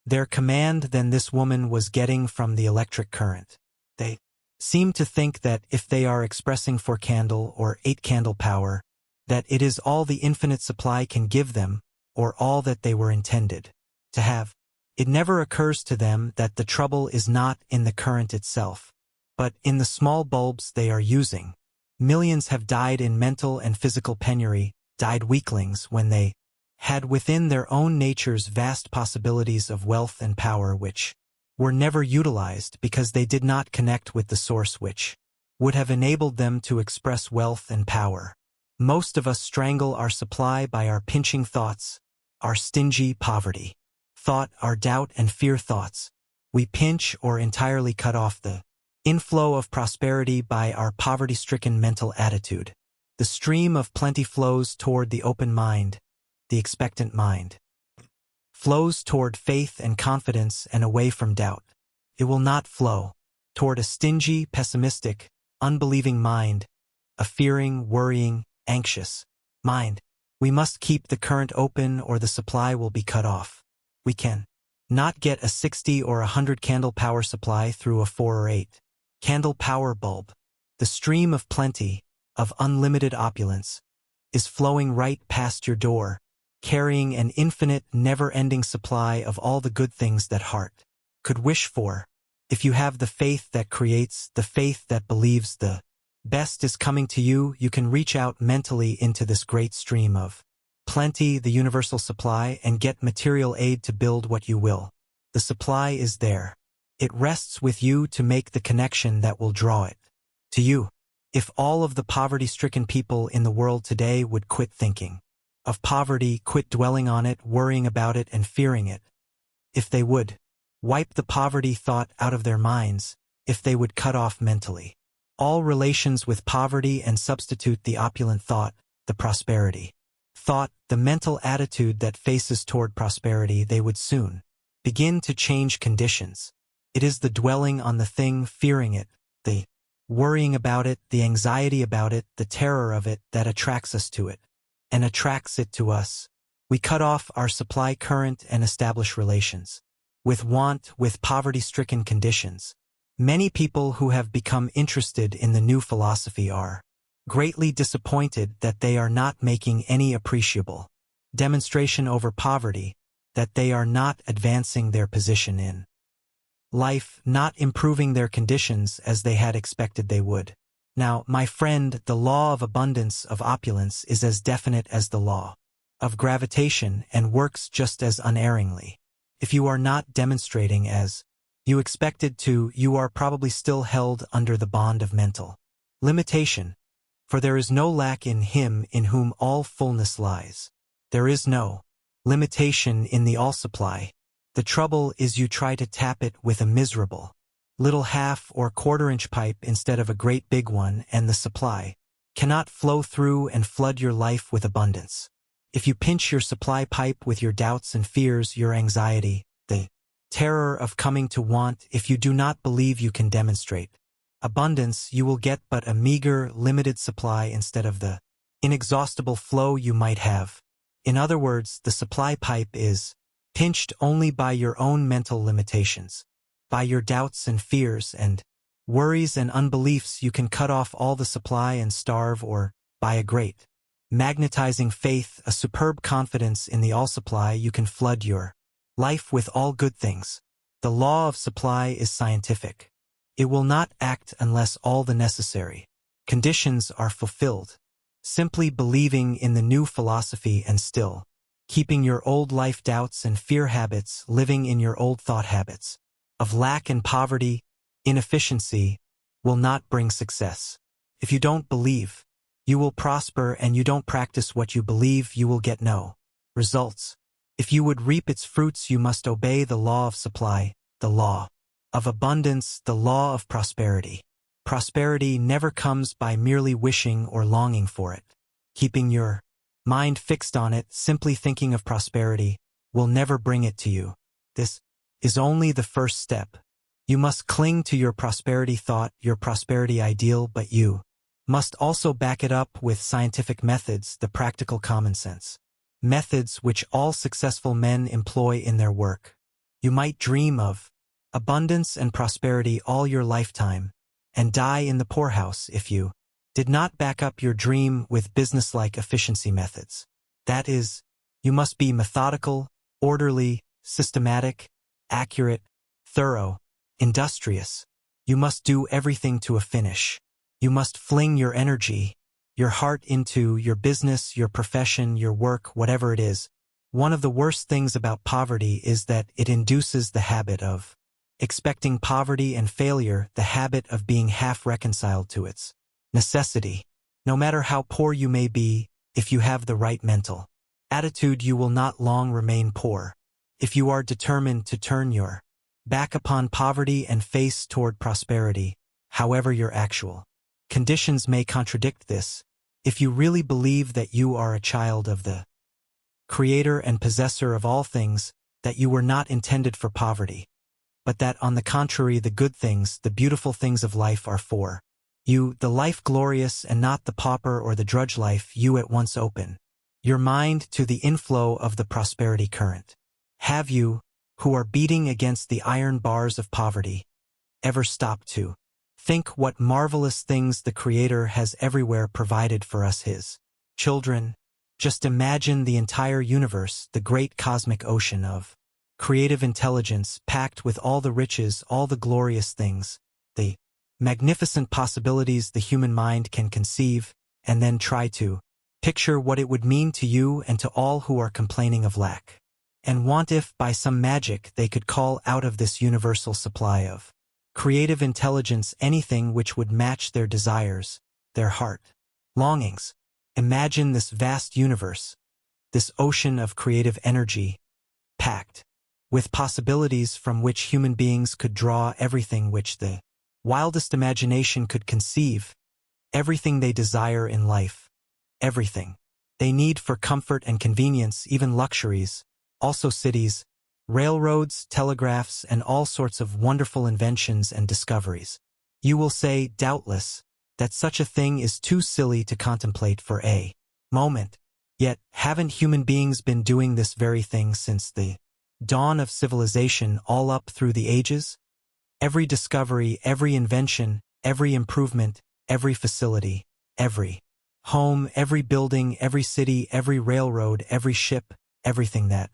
their command than this woman was getting from the electric current. They seem to think that if they are expressing 4 candle or 8 candle power, that it is all the infinite supply can give them, or all that they were intended to have. It never occurs to them that the trouble is not in the current itself, but in the small bulbs they are using. Millions have died in mental and physical penury, died weaklings when they had within their own natures vast possibilities of wealth and power which were never utilized because they did not connect with the source which would have enabled them to express wealth and power. Most of us strangle our supply by our pinching thoughts, our stingy poverty thought, our doubt and fear thoughts. We pinch or entirely cut off the inflow of prosperity by our poverty-stricken mental attitude. The stream of plenty flows toward the open mind, the expectant mind flows toward faith and confidence and away from doubt. It will not flow toward a stingy, pessimistic, unbelieving mind, a fearing, worrying, anxious mind. We must keep the current open or the supply will be cut off. We can not get a 60 or 100 candle power supply through a 4 or 8 candle power bulb. The stream of plenty, of unlimited opulence, is flowing right past your door, carrying an infinite, never-ending supply of all the good things that heart could wish for. If you have the faith that creates, the faith that believes the best is coming to you, you can reach out mentally into this great stream of plenty, the universal supply, and get material aid to build what you will. The supply is there. It rests with you to make the connection that will draw it to you. If all of the poverty-stricken people in the world today would quit thinking of poverty, quit dwelling on it, worrying about it, and fearing it, if they would wipe the poverty thought out of their minds, if they would cut off mentally all relations with poverty and substitute the opulent thought, the prosperity thought, the mental attitude that faces toward prosperity, they would soon begin to change conditions. It is the dwelling on the thing, fearing it, the worrying about it, the anxiety about it, the terror of it that attracts us to it and attracts it to us. We cut off our supply current and establish relations with want, with poverty-stricken conditions. Many people who have become interested in the new philosophy are greatly disappointed that they are not making any appreciable demonstration over poverty, that they are not advancing their position in life, not improving their conditions as they had expected they would. Now, my friend, the law of abundance, of opulence, is as definite as the law of gravitation and works just as unerringly. If you are not demonstrating as you expected to, you are probably still held under the bond of mental limitation. For there is no lack in him in whom all fullness lies. There is no limitation in the all-supply. The trouble is you try to tap it with a miserable little half or quarter-inch pipe instead of a great big one, and the supply cannot flow through and flood your life with abundance. If you pinch your supply pipe with your doubts and fears, your anxiety, the terror of coming to want, if you do not believe you can demonstrate abundance, you will get but a meager, limited supply instead of the inexhaustible flow you might have. In other words, the supply pipe is pinched only by your own mental limitations. By your doubts and fears and worries and unbeliefs you can cut off all the supply and starve, or, by a great magnetizing faith, a superb confidence in the all-supply, you can flood your life with all good things. The law of supply is scientific. It will not act unless all the necessary conditions are fulfilled. Simply believing in the new philosophy and still keeping your old life doubts and fear habits, living in your old thought habits of lack and poverty, inefficiency, will not bring success. If you don't believe you will prosper and you don't practice what you believe, you will get no results. If you would reap its fruits, you must obey the law of supply, the law of abundance, the law of prosperity. Prosperity never comes by merely wishing or longing for it. Keeping your mind fixed on it, simply thinking of prosperity, will never bring it to you. This is only the first step. You must cling to your prosperity thought, your prosperity ideal, but you must also back it up with scientific methods, the practical common sense methods which all successful men employ in their work. You might dream of abundance and prosperity all your lifetime and die in the poorhouse if you did not back up your dream with businesslike efficiency methods. That is, you must be methodical, orderly, systematic, accurate, thorough, industrious. You must do everything to a finish. You must fling your energy, your heart into your business, your profession, your work, whatever it is. One of the worst things about poverty is that it induces the habit of expecting poverty and failure, the habit of being half reconciled to its necessity. No matter how poor you may be, if you have the right mental attitude, you will not long remain poor. If you are determined to turn your back upon poverty and face toward prosperity, however your actual conditions may contradict this, if you really believe that you are a child of the Creator and possessor of all things, that you were not intended for poverty, but that on the contrary the good things, the beautiful things of life are for you, the life glorious and not the pauper or the drudge life, you at once open your mind to the inflow of the prosperity current. Have you, who are beating against the iron bars of poverty, ever stopped to think what marvelous things the Creator has everywhere provided for us, His children? Just imagine the entire universe, the great cosmic ocean of creative intelligence packed with all the riches, all the glorious things, the magnificent possibilities the human mind can conceive, and then try to picture what it would mean to you and to all who are complaining of lack and want if by some magic they could call out of this universal supply of creative intelligence anything which would match their desires, their heart longings. Imagine this vast universe, this ocean of creative energy, packed with possibilities from which human beings could draw everything which the wildest imagination could conceive, everything they desire in life, everything they need for comfort and convenience, even luxuries, also cities, railroads, telegraphs, and all sorts of wonderful inventions and discoveries. You will say, doubtless, that such a thing is too silly to contemplate for a moment. Yet, haven't human beings been doing this very thing since the dawn of civilization, all up through the ages? Every discovery, every invention, every improvement, every facility, every home, every building, every city, every railroad, every ship, everything that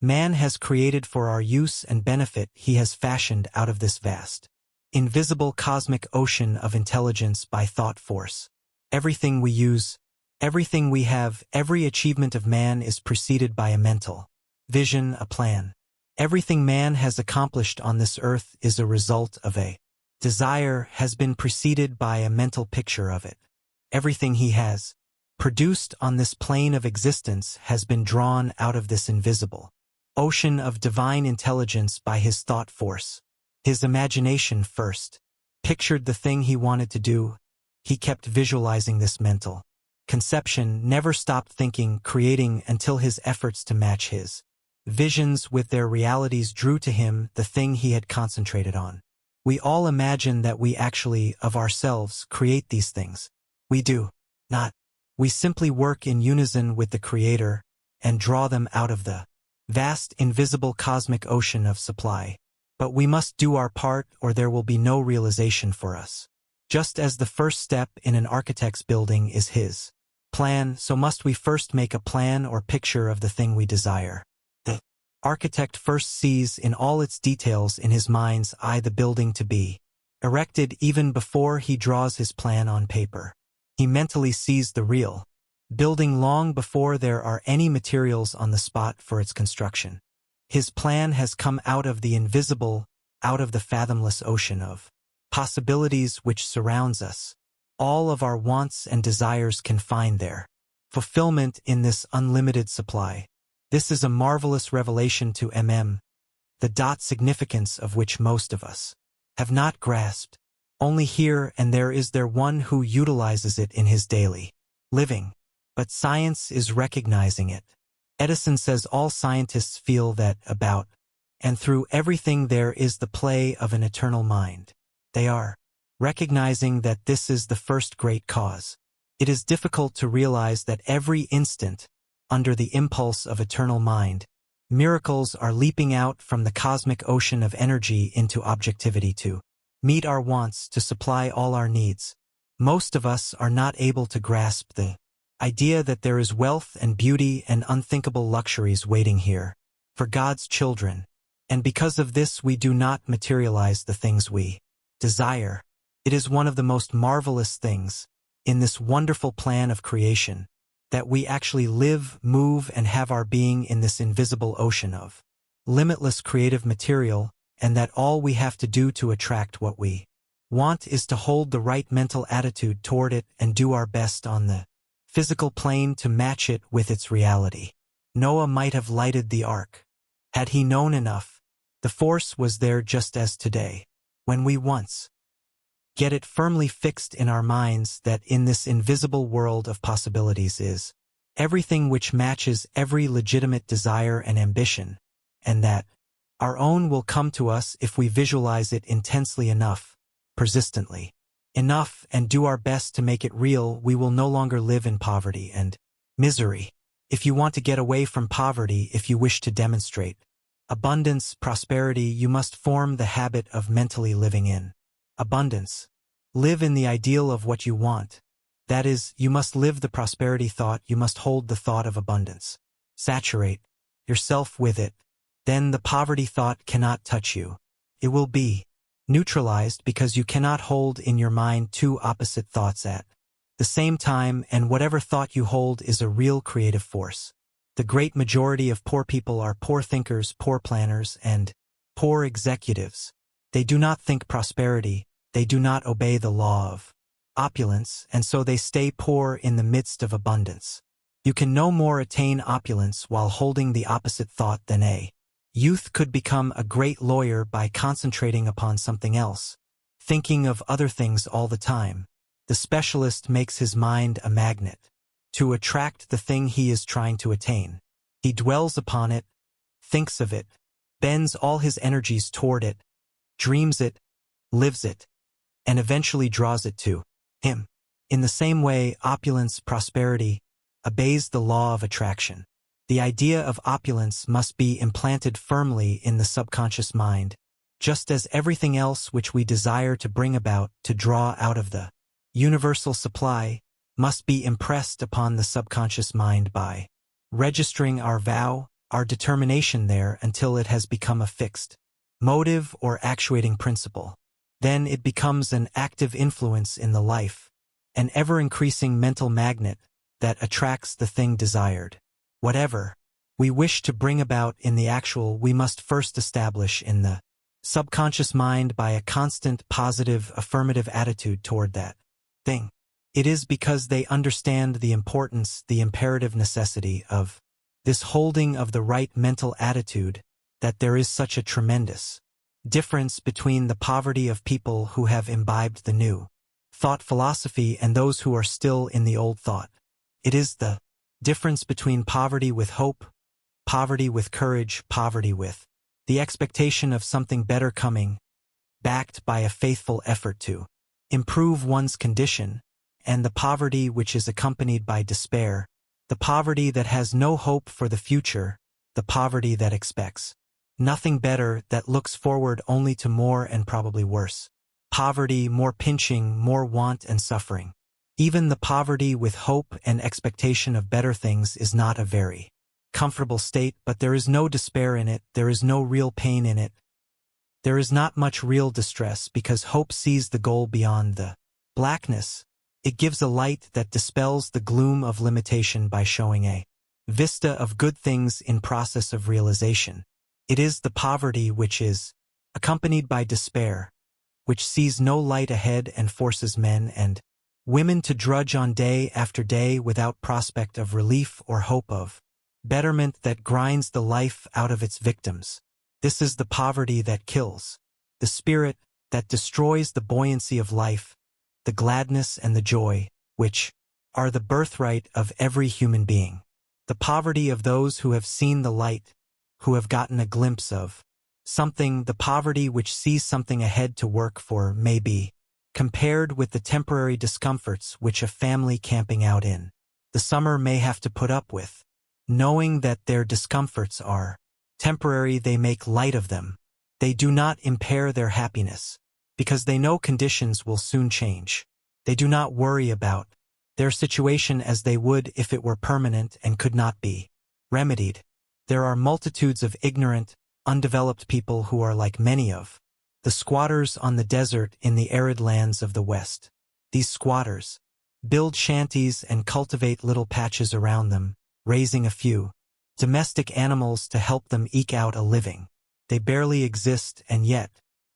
man has created for our use and benefit, he has fashioned out of this vast, invisible cosmic ocean of intelligence by thought force. Everything we use, everything we have, every achievement of man is preceded by a mental vision, a plan. Everything man has accomplished on this earth is a result of a desire, has been preceded by a mental picture of it. Everything he has produced on this plane of existence has been drawn out of this invisible ocean of divine intelligence by his thought force. His imagination first pictured the thing he wanted to do. He kept visualizing this mental conception, never stopped thinking, creating until his efforts to match his visions with their realities drew to him the thing he had concentrated on. We all imagine that we actually, of ourselves, create these things. We do not. We simply work in unison with the Creator and draw them out of the vast, invisible cosmic ocean of supply. But we must do our part or there will be no realization for us. Just as the first step in an architect's building is his plan, so must we first make a plan or picture of the thing we desire. The architect first sees in all its details in his mind's eye the building to be erected even before he draws his plan on paper. He mentally sees the real building long before there are any materials on the spot for its construction. His plan has come out of the invisible, out of the fathomless ocean of possibilities which surrounds us. All of our wants and desires can find their fulfillment in this unlimited supply. This is a marvelous revelation to the significance of which most of us have not grasped. Only here and there is there one who utilizes it in his daily living. But science is recognizing it. Edison says all scientists feel that about and through everything there is the play of an eternal mind. They are recognizing that this is the first great cause. It is difficult to realize that every instant, under the impulse of eternal mind, miracles are leaping out from the cosmic ocean of energy into objectivity to meet our wants, to supply all our needs. Most of us are not able to grasp the idea that there is wealth and beauty and unthinkable luxuries waiting here for God's children, and because of this we do not materialize the things we desire. It is one of the most marvelous things in this wonderful plan of creation that we actually live, move, and have our being in this invisible ocean of limitless creative material, and that all we have to do to attract what we want is to hold the right mental attitude toward it and do our best on the physical plane to match it with its reality. Noah might have lighted the ark. Had he known enough, the force was there just as today. When we once get it firmly fixed in our minds that in this invisible world of possibilities is everything which matches every legitimate desire and ambition, and that our own will come to us if we visualize it intensely enough, persistently enough, and do our best to make it real, we will no longer live in poverty and misery. If you want to get away from poverty, if you wish to demonstrate abundance, prosperity, you must form the habit of mentally living in abundance. Live in the ideal of what you want. That is, you must live the prosperity thought, you must hold the thought of abundance. Saturate yourself with it. Then the poverty thought cannot touch you. It will be neutralized because you cannot hold in your mind two opposite thoughts at the same time, and whatever thought you hold is a real creative force. The great majority of poor people are poor thinkers, poor planners, and poor executives. They do not think prosperity, they do not obey the law of opulence, and so they stay poor in the midst of abundance. You can no more attain opulence while holding the opposite thought than a youth could become a great lawyer by concentrating upon something else, thinking of other things all the time. The specialist makes his mind a magnet to attract the thing he is trying to attain. He dwells upon it, thinks of it, bends all his energies toward it, dreams it, lives it, and eventually draws it to him. In the same way, opulence, prosperity, obeys the law of attraction. The idea of opulence must be implanted firmly in the subconscious mind, just as everything else which we desire to bring about, to draw out of the universal supply, must be impressed upon the subconscious mind by registering our vow, our determination there until it has become a fixed motive or actuating principle. Then it becomes an active influence in the life, an ever-increasing mental magnet that attracts the thing desired. Whatever we wish to bring about in the actual, we must first establish in the subconscious mind by a constant, positive, affirmative attitude toward that thing. It is because they understand the importance, the imperative necessity of this holding of the right mental attitude that there is such a tremendous difference between the poverty of people who have imbibed the new thought philosophy and those who are still in the old thought. It is the difference between poverty with hope, poverty with courage, poverty with the expectation of something better coming, backed by a faithful effort to improve one's condition, and the poverty which is accompanied by despair, the poverty that has no hope for the future, the poverty that expects nothing better, that looks forward only to more and probably worse. Poverty, more pinching, more want and suffering. Even the poverty with hope and expectation of better things is not a very comfortable state, but there is no despair in it, there is no real pain in it. There is not much real distress because hope sees the goal beyond the blackness. It gives a light that dispels the gloom of limitation by showing a vista of good things in process of realization. It is the poverty which is accompanied by despair, which sees no light ahead and forces men and women to drudge on day after day without prospect of relief or hope of betterment, that grinds the life out of its victims. This is the poverty that kills the spirit, that destroys the buoyancy of life, the gladness and the joy, which are the birthright of every human being. The poverty of those who have seen the light, who have gotten a glimpse of something, the poverty which sees something ahead to work for, may be compared with the temporary discomforts which a family camping out in the summer may have to put up with. Knowing that their discomforts are temporary, they make light of them. They do not impair their happiness, because they know conditions will soon change. They do not worry about their situation as they would if it were permanent and could not be remedied. There are multitudes of ignorant, undeveloped people who are like many of the squatters on the desert in the arid lands of the West. These squatters build shanties and cultivate little patches around them, raising a few domestic animals to help them eke out a living. They barely exist, and yet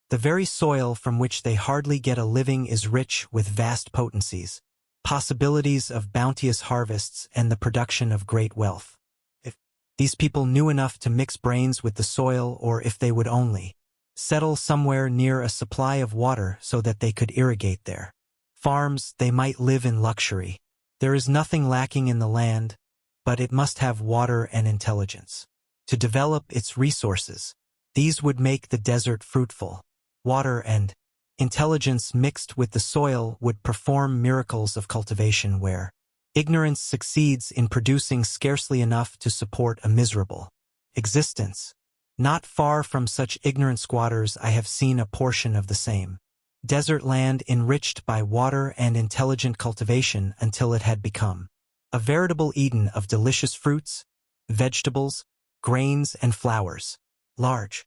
the very soil from which they hardly get a living is rich with vast potencies, possibilities of bounteous harvests and the production of great wealth. If these people knew enough to mix brains with the soil, or if they would only settle somewhere near a supply of water so that they could irrigate their farms, they might live in luxury. There is nothing lacking in the land, but it must have water and intelligence to develop its resources. These would make the desert fruitful. Water and intelligence mixed with the soil would perform miracles of cultivation where ignorance succeeds in producing scarcely enough to support a miserable existence. Not far from such ignorant squatters I have seen a portion of the same desert land enriched by water and intelligent cultivation until it had become a veritable Eden of delicious fruits, vegetables, grains, and flowers. Large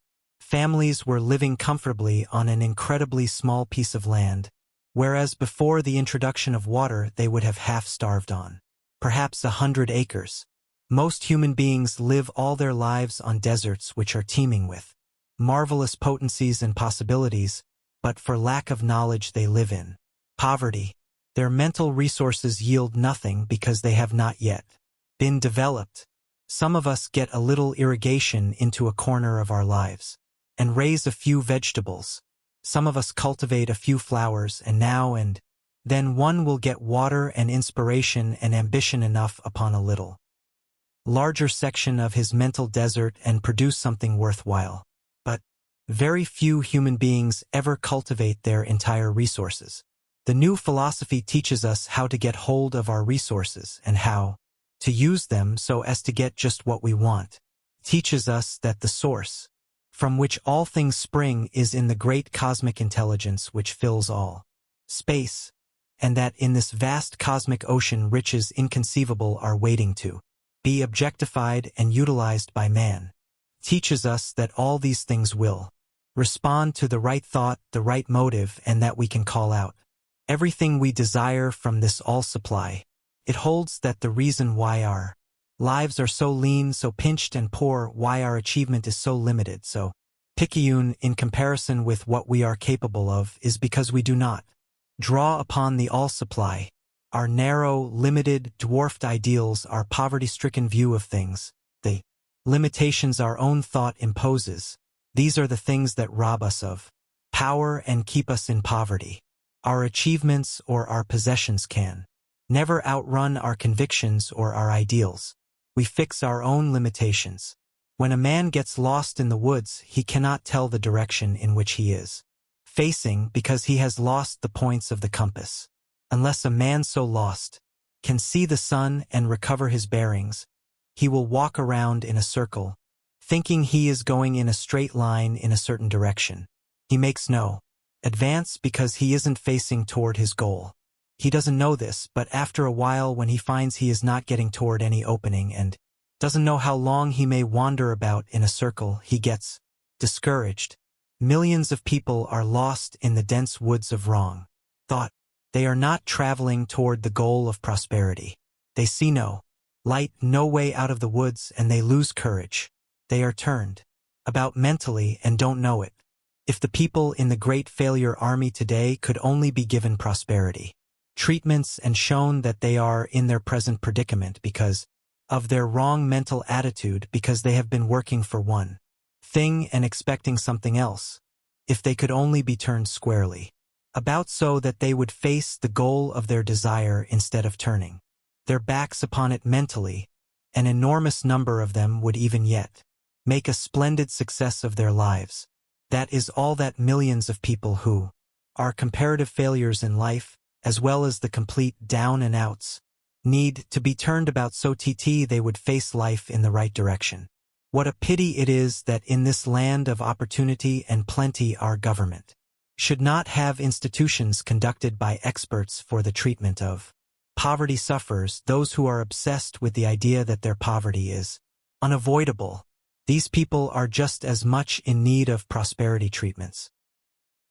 families were living comfortably on an incredibly small piece of land, whereas before the introduction of water they would have half-starved on perhaps 100 acres. Most human beings live all their lives on deserts which are teeming with marvelous potencies and possibilities, but for lack of knowledge they live in poverty. Their mental resources yield nothing because they have not yet been developed. Some of us get a little irrigation into a corner of our lives and raise a few vegetables. Some of us cultivate a few flowers, and now and then one will get water and inspiration and ambition enough upon a little larger section of his mental desert and produce something worthwhile. But very few human beings ever cultivate their entire resources. The new philosophy teaches us how to get hold of our resources and how to use them so as to get just what we want. Teaches us that the source from which all things spring is in the great cosmic intelligence which fills all space, and that in this vast cosmic ocean riches inconceivable are waiting to be objectified and utilized by man. Teaches us that all these things will respond to the right thought, the right motive, and that we can call out everything we desire from this all supply. It holds that the reason why our lives are so lean, so pinched and poor, why our achievement is so limited, so picayune in comparison with what we are capable of, is because we do not draw upon the all supply. Our narrow, limited, dwarfed ideals, our poverty-stricken view of things, the limitations our own thought imposes, these are the things that rob us of power and keep us in poverty. Our achievements or our possessions can never outrun our convictions or our ideals. We fix our own limitations. When a man gets lost in the woods, he cannot tell the direction in which he is facing because he has lost the points of the compass. Unless a man so lost can see the sun and recover his bearings, he will walk around in a circle, thinking he is going in a straight line in a certain direction. He makes no advance because he isn't facing toward his goal. He doesn't know this, but after a while, when he finds he is not getting toward any opening and doesn't know how long he may wander about in a circle, he gets discouraged. Millions of people are lost in the dense woods of wrong thought. They are not traveling toward the goal of prosperity. They see no light, no way out of the woods, and they lose courage. They are turned about mentally and don't know it. If the people in the great failure army today could only be given prosperity treatments and shown that they are in their present predicament because of their wrong mental attitude, because they have been working for one thing and expecting something else, if they could only be turned squarely about so that they would face the goal of their desire instead of turning their backs upon it mentally. An enormous number of them would even yet make a splendid success of their lives. That is all that millions of people who are comparative failures in life, as well as the complete down and outs, need to be turned about so they would face life in the right direction. What a pity it is that in this land of opportunity and plenty our government should not have institutions conducted by experts for the treatment of poverty sufferers, those who are obsessed with the idea that their poverty is unavoidable. These people are just as much in need of prosperity treatments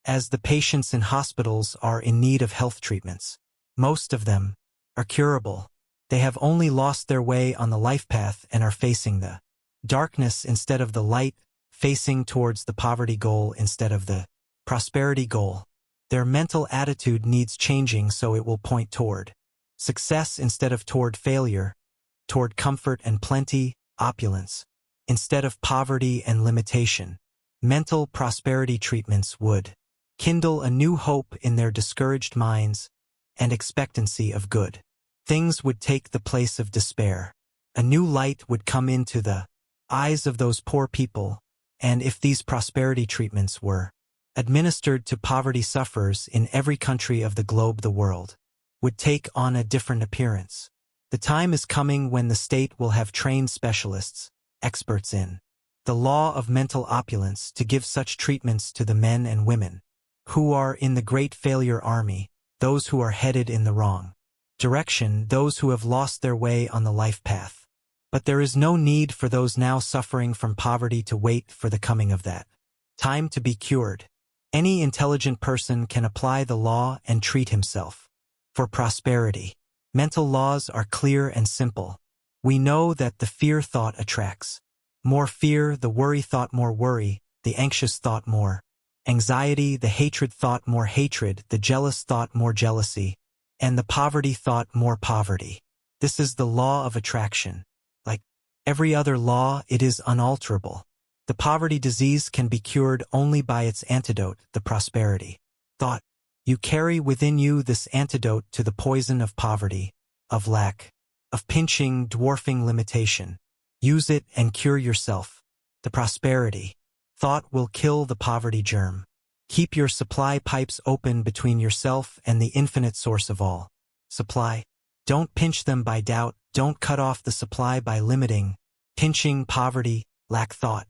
as the patients in hospitals are in need of health treatments. Most of them are curable. They have only lost their way on the life path and are facing the darkness instead of the light, facing towards the poverty goal instead of the prosperity goal. Their mental attitude needs changing so it will point toward success instead of toward failure, toward comfort and plenty, opulence, instead of poverty and limitation. Mental prosperity treatments would kindle a new hope in their discouraged minds and expectancy of good. Things would take the place of despair. A new light would come into the eyes of those poor people, and if these prosperity treatments were administered to poverty sufferers in every country of the globe, the world would take on a different appearance. The time is coming when the state will have trained specialists, experts in the law of mental opulence, to give such treatments to the men and women who are in the great failure army, those who are headed in the wrong direction, those who have lost their way on the life path. But there is no need for those now suffering from poverty to wait for the coming of that time to be cured. Any intelligent person can apply the law and treat himself for prosperity. Mental laws are clear and simple. We know that the fear thought attracts more fear, the worry thought more worry, the anxious thought more anxiety, the hatred thought more hatred, the jealous thought more jealousy, and the poverty thought more poverty. This is the law of attraction. Like every other law, it is unalterable. The poverty disease can be cured only by its antidote, the prosperity thought. You carry within you this antidote to the poison of poverty, of lack, of pinching, dwarfing limitation. Use it and cure yourself. The prosperity thought will kill the poverty germ. Keep your supply pipes open between yourself and the infinite source of all supply. Don't pinch them by doubt. Don't cut off the supply by limiting, pinching, poverty, lack thought.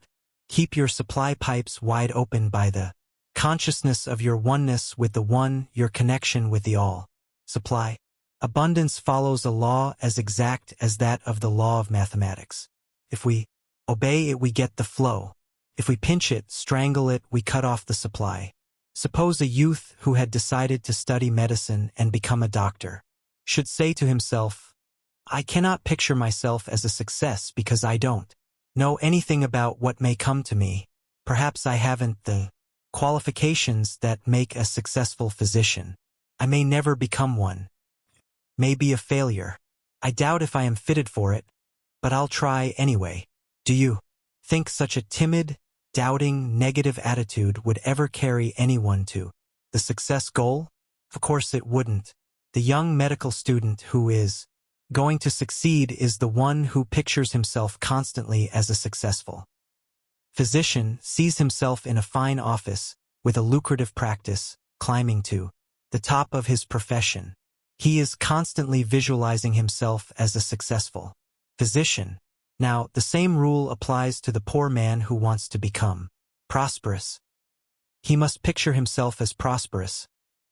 Keep your supply pipes wide open by the consciousness of your oneness with the one, your connection with the all supply. Abundance follows a law as exact as that of the law of mathematics. If we obey it, we get the flow. If we pinch it, strangle it, we cut off the supply. Suppose a youth who had decided to study medicine and become a doctor should say to himself, I cannot picture myself as a success because I don't know anything about what may come to me. Perhaps I haven't the qualifications that make a successful physician. I may never become one. May be a failure. I doubt if I am fitted for it, but I'll try anyway. Do you think such a timid, doubting, negative attitude would ever carry anyone to the success goal? Of course it wouldn't. The young medical student who is going to succeed is the one who pictures himself constantly as a successful physician, sees himself in a fine office, with a lucrative practice, climbing to the top of his profession. He is constantly visualizing himself as a successful physician. Now, the same rule applies to the poor man who wants to become prosperous. He must picture himself as prosperous.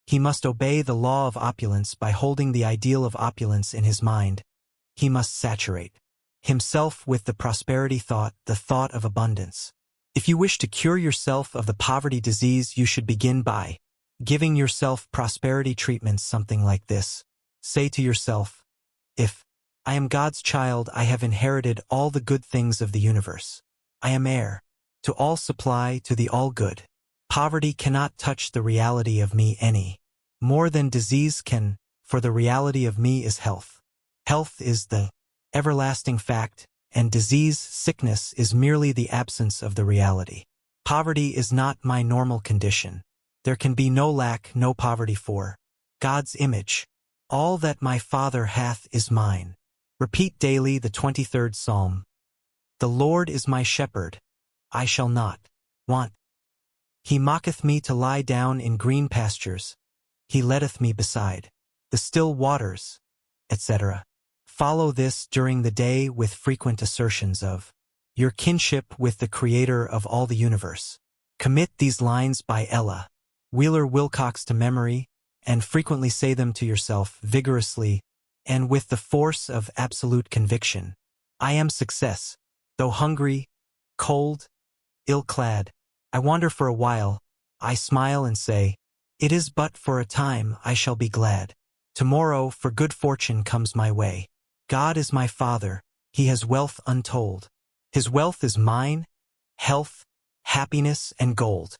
He must obey the law of opulence by holding the ideal of opulence in his mind. He must saturate himself with the prosperity thought, the thought of abundance. If you wish to cure yourself of the poverty disease, you should begin by giving yourself prosperity treatments, something like this. Say to yourself, if I am God's child, I have inherited all the good things of the universe. I am heir to all supply, to the all good. Poverty cannot touch the reality of me any more than disease can, for the reality of me is health. Health is the everlasting fact, and disease, sickness, is merely the absence of the reality. Poverty is not my normal condition. There can be no lack, no poverty for God's image. All that my Father hath is mine. Repeat daily the 23rd Psalm. The Lord is my shepherd. I shall not want. He maketh me to lie down in green pastures. He leadeth me beside the still waters, etc. Follow this during the day with frequent assertions of your kinship with the Creator of all the universe. Commit these lines by Ella Wheeler Wilcox to memory, and frequently say them to yourself vigorously and with the force of absolute conviction. I am success. Though hungry, cold, ill-clad, I wander for a while, I smile and say, it is but for a time, I shall be glad. Tomorrow, for good fortune comes my way. God is my Father, He has wealth untold. His wealth is mine, health, happiness, and gold.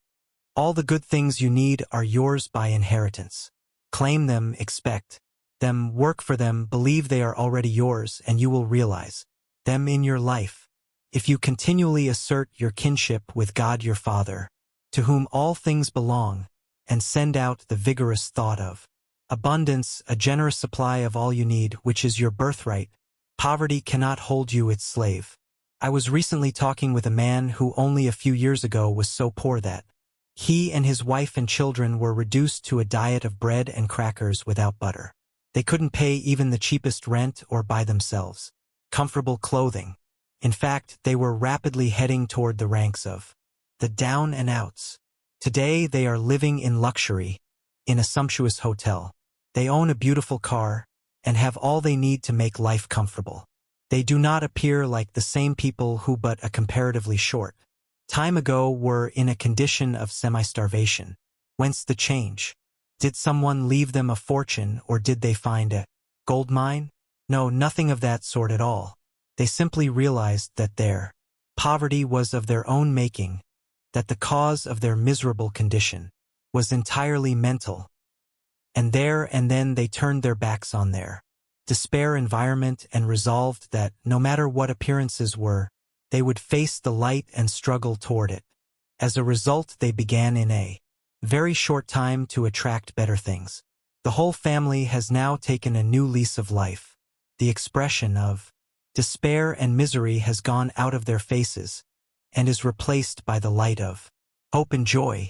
All the good things you need are yours by inheritance. Claim them, expect them, work for them, believe they are already yours, and you will realize them in your life. If you continually assert your kinship with God your Father, to whom all things belong, and send out the vigorous thought of abundance, a generous supply of all you need, which is your birthright, poverty cannot hold you its slave. I was recently talking with a man who only a few years ago was so poor that he and his wife and children were reduced to a diet of bread and crackers without butter. They couldn't pay even the cheapest rent or buy themselves comfortable clothing. In fact, they were rapidly heading toward the ranks of the down and outs. Today they are living in luxury, in a sumptuous hotel. They own a beautiful car, and have all they need to make life comfortable. They do not appear like the same people who but a comparatively short time ago were in a condition of semi-starvation. Whence the change? Did someone leave them a fortune, or did they find a gold mine? No, nothing of that sort at all. They simply realized that their poverty was of their own making, that the cause of their miserable condition was entirely mental. And there and then they turned their backs on their despair environment and resolved that, no matter what appearances were, they would face the light and struggle toward it. As a result, they began in a very short time to attract better things. The whole family has now taken a new lease of life. The expression of despair and misery has gone out of their faces and is replaced by the light of hope and joy.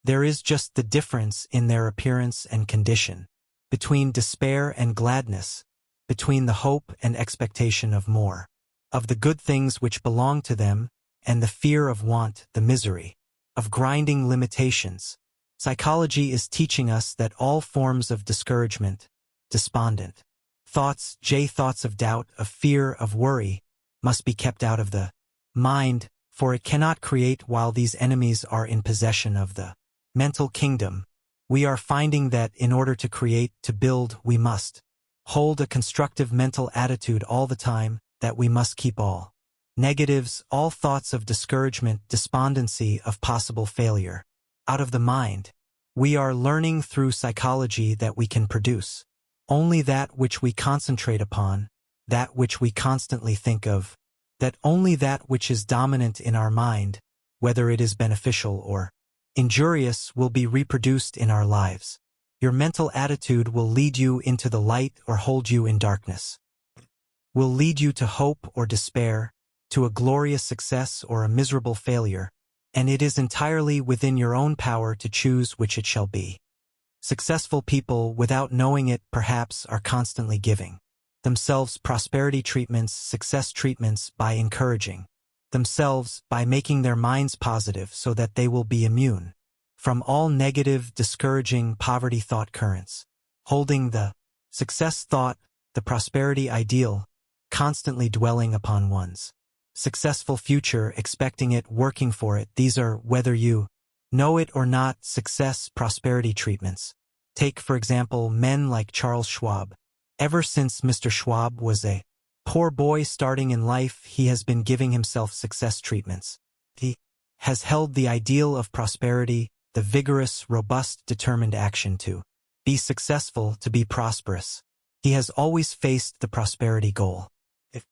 There is just the difference in their appearance and condition, between despair and gladness, between the hope and expectation of more, of the good things which belong to them, and the fear of want, the misery of grinding limitations. Psychology is teaching us that all forms of discouragement, despondent thoughts, thoughts of doubt, of fear, of worry, must be kept out of the mind, for it cannot create while these enemies are in possession of the mental kingdom. We are finding that in order to create, to build, we must hold a constructive mental attitude all the time, that we must keep all negatives, all thoughts of discouragement, despondency, of possible failure, out of the mind. We are learning through psychology that we can produce only that which we concentrate upon, that which we constantly think of, that only that which is dominant in our mind, whether it is beneficial or injurious, will be reproduced in our lives. Your mental attitude will lead you into the light or hold you in darkness, will lead you to hope or despair, to a glorious success or a miserable failure, and it is entirely within your own power to choose which it shall be. Successful people, without knowing it, perhaps, are constantly giving themselves prosperity treatments, success treatments, by encouraging themselves, by making their minds positive so that they will be immune from all negative, discouraging, poverty thought currents, holding the success thought, the prosperity ideal, constantly dwelling upon one's successful future, expecting it, working for it. These are, whether you know it or not, success prosperity treatments. Take, for example, men like Charles Schwab. Ever since Mr. Schwab was a poor boy starting in life, he has been giving himself success treatments. He has held the ideal of prosperity, the vigorous, robust, determined action to be successful, to be prosperous. He has always faced the prosperity goal. If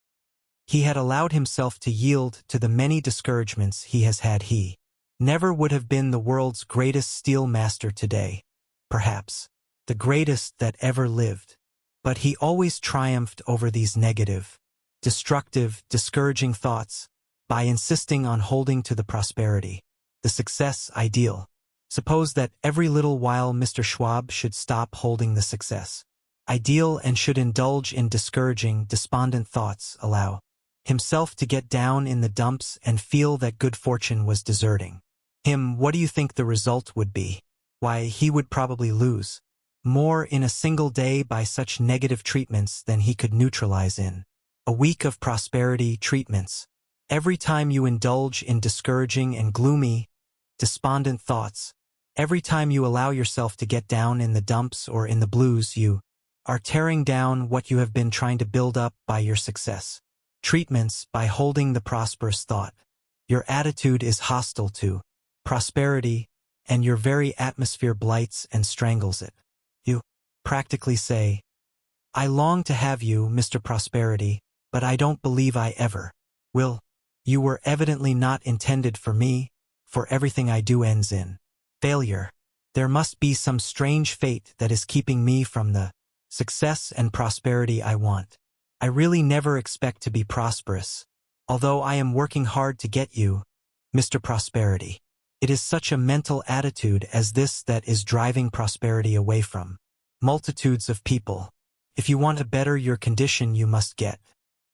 he had allowed himself to yield to the many discouragements he has had, he never would have been the world's greatest steel master today, perhaps the greatest that ever lived. But he always triumphed over these negative, destructive, discouraging thoughts by insisting on holding to the prosperity, the success ideal. Suppose that every little while Mr. Schwab should stop holding the success ideal and should indulge in discouraging, despondent thoughts, allow himself to get down in the dumps and feel that good fortune was deserting him. What do you think the result would be? Why, he would probably lose more in a single day by such negative treatments than he could neutralize in a week of prosperity treatments. Every time you indulge in discouraging and gloomy, despondent thoughts, every time you allow yourself to get down in the dumps or in the blues, you are tearing down what you have been trying to build up by your success treatments, by holding the prosperous thought. Your attitude is hostile to prosperity, and your very atmosphere blights and strangles it. You practically say, "I long to have you, Mr. Prosperity, but I don't believe I ever will. You were evidently not intended for me, for everything I do ends in failure. There must be some strange fate that is keeping me from the success and prosperity I want. I really never expect to be prosperous, although I am working hard to get you, Mr. Prosperity." It is such a mental attitude as this that is driving prosperity away from multitudes of people. If you want to better your condition, you must get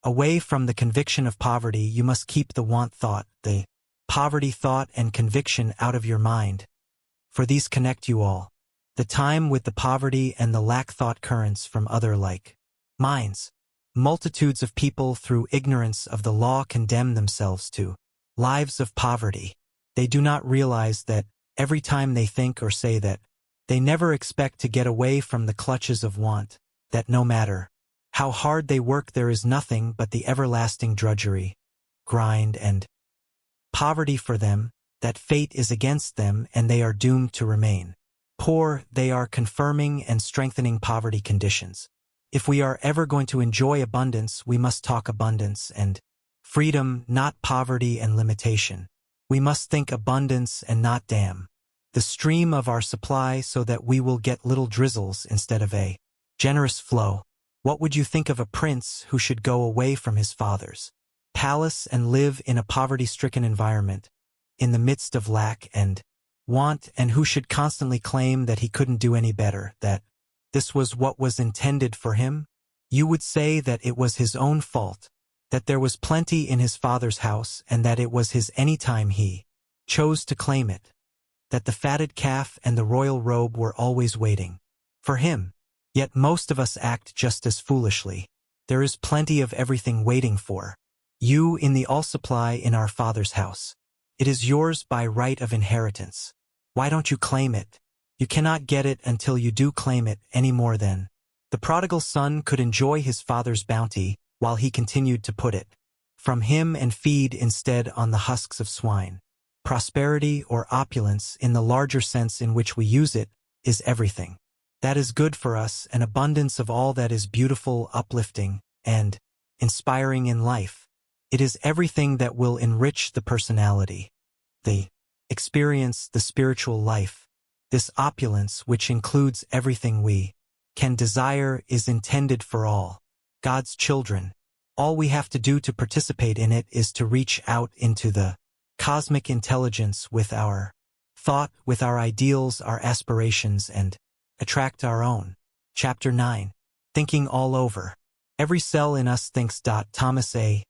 away from the conviction of poverty. You must keep the want thought, the poverty thought and conviction out of your mind, for these connect you all the time with the poverty and the lack thought currents from other like minds. Multitudes of people through ignorance of the law condemn themselves to lives of poverty. They do not realize that every time they think or say that, they never expect to get away from the clutches of want, that no matter how hard they work there is nothing but the everlasting drudgery, grind, and poverty for them, that fate is against them and they are doomed to remain poor. They are confirming and strengthening poverty conditions. If we are ever going to enjoy abundance, we must talk abundance and freedom, not poverty and limitation. We must think abundance and not dam the stream of our supply so that we will get little drizzles instead of a generous flow. What would you think of a prince who should go away from his father's palace and live in a poverty-stricken environment, in the midst of lack and want, and who should constantly claim that he couldn't do any better, that this was what was intended for him? You would say that it was his own fault, that there was plenty in his father's house and that it was his any time he chose to claim it, that the fatted calf and the royal robe were always waiting for him. Yet most of us act just as foolishly. There is plenty of everything waiting for you in the all supply in our Father's house. It is yours by right of inheritance. Why don't you claim it? You cannot get it until you do claim it, any more than the prodigal son could enjoy his father's bounty while he continued to put it from him and feed instead on the husks of swine. Prosperity or opulence, in the larger sense in which we use it, is everything that is good for us, an abundance of all that is beautiful, uplifting, and inspiring in life. It is everything that will enrich the personality, the experience, the spiritual life. This opulence, which includes everything we can desire, is intended for all God's children. All we have to do to participate in it is to reach out into the cosmic intelligence with our thought, with our ideals, our aspirations, and attract our own. Chapter 9. Thinking all over. Every cell in us thinks. Thomas A.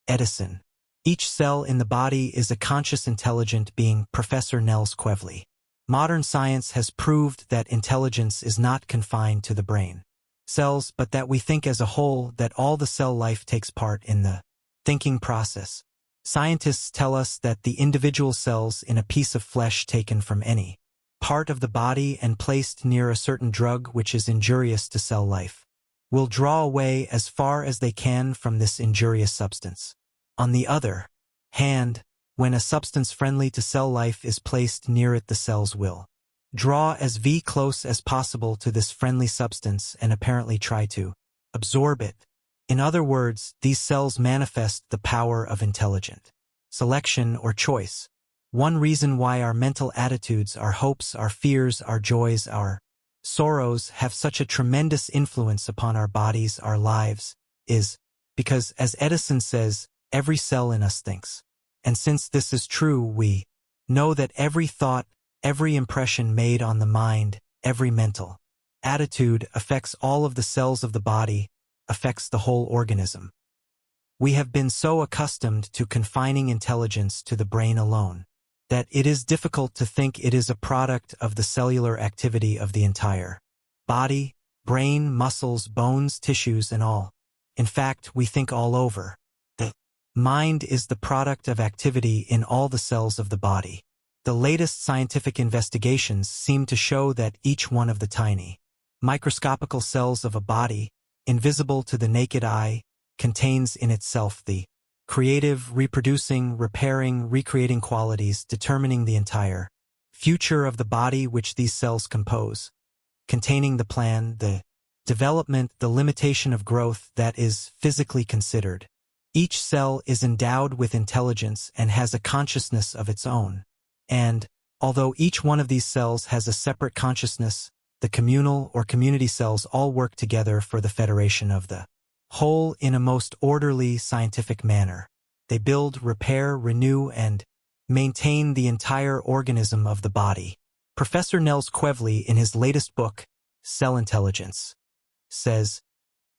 Edison. Each cell in the body is a conscious intelligent being. Professor Nels Quevely. Modern science has proved that intelligence is not confined to the brain cells, but that we think as a whole, that all the cell life takes part in the thinking process. Scientists tell us that the individual cells in a piece of flesh taken from any part of the body and placed near a certain drug which is injurious to cell life will draw away as far as they can from this injurious substance. On the other hand, when a substance friendly to cell life is placed near it, the cells will draw as close as possible to this friendly substance and apparently try to absorb it. In other words, these cells manifest the power of intelligent selection or choice. One reason why our mental attitudes, our hopes, our fears, our joys, our sorrows have such a tremendous influence upon our bodies, our lives, is because, as Edison says, every cell in us thinks. And since this is true, we know that every thought, every impression made on the mind, every mental attitude affects all of the cells of the body, affects the whole organism. We have been so accustomed to confining intelligence to the brain alone that it is difficult to think it is a product of the cellular activity of the entire body, brain, muscles, bones, tissues, and all. In fact, we think all over. The mind is the product of activity in all the cells of the body. The latest scientific investigations seem to show that each one of the tiny, microscopical cells of a body, invisible to the naked eye, contains in itself the creative, reproducing, repairing, recreating qualities determining the entire future of the body which these cells compose, containing the plan, the development, the limitation of growth that is physically considered. Each cell is endowed with intelligence and has a consciousness of its own. And, although each one of these cells has a separate consciousness, the communal or community cells all work together for the federation of the whole in a most orderly, scientific manner. They build, repair, renew, and maintain the entire organism of the body. Professor Nels Quevely, in his latest book, Cell Intelligence, says,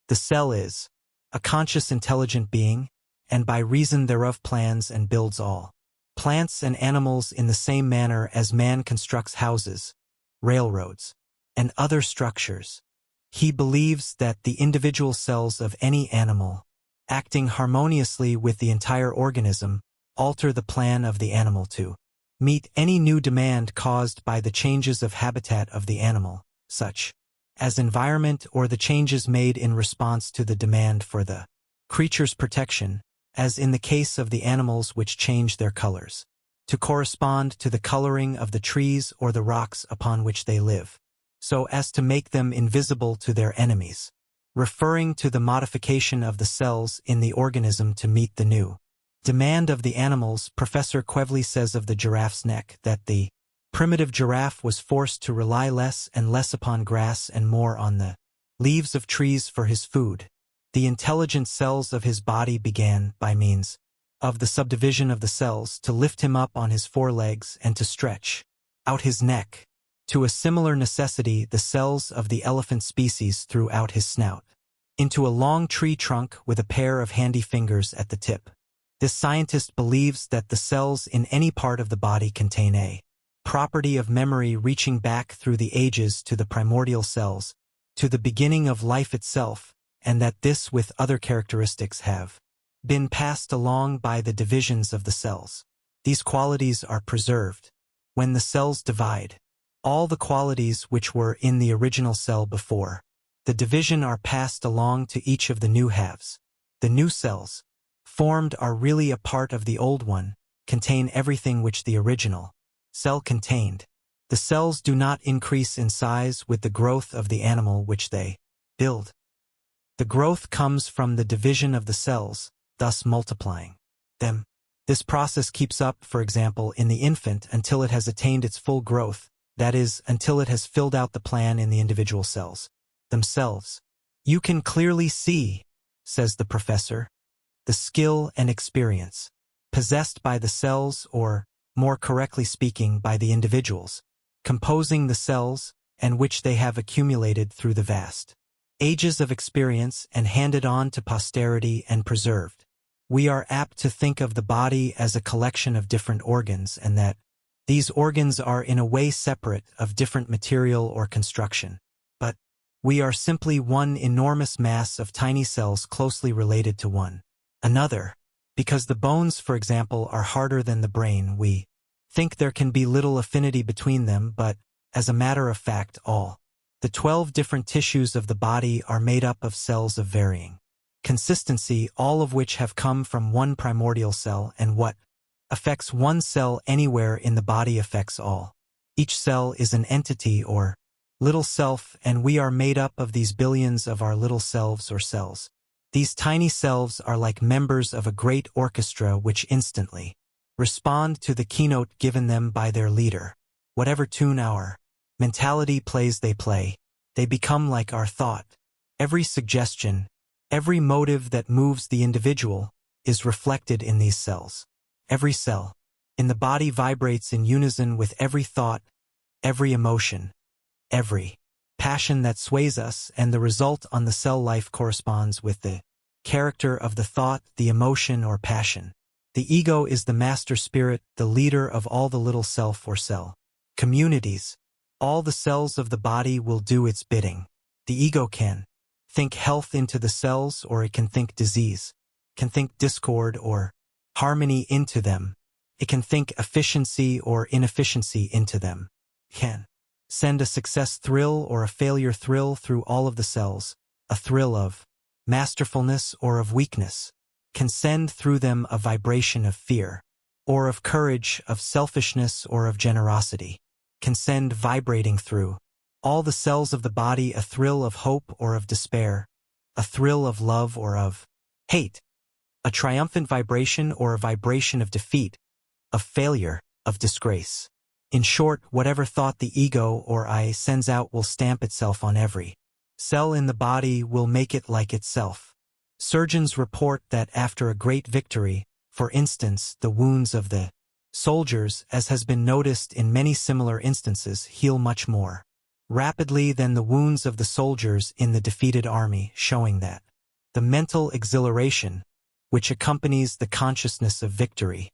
"The cell is a conscious, intelligent being, and by reason thereof plans and builds all plants and animals in the same manner as man constructs houses, railroads, and other structures. He believes that the individual cells of any animal, acting harmoniously with the entire organism, alter the plan of the animal to meet any new demand caused by the changes of habitat of the animal, such as environment or the changes made in response to the demand for the creature's protection, as in the case of the animals which change their colors, to correspond to the coloring of the trees or the rocks upon which they live, so as to make them invisible to their enemies, referring to the modification of the cells in the organism to meet the new demand of the animals. Professor Quevely says of the giraffe's neck that the primitive giraffe was forced to rely less and less upon grass and more on the leaves of trees for his food. The intelligent cells of his body began, by means of the subdivision of the cells, to lift him up on his forelegs and to stretch out his neck. To a similar necessity, the cells of the elephant species threw out his snout into a long tree trunk with a pair of handy fingers at the tip. This scientist believes that the cells in any part of the body contain a property of memory reaching back through the ages to the primordial cells, to the beginning of life itself, and that this with other characteristics have been passed along by the divisions of the cells. These qualities are preserved. When the cells divide, all the qualities which were in the original cell before the division are passed along to each of the new halves. The new cells formed are really a part of the old one, contain everything which the original cell contained. The cells do not increase in size with the growth of the animal which they build. The growth comes from the division of the cells, thus multiplying them. This process keeps up, for example, in the infant until it has attained its full growth, that is, until it has filled out the plan in the individual cells themselves. You can clearly see, says the professor, the skill and experience possessed by the cells, or, more correctly speaking, by the individuals composing the cells, and which they have accumulated through the vast ages of experience and handed on to posterity and preserved. We are apt to think of the body as a collection of different organs, and that these organs are in a way separate, of different material or construction. But we are simply one enormous mass of tiny cells closely related to one another. Because the bones, for example, are harder than the brain, we think there can be little affinity between them, but, as a matter of fact, all the 12 different tissues of the body are made up of cells of varying consistency, all of which have come from one primordial cell, and what affects one cell anywhere in the body affects all. Each cell is an entity or little self, and we are made up of these billions of our little selves or cells. These tiny selves are like members of a great orchestra which instantly respond to the keynote given them by their leader. Whatever tune our mentality plays, they play. They become like our thought. Every suggestion, every motive that moves the individual is reflected in these cells. Every cell in the body vibrates in unison with every thought, every emotion, every passion that sways us, and the result on the cell life corresponds with the character of the thought, the emotion, or passion. The ego is the master spirit, the leader of all the little self or cell communities. All the cells of the body will do its bidding. The ego can think health into the cells, or it can think disease, can think discord or harmony into them. It can think efficiency or inefficiency into them. Can send a success thrill or a failure thrill through all of the cells, a thrill of masterfulness or of weakness. Can send through them a vibration of fear, or of courage, of selfishness, or of generosity. Can send vibrating through all the cells of the body a thrill of hope or of despair, a thrill of love or of hate, a triumphant vibration or a vibration of defeat, of failure, of disgrace. In short, whatever thought the ego or I sends out will stamp itself on every cell in the body, will make it like itself. Surgeons report that after a great victory, for instance, the wounds of the soldiers, as has been noticed in many similar instances, heal much more rapidly than the wounds of the soldiers in the defeated army, showing that the mental exhilaration, which accompanies the consciousness of victory,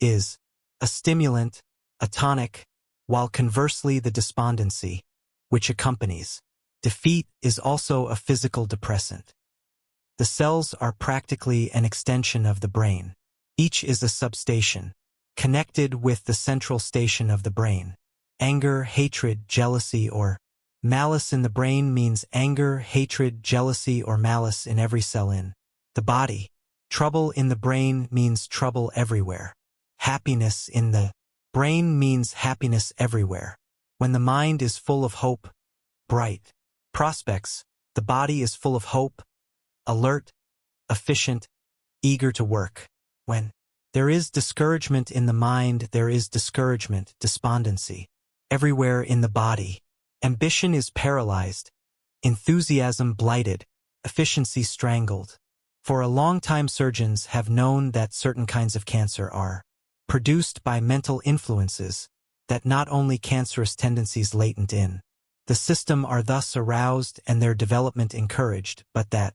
is a stimulant, a tonic, while conversely the despondency, which accompanies defeat, is also a physical depressant. The cells are practically an extension of the brain. Each is a substation, connected with the central station of the brain. Anger, hatred, jealousy, or malice in the brain means anger, hatred, jealousy, or malice in every cell in the body. Trouble in the brain means trouble everywhere. Happiness in the brain means happiness everywhere. When the mind is full of hope, bright prospects, the body is full of hope, alert, efficient, eager to work. When there is discouragement in the mind, there is discouragement, despondency, everywhere in the body. Ambition is paralyzed, enthusiasm blighted, efficiency strangled. For a long time, surgeons have known that certain kinds of cancer are produced by mental influences, that not only cancerous tendencies latent in the system are thus aroused and their development encouraged, but that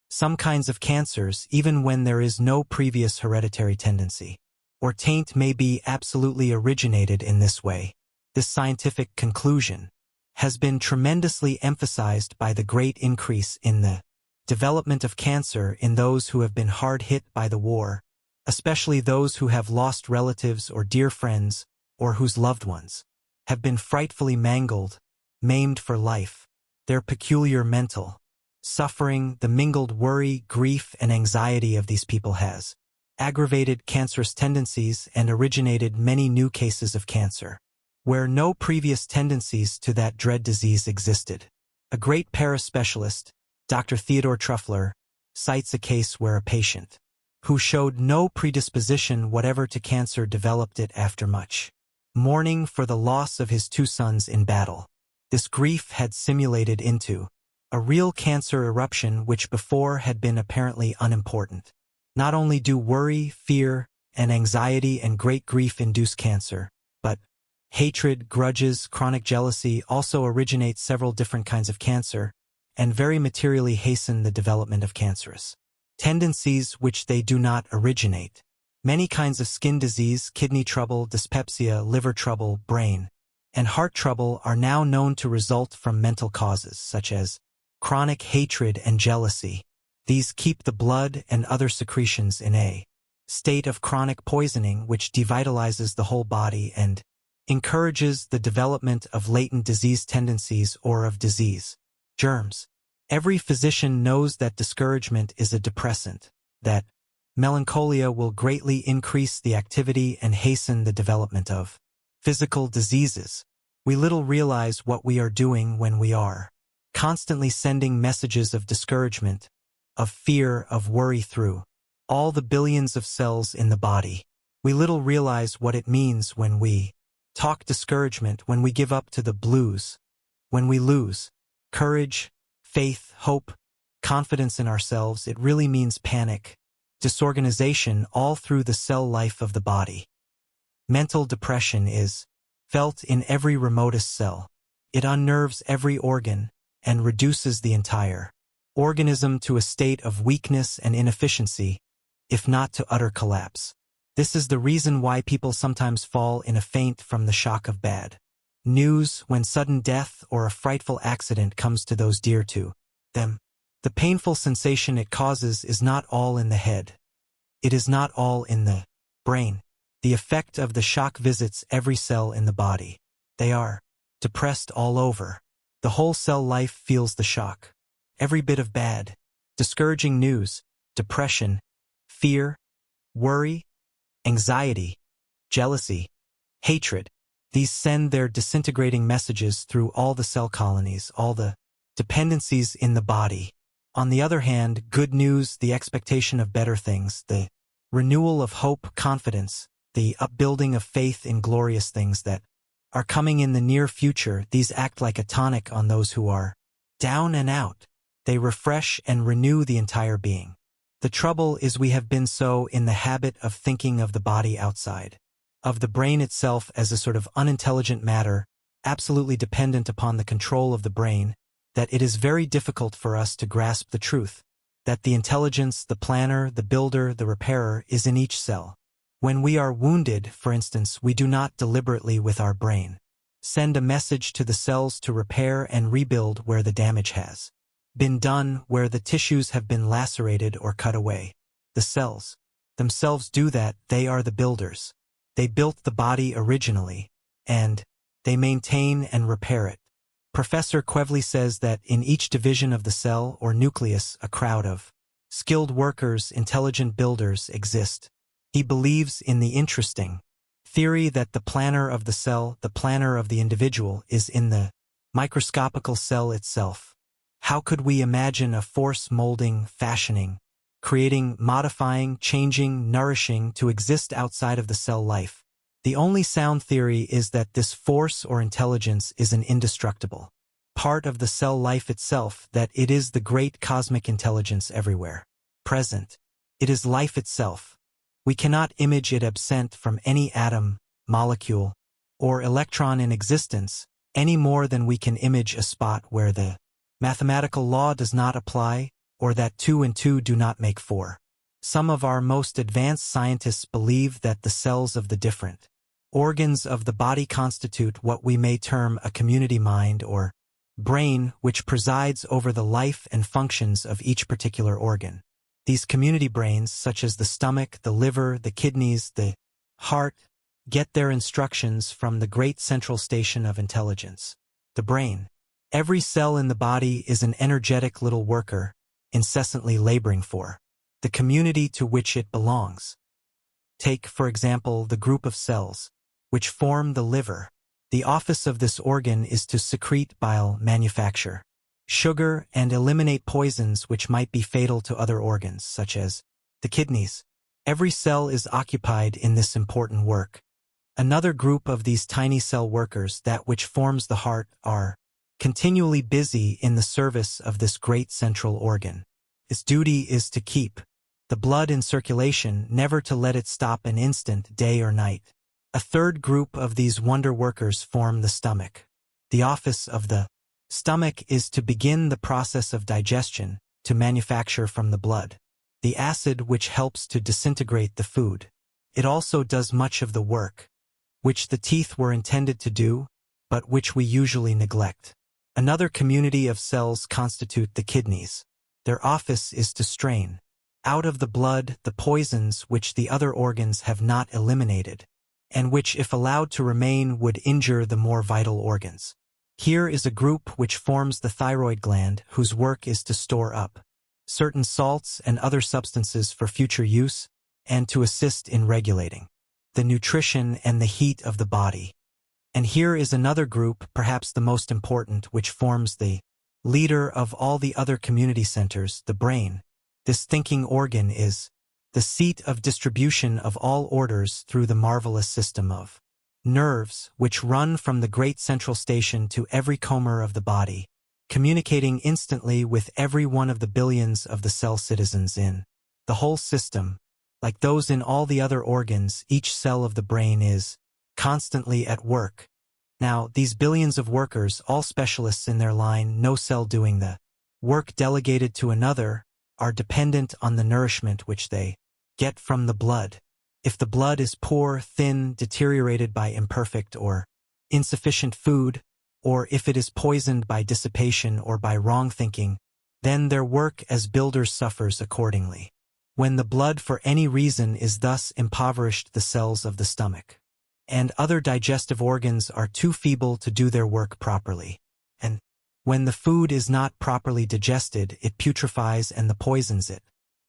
some kinds of cancers, even when there is no previous hereditary tendency or taint, may be absolutely originated in this way. This scientific conclusion has been tremendously emphasized by the great increase in the development of cancer in those who have been hard hit by the war, especially those who have lost relatives or dear friends, or whose loved ones have been frightfully mangled, maimed for life. Their peculiar mental suffering, the mingled worry, grief, and anxiety of these people has aggravated cancerous tendencies and originated many new cases of cancer, where no previous tendencies to that dread disease existed. A great paraspecialist, Dr. Theodore Truffler, cites a case where a patient who showed no predisposition whatever to cancer developed it after much mourning for the loss of his two sons in battle. This grief had simulated into a real cancer eruption which before had been apparently unimportant. Not only do worry, fear, and anxiety and great grief induce cancer, but hatred, grudges, chronic jealousy also originate several different kinds of cancer and very materially hasten the development of cancerous tendencies which they do not originate. Many kinds of skin disease, kidney trouble, dyspepsia, liver trouble, brain, and heart trouble are now known to result from mental causes such as chronic hatred and jealousy. These keep the blood and other secretions in a state of chronic poisoning which devitalizes the whole body and encourages the development of latent disease tendencies or of disease germs. Every physician knows that discouragement is a depressant, that melancholia will greatly increase the activity and hasten the development of physical diseases. We little realize what we are doing when we are constantly sending messages of discouragement, of fear, of worry through all the billions of cells in the body. We little realize what it means when we talk discouragement, when we give up to the blues, when we lose courage, faith, hope, confidence in ourselves. It really means panic, disorganization all through the cell life of the body. Mental depression is felt in every remotest cell. It unnerves every organ and reduces the entire organism to a state of weakness and inefficiency, if not to utter collapse. This is the reason why people sometimes fall in a faint from the shock of bad news when sudden death or a frightful accident comes to those dear to them. The painful sensation it causes is not all in the head. It is not all in the brain. The effect of the shock visits every cell in the body. They are depressed all over. The whole cell life feels the shock. Every bit of bad, discouraging news, depression, fear, worry, anxiety, jealousy, hatred. These send their disintegrating messages through all the cell colonies, all the dependencies in the body. On the other hand, good news, the expectation of better things, the renewal of hope, confidence, the upbuilding of faith in glorious things that are coming in the near future, these act like a tonic on those who are down and out. They refresh and renew the entire being. The trouble is we have been so in the habit of thinking of the body outside, of the brain itself as a sort of unintelligent matter, absolutely dependent upon the control of the brain, that it is very difficult for us to grasp the truth, that the intelligence, the planner, the builder, the repairer is in each cell. When we are wounded, for instance, we do not deliberately with our brain send a message to the cells to repair and rebuild where the damage has been done, where the tissues have been lacerated or cut away. The cells themselves do that. They are the builders. They built the body originally, and they maintain and repair it. Professor Quevely says that in each division of the cell or nucleus, a crowd of skilled workers, intelligent builders exist. He believes in the interesting theory that the planner of the cell, the planner of the individual, is in the microscopical cell itself. How could we imagine a force molding, fashioning, creating, modifying, changing, nourishing to exist outside of the cell life? The only sound theory is that this force or intelligence is an indestructible part of the cell life itself, that it is the great cosmic intelligence everywhere present. It is life itself. We cannot image it absent from any atom, molecule, or electron in existence, any more than we can image a spot where the mathematical law does not apply, or that 2 and 2 do not make 4. Some of our most advanced scientists believe that the cells of the different organs of the body constitute what we may term a community mind or brain, which presides over the life and functions of each particular organ. These community brains, such as the stomach, the liver, the kidneys, the heart, get their instructions from the great central station of intelligence, the brain. Every cell in the body is an energetic little worker, incessantly laboring for the community to which it belongs. Take, for example, the group of cells which form the liver. The office of this organ is to secrete bile, manufacture sugar, and eliminate poisons which might be fatal to other organs, such as the kidneys. Every cell is occupied in this important work. Another group of these tiny cell workers, that which forms the heart, are continually busy in the service of this great central organ. Its duty is to keep the blood in circulation, never to let it stop an instant, day or night. A third group of these wonder workers form the stomach. The office of the stomach is to begin the process of digestion, to manufacture from the blood the acid which helps to disintegrate the food. It also does much of the work which the teeth were intended to do, but which we usually neglect. Another community of cells constitute the kidneys. Their office is to strain out of the blood the poisons which the other organs have not eliminated, and which, if allowed to remain, would injure the more vital organs. Here is a group which forms the thyroid gland, whose work is to store up certain salts and other substances for future use, and to assist in regulating the nutrition and the heat of the body. And here is another group, perhaps the most important, which forms the leader of all the other community centers, the brain. This thinking organ is the seat of distribution of all orders through the marvelous system of nerves which run from the great central station to every comber of the body, communicating instantly with every one of the billions of the cell citizens in the whole system. Like those in all the other organs, each cell of the brain is constantly at work. Now, these billions of workers, all specialists in their line, no cell doing the work delegated to another, are dependent on the nourishment which they get from the blood. If the blood is poor, thin, deteriorated by imperfect or insufficient food, or if it is poisoned by dissipation or by wrong thinking, then their work as builders suffers accordingly. When the blood for any reason is thus impoverished, the cells of the stomach and other digestive organs are too feeble to do their work properly. And when the food is not properly digested, it putrefies, and the poisons it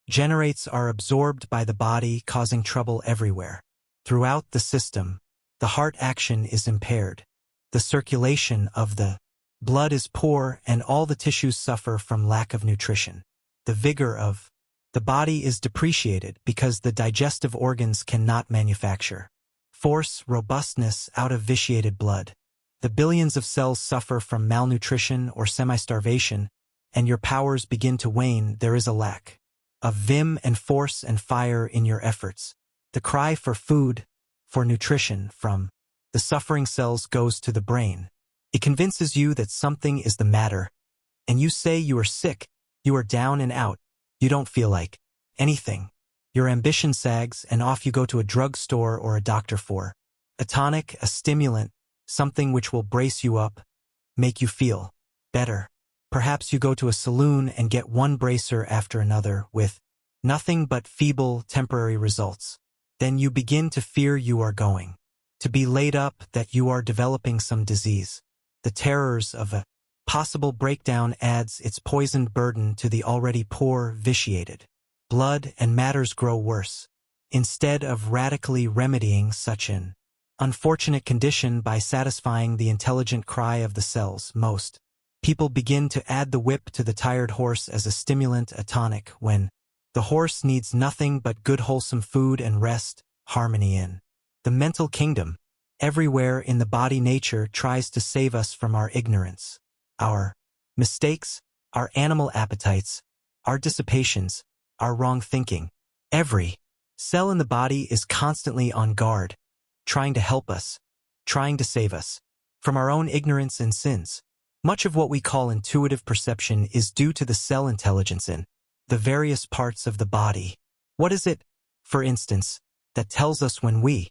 generates are absorbed by the body, causing trouble everywhere. Throughout the system, the heart action is impaired. The circulation of the blood is poor, and all the tissues suffer from lack of nutrition. The vigor of the body is depreciated because the digestive organs cannot manufacture force, robustness out of vitiated blood. The billions of cells suffer from malnutrition or semi-starvation, and your powers begin to wane. There is a lack of vim and force and fire in your efforts. The cry for food, for nutrition from the suffering cells goes to the brain. It convinces you that something is the matter, and you say you are sick, you are down and out, you don't feel like anything. Your ambition sags, and off you go to a drugstore or a doctor for a tonic, a stimulant, something which will brace you up, make you feel better. Perhaps you go to a saloon and get one bracer after another with nothing but feeble, temporary results. Then you begin to fear you are going to be laid up, that you are developing some disease. The terrors of a possible breakdown adds its poisoned burden to the already poor, vitiated blood, and matters grow worse. Instead of radically remedying such an unfortunate condition by satisfying the intelligent cry of the cells, most people begin to add the whip to the tired horse as a stimulant, a tonic, when the horse needs nothing but good wholesome food and rest, harmony in the mental kingdom. Everywhere in the body nature tries to save us from our ignorance, our mistakes, our animal appetites, our dissipations, our wrong thinking. Every cell in the body is constantly on guard, trying to help us, trying to save us from our own ignorance and sins. Much of what we call intuitive perception is due to the cell intelligence in the various parts of the body. What is it, for instance, that tells us when we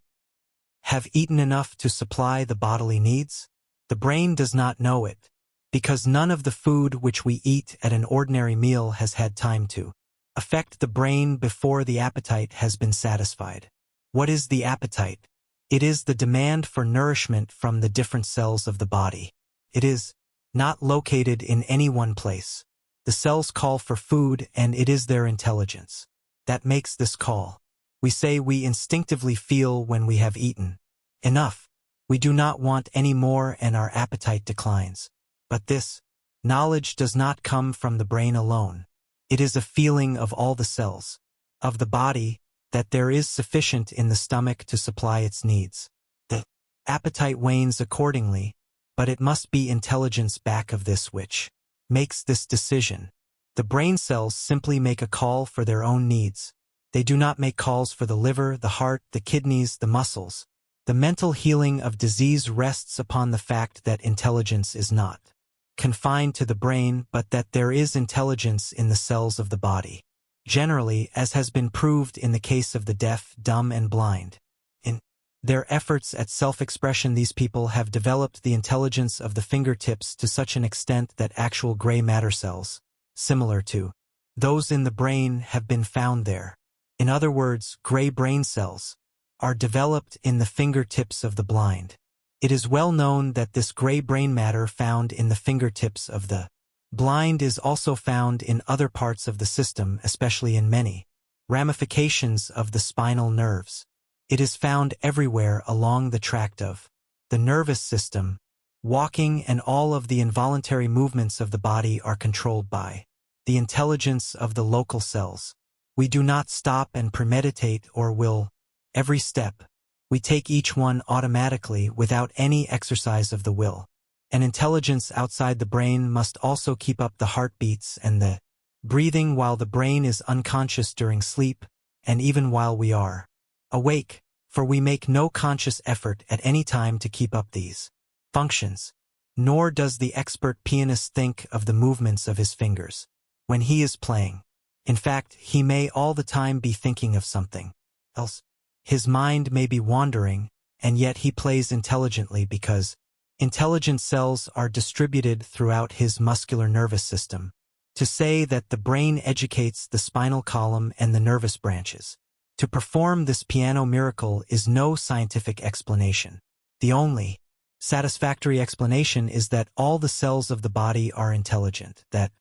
have eaten enough to supply the bodily needs? The brain does not know it, because none of the food which we eat at an ordinary meal has had time to affect the brain before the appetite has been satisfied. What is the appetite? It is the demand for nourishment from the different cells of the body. It is not located in any one place. The cells call for food, and it is their intelligence that makes this call. We say we instinctively feel when we have eaten enough. We do not want any more, and our appetite declines. But this knowledge does not come from the brain alone. It is a feeling of all the cells of the body that there is sufficient in the stomach to supply its needs. The appetite wanes accordingly, but it must be intelligence back of this which makes this decision. The brain cells simply make a call for their own needs. They do not make calls for the liver, the heart, the kidneys, the muscles. The mental healing of disease rests upon the fact that intelligence is not confined to the brain, but that there is intelligence in the cells of the body. Generally, as has been proved in the case of the deaf, dumb, and blind, in their efforts at self-expression, these people have developed the intelligence of the fingertips to such an extent that actual gray matter cells, similar to those in the brain, have been found there. In other words, gray brain cells are developed in the fingertips of the blind. It is well known that this gray brain matter found in the fingertips of the blind is also found in other parts of the system, especially in many ramifications of the spinal nerves. It is found everywhere along the tract of the nervous system. Walking and all of the involuntary movements of the body are controlled by the intelligence of the local cells. We do not stop and premeditate or will. Every step. We take each one automatically without any exercise of the will. An intelligence outside the brain must also keep up the heartbeats and the breathing while the brain is unconscious during sleep, and even while we are awake, for we make no conscious effort at any time to keep up these functions. Nor does the expert pianist think of the movements of his fingers when he is playing. In fact, he may all the time be thinking of something else. His mind may be wandering, and yet he plays intelligently because intelligent cells are distributed throughout his muscular nervous system. To say that the brain educates the spinal column and the nervous branches to perform this piano miracle is no scientific explanation. The only satisfactory explanation is that all the cells of the body are intelligent, that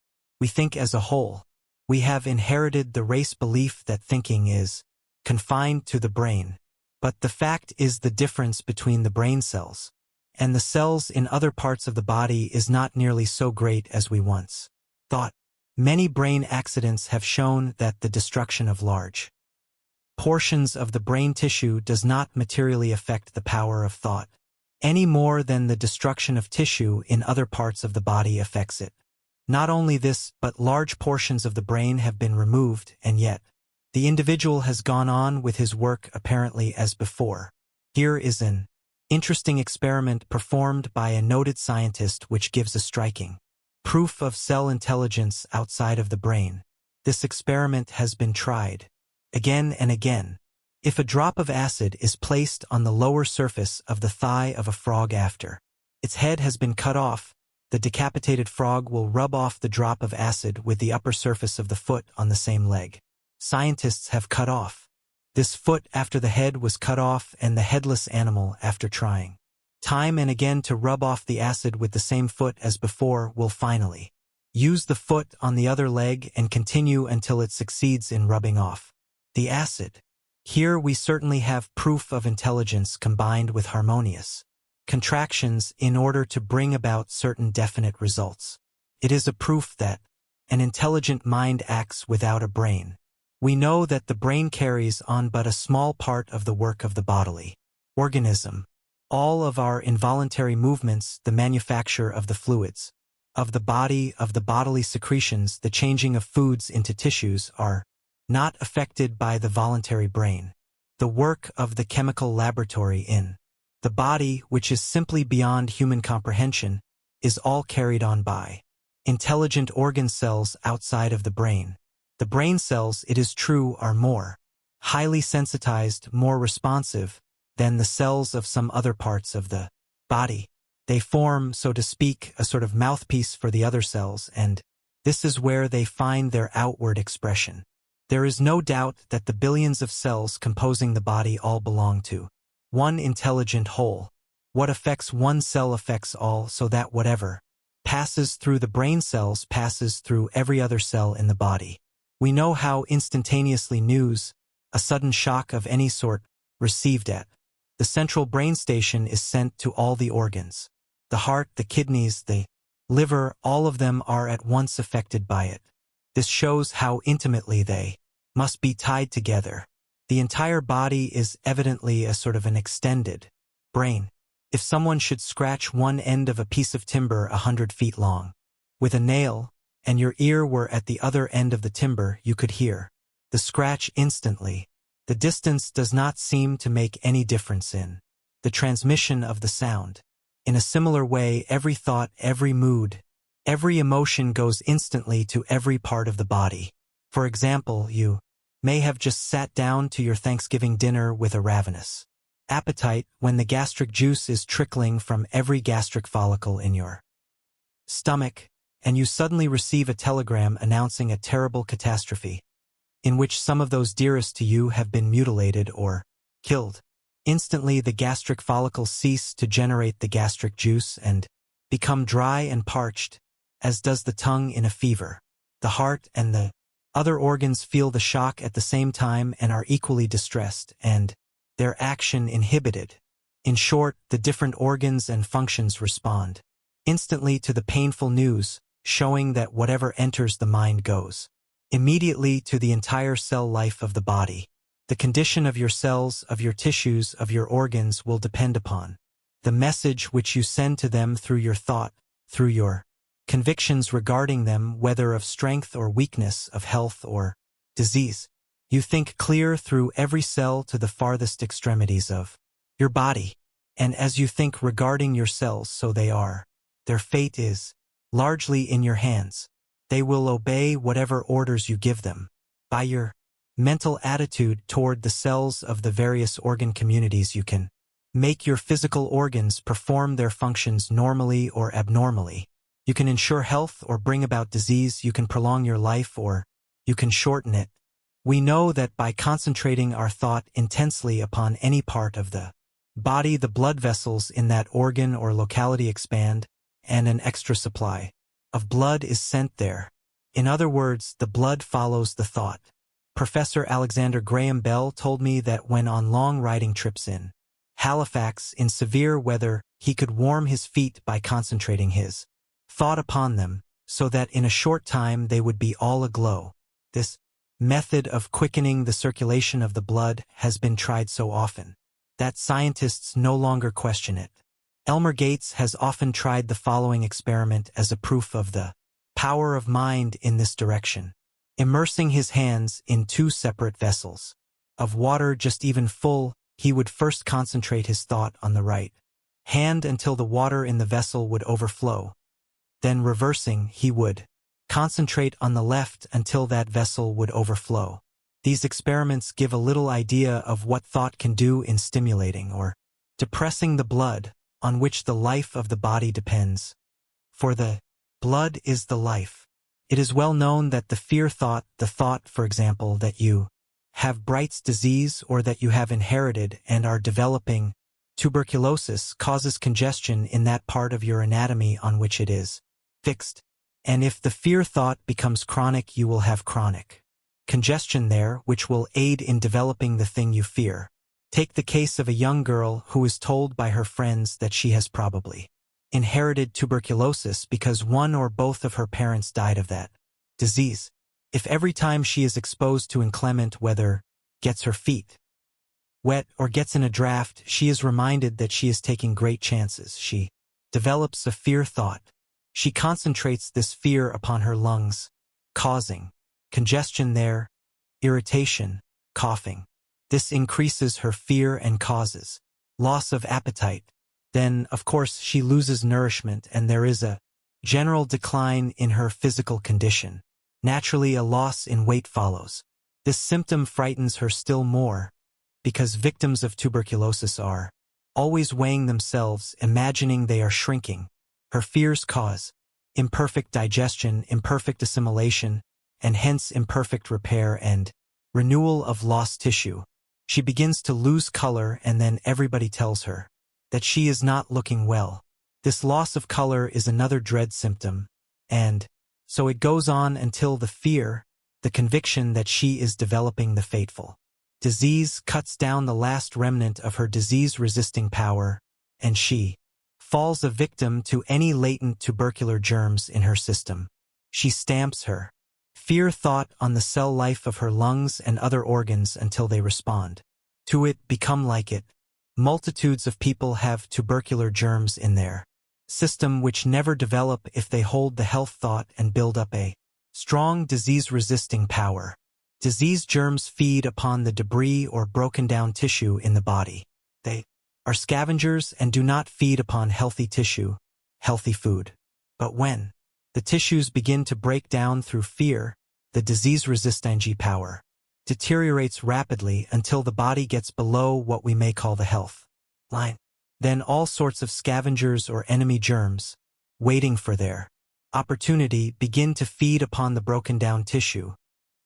we think as a whole. We have inherited the race belief that thinking is confined to the brain, but the fact is the difference between the brain cells and the cells in other parts of the body is not nearly so great as we once thought. Many brain accidents have shown that the destruction of large portions of the brain tissue does not materially affect the power of thought, any more than the destruction of tissue in other parts of the body affects it. Not only this, but large portions of the brain have been removed, and yet the individual has gone on with his work apparently as before. Here is an interesting experiment performed by a noted scientist which gives a striking proof of cell intelligence outside of the brain. This experiment has been tried again and again. If a drop of acid is placed on the lower surface of the thigh of a frog after its head has been cut off, the decapitated frog will rub off the drop of acid with the upper surface of the foot on the same leg. Scientists have cut off this foot after the head was cut off and the headless animal, after trying time and again to rub off the acid with the same foot as before, will finally use the foot on the other leg and continue until it succeeds in rubbing off the acid. Here we certainly have proof of intelligence combined with harmonious contractions in order to bring about certain definite results. It is a proof that an intelligent mind acts without a brain. We know that the brain carries on but a small part of the work of the bodily organism. All of our involuntary movements, the manufacture of the fluids of the body, of the bodily secretions, the changing of foods into tissues, are not affected by the voluntary brain. The work of the chemical laboratory in the body, which is simply beyond human comprehension, is all carried on by intelligent organ cells outside of the brain. The brain cells, it is true, are more highly sensitized, more responsive than the cells of some other parts of the body. They form, so to speak, a sort of mouthpiece for the other cells, and this is where they find their outward expression. There is no doubt that the billions of cells composing the body all belong to one intelligent whole. What affects one cell affects all, so that whatever passes through the brain cells passes through every other cell in the body. We know how instantaneously news, a sudden shock of any sort, received at the central brain station is sent to all the organs. The heart, the kidneys, the liver, all of them are at once affected by it. This shows how intimately they must be tied together. The entire body is evidently a sort of an extended brain. If someone should scratch one end of a piece of timber 100 feet long with a nail, and your ear were at the other end of the timber, you could hear the scratch instantly. The distance does not seem to make any difference in the transmission of the sound. In a similar way, every thought, every mood, every emotion goes instantly to every part of the body. For example, you may have just sat down to your Thanksgiving dinner with a ravenous appetite when the gastric juice is trickling from every gastric follicle in your stomach, and you suddenly receive a telegram announcing a terrible catastrophe, in which some of those dearest to you have been mutilated or killed. Instantly the gastric follicles cease to generate the gastric juice and become dry and parched, as does the tongue in a fever. The heart and the other organs feel the shock at the same time and are equally distressed, and their action inhibited. In short, the different organs and functions respond instantly to the painful news, showing that whatever enters the mind goes immediately to the entire cell life of the body. The condition of your cells, of your tissues, of your organs will depend upon the message which you send to them through your thought, through your convictions regarding them, whether of strength or weakness, of health or disease. You think clear through every cell to the farthest extremities of your body. And as you think regarding your cells, so they are. Their fate is largely in your hands. They will obey whatever orders you give them. By your mental attitude toward the cells of the various organ communities, you can make your physical organs perform their functions normally or abnormally. You can ensure health or bring about disease. You can prolong your life or you can shorten it. We know that by concentrating our thought intensely upon any part of the body, the blood vessels in that organ or locality expand, and an extra supply of blood is sent there. In other words, the blood follows the thought. Professor Alexander Graham Bell told me that when on long riding trips in Halifax in severe weather, he could warm his feet by concentrating his thought upon them, so that in a short time they would be all aglow. This method of quickening the circulation of the blood has been tried so often that scientists no longer question it. Elmer Gates has often tried the following experiment as a proof of the power of mind in this direction. Immersing his hands in 2 separate vessels of water just even full, he would first concentrate his thought on the right hand until the water in the vessel would overflow. Then reversing, he would concentrate on the left until that vessel would overflow. These experiments give a little idea of what thought can do in stimulating or depressing the blood, on which the life of the body depends. For the blood is the life. It is well known that the fear thought, the thought, for example, that you have Bright's disease or that you have inherited and are developing tuberculosis, causes congestion in that part of your anatomy on which it is fixed. And if the fear thought becomes chronic, you will have chronic congestion there, which will aid in developing the thing you fear. Take the case of a young girl who is told by her friends that she has probably inherited tuberculosis because one or both of her parents died of that disease. If every time she is exposed to inclement weather, gets her feet wet or gets in a draft, she is reminded that she is taking great chances, she develops a fear thought. She concentrates this fear upon her lungs, causing congestion there, irritation, coughing. This increases her fear and causes loss of appetite. Then, of course, she loses nourishment and there is a general decline in her physical condition. Naturally, a loss in weight follows. This symptom frightens her still more, because victims of tuberculosis are always weighing themselves, imagining they are shrinking. Her fears cause imperfect digestion, imperfect assimilation, and hence imperfect repair and renewal of lost tissue. She begins to lose color, and then everybody tells her that she is not looking well. This loss of color is another dread symptom, and so it goes on until the fear, the conviction that she is developing the fateful disease cuts down the last remnant of her disease-resisting power, and she falls a victim to any latent tubercular germs in her system. She stamps her fear thought on the cell life of her lungs and other organs until they respond to it, become like it. Multitudes of people have tubercular germs in their system which never develop if they hold the health thought and build up a strong disease-resisting power. Disease germs feed upon the debris or broken down tissue in the body. They are scavengers and do not feed upon healthy tissue, healthy food. But when the tissues begin to break down through fear, the disease-resisting power deteriorates rapidly until the body gets below what we may call the health line. Then all sorts of scavengers or enemy germs, waiting for their opportunity, begin to feed upon the broken down tissue.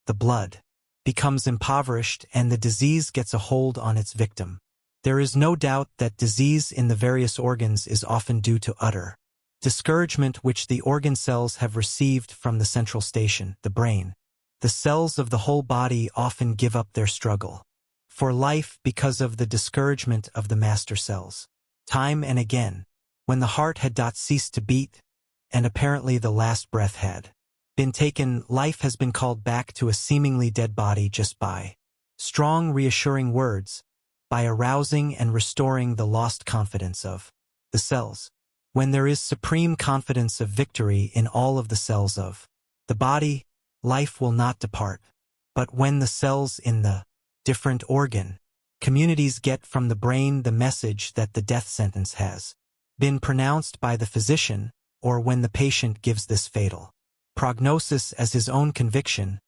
The blood becomes impoverished and the disease gets a hold on its victim. There is no doubt that disease in the various organs is often due to utter discouragement which the organ cells have received from the central station, the brain. The cells of the whole body often give up their struggle for life because of the discouragement of the master cells. Time and again, when the heart had ceased to beat, and apparently the last breath had been taken, life has been called back to a seemingly dead body just by strong, reassuring words, by arousing and restoring the lost confidence of the cells. When there is supreme confidence of victory in all of the cells of the body, life will not depart. But when the cells in the different organ communities get from the brain the message that the death sentence has been pronounced by the physician, or when the patient gives this fatal prognosis as his own conviction,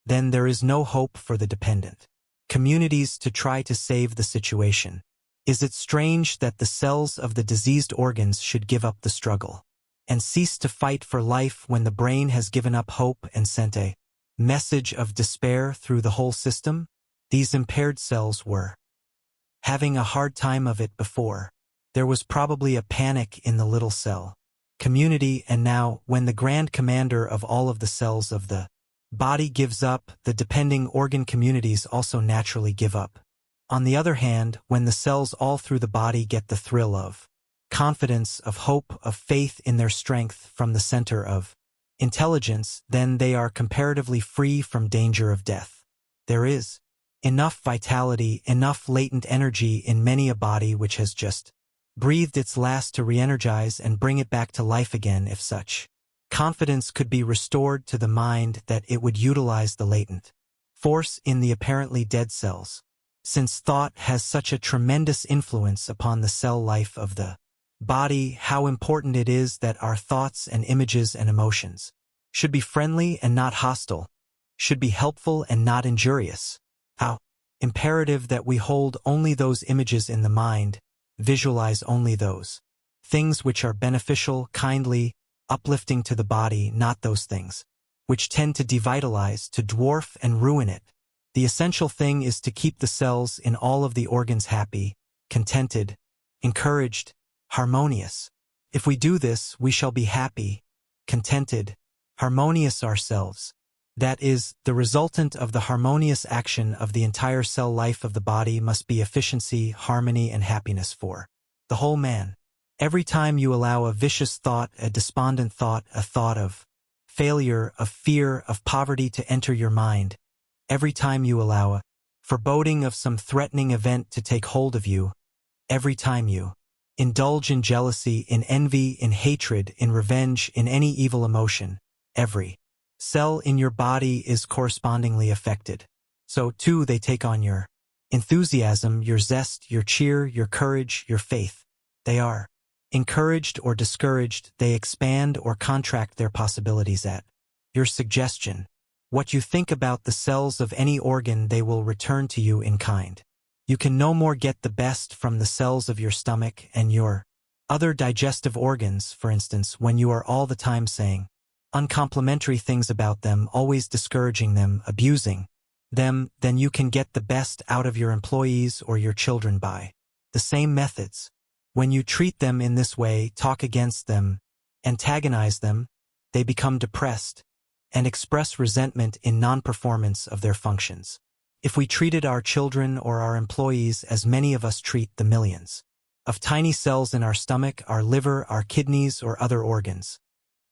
then there is no hope for the dependent communities to try to save the situation. Is it strange that the cells of the diseased organs should give up the struggle and cease to fight for life when the brain has given up hope and sent a message of despair through the whole system? These impaired cells were having a hard time of it before. There was probably a panic in the little cell community, and now, when the grand commander of all of the cells of the body gives up, the depending organ communities also naturally give up. On the other hand, when the cells all through the body get the thrill of confidence, of hope, of faith in their strength from the center of intelligence, then they are comparatively free from danger of death. There is enough vitality, enough latent energy in many a body which has just breathed its last to re-energize and bring it back to life again. If such confidence could be restored to the mind, that it would utilize the latent force in the apparently dead cells. Since thought has such a tremendous influence upon the cell life of the body, how important it is that our thoughts and images and emotions should be friendly and not hostile, should be helpful and not injurious. How imperative that we hold only those images in the mind, visualize only those things which are beneficial, kindly, uplifting to the body, not those things which tend to devitalize, to dwarf and ruin it. The essential thing is to keep the cells in all of the organs happy, contented, encouraged, harmonious. If we do this, we shall be happy, contented, harmonious ourselves. That is, the resultant of the harmonious action of the entire cell life of the body must be efficiency, harmony, and happiness for the whole man. Every time you allow a vicious thought, a despondent thought, a thought of failure, of fear, of poverty to enter your mind, every time you allow a foreboding of some threatening event to take hold of you, every time you indulge in jealousy, in envy, in hatred, in revenge, in any evil emotion, every cell in your body is correspondingly affected. So, too, they take on your enthusiasm, your zest, your cheer, your courage, your faith. They are encouraged or discouraged, they expand or contract their possibilities at your suggestion. What you think about the cells of any organ, they will return to you in kind. You can no more get the best from the cells of your stomach and your other digestive organs, for instance, when you are all the time saying uncomplimentary things about them, always discouraging them, abusing them, then you can get the best out of your employees or your children by the same methods. When you treat them in this way, talk against them, antagonize them, they become depressed and express resentment in non-performance of their functions. If we treated our children or our employees as many of us treat the millions of tiny cells in our stomach, our liver, our kidneys, or other organs,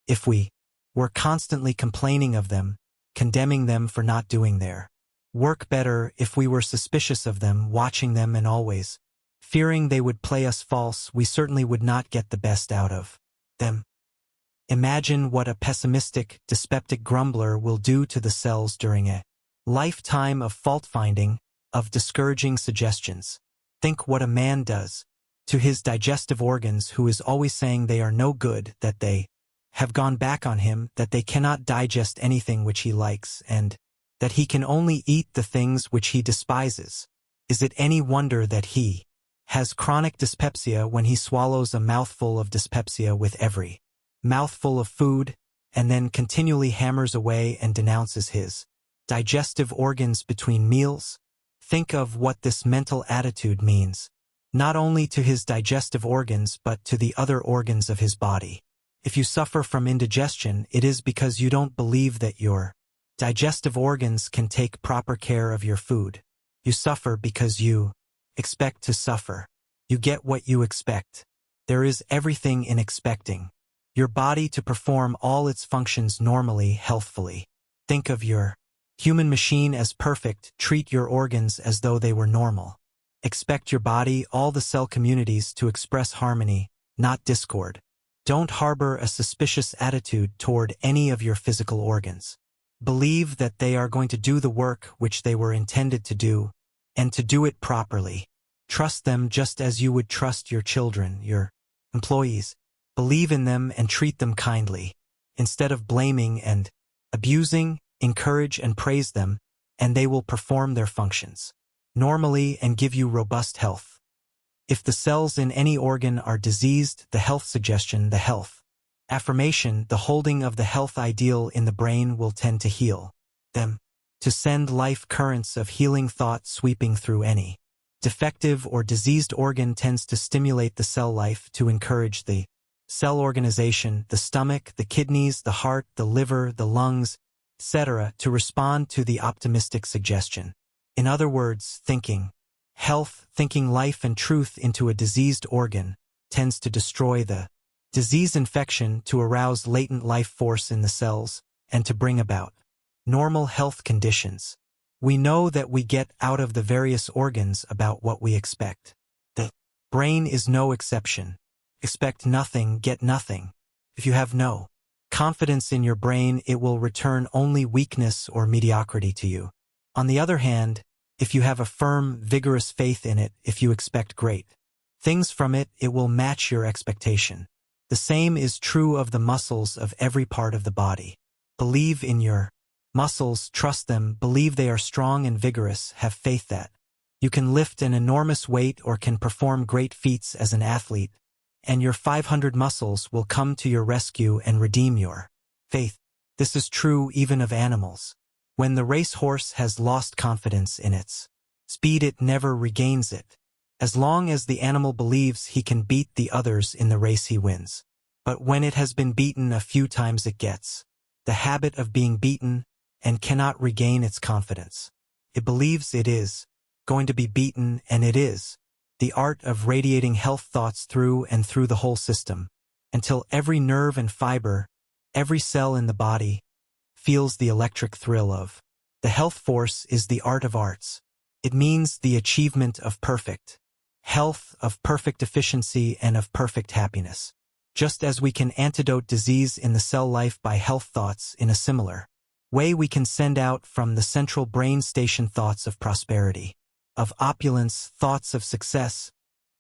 if we were constantly complaining of them, condemning them for not doing their work better, if we were suspicious of them, watching them and always fearing they would play us false, we certainly would not get the best out of them. Imagine what a pessimistic, dyspeptic grumbler will do to the cells during a lifetime of fault-finding, of discouraging suggestions. Think what a man does to his digestive organs who is always saying they are no good, that they have gone back on him, that they cannot digest anything which he likes, and that he can only eat the things which he despises. Is it any wonder that he has chronic dyspepsia when he swallows a mouthful of dyspepsia with every mouthful of food, and then continually hammers away and denounces his digestive organs between meals? Think of what this mental attitude means, not only to his digestive organs but to the other organs of his body. If you suffer from indigestion, it is because you don't believe that your digestive organs can take proper care of your food. You suffer because you expect to suffer. You get what you expect. There is everything in expecting. your body to perform all its functions normally, healthfully. Think of your human machine as perfect, treat your organs as though they were normal. Expect your body, all the cell communities, to express harmony, not discord. Don't harbor a suspicious attitude toward any of your physical organs. Believe that they are going to do the work which they were intended to do, and to do it properly. Trust them just as you would trust your children, your employees. Believe in them and treat them kindly. Instead of blaming and abusing, encourage and praise them, and they will perform their functions normally and give you robust health. If the cells in any organ are diseased, the health suggestion, the health affirmation, the holding of the health ideal in the brain will tend to heal them, to send life currents of healing thought sweeping through any defective or diseased organ tends to stimulate the cell life to encourage the cell organization, the stomach, the kidneys, the heart, the liver, the lungs, etc., to respond to the optimistic suggestion. In other words, thinking health, thinking life and truth into a diseased organ, tends to destroy the disease infection, to arouse latent life force in the cells, and to bring about normal health conditions. We know that we get out of the various organs about what we expect. The brain is no exception. Expect nothing, get nothing. If you have no confidence in your brain, it will return only weakness or mediocrity to you. On the other hand, if you have a firm, vigorous faith in it, if you expect great things from it, it will match your expectation. The same is true of the muscles of every part of the body. Believe in your muscles, trust them, believe they are strong and vigorous, have faith that you can lift an enormous weight or can perform great feats as an athlete, and your 500 muscles will come to your rescue and redeem your faith. This is true even of animals. When the racehorse has lost confidence in its speed, it never regains it. As long as the animal believes he can beat the others in the race, he wins. But when it has been beaten a few times, it gets the habit of being beaten and cannot regain its confidence. It believes it is going to be beaten, and it is. The art of radiating health thoughts through and through the whole system, until every nerve and fiber, every cell in the body, feels the electric thrill of the health force, is the art of arts. It means the achievement of perfect health, of perfect efficiency, and of perfect happiness. Just as we can antidote disease in the cell life by health thoughts, in a similar way we can send out from the central brain station thoughts of prosperity, of opulence, thoughts of success,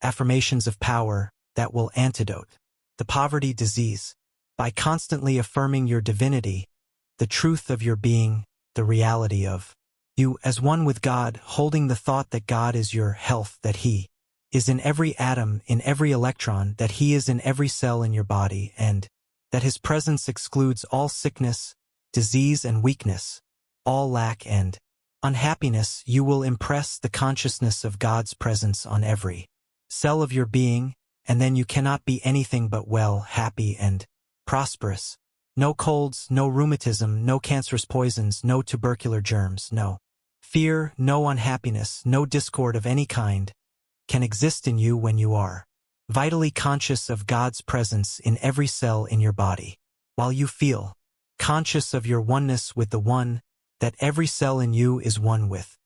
affirmations of power that will antidote the poverty disease. By constantly affirming your divinity, the truth of your being, the reality of you as one with God, holding the thought that God is your health, that He is in every atom, in every electron, that He is in every cell in your body, and that His presence excludes all sickness, disease and weakness, all lack and unhappiness, you will impress the consciousness of God's presence on every cell of your being, and then you cannot be anything but well, happy, and prosperous. No colds, no rheumatism, no cancerous poisons, no tubercular germs, no fear, no unhappiness, no discord of any kind can exist in you when you are vitally conscious of God's presence in every cell in your body. While you feel conscious of your oneness with the One, that every cell in you is one with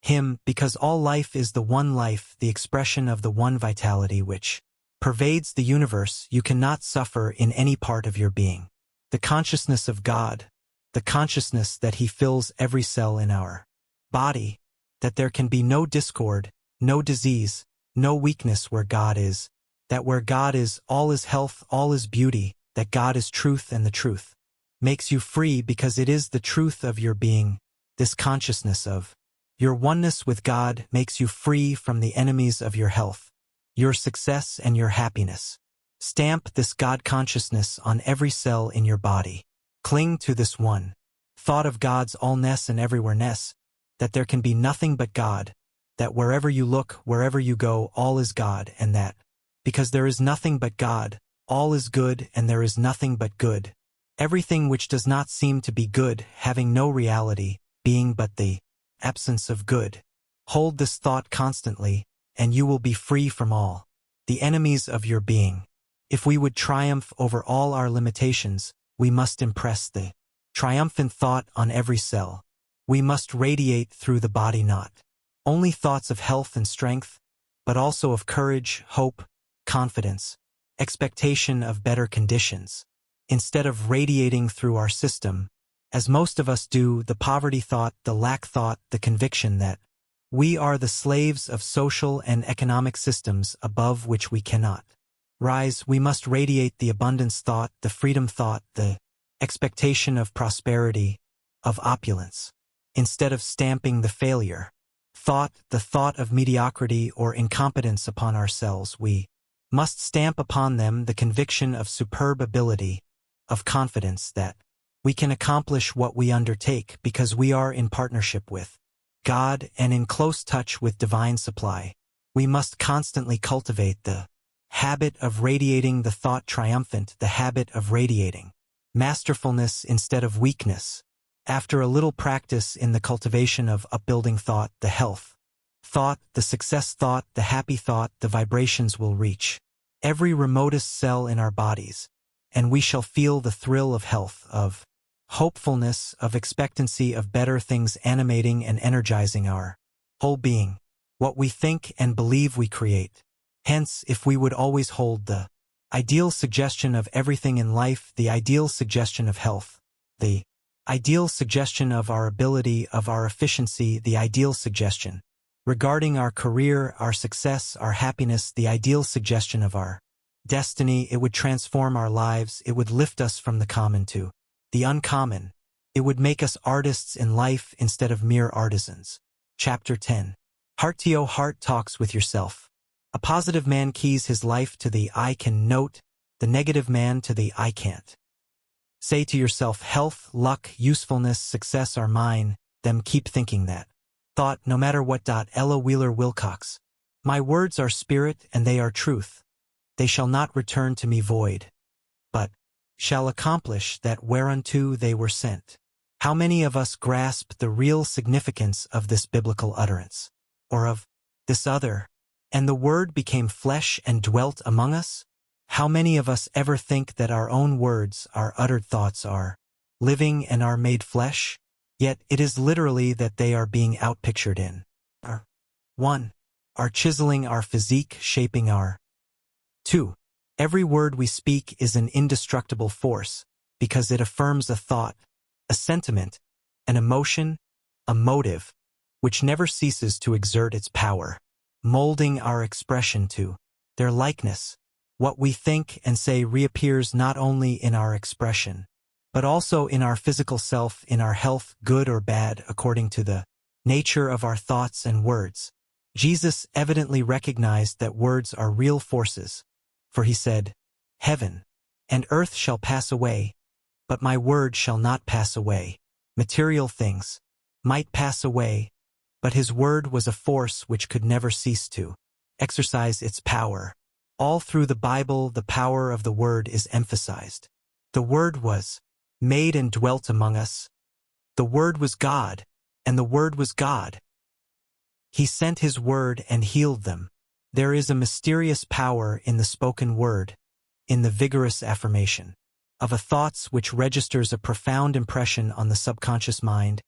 Him, because all life is the one life, the expression of the one vitality which pervades the universe, you cannot suffer in any part of your being. The consciousness of God, the consciousness that He fills every cell in our body, that there can be no discord, no disease, no weakness where God is, that where God is, all is health, all is beauty, that God is truth, and the truth makes you free because it is the truth of your being. This consciousness of your oneness with God makes you free from the enemies of your health, your success, and your happiness. Stamp this God consciousness on every cell in your body. Cling to this one thought of God's allness and everywhere-ness, that there can be nothing but God, that wherever you look, wherever you go, all is God, and that, because there is nothing but God, all is good, and there is nothing but good. Everything which does not seem to be good, having no reality, being but the absence of good. Hold this thought constantly, and you will be free from all the enemies of your being. If we would triumph over all our limitations, we must impress the triumphant thought on every cell. We must radiate through the body not only thoughts of health and strength, but also of courage, hope, confidence, expectation of better conditions. Instead of radiating through our system, as most of us do, the poverty thought, the lack thought, the conviction that we are the slaves of social and economic systems above which we cannot rise, we must radiate the abundance thought, the freedom thought, the expectation of prosperity, of opulence. Instead of stamping the failure thought, the thought of mediocrity or incompetence upon ourselves, we must stamp upon them the conviction of superb ability, of confidence that we can accomplish what we undertake because we are in partnership with God and in close touch with divine supply. We must constantly cultivate the habit of radiating the thought triumphant, the habit of radiating masterfulness instead of weakness. After a little practice in the cultivation of upbuilding thought, the health thought, the success thought, the happy thought, the vibrations will reach every remotest cell in our bodies, and we shall feel the thrill of health, of hopefulness, of expectancy, of better things animating and energizing our whole being. What we think and believe we create. Hence, if we would always hold the ideal suggestion of everything in life, the ideal suggestion of health, the ideal suggestion of our ability, of our efficiency, the ideal suggestion regarding our career, our success, our happiness, the ideal suggestion of our destiny, it would transform our lives, it would lift us from the common to the uncommon. It would make us artists in life instead of mere artisans. Chapter 10. Heart-to-heart talks with yourself. A positive man keys his life to the I can note, the negative man to the I can't. Say to yourself, health, luck, usefulness, success are mine, them keep thinking that thought no matter what. Ella Wheeler Wilcox. My words are spirit and they are truth. They shall not return to me void, but shall accomplish that whereunto they were sent. How many of us grasp the real significance of this biblical utterance, or of this other, and the Word became flesh and dwelt among us? How many of us ever think that our own words, our uttered thoughts are living and are made flesh? Yet it is literally that they are being outpictured in our 1. Our chiseling our physique, shaping our 2. Every word we speak is an indestructible force, because it affirms a thought, a sentiment, an emotion, a motive, which never ceases to exert its power, molding our expression to their likeness. What we think and say reappears not only in our expression, but also in our physical self, in our health, good or bad, according to the nature of our thoughts and words. Jesus evidently recognized that words are real forces, for he said, Heaven and earth shall pass away, but my word shall not pass away. Material things might pass away, but his word was a force which could never cease to exercise its power. All through the Bible, the power of the word is emphasized. The word was made and dwelt among us. The word was God, and the word was God. He sent his word and healed them. There is a mysterious power in the spoken word, in the vigorous affirmation of a thoughts which registers a profound impression on the subconscious mind,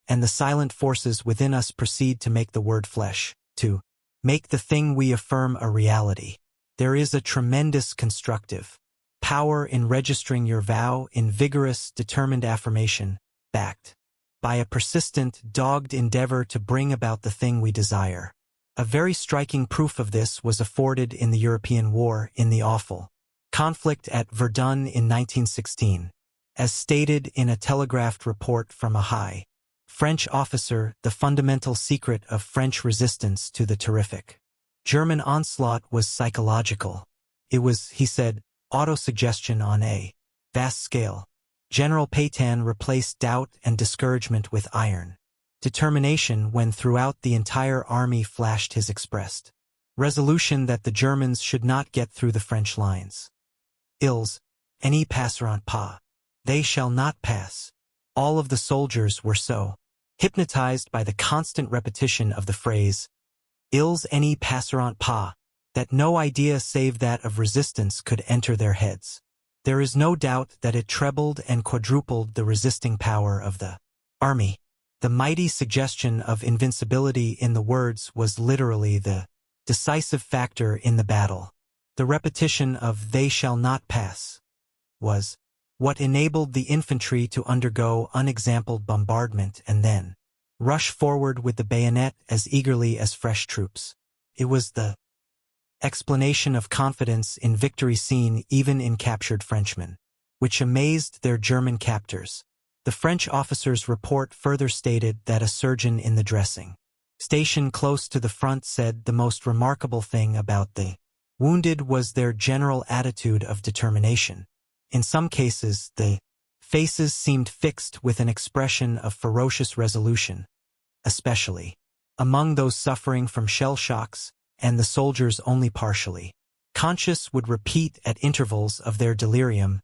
and the silent forces within us proceed to make the word flesh, to make the thing we affirm a reality. There is a tremendous constructive power in registering your vow in vigorous, determined affirmation, backed by a persistent, dogged endeavor to bring about the thing we desire. A very striking proof of this was afforded in the European War, in the awful conflict at Verdun in 1916. As stated in a telegraphed report from a high French officer, the fundamental secret of French resistance to the terrific German onslaught was psychological. It was, he said, autosuggestion on a vast scale. General Pétain replaced doubt and discouragement with iron determination when throughout the entire army flashed his expressed resolution that the Germans should not get through the French lines. Ils ne passeront pas. They shall not pass. All of the soldiers were so hypnotized by the constant repetition of the phrase, Ils ne passeront pas, that no idea save that of resistance could enter their heads. There is no doubt that it trebled and quadrupled the resisting power of the army. The mighty suggestion of invincibility in the words was literally the decisive factor in the battle. The repetition of "they shall not pass" was what enabled the infantry to undergo unexampled bombardment and then rush forward with the bayonet as eagerly as fresh troops. It was the explanation of confidence in victory seen even in captured Frenchmen, which amazed their German captors. The French officer's report further stated that a surgeon in the dressing station close to the front said the most remarkable thing about the wounded was their general attitude of determination. In some cases, the faces seemed fixed with an expression of ferocious resolution, especially among those suffering from shell shocks, and the soldiers only partially conscious would repeat at intervals of their delirium,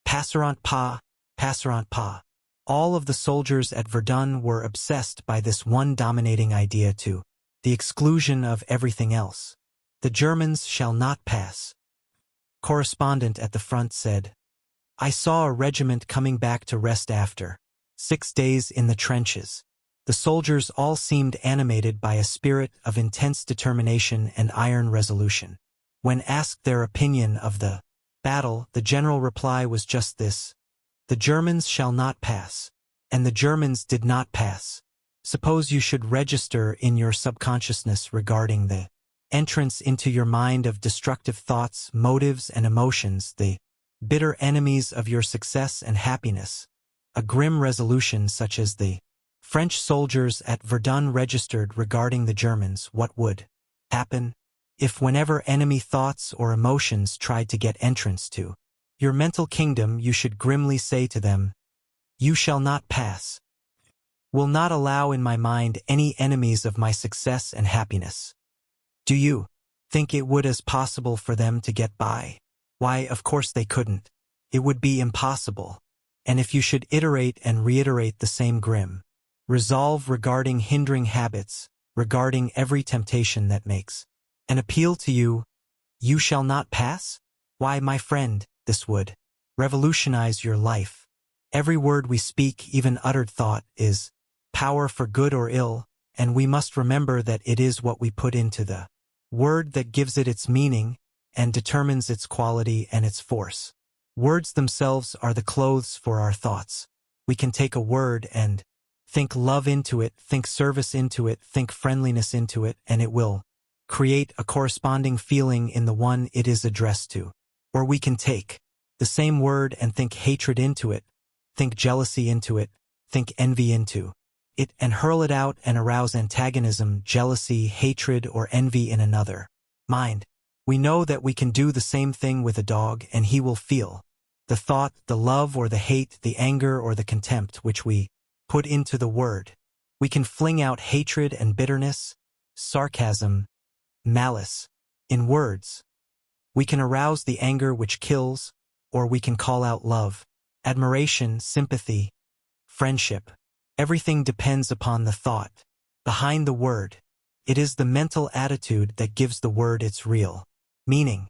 "Passeront pas, passeront pas." All of the soldiers at Verdun were obsessed by this one dominating idea to the exclusion of everything else. The Germans shall not pass. Correspondent at the front said, "I saw a regiment coming back to rest after 6 days in the trenches. The soldiers all seemed animated by a spirit of intense determination and iron resolution. When asked their opinion of the battle, the general reply was just this: the Germans shall not pass." And the Germans did not pass. Suppose you should register in your subconsciousness regarding the entrance into your mind of destructive thoughts, motives, and emotions, the bitter enemies of your success and happiness, a grim resolution such as the French soldiers at Verdun registered regarding the Germans. What would happen if, whenever enemy thoughts or emotions tried to get entrance to your mental kingdom, you should grimly say to them, "You shall not pass. Will not allow in my mind any enemies of my success and happiness"? Do you think it would as possible for them to get by? Why, of course they couldn't. It would be impossible. And if you should iterate and reiterate the same grim resolve regarding hindering habits, regarding every temptation that makes an appeal to you, "You shall not pass"? Why, my friend, this would revolutionize your life. Every word we speak, even uttered thought, is power for good or ill, and we must remember that it is what we put into the word that gives it its meaning and determines its quality and its force. Words themselves are the clothes for our thoughts. We can take a word and think love into it, think service into it, think friendliness into it, and it will create a corresponding feeling in the one it is addressed to. Or we can take the same word and think hatred into it, think jealousy into it, think envy into it, and hurl it out and arouse antagonism, jealousy, hatred, or envy in another mind. We know that we can do the same thing with a dog, and he will feel the thought, the love or the hate, the anger or the contempt which we put into the word. We can fling out hatred and bitterness, sarcasm, malice in words. We can arouse the anger which kills, or we can call out love, admiration, sympathy, friendship. Everything depends upon the thought behind the word. It is the mental attitude that gives the word its real meaning.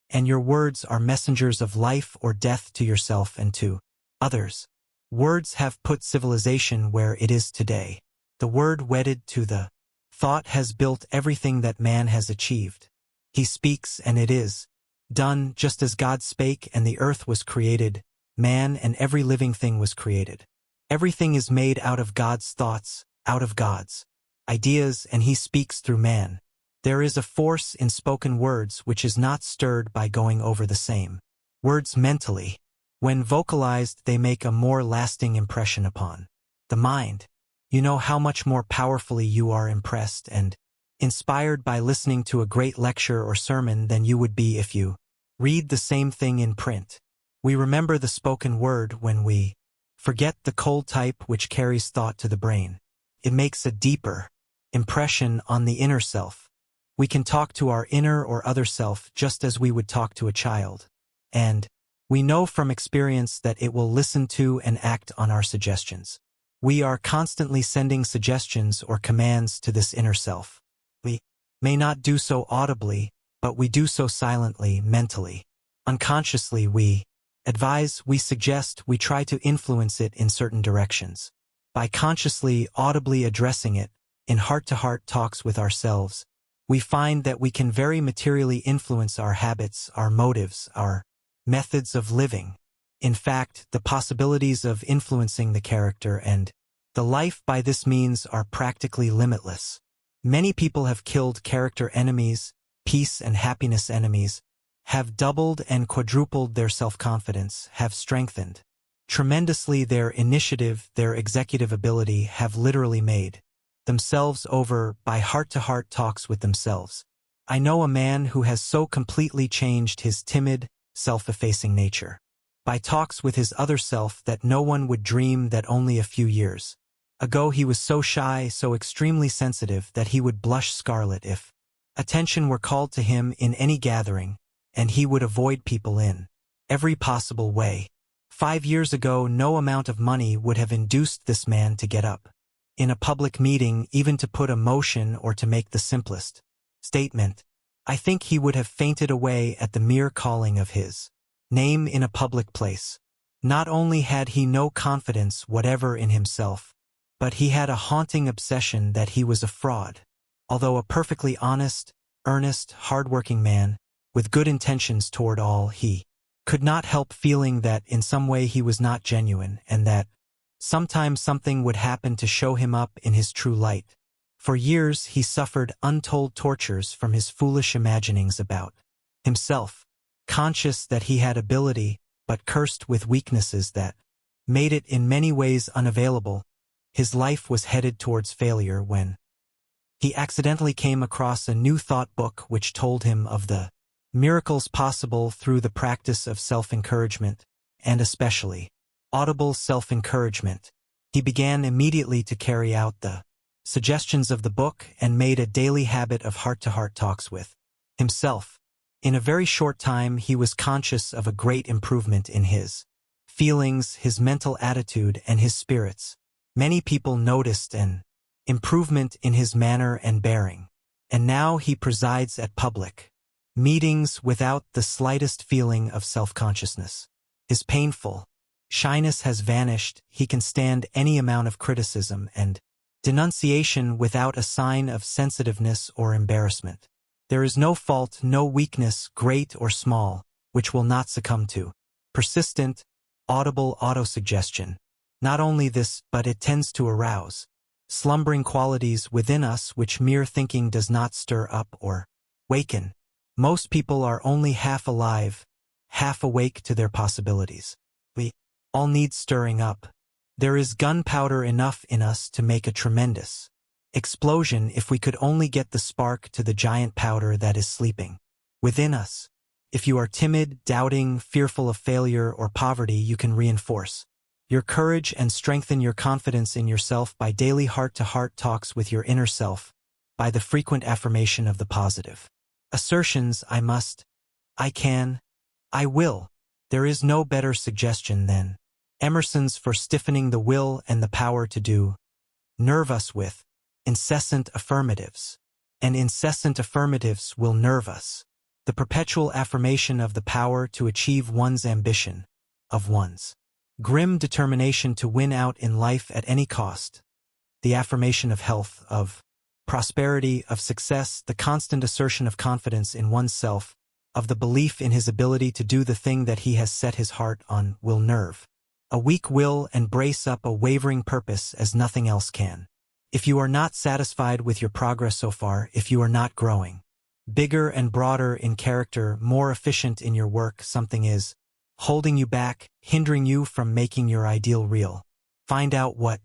And your words are messengers of life or death to yourself and to others. Words have put civilization where it is today. The word wedded to the thought has built everything that man has achieved. He speaks and it is done, just as God spake and the earth was created, man and every living thing was created. Everything is made out of God's thoughts, out of God's ideas, and he speaks through man. There is a force in spoken words which is not stirred by going over the same words mentally. When vocalized, they make a more lasting impression upon the mind. You know how much more powerfully you are impressed and inspired by listening to a great lecture or sermon than you would be if you read the same thing in print. We remember the spoken word when we forget the cold type which carries thought to the brain. It makes a deeper impression on the inner self. We can talk to our inner or other self just as we would talk to a child. And we know from experience that it will listen to and act on our suggestions. We are constantly sending suggestions or commands to this inner self. We may not do so audibly, but we do so silently, mentally. Unconsciously we advise, we suggest, we try to influence it in certain directions. By consciously, audibly addressing it, in heart-to-heart talks with ourselves, we find that we can very materially influence our habits, our motives, our methods of living. In fact, the possibilities of influencing the character and the life by this means are practically limitless. Many people have killed character enemies, peace and happiness enemies, have doubled and quadrupled their self-confidence, have strengthened tremendously their initiative, their executive ability, have literally made themselves over by heart-to-heart talks with themselves. I know a man who has so completely changed his timid, self-effacing nature by talks with his other self that no one would dream that only a few years ago he was so shy, so extremely sensitive that he would blush scarlet if attention were called to him in any gathering, and he would avoid people in every possible way. 5 years ago, no amount of money would have induced this man to get up in a public meeting, even to put a motion or to make the simplest statement. I think he would have fainted away at the mere calling of his name in a public place. Not only had he no confidence whatever in himself, but he had a haunting obsession that he was a fraud. Although a perfectly honest, earnest, hard-working man, with good intentions toward all, he could not help feeling that in some way he was not genuine, and that sometimes something would happen to show him up in his true light. For years he suffered untold tortures from his foolish imaginings about himself, conscious that he had ability, but cursed with weaknesses that made it in many ways unavailable. His life was headed towards failure when he accidentally came across a new thought book which told him of the miracles possible through the practice of self-encouragement, and especially audible self-encouragement. He began immediately to carry out the suggestions of the book and made a daily habit of heart-to-heart talks with himself. In a very short time he was conscious of a great improvement in his feelings, his mental attitude, and his spirits. Many people noticed an improvement in his manner and bearing, and now he presides at public meetings without the slightest feeling of self-consciousness. His painful shyness has vanished. He can stand any amount of criticism and denunciation without a sign of sensitiveness or embarrassment. There is no fault, no weakness, great or small, which will not succumb to persistent, audible autosuggestion. Not only this, but it tends to arouse slumbering qualities within us which mere thinking does not stir up or waken. Most people are only half alive, half awake to their possibilities. We all need stirring up. There is gunpowder enough in us to make a tremendous explosion if we could only get the spark to the giant powder that is sleeping within us. If you are timid, doubting, fearful of failure or poverty, you can reinforce your courage and strengthen your confidence in yourself by daily heart-to-heart talks with your inner self, by the frequent affirmation of the positive assertions, I must, I can, I will. There is no better suggestion than Emerson's for stiffening the will and the power to do. Nerve us with incessant affirmatives, and incessant affirmatives will nerve us. The perpetual affirmation of the power to achieve one's ambition, of one's grim determination to win out in life at any cost. The affirmation of health, of prosperity, of success, the constant assertion of confidence in oneself, of the belief in his ability to do the thing that he has set his heart on, will nerve a weak will and brace up a wavering purpose as nothing else can. If you are not satisfied with your progress so far, if you are not growing bigger and broader in character, more efficient in your work, something is holding you back, hindering you from making your ideal real. Find out what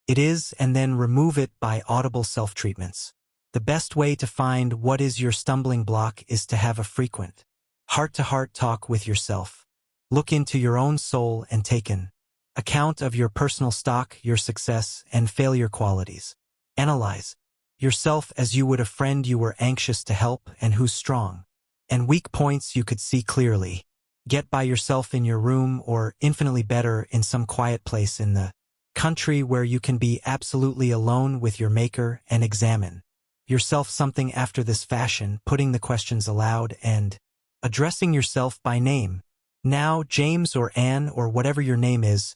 it is and then remove it by audible self-treatments. The best way to find what is your stumbling block is to have a frequent heart-to-heart talk with yourself. Look into your own soul and take an account of your personal stock, your success and failure qualities. Analyze yourself as you would a friend you were anxious to help and whose strong and weak points you could see clearly. Get by yourself in your room, or infinitely better in some quiet place in the country where you can be absolutely alone with your maker, and examine yourself something after this fashion, putting the questions aloud and addressing yourself by name. Now, James or Anne or whatever your name is,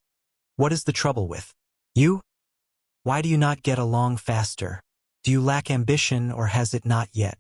what is the trouble with you? Why do you not get along faster? Do you lack ambition or has it not yet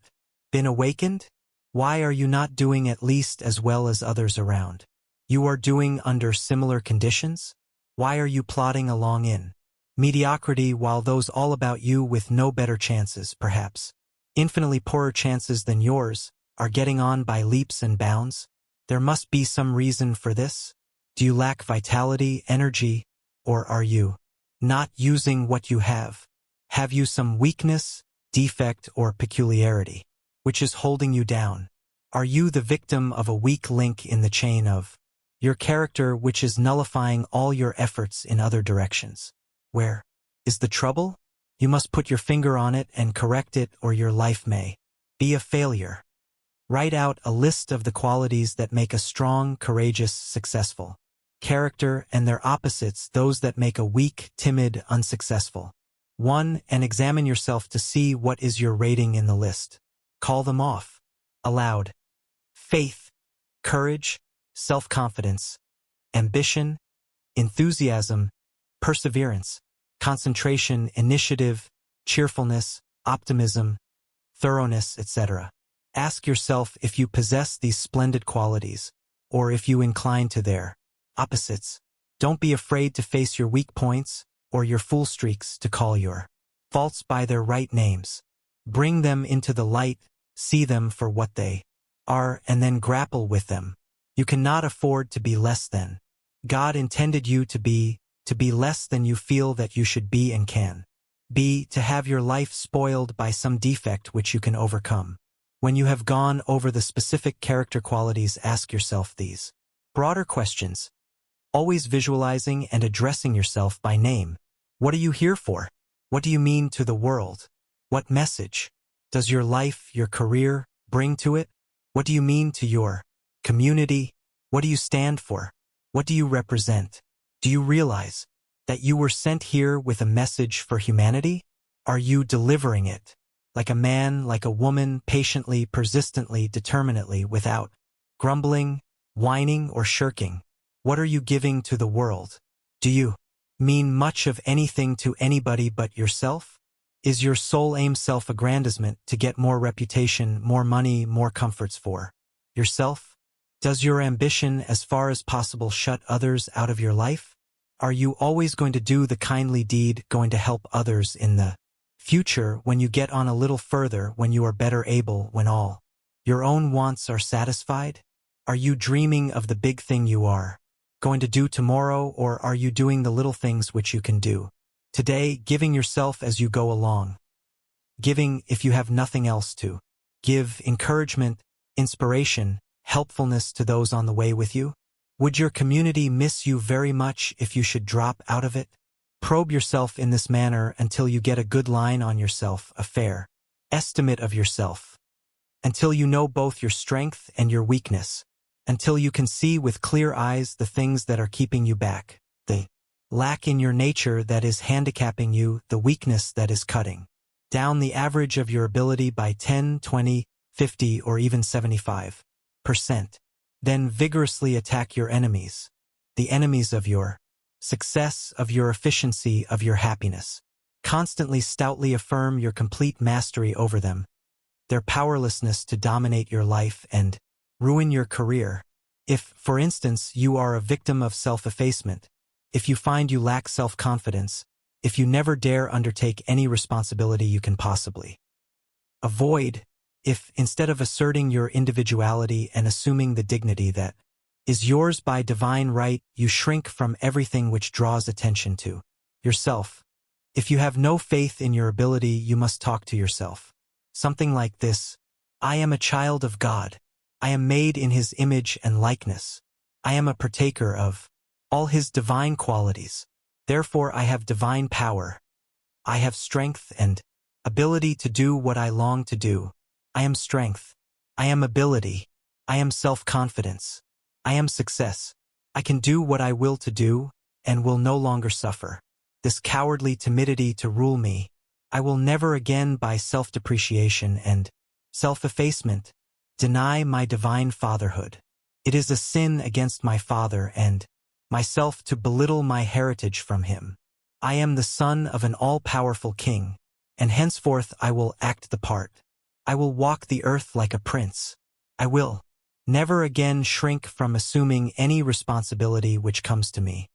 been awakened? Why are you not doing at least as well as others around? You are doing under similar conditions? Why are you plodding along in mediocrity while those all about you with no better chances, perhaps infinitely poorer chances than yours, are getting on by leaps and bounds? There must be some reason for this. Do you lack vitality, energy, or are you not using what you have? Have you some weakness, defect, or peculiarity which is holding you down? Are you the victim of a weak link in the chain of your character which is nullifying all your efforts in other directions? Where is the trouble? You must put your finger on it and correct it, or your life may be a failure. Write out a list of the qualities that make a strong, courageous, successful character and their opposites, those that make a weak, timid, unsuccessful one, and examine yourself to see what is your rating in the list. Call them off aloud. Faith, courage, self-confidence, ambition, enthusiasm, perseverance, concentration, initiative, cheerfulness, optimism, thoroughness, etc. Ask yourself if you possess these splendid qualities, or if you incline to their opposites. Don't be afraid to face your weak points, or your fool streaks, to call your faults by their right names. Bring them into the light, see them for what they are, and then grapple with them. You cannot afford to be less than God intended you to be less than you feel that you should be and can be, to have your life spoiled by some defect which you can overcome. When you have gone over the specific character qualities, ask yourself these broader questions, always visualizing and addressing yourself by name. What are you here for? What do you mean to the world? What message does your life, your career, bring to it? What do you mean to your community? What do you stand for? What do you represent? Do you realize that you were sent here with a message for humanity? Are you delivering it? Like a man, like a woman, patiently, persistently, determinately, without grumbling, whining, or shirking? What are you giving to the world? Do you mean much of anything to anybody but yourself? Is your sole aim self-aggrandizement, to get more reputation, more money, more comforts for yourself? Does your ambition, as far as possible, shut others out of your life? Are you always going to do the kindly deed, going to help others in the future, when you get on a little further, when you are better able, when all your own wants are satisfied? Are you dreaming of the big thing you are going to do tomorrow, or are you doing the little things which you can do today, giving yourself as you go along? Giving, if you have nothing else to give, encouragement, inspiration, helpfulness to those on the way with you? Would your community miss you very much if you should drop out of it? Probe yourself in this manner until you get a good line on yourself, a fair estimate of yourself, until you know both your strength and your weakness, until you can see with clear eyes the things that are keeping you back, the lack in your nature that is handicapping you, the weakness that is cutting down the average of your ability by 10, 20, 50, or even 75%. Then vigorously attack your enemies, the enemies of your success, of your efficiency, of your happiness. Constantly stoutly affirm your complete mastery over them, their powerlessness to dominate your life and ruin your career. If, for instance, you are a victim of self-effacement, if you find you lack self-confidence, if you never dare undertake any responsibility you can possibly avoid, if, instead of asserting your individuality and assuming the dignity that is yours by divine right, you shrink from everything which draws attention to yourself, if you have no faith in your ability, you must talk to yourself something like this: I am a child of God. I am made in His image and likeness. I am a partaker of all His divine qualities. Therefore I have divine power. I have strength and ability to do what I long to do. I am strength. I am ability. I am self-confidence. I am success. I can do what I will to do, and will no longer suffer this cowardly timidity to rule me. I will never again by self-depreciation and self-effacement deny my divine fatherhood. It is a sin against my father and myself to belittle my heritage from him. I am the son of an all-powerful king, and henceforth I will act the part. I will walk the earth like a prince. I will never again shrink from assuming any responsibility which comes to me.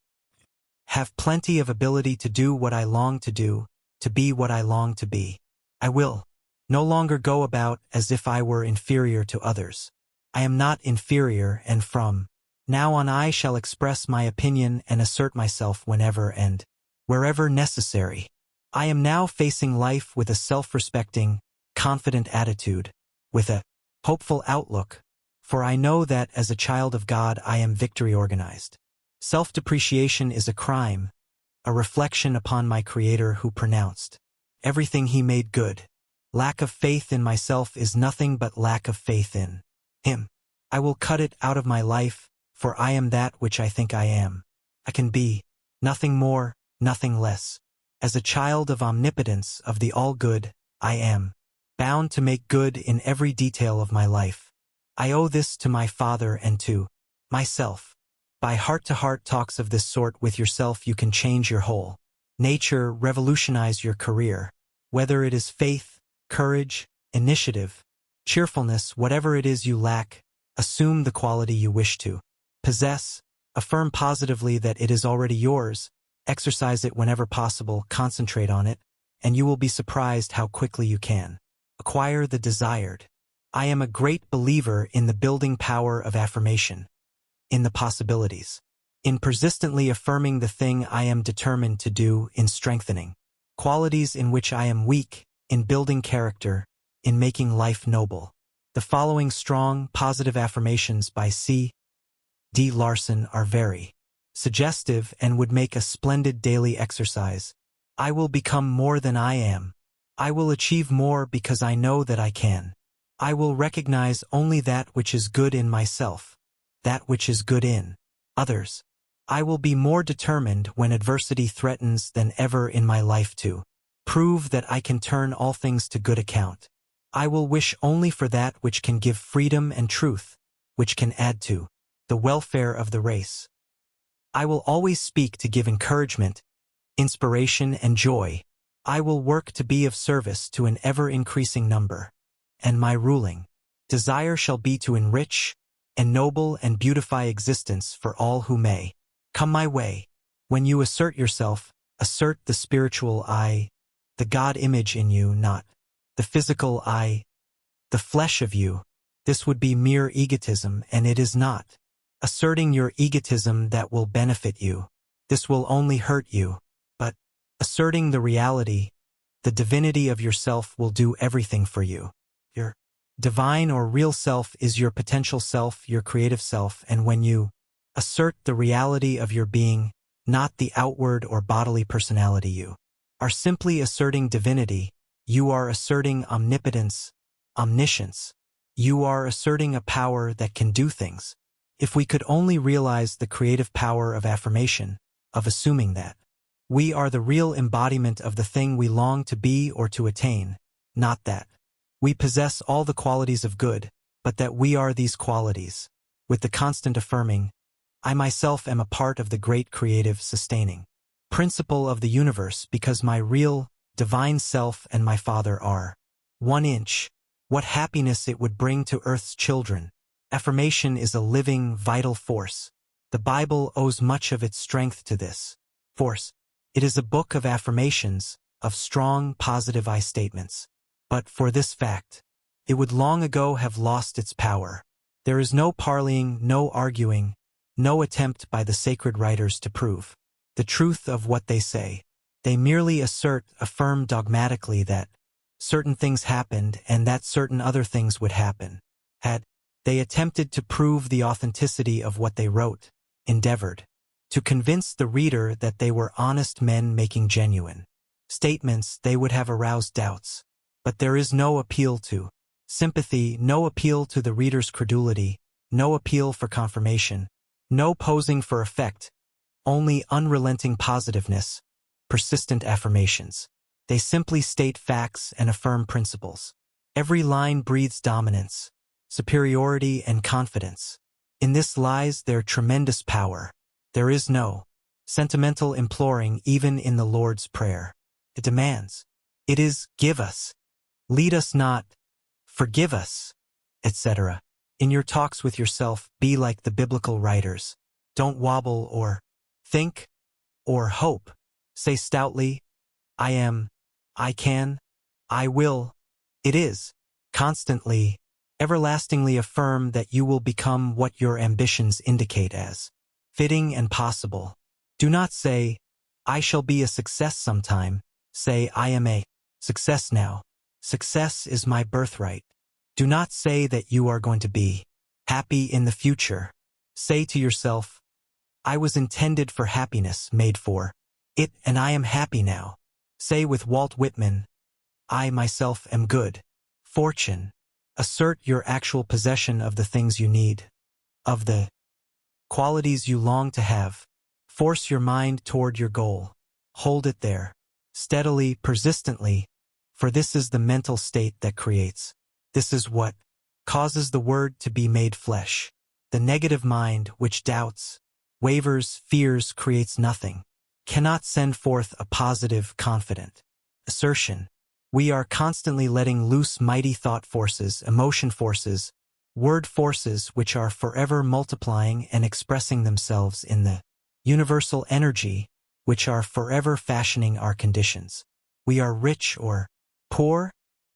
Have plenty of ability to do what I long to do, to be what I long to be. I will no longer go about as if I were inferior to others. I am not inferior, and from now on I shall express my opinion and assert myself whenever and wherever necessary. I am now facing life with a self-respecting, confident attitude, with a hopeful outlook, for I know that as a child of God I am victory-organized. Self-depreciation is a crime, a reflection upon my Creator who pronounced everything he made good. Lack of faith in myself is nothing but lack of faith in him. I will cut it out of my life, for I am that which I think I am. I can be nothing more, nothing less. As a child of omnipotence, of the all-good, I am bound to make good in every detail of my life. I owe this to my Father and to myself. By heart-to-heart talks of this sort with yourself you can change your whole nature, revolutionize your career. Whether it is faith, courage, initiative, cheerfulness, whatever it is you lack, assume the quality you wish to possess, affirm positively that it is already yours, exercise it whenever possible, concentrate on it, and you will be surprised how quickly you can acquire the desired. I am a great believer in the building power of affirmation, in the possibilities, in persistently affirming the thing I am determined to do, in strengthening qualities in which I am weak, in building character, in making life noble. The following strong, positive affirmations by C. D. Larson are very suggestive and would make a splendid daily exercise. I will become more than I am. I will achieve more because I know that I can. I will recognize only that which is good in myself, that which is good in others. I will be more determined when adversity threatens than ever in my life to prove that I can turn all things to good account. I will wish only for that which can give freedom and truth, which can add to the welfare of the race. I will always speak to give encouragement, inspiration, and joy. I will work to be of service to an ever-increasing number, and my ruling desire shall be to enrich, ennoble, and beautify existence for all who may come my way. When you assert yourself, assert the spiritual I, the God image in you, not the physical I, the flesh of you. This would be mere egotism, and it is not asserting your egotism that will benefit you. This will only hurt you. But asserting the reality, the divinity of yourself will do everything for you. Your divine or real self is your potential self, your creative self, and when you assert the reality of your being, not the outward or bodily personality, you are simply asserting divinity. You are asserting omnipotence, omniscience. You are asserting a power that can do things. If we could only realize the creative power of affirmation, of assuming that we are the real embodiment of the thing we long to be or to attain, not that we possess all the qualities of good, but that we are these qualities. With the constant affirming, I myself am a part of the great creative, sustaining principle of the universe because my real, divine self and my Father are 1 inch. What happiness it would bring to Earth's children. Affirmation is a living, vital force. The Bible owes much of its strength to this force. It is a book of affirmations, of strong, positive I statements. But for this fact, it would long ago have lost its power. There is no parleying, no arguing, no attempt by the sacred writers to prove the truth of what they say. They merely affirm dogmatically that certain things happened and that certain other things would happen. Had they attempted to prove the authenticity of what they wrote, endeavored to convince the reader that they were honest men making genuine statements, they would have aroused doubts. But there is no appeal to sympathy, no appeal to the reader's credulity, no appeal for confirmation, no posing for effect, only unrelenting positiveness, persistent affirmations. They simply state facts and affirm principles. Every line breathes dominance, superiority, and confidence. In this lies their tremendous power. There is no sentimental imploring even in the Lord's Prayer. It demands. It is, give us. Lead us not. Forgive us, etc. In your talks with yourself, be like the biblical writers. Don't wobble or think or hope. Say stoutly, I am, I can, I will, it is. Constantly, everlastingly affirm that you will become what your ambitions indicate as fitting and possible. Do not say, I shall be a success sometime. Say, I am a success now. Success is my birthright. Do not say that you are going to be happy in the future. Say to yourself, I was intended for happiness, made for it, and I am happy now. Say with Walt Whitman, I myself am good. Fortune. Assert your actual possession of the things you need, of the qualities you long to have. Force your mind toward your goal. Hold it there, steadily, persistently, for this is the mental state that creates. This is what causes the Word to be made flesh. The negative mind, which doubts, wavers, fears, creates nothing, cannot send forth a positive, confident assertion. We are constantly letting loose mighty thought forces, emotion forces, word forces which are forever multiplying and expressing themselves in the universal energy, which are forever fashioning our conditions. We are rich or poor,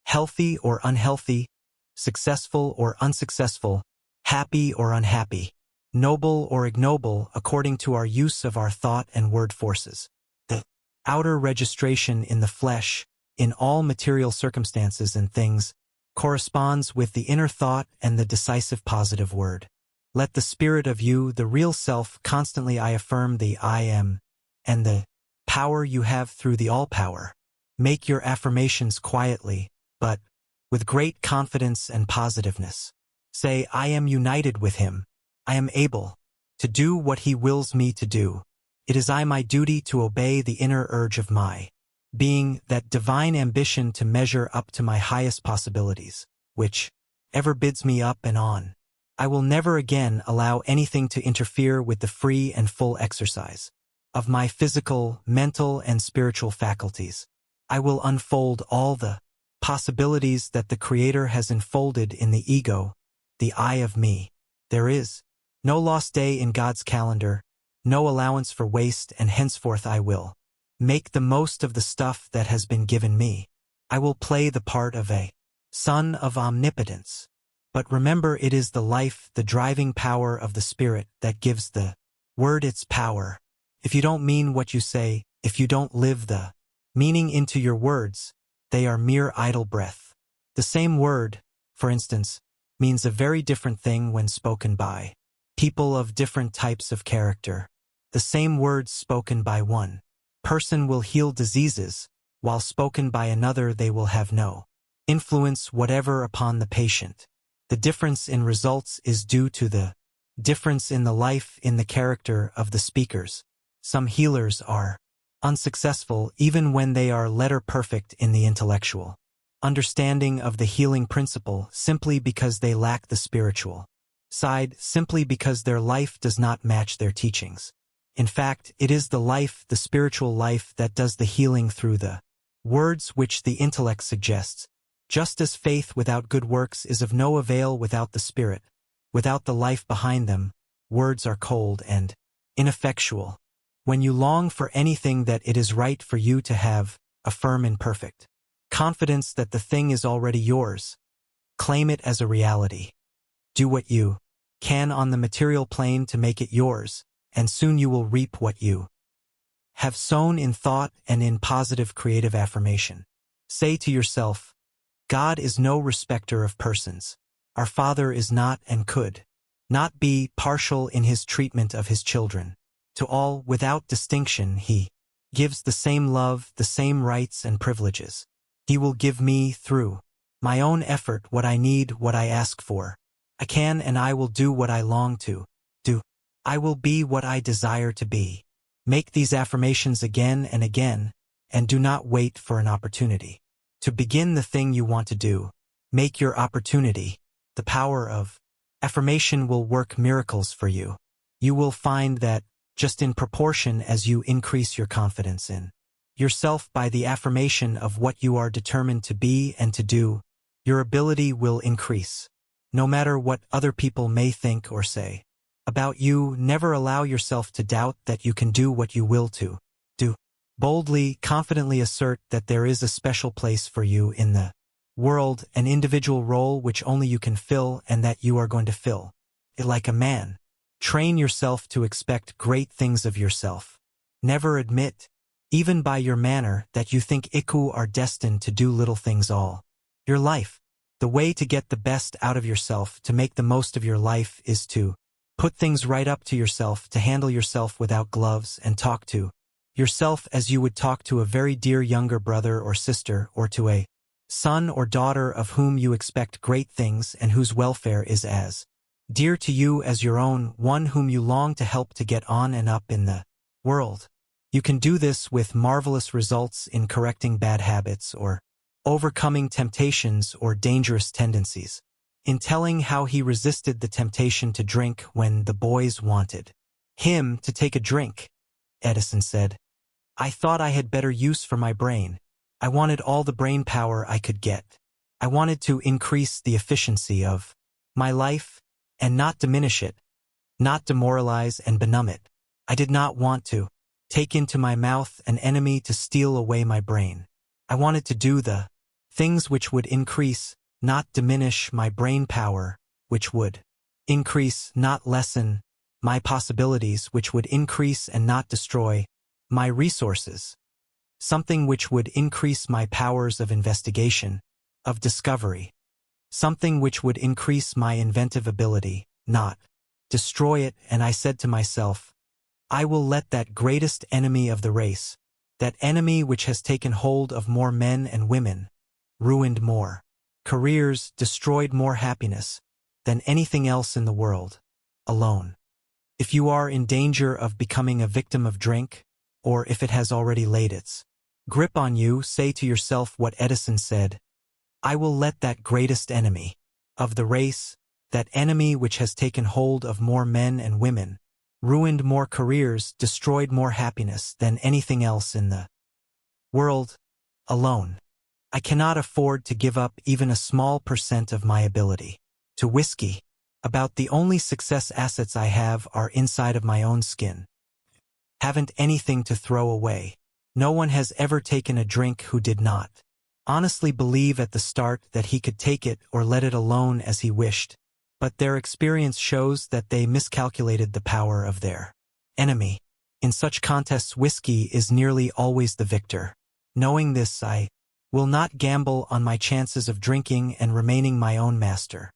healthy or unhealthy, successful or unsuccessful, happy or unhappy, noble or ignoble according to our use of our thought and word forces. The outer registration in the flesh, in all material circumstances and things, corresponds with the inner thought and the decisive positive word. Let the spirit of you, the real self, constantly I affirm the I am, and the power you have through the all-power. Make your affirmations quietly, but with great confidence and positiveness. Say, I am united with him. I am able to do what he wills me to do. It is my duty to obey the inner urge of my being, that divine ambition to measure up to my highest possibilities, which ever bids me up and on. I will never again allow anything to interfere with the free and full exercise of my physical, mental, and spiritual faculties. I will unfold all the possibilities that the Creator has enfolded in the ego, the I of me. There is no lost day in God's calendar, no allowance for waste, and henceforth I will make the most of the stuff that has been given me. I will play the part of a son of omnipotence. But remember, it is the life, the driving power of the Spirit that gives the word its power. If you don't mean what you say, if you don't live the meaning into your words, they are mere idle breath. The same word, for instance, means a very different thing when spoken by people of different types of character. The same words spoken by one person will heal diseases, while spoken by another they will have no influence whatever upon the patient. The difference in results is due to the difference in the life, in the character of the speakers. Some healers are unsuccessful even when they are letter perfect in the intellectual understanding of the healing principle, simply because they lack the spiritual side, simply because their life does not match their teachings. In fact, it is the life, the spiritual life, that does the healing through the words which the intellect suggests. Just as faith without good works is of no avail without the Spirit, without the life behind them, words are cold and ineffectual. When you long for anything that it is right for you to have, affirm in perfect confidence that the thing is already yours. Claim it as a reality. Do what you can on the material plane to make it yours, and soon you will reap what you have sown in thought and in positive creative affirmation. Say to yourself, God is no respecter of persons. Our Father is not and could not be partial in his treatment of his children. To all, without distinction, he gives the same love, the same rights and privileges. He will give me, through my own effort, what I need, what I ask for. I can and I will do what I long to do. I will be what I desire to be. Make these affirmations again and again, and do not wait for an opportunity to begin the thing you want to do. Make your opportunity. The power of affirmation will work miracles for you. You will find that, just in proportion as you increase your confidence in yourself by the affirmation of what you are determined to be and to do, your ability will increase. No matter what other people may think or say about you, never allow yourself to doubt that you can do what you will to do. Boldly, confidently assert that there is a special place for you in the world, an individual role which only you can fill and that you are going to fill it like a man. Train yourself to expect great things of yourself. Never admit, even by your manner, that you think you are destined to do little things all your life. The way to get the best out of yourself, to make the most of your life, is to put things right up to yourself, to handle yourself without gloves, and talk to yourself as you would talk to a very dear younger brother or sister, or to a son or daughter of whom you expect great things and whose welfare is as dear to you as your own, one whom you long to help to get on and up in the world. You can do this with marvelous results in correcting bad habits or overcoming temptations or dangerous tendencies. In telling how he resisted the temptation to drink when the boys wanted him to take a drink, Edison said, "I thought I had better use for my brain. I wanted all the brain power I could get. I wanted to increase the efficiency of my life and not diminish it, not demoralize and benumb it. I did not want to take into my mouth an enemy to steal away my brain. I wanted to do the things which would increase, not diminish, my brain power, which would increase, not lessen, my possibilities, which would increase and not destroy my resources. Something which would increase my powers of investigation, of discovery. Something which would increase my inventive ability, not destroy it." And I said to myself, I will let that greatest enemy of the race, that enemy which has taken hold of more men and women, ruined more careers, destroyed more happiness than anything else in the world, alone. If you are in danger of becoming a victim of drink, or if it has already laid its grip on you, say to yourself what Edison said, I will let that greatest enemy of the race, that enemy which has taken hold of more men and women, ruined more careers, destroyed more happiness than anything else in the world, alone. I cannot afford to give up even a small % of my ability to whiskey. About the only success assets I have are inside of my own skin. Haven't anything to throw away. No one has ever taken a drink who did not honestly believe at the start that he could take it or let it alone as he wished, but their experience shows that they miscalculated the power of their enemy. In such contests, whiskey is nearly always the victor. Knowing this, I will not gamble on my chances of drinking and remaining my own master.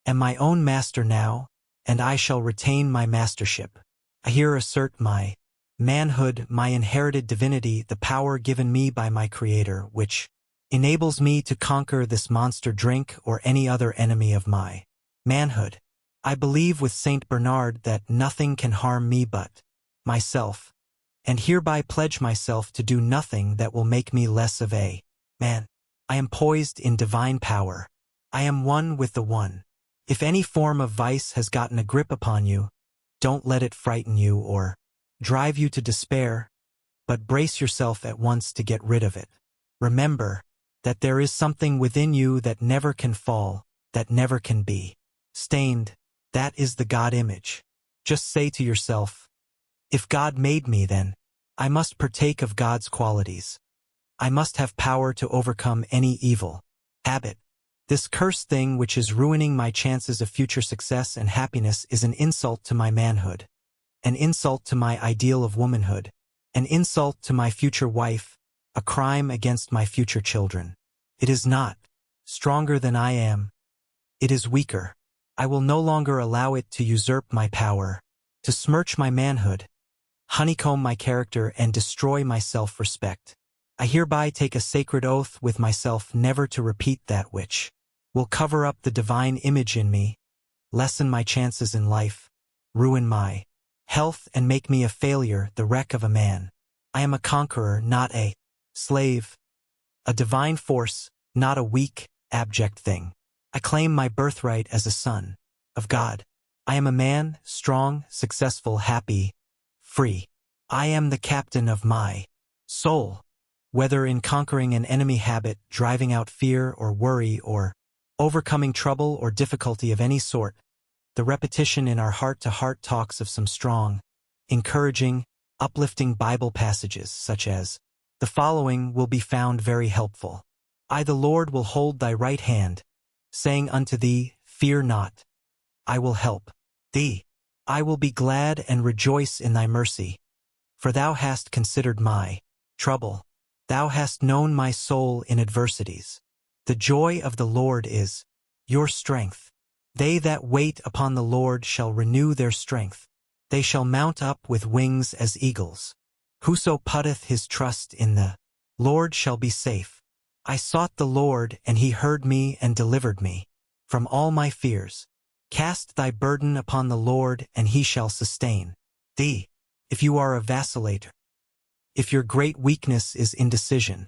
Am my own master now, and I shall retain my mastership. I here assert my manhood, my inherited divinity, the power given me by my Creator, which enables me to conquer this monster drink or any other enemy of my manhood. I believe with Saint Bernard that nothing can harm me but myself, and hereby pledge myself to do nothing that will make me less of a man. I am poised in divine power. I am one with the One. If any form of vice has gotten a grip upon you, don't let it frighten you or drive you to despair, but brace yourself at once to get rid of it. Remember that there is something within you that never can fall, that never can be stained. That is the God image. Just say to yourself, if God made me, then I must partake of God's qualities. I must have power to overcome any evil habit. This cursed thing which is ruining my chances of future success and happiness is an insult to my manhood, an insult to my ideal of womanhood, an insult to my future wife, a crime against my future children. It is not stronger than I am. It is weaker. I will no longer allow it to usurp my power, to smirch my manhood, honeycomb my character, and destroy my self-respect. I hereby take a sacred oath with myself never to repeat that which will cover up the divine image in me, lessen my chances in life, ruin my health, and make me a failure, the wreck of a man. I am a conqueror, not a slave, a divine force, not a weak, abject thing. I claim my birthright as a son of God. I am a man, strong, successful, happy, free. I am the captain of my soul. Whether in conquering an enemy habit, driving out fear or worry, or overcoming trouble or difficulty of any sort, the repetition in our heart-to-heart talks of some strong, encouraging, uplifting Bible passages such as the following will be found very helpful. I, the Lord, will hold thy right hand, saying unto thee, Fear not. I will help thee. I will be glad and rejoice in thy mercy. For thou hast considered my trouble. Thou hast known my soul in adversities. The joy of the Lord is your strength. They that wait upon the Lord shall renew their strength. They shall mount up with wings as eagles. Whoso putteth his trust in the Lord shall be safe. I sought the Lord, and he heard me and delivered me from all my fears. Cast thy burden upon the Lord, and he shall sustain thee. If you are a vacillator, if your great weakness is indecision,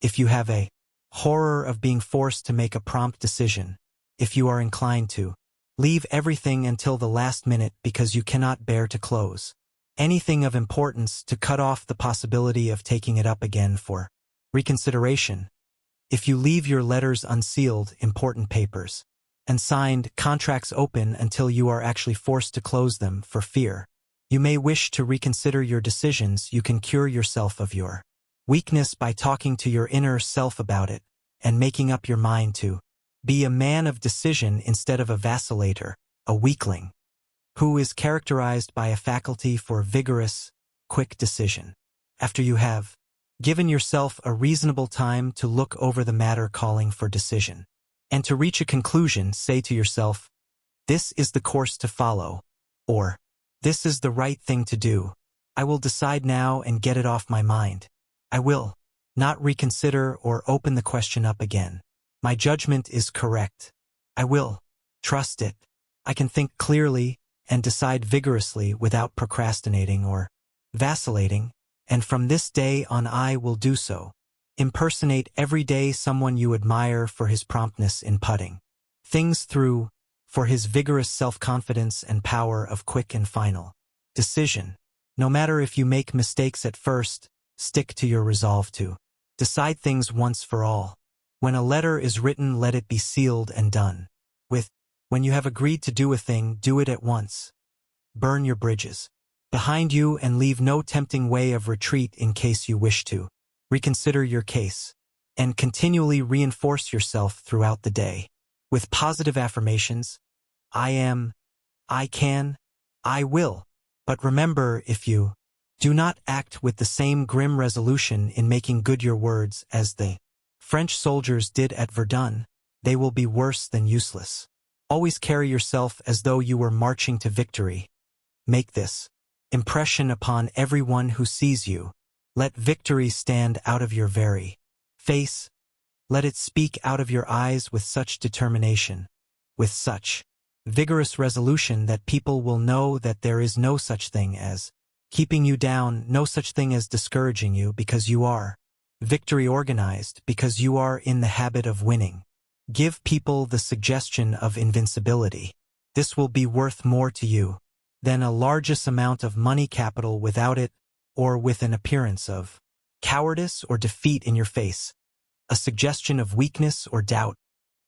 if you have a horror of being forced to make a prompt decision, if you are inclined to leave everything until the last minute because you cannot bear to close anything of importance, to cut off the possibility of taking it up again for reconsideration, if you leave your letters unsealed, important papers, and signed contracts open until you are actually forced to close them for fear you may wish to reconsider your decisions, you can cure yourself of your weakness by talking to your inner self about it and making up your mind to be a man of decision instead of a vacillator, a weakling, who is characterized by a faculty for vigorous, quick decision. After you have given yourself a reasonable time to look over the matter calling for decision, and to reach a conclusion, say to yourself, this is the course to follow, or this is the right thing to do. I will decide now and get it off my mind. I will not reconsider or open the question up again. My judgment is correct. I will trust it. I can think clearly and decide vigorously without procrastinating or vacillating, and from this day on I will do so. Impersonate every day someone you admire for his promptness in putting things through, for his vigorous self-confidence and power of quick and final decision. No matter if you make mistakes at first, stick to your resolve to decide things once for all. When a letter is written, let it be sealed and done with. When you have agreed to do a thing, do it at once. Burn your bridges behind you and leave no tempting way of retreat in case you wish to reconsider your case, and continually reinforce yourself throughout the day with positive affirmations. I am, I can, I will. But remember, if you do not act with the same grim resolution in making good your words as the French soldiers did at Verdun, they will be worse than useless. Always carry yourself as though you were marching to victory. Make this impression upon everyone who sees you. Let victory stand out of your very face. Let it speak out of your eyes with such determination, with such vigorous resolution that people will know that there is no such thing as keeping you down, no such thing as discouraging you, because you are victory organized, because you are in the habit of winning. Give people the suggestion of invincibility. This will be worth more to you than a largest amount of money capital without it, or with an appearance of cowardice or defeat in your face. A suggestion of weakness or doubt,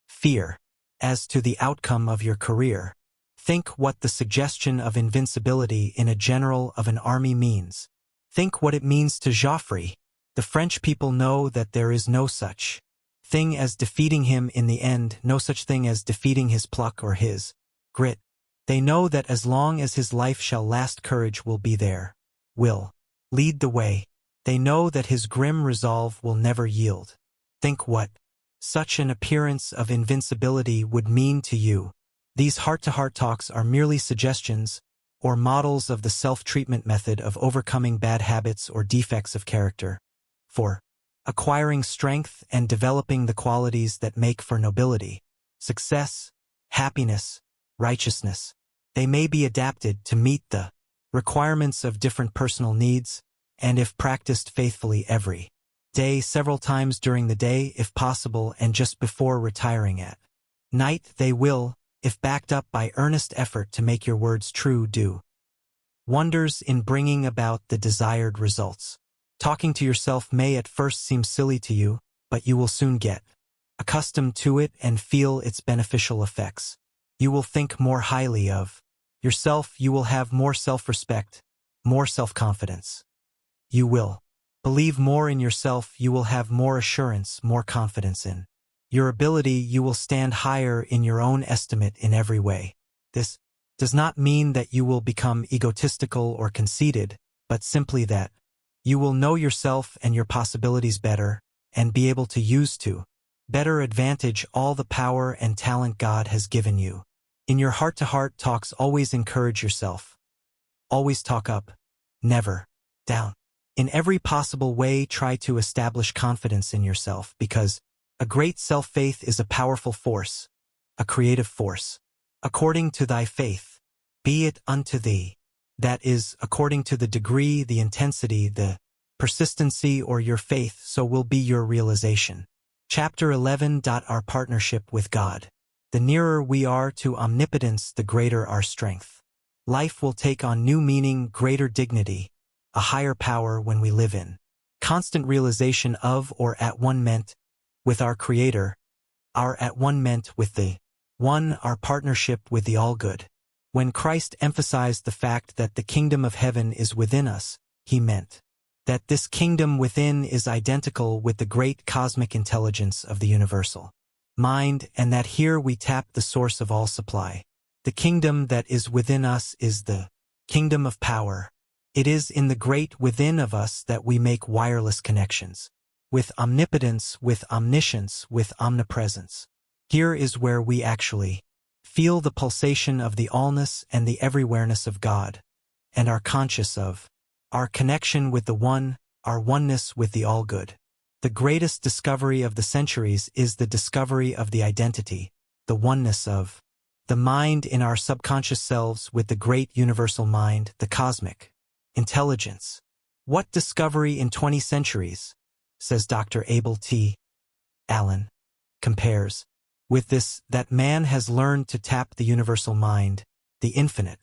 fear, as to the outcome of your career. Think what the suggestion of invincibility in a general of an army means. Think what it means to Joffre. The French people know that there is no such thing as defeating him in the end, no such thing as defeating his pluck or his grit. They know that as long as his life shall last, courage will be there, will lead the way. They know that his grim resolve will never yield. Think what such an appearance of invincibility would mean to you. These heart-to-heart talks are merely suggestions or models of the self-treatment method of overcoming bad habits or defects of character, for acquiring strength and developing the qualities that make for nobility, success, happiness, righteousness. They may be adapted to meet the requirements of different personal needs, and if practiced faithfully every day several times during the day if possible and just before retiring at night. They will, if backed up by earnest effort to make your words true, do wonders in bringing about the desired results. Talking to yourself may at first seem silly to you, but you will soon get accustomed to it and feel its beneficial effects. You will think more highly of yourself. You will have more self-respect, more self-confidence. You will believe more in yourself. You will have more assurance, more confidence in your ability. You will stand higher in your own estimate in every way. This does not mean that you will become egotistical or conceited, but simply that you will know yourself and your possibilities better and be able to use to better advantage all the power and talent God has given you. In your heart-to-heart talks, always encourage yourself. Always talk up, never down. In every possible way, try to establish confidence in yourself, because a great self-faith is a powerful force, a creative force. According to thy faith, be it unto thee. That is, according to the degree, the intensity, the persistency, or your faith, so will be your realization. Chapter 11. Our partnership with God. The nearer we are to omnipotence, the greater our strength. Life will take on new meaning, greater dignity, a higher power when we live in constant realization of or at one ment with our Creator, our at one ment with the One, our partnership with the All-Good. When Christ emphasized the fact that the kingdom of heaven is within us, he meant that this kingdom within is identical with the great cosmic intelligence of the universal mind, and that here we tap the source of all supply. The kingdom that is within us is the kingdom of power. It is in the great within of us that we make wireless connections with omnipotence, with omniscience, with omnipresence. Here is where we actually feel the pulsation of the allness and the everywhereness of God, and are conscious of our connection with the One, our oneness with the All-Good. The greatest discovery of the centuries is the discovery of the identity, the oneness of the mind in our subconscious selves with the great universal mind, the cosmic intelligence. What discovery in 20 centuries, says Dr. Abel T. Allen, compares with this, that man has learned to tap the universal mind, the infinite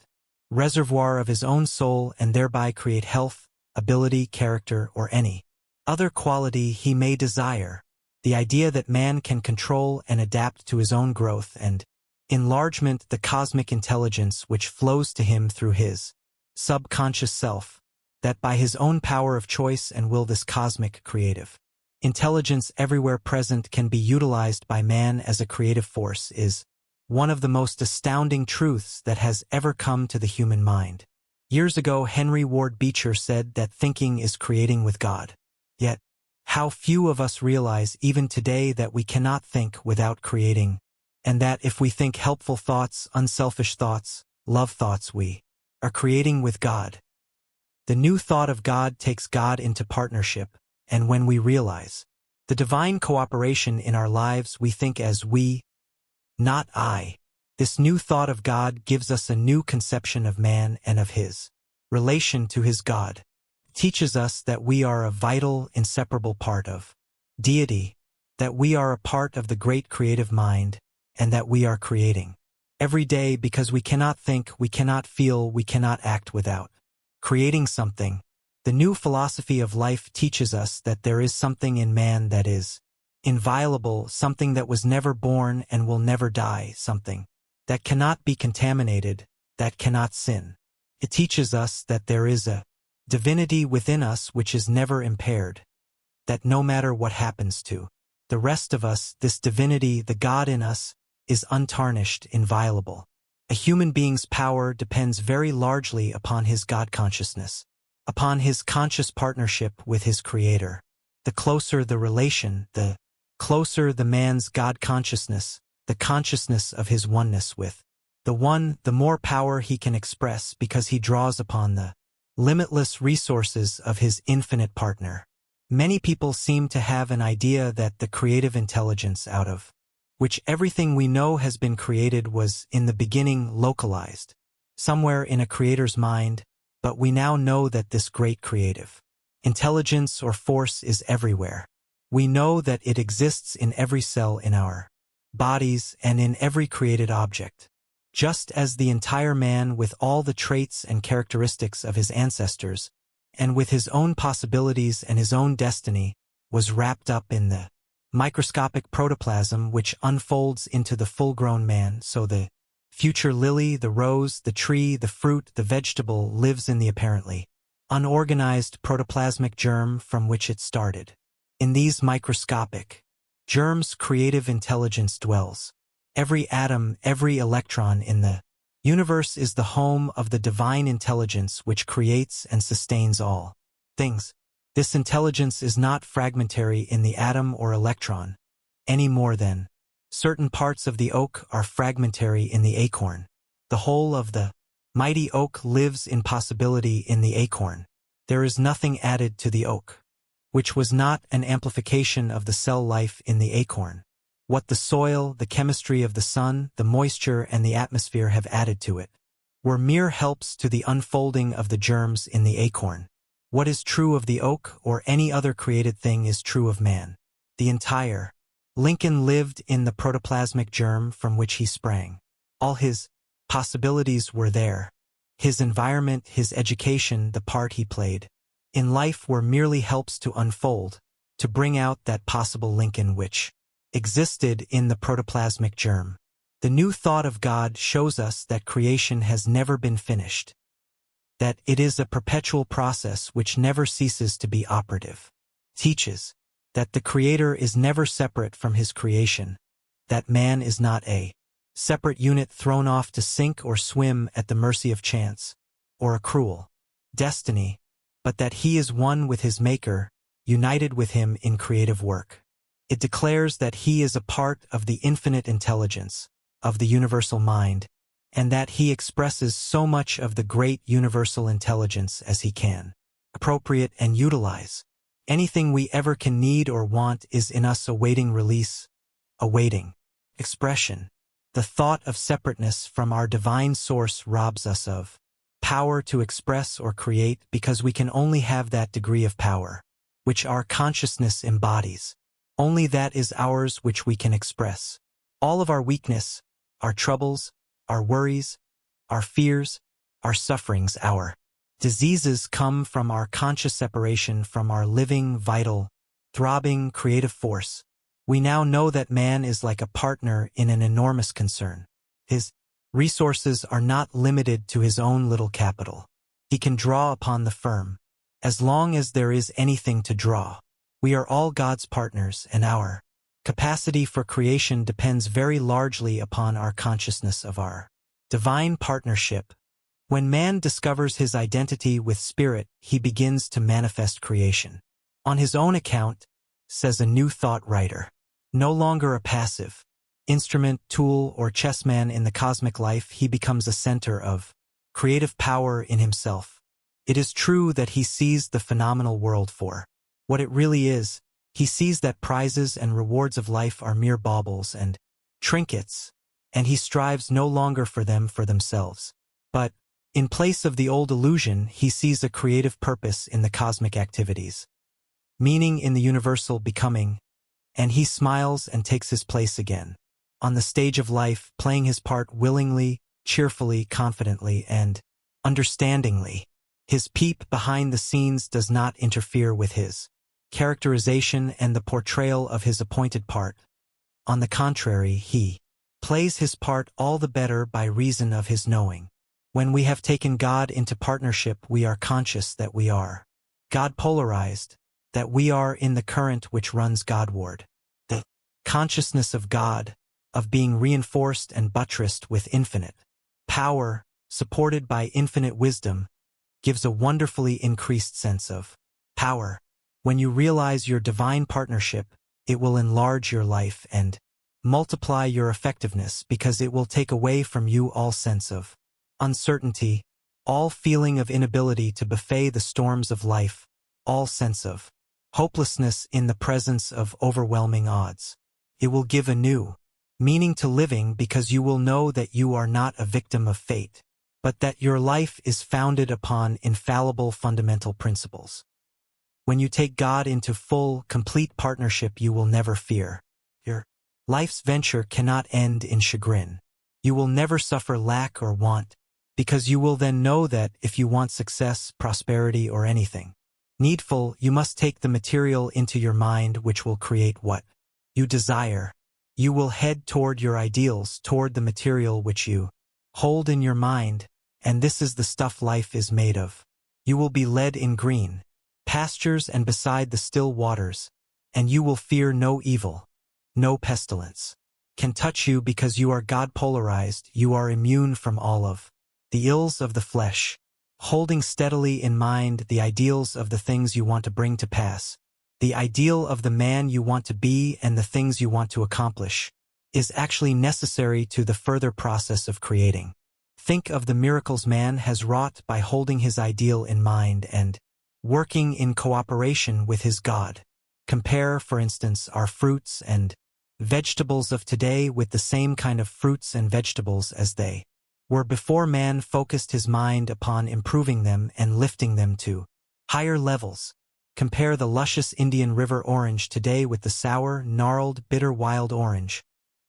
reservoir of his own soul, and thereby create health, ability, character, or any other quality he may desire. The idea that man can control and adapt to his own growth and enlargement, the cosmic intelligence which flows to him through his subconscious self, that by his own power of choice and will this cosmic creative intelligence everywhere present can be utilized by man as a creative force, is one of the most astounding truths that has ever come to the human mind. Years ago, Henry Ward Beecher said that thinking is creating with God. Yet, how few of us realize even today that we cannot think without creating, and that if we think helpful thoughts, unselfish thoughts, love thoughts, we are creating with God. The new thought of God takes God into partnership, and when we realize the divine cooperation in our lives, we think as we, not I. This new thought of God gives us a new conception of man and of his relation to his God. Teaches us that we are a vital, inseparable part of deity, that we are a part of the great creative mind, and that we are creating every day, because we cannot think, we cannot feel, we cannot act without creating something. The new philosophy of life teaches us that there is something in man that is inviolable, something that was never born and will never die, something that cannot be contaminated, that cannot sin. It teaches us that there is a divinity within us which is never impaired, that no matter what happens to the rest of us, this divinity, the God in us, is untarnished, inviolable. A human being's power depends very largely upon his God consciousness, upon his conscious partnership with his Creator. The closer the relation, the closer the man's God consciousness, the consciousness of his oneness with the One, the more power he can express, because he draws upon the limitless resources of his infinite partner. Many people seem to have an idea that the creative intelligence out of which everything we know has been created was in the beginning localized somewhere in a creator's mind, but we now know that this great creative Intelligence or force is everywhere. We know that it exists in every cell in our bodies and in every created object. Just as the entire man with all the traits and characteristics of his ancestors, and with his own possibilities and his own destiny, was wrapped up in the microscopic protoplasm which unfolds into the full-grown man, so the future lily, the rose, the tree, the fruit, the vegetable lives in the apparently unorganized protoplasmic germ from which it started. In these microscopic germs, creative intelligence dwells. Every atom, every electron in the universe is the home of the divine intelligence which creates and sustains all things. This intelligence is not fragmentary in the atom or electron, any more than certain parts of the oak are fragmentary in the acorn. The whole of the mighty oak lives in possibility in the acorn. There is nothing added to the oak, which was not an amplification of the cell life in the acorn. What the soil, the chemistry of the sun, the moisture, and the atmosphere have added to it were mere helps to the unfolding of the germs in the acorn. What is true of the oak or any other created thing is true of man. The entire Lincoln lived in the protoplasmic germ from which he sprang. All his possibilities were there. His environment, his education, the part he played in life were merely helps to unfold, to bring out that possible Lincoln which existed in the protoplasmic germ. The new thought of God shows us that creation has never been finished, that it is a perpetual process which never ceases to be operative. Teaches that the Creator is never separate from his creation, that man is not a separate unit thrown off to sink or swim at the mercy of chance, or a cruel destiny, but that he is one with his Maker, united with him in creative work. It declares that he is a part of the infinite intelligence, of the universal mind, and that he expresses so much of the great universal intelligence as he can appropriate and utilize. Anything we ever can need or want is in us awaiting release, awaiting expression. The thought of separateness from our divine source robs us of power to express or create because we can only have that degree of power, which our consciousness embodies. Only that is ours which we can express. All of our weakness, our troubles, our worries, our fears, our sufferings, our diseases come from our conscious separation from our living, vital, throbbing, creative force. We now know that man is like a partner in an enormous concern. His resources are not limited to his own little capital. He can draw upon the firm, as long as there is anything to draw. We are all God's partners, and our capacity for creation depends very largely upon our consciousness of our divine partnership. When man discovers his identity with Spirit, he begins to manifest creation. On his own account, says a New Thought writer, no longer a passive instrument, tool, or chessman in the cosmic life, he becomes a center of creative power in himself. It is true that he sees the phenomenal world for what it really is. He sees that prizes and rewards of life are mere baubles and trinkets, and he strives no longer for them for themselves. But, in place of the old illusion, he sees a creative purpose in the cosmic activities, meaning in the universal becoming, and he smiles and takes his place again on the stage of life, playing his part willingly, cheerfully, confidently, and understandingly. His peep behind the scenes does not interfere with his characterization and the portrayal of his appointed part. On the contrary, he plays his part all the better by reason of his knowing. When we have taken God into partnership, we are conscious that we are God polarized, that we are in the current which runs Godward. The consciousness of God, of being reinforced and buttressed with infinite power, supported by infinite wisdom, gives a wonderfully increased sense of power. When you realize your divine partnership, it will enlarge your life and multiply your effectiveness because it will take away from you all sense of uncertainty, all feeling of inability to buffet the storms of life, all sense of hopelessness in the presence of overwhelming odds. It will give a new meaning to living because you will know that you are not a victim of fate, but that your life is founded upon infallible fundamental principles. When you take God into full, complete partnership, you will never fear. Your life's venture cannot end in chagrin. You will never suffer lack or want, because you will then know that if you want success, prosperity, or anything needful, you must take the material into your mind, which will create what you desire. You will head toward your ideals, toward the material which you hold in your mind, and this is the stuff life is made of. You will be led in green pastures and beside the still waters, and you will fear no evil, no pestilence can touch you, because you are God-polarized. You are immune from all of the ills of the flesh, holding steadily in mind the ideals of the things you want to bring to pass. The ideal of the man you want to be and the things you want to accomplish is actually necessary to the further process of creating. Think of the miracles man has wrought by holding his ideal in mind and working in cooperation with his God. Compare, for instance, our fruits and vegetables of today with the same kind of fruits and vegetables as they were before man focused his mind upon improving them and lifting them to higher levels. Compare the luscious Indian River orange today with the sour, gnarled, bitter wild orange,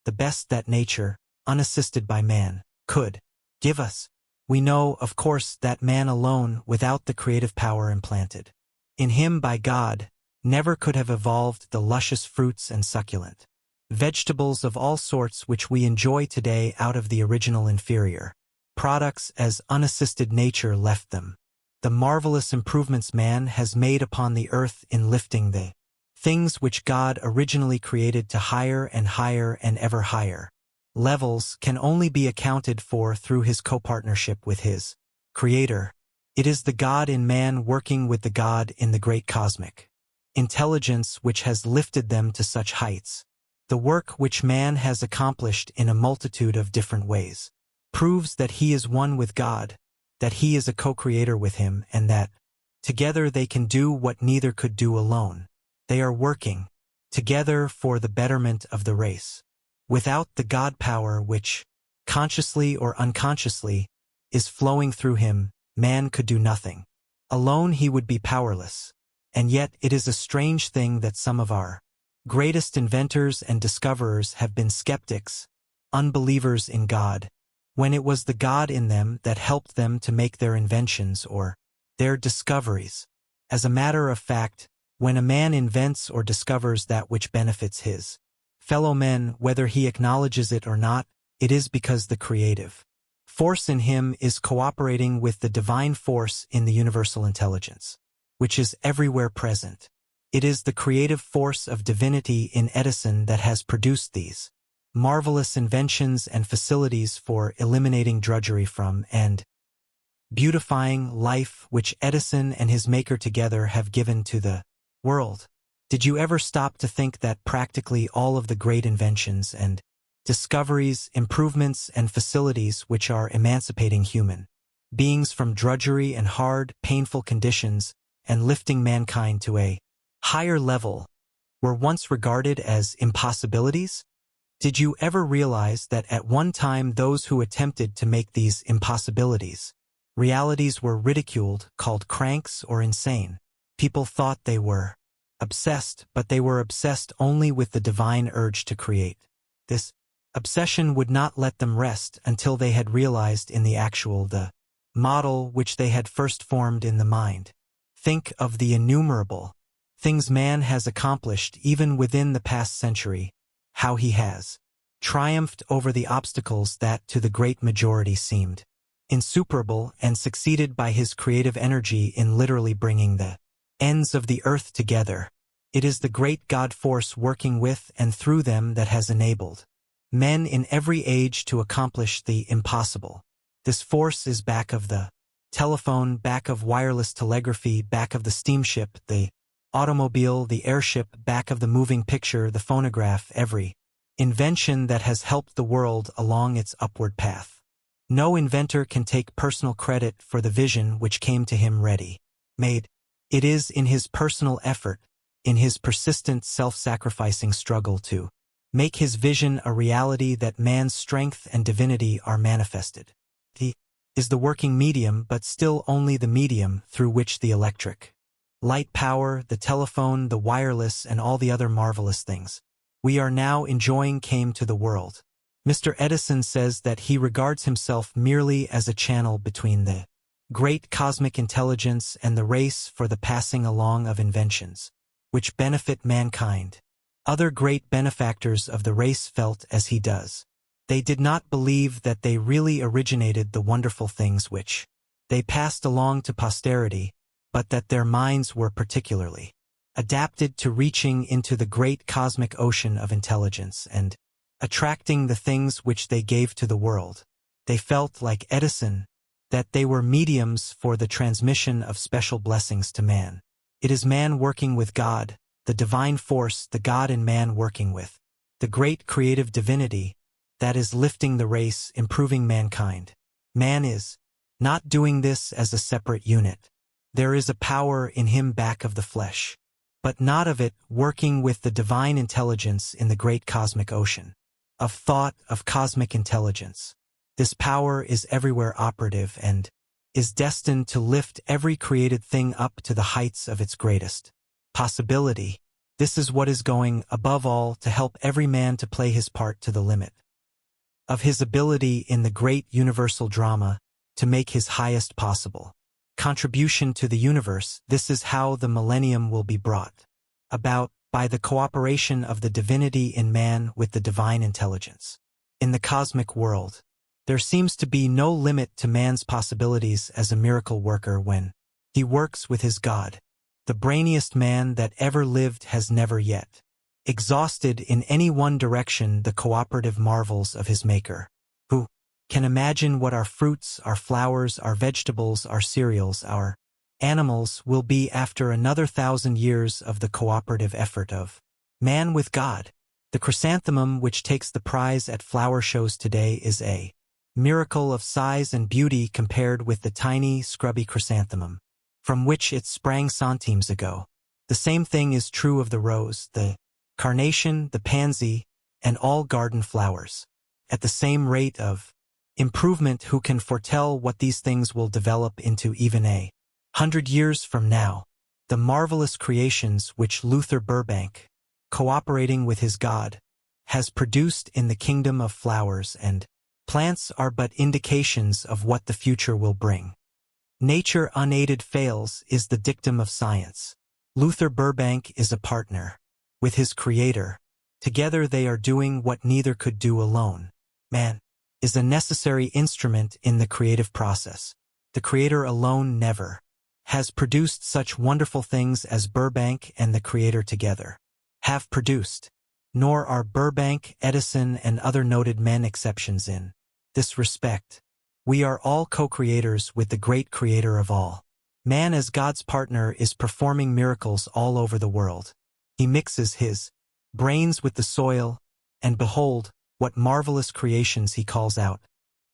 the best that nature, unassisted by man, could give us. We know, of course, that man alone, without the creative power implanted in him by God, never could have evolved the luscious fruits and succulent vegetables of all sorts which we enjoy today out of the original inferior products as unassisted nature left them. The marvelous improvements man has made upon the earth in lifting the things which God originally created to higher and higher and ever higher levels can only be accounted for through his copartnership with his Creator. It is the God in man working with the God in the great cosmic intelligence which has lifted them to such heights. The work which man has accomplished in a multitude of different ways proves that he is one with God, that he is a co-creator with him, and that together they can do what neither could do alone. They are working together for the betterment of the race. Without the God power which, consciously or unconsciously, is flowing through him, man could do nothing. Alone he would be powerless. And yet it is a strange thing that some of our greatest inventors and discoverers have been skeptics, unbelievers in God, when it was the God in them that helped them to make their inventions or their discoveries. As a matter of fact, when a man invents or discovers that which benefits his fellow men, whether he acknowledges it or not, it is because the creative force in him is cooperating with the divine force in the universal intelligence, which is everywhere present. It is the creative force of divinity in Edison that has produced these marvelous inventions and facilities for eliminating drudgery from and beautifying life, which Edison and his maker together have given to the world. Did you ever stop to think that practically all of the great inventions and discoveries, improvements, and facilities which are emancipating human beings from drudgery and hard, painful conditions and lifting mankind to a higher level were once regarded as impossibilities? Did you ever realize that at one time those who attempted to make these impossibilities realities were ridiculed, called cranks or insane? People thought they were obsessed, but they were obsessed only with the divine urge to create. This obsession would not let them rest until they had realized in the actual the model which they had first formed in the mind. Think of the innumerable things man has accomplished even within the past century, how he has triumphed over the obstacles that to the great majority seemed insuperable and succeeded by his creative energy in literally bringing the ends of the earth together. It is the great God force working with and through them that has enabled men in every age to accomplish the impossible. This force is back of the telephone, back of wireless telegraphy, back of the steamship, the automobile, the airship, back of the moving picture, the phonograph, every invention that has helped the world along its upward path. No inventor can take personal credit for the vision which came to him ready-made. It is in his personal effort, in his persistent self-sacrificing struggle to make his vision a reality that man's strength and divinity are manifested. He is the working medium, but still only the medium through which the electric light power, the telephone, the wireless, and all the other marvelous things we are now enjoying came to the world. Mr. Edison says that he regards himself merely as a channel between the great cosmic intelligence and the race for the passing along of inventions, which benefit mankind. Other great benefactors of the race felt as he does. They did not believe that they really originated the wonderful things which they passed along to posterity, but that their minds were particularly adapted to reaching into the great cosmic ocean of intelligence and attracting the things which they gave to the world. They felt, like Edison, that they were mediums for the transmission of special blessings to man. It is man working with God, the divine force, the God in man working with the great creative divinity, that is lifting the race, improving mankind. Man is not doing this as a separate unit. There is a power in him back of the flesh, but not of it, working with the divine intelligence in the great cosmic ocean of thought, of cosmic intelligence. This power is everywhere operative and is destined to lift every created thing up to the heights of its greatest possibility. This is what is going, above all, to help every man to play his part to the limit of his ability in the great universal drama, to make his highest possible contribution to the universe. This is how the millennium will be brought about, by the cooperation of the divinity in man with the divine intelligence. In the cosmic world, there seems to be no limit to man's possibilities as a miracle worker when he works with his God. The brainiest man that ever lived has never yet exhausted in any one direction the cooperative marvels of his Maker. Who can imagine what our fruits, our flowers, our vegetables, our cereals, our animals will be after another 1,000 years of the cooperative effort of man with God? The chrysanthemum which takes the prize at flower shows today is a miracle of size and beauty compared with the tiny, scrubby chrysanthemum from which it sprang centimes ago. The same thing is true of the rose, the carnation, the pansy, and all garden flowers. At the same rate of improvement, who can foretell what these things will develop into even 100 years from now? The marvelous creations which Luther Burbank, cooperating with his God, has produced in the kingdom of flowers and plants are but indications of what the future will bring. Nature unaided fails is the dictum of science. Luther Burbank is a partner with his Creator. Together they are doing what neither could do alone. Man is a necessary instrument in the creative process. The Creator alone never has produced such wonderful things as Burbank and the Creator together have produced. Nor are Burbank, Edison, and other noted men exceptions in this respect. We are all co-creators with the great Creator of all. Man as God's partner is performing miracles all over the world. He mixes his brains with the soil, and behold, what marvelous creations he calls out,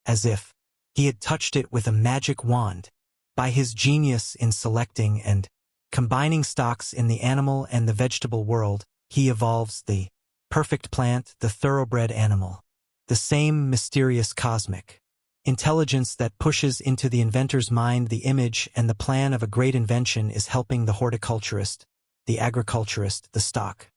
as if he had touched it with a magic wand. By his genius in selecting and combining stocks in the animal and the vegetable world, he evolves the perfect plant, the thoroughbred animal. The same mysterious cosmic intelligence that pushes into the inventor's mind the image and the plan of a great invention is helping the horticulturist, the agriculturist, the stock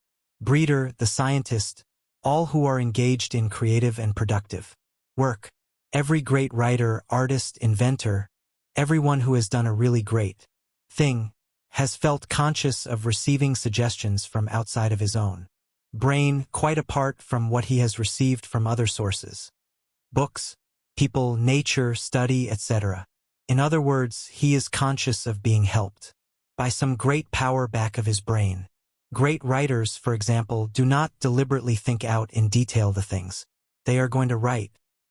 breeder, the scientist, all who are engaged in creative and productive work. Every great writer, artist, inventor, everyone who has done a really great thing, has felt conscious of receiving suggestions from outside of his own brain, quite apart from what he has received from other sources. Books, people, nature, study, etc. In other words, he is conscious of being helped by some great power back of his brain. Great writers, for example, do not deliberately think out in detail the things they are going to write.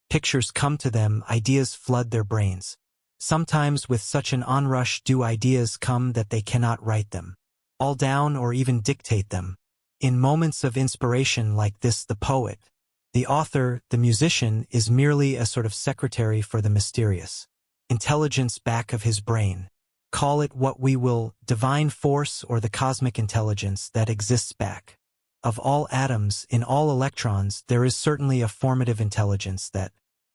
Pictures come to them, ideas flood their brains. Sometimes with such an onrush do ideas come that they cannot write them all down or even dictate them. In moments of inspiration like this, the poet, the author, the musician is merely a sort of secretary for the mysterious intelligence back of his brain. Call it what we will, divine force or the cosmic intelligence that exists back of all atoms, in all electrons. There is certainly a formative intelligence that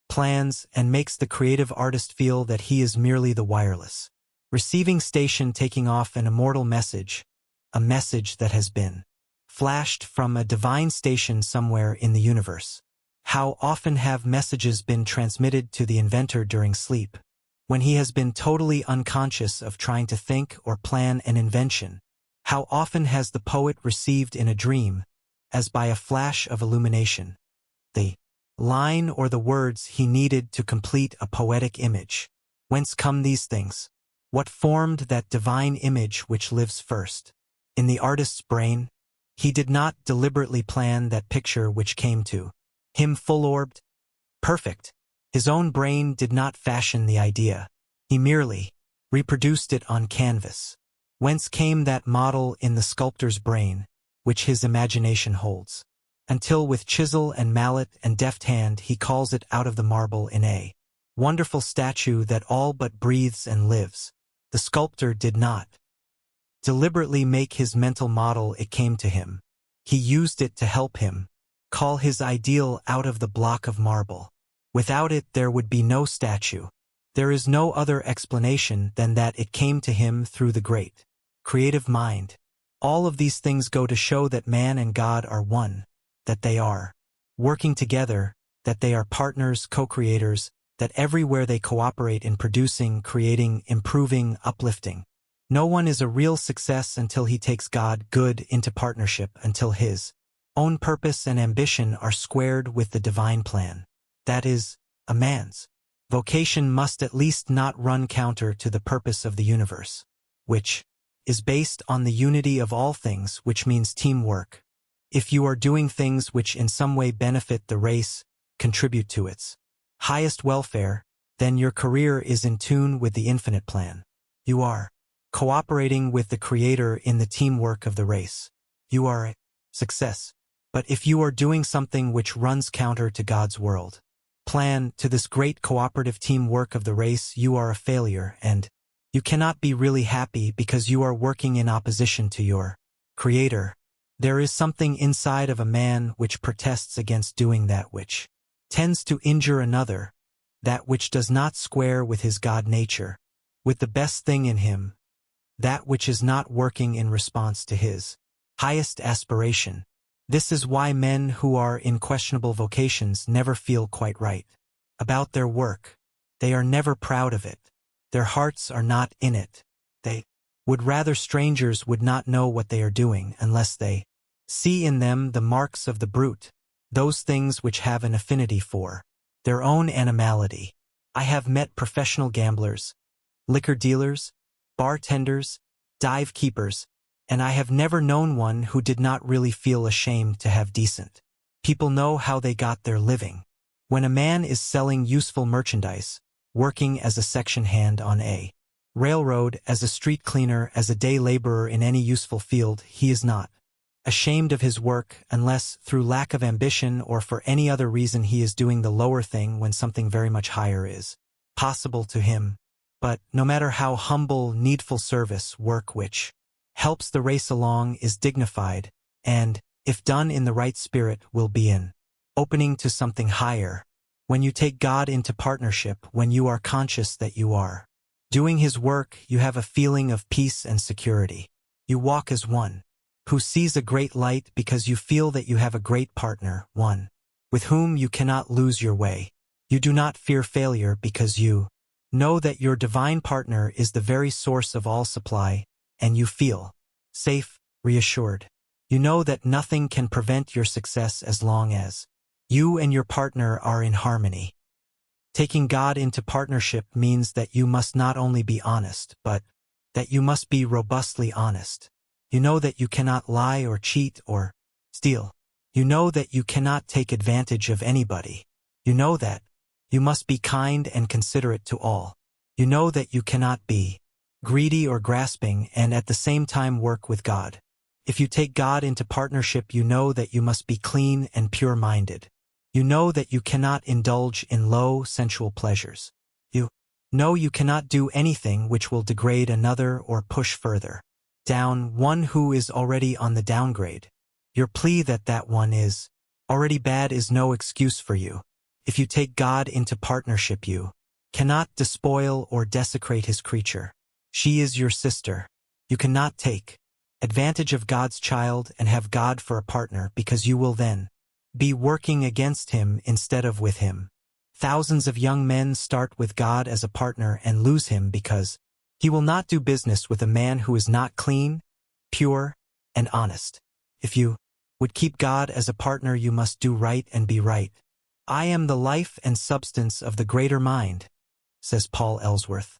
plans and makes the creative artist feel that he is merely the wireless Receiving station taking off an immortal message, a message that has been flashed from a divine station somewhere in the universe. How often have messages been transmitted to the inventor during sleep, when he has been totally unconscious of trying to think or plan an invention? How often has the poet received in a dream, as by a flash of illumination, the line or the words he needed to complete a poetic image? Whence come these things? What formed that divine image which lives first in the artist's brain? He did not deliberately plan that picture which came to him full-orbed, perfect. His own brain did not fashion the idea. He merely reproduced it on canvas. Whence came that model in the sculptor's brain, which his imagination holds, until with chisel and mallet and deft hand he calls it out of the marble in a wonderful statue that all but breathes and lives. The sculptor did not deliberately make his mental model, it came to him. He used it to help him call his ideal out of the block of marble. Without it there would be no statue. There is no other explanation than that it came to him through the great creative mind. All of these things go to show that man and God are one, that they are working together, that they are partners, co-creators, that everywhere they cooperate in producing, creating, improving, uplifting. No one is a real success until he takes God, good, into partnership, until his own purpose and ambition are squared with the divine plan. That is, a man's vocation must at least not run counter to the purpose of the universe, which is based on the unity of all things, which means teamwork. If you are doing things which in some way benefit the race, contribute to its highest welfare, then your career is in tune with the infinite plan. You are cooperating with the Creator in the teamwork of the race. You are a success. But if you are doing something which runs counter to God's world plan, to this great cooperative teamwork of the race, you are a failure, and you cannot be really happy because you are working in opposition to your Creator. There is something inside of a man which protests against doing that which tends to injure another, that which does not square with his God nature, with the best thing in him, that which is not working in response to his highest aspiration. This is why men who are in questionable vocations never feel quite right about their work. They are never proud of it. Their hearts are not in it. They would rather strangers would not know what they are doing unless they see in them the marks of the brute, those things which have an affinity for their own animality. I have met professional gamblers, liquor dealers, bartenders, dive keepers, and I have never known one who did not really feel ashamed to have decent people know how they got their living. When a man is selling useful merchandise, working as a section hand on a railroad, as a street cleaner, as a day laborer in any useful field, he is not ashamed of his work unless, through lack of ambition or for any other reason, he is doing the lower thing when something very much higher is possible to him. But no matter how humble, needful service, work which helps the race along is dignified, and, if done in the right spirit, will be an opening to something higher. When you take God into partnership, when you are conscious that you are doing His work, you have a feeling of peace and security. You walk as one who sees a great light because you feel that you have a great partner, one with whom you cannot lose your way. You do not fear failure because you know that your divine partner is the very source of all supply, and you feel safe, reassured. You know that nothing can prevent your success as long as you and your partner are in harmony. Taking God into partnership means that you must not only be honest, but that you must be robustly honest. You know that you cannot lie or cheat or steal. You know that you cannot take advantage of anybody. You know that you must be kind and considerate to all. You know that you cannot be greedy or grasping and at the same time work with God. If you take God into partnership, you know that you must be clean and pure-minded. You know that you cannot indulge in low, sensual pleasures. You know you cannot do anything which will degrade another or push further down one who is already on the downgrade. Your plea that that one is already bad is no excuse for you. If you take God into partnership, you cannot despoil or desecrate His creature. She is your sister. You cannot take advantage of God's child and have God for a partner, because you will then be working against him instead of with him. Thousands of young men start with God as a partner and lose him because he will not do business with a man who is not clean, pure, and honest. If you would keep God as a partner, you must do right and be right. I am the life and substance of the greater mind, says Paul Ellsworth.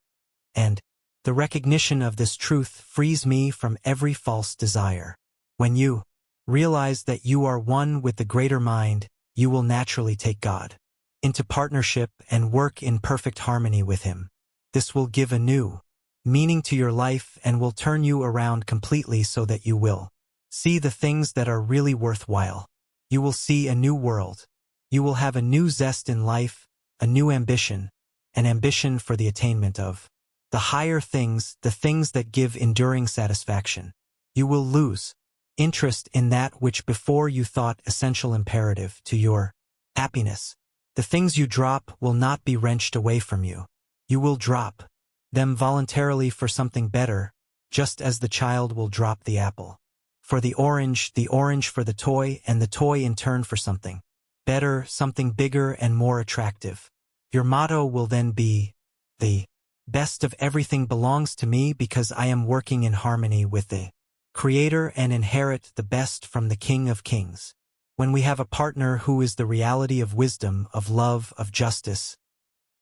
And the recognition of this truth frees me from every false desire. When you realize that you are one with the greater mind, you will naturally take God into partnership and work in perfect harmony with him. This will give a new meaning to your life and will turn you around completely so that you will see the things that are really worthwhile. You will see a new world. You will have a new zest in life, a new ambition, an ambition for the attainment of the higher things, the things that give enduring satisfaction. You will lose interest in that which before you thought essential imperative to your happiness. The things you drop will not be wrenched away from you. You will drop them voluntarily for something better, just as the child will drop the apple for the orange for the toy, and the toy in turn for something better, something bigger and more attractive. Your motto will then be, the best of everything belongs to me because I am working in harmony with the Creator and inherit the best from the King of Kings. When we have a partner who is the reality of wisdom, of love, of justice,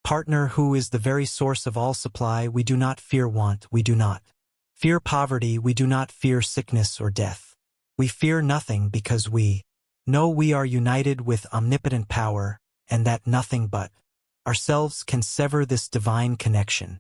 partner who is the very source of all supply, we do not fear want, we do not fear poverty, we do not fear sickness or death. We fear nothing because we know we are united with omnipotent power and that nothing but ourselves can sever this divine connection.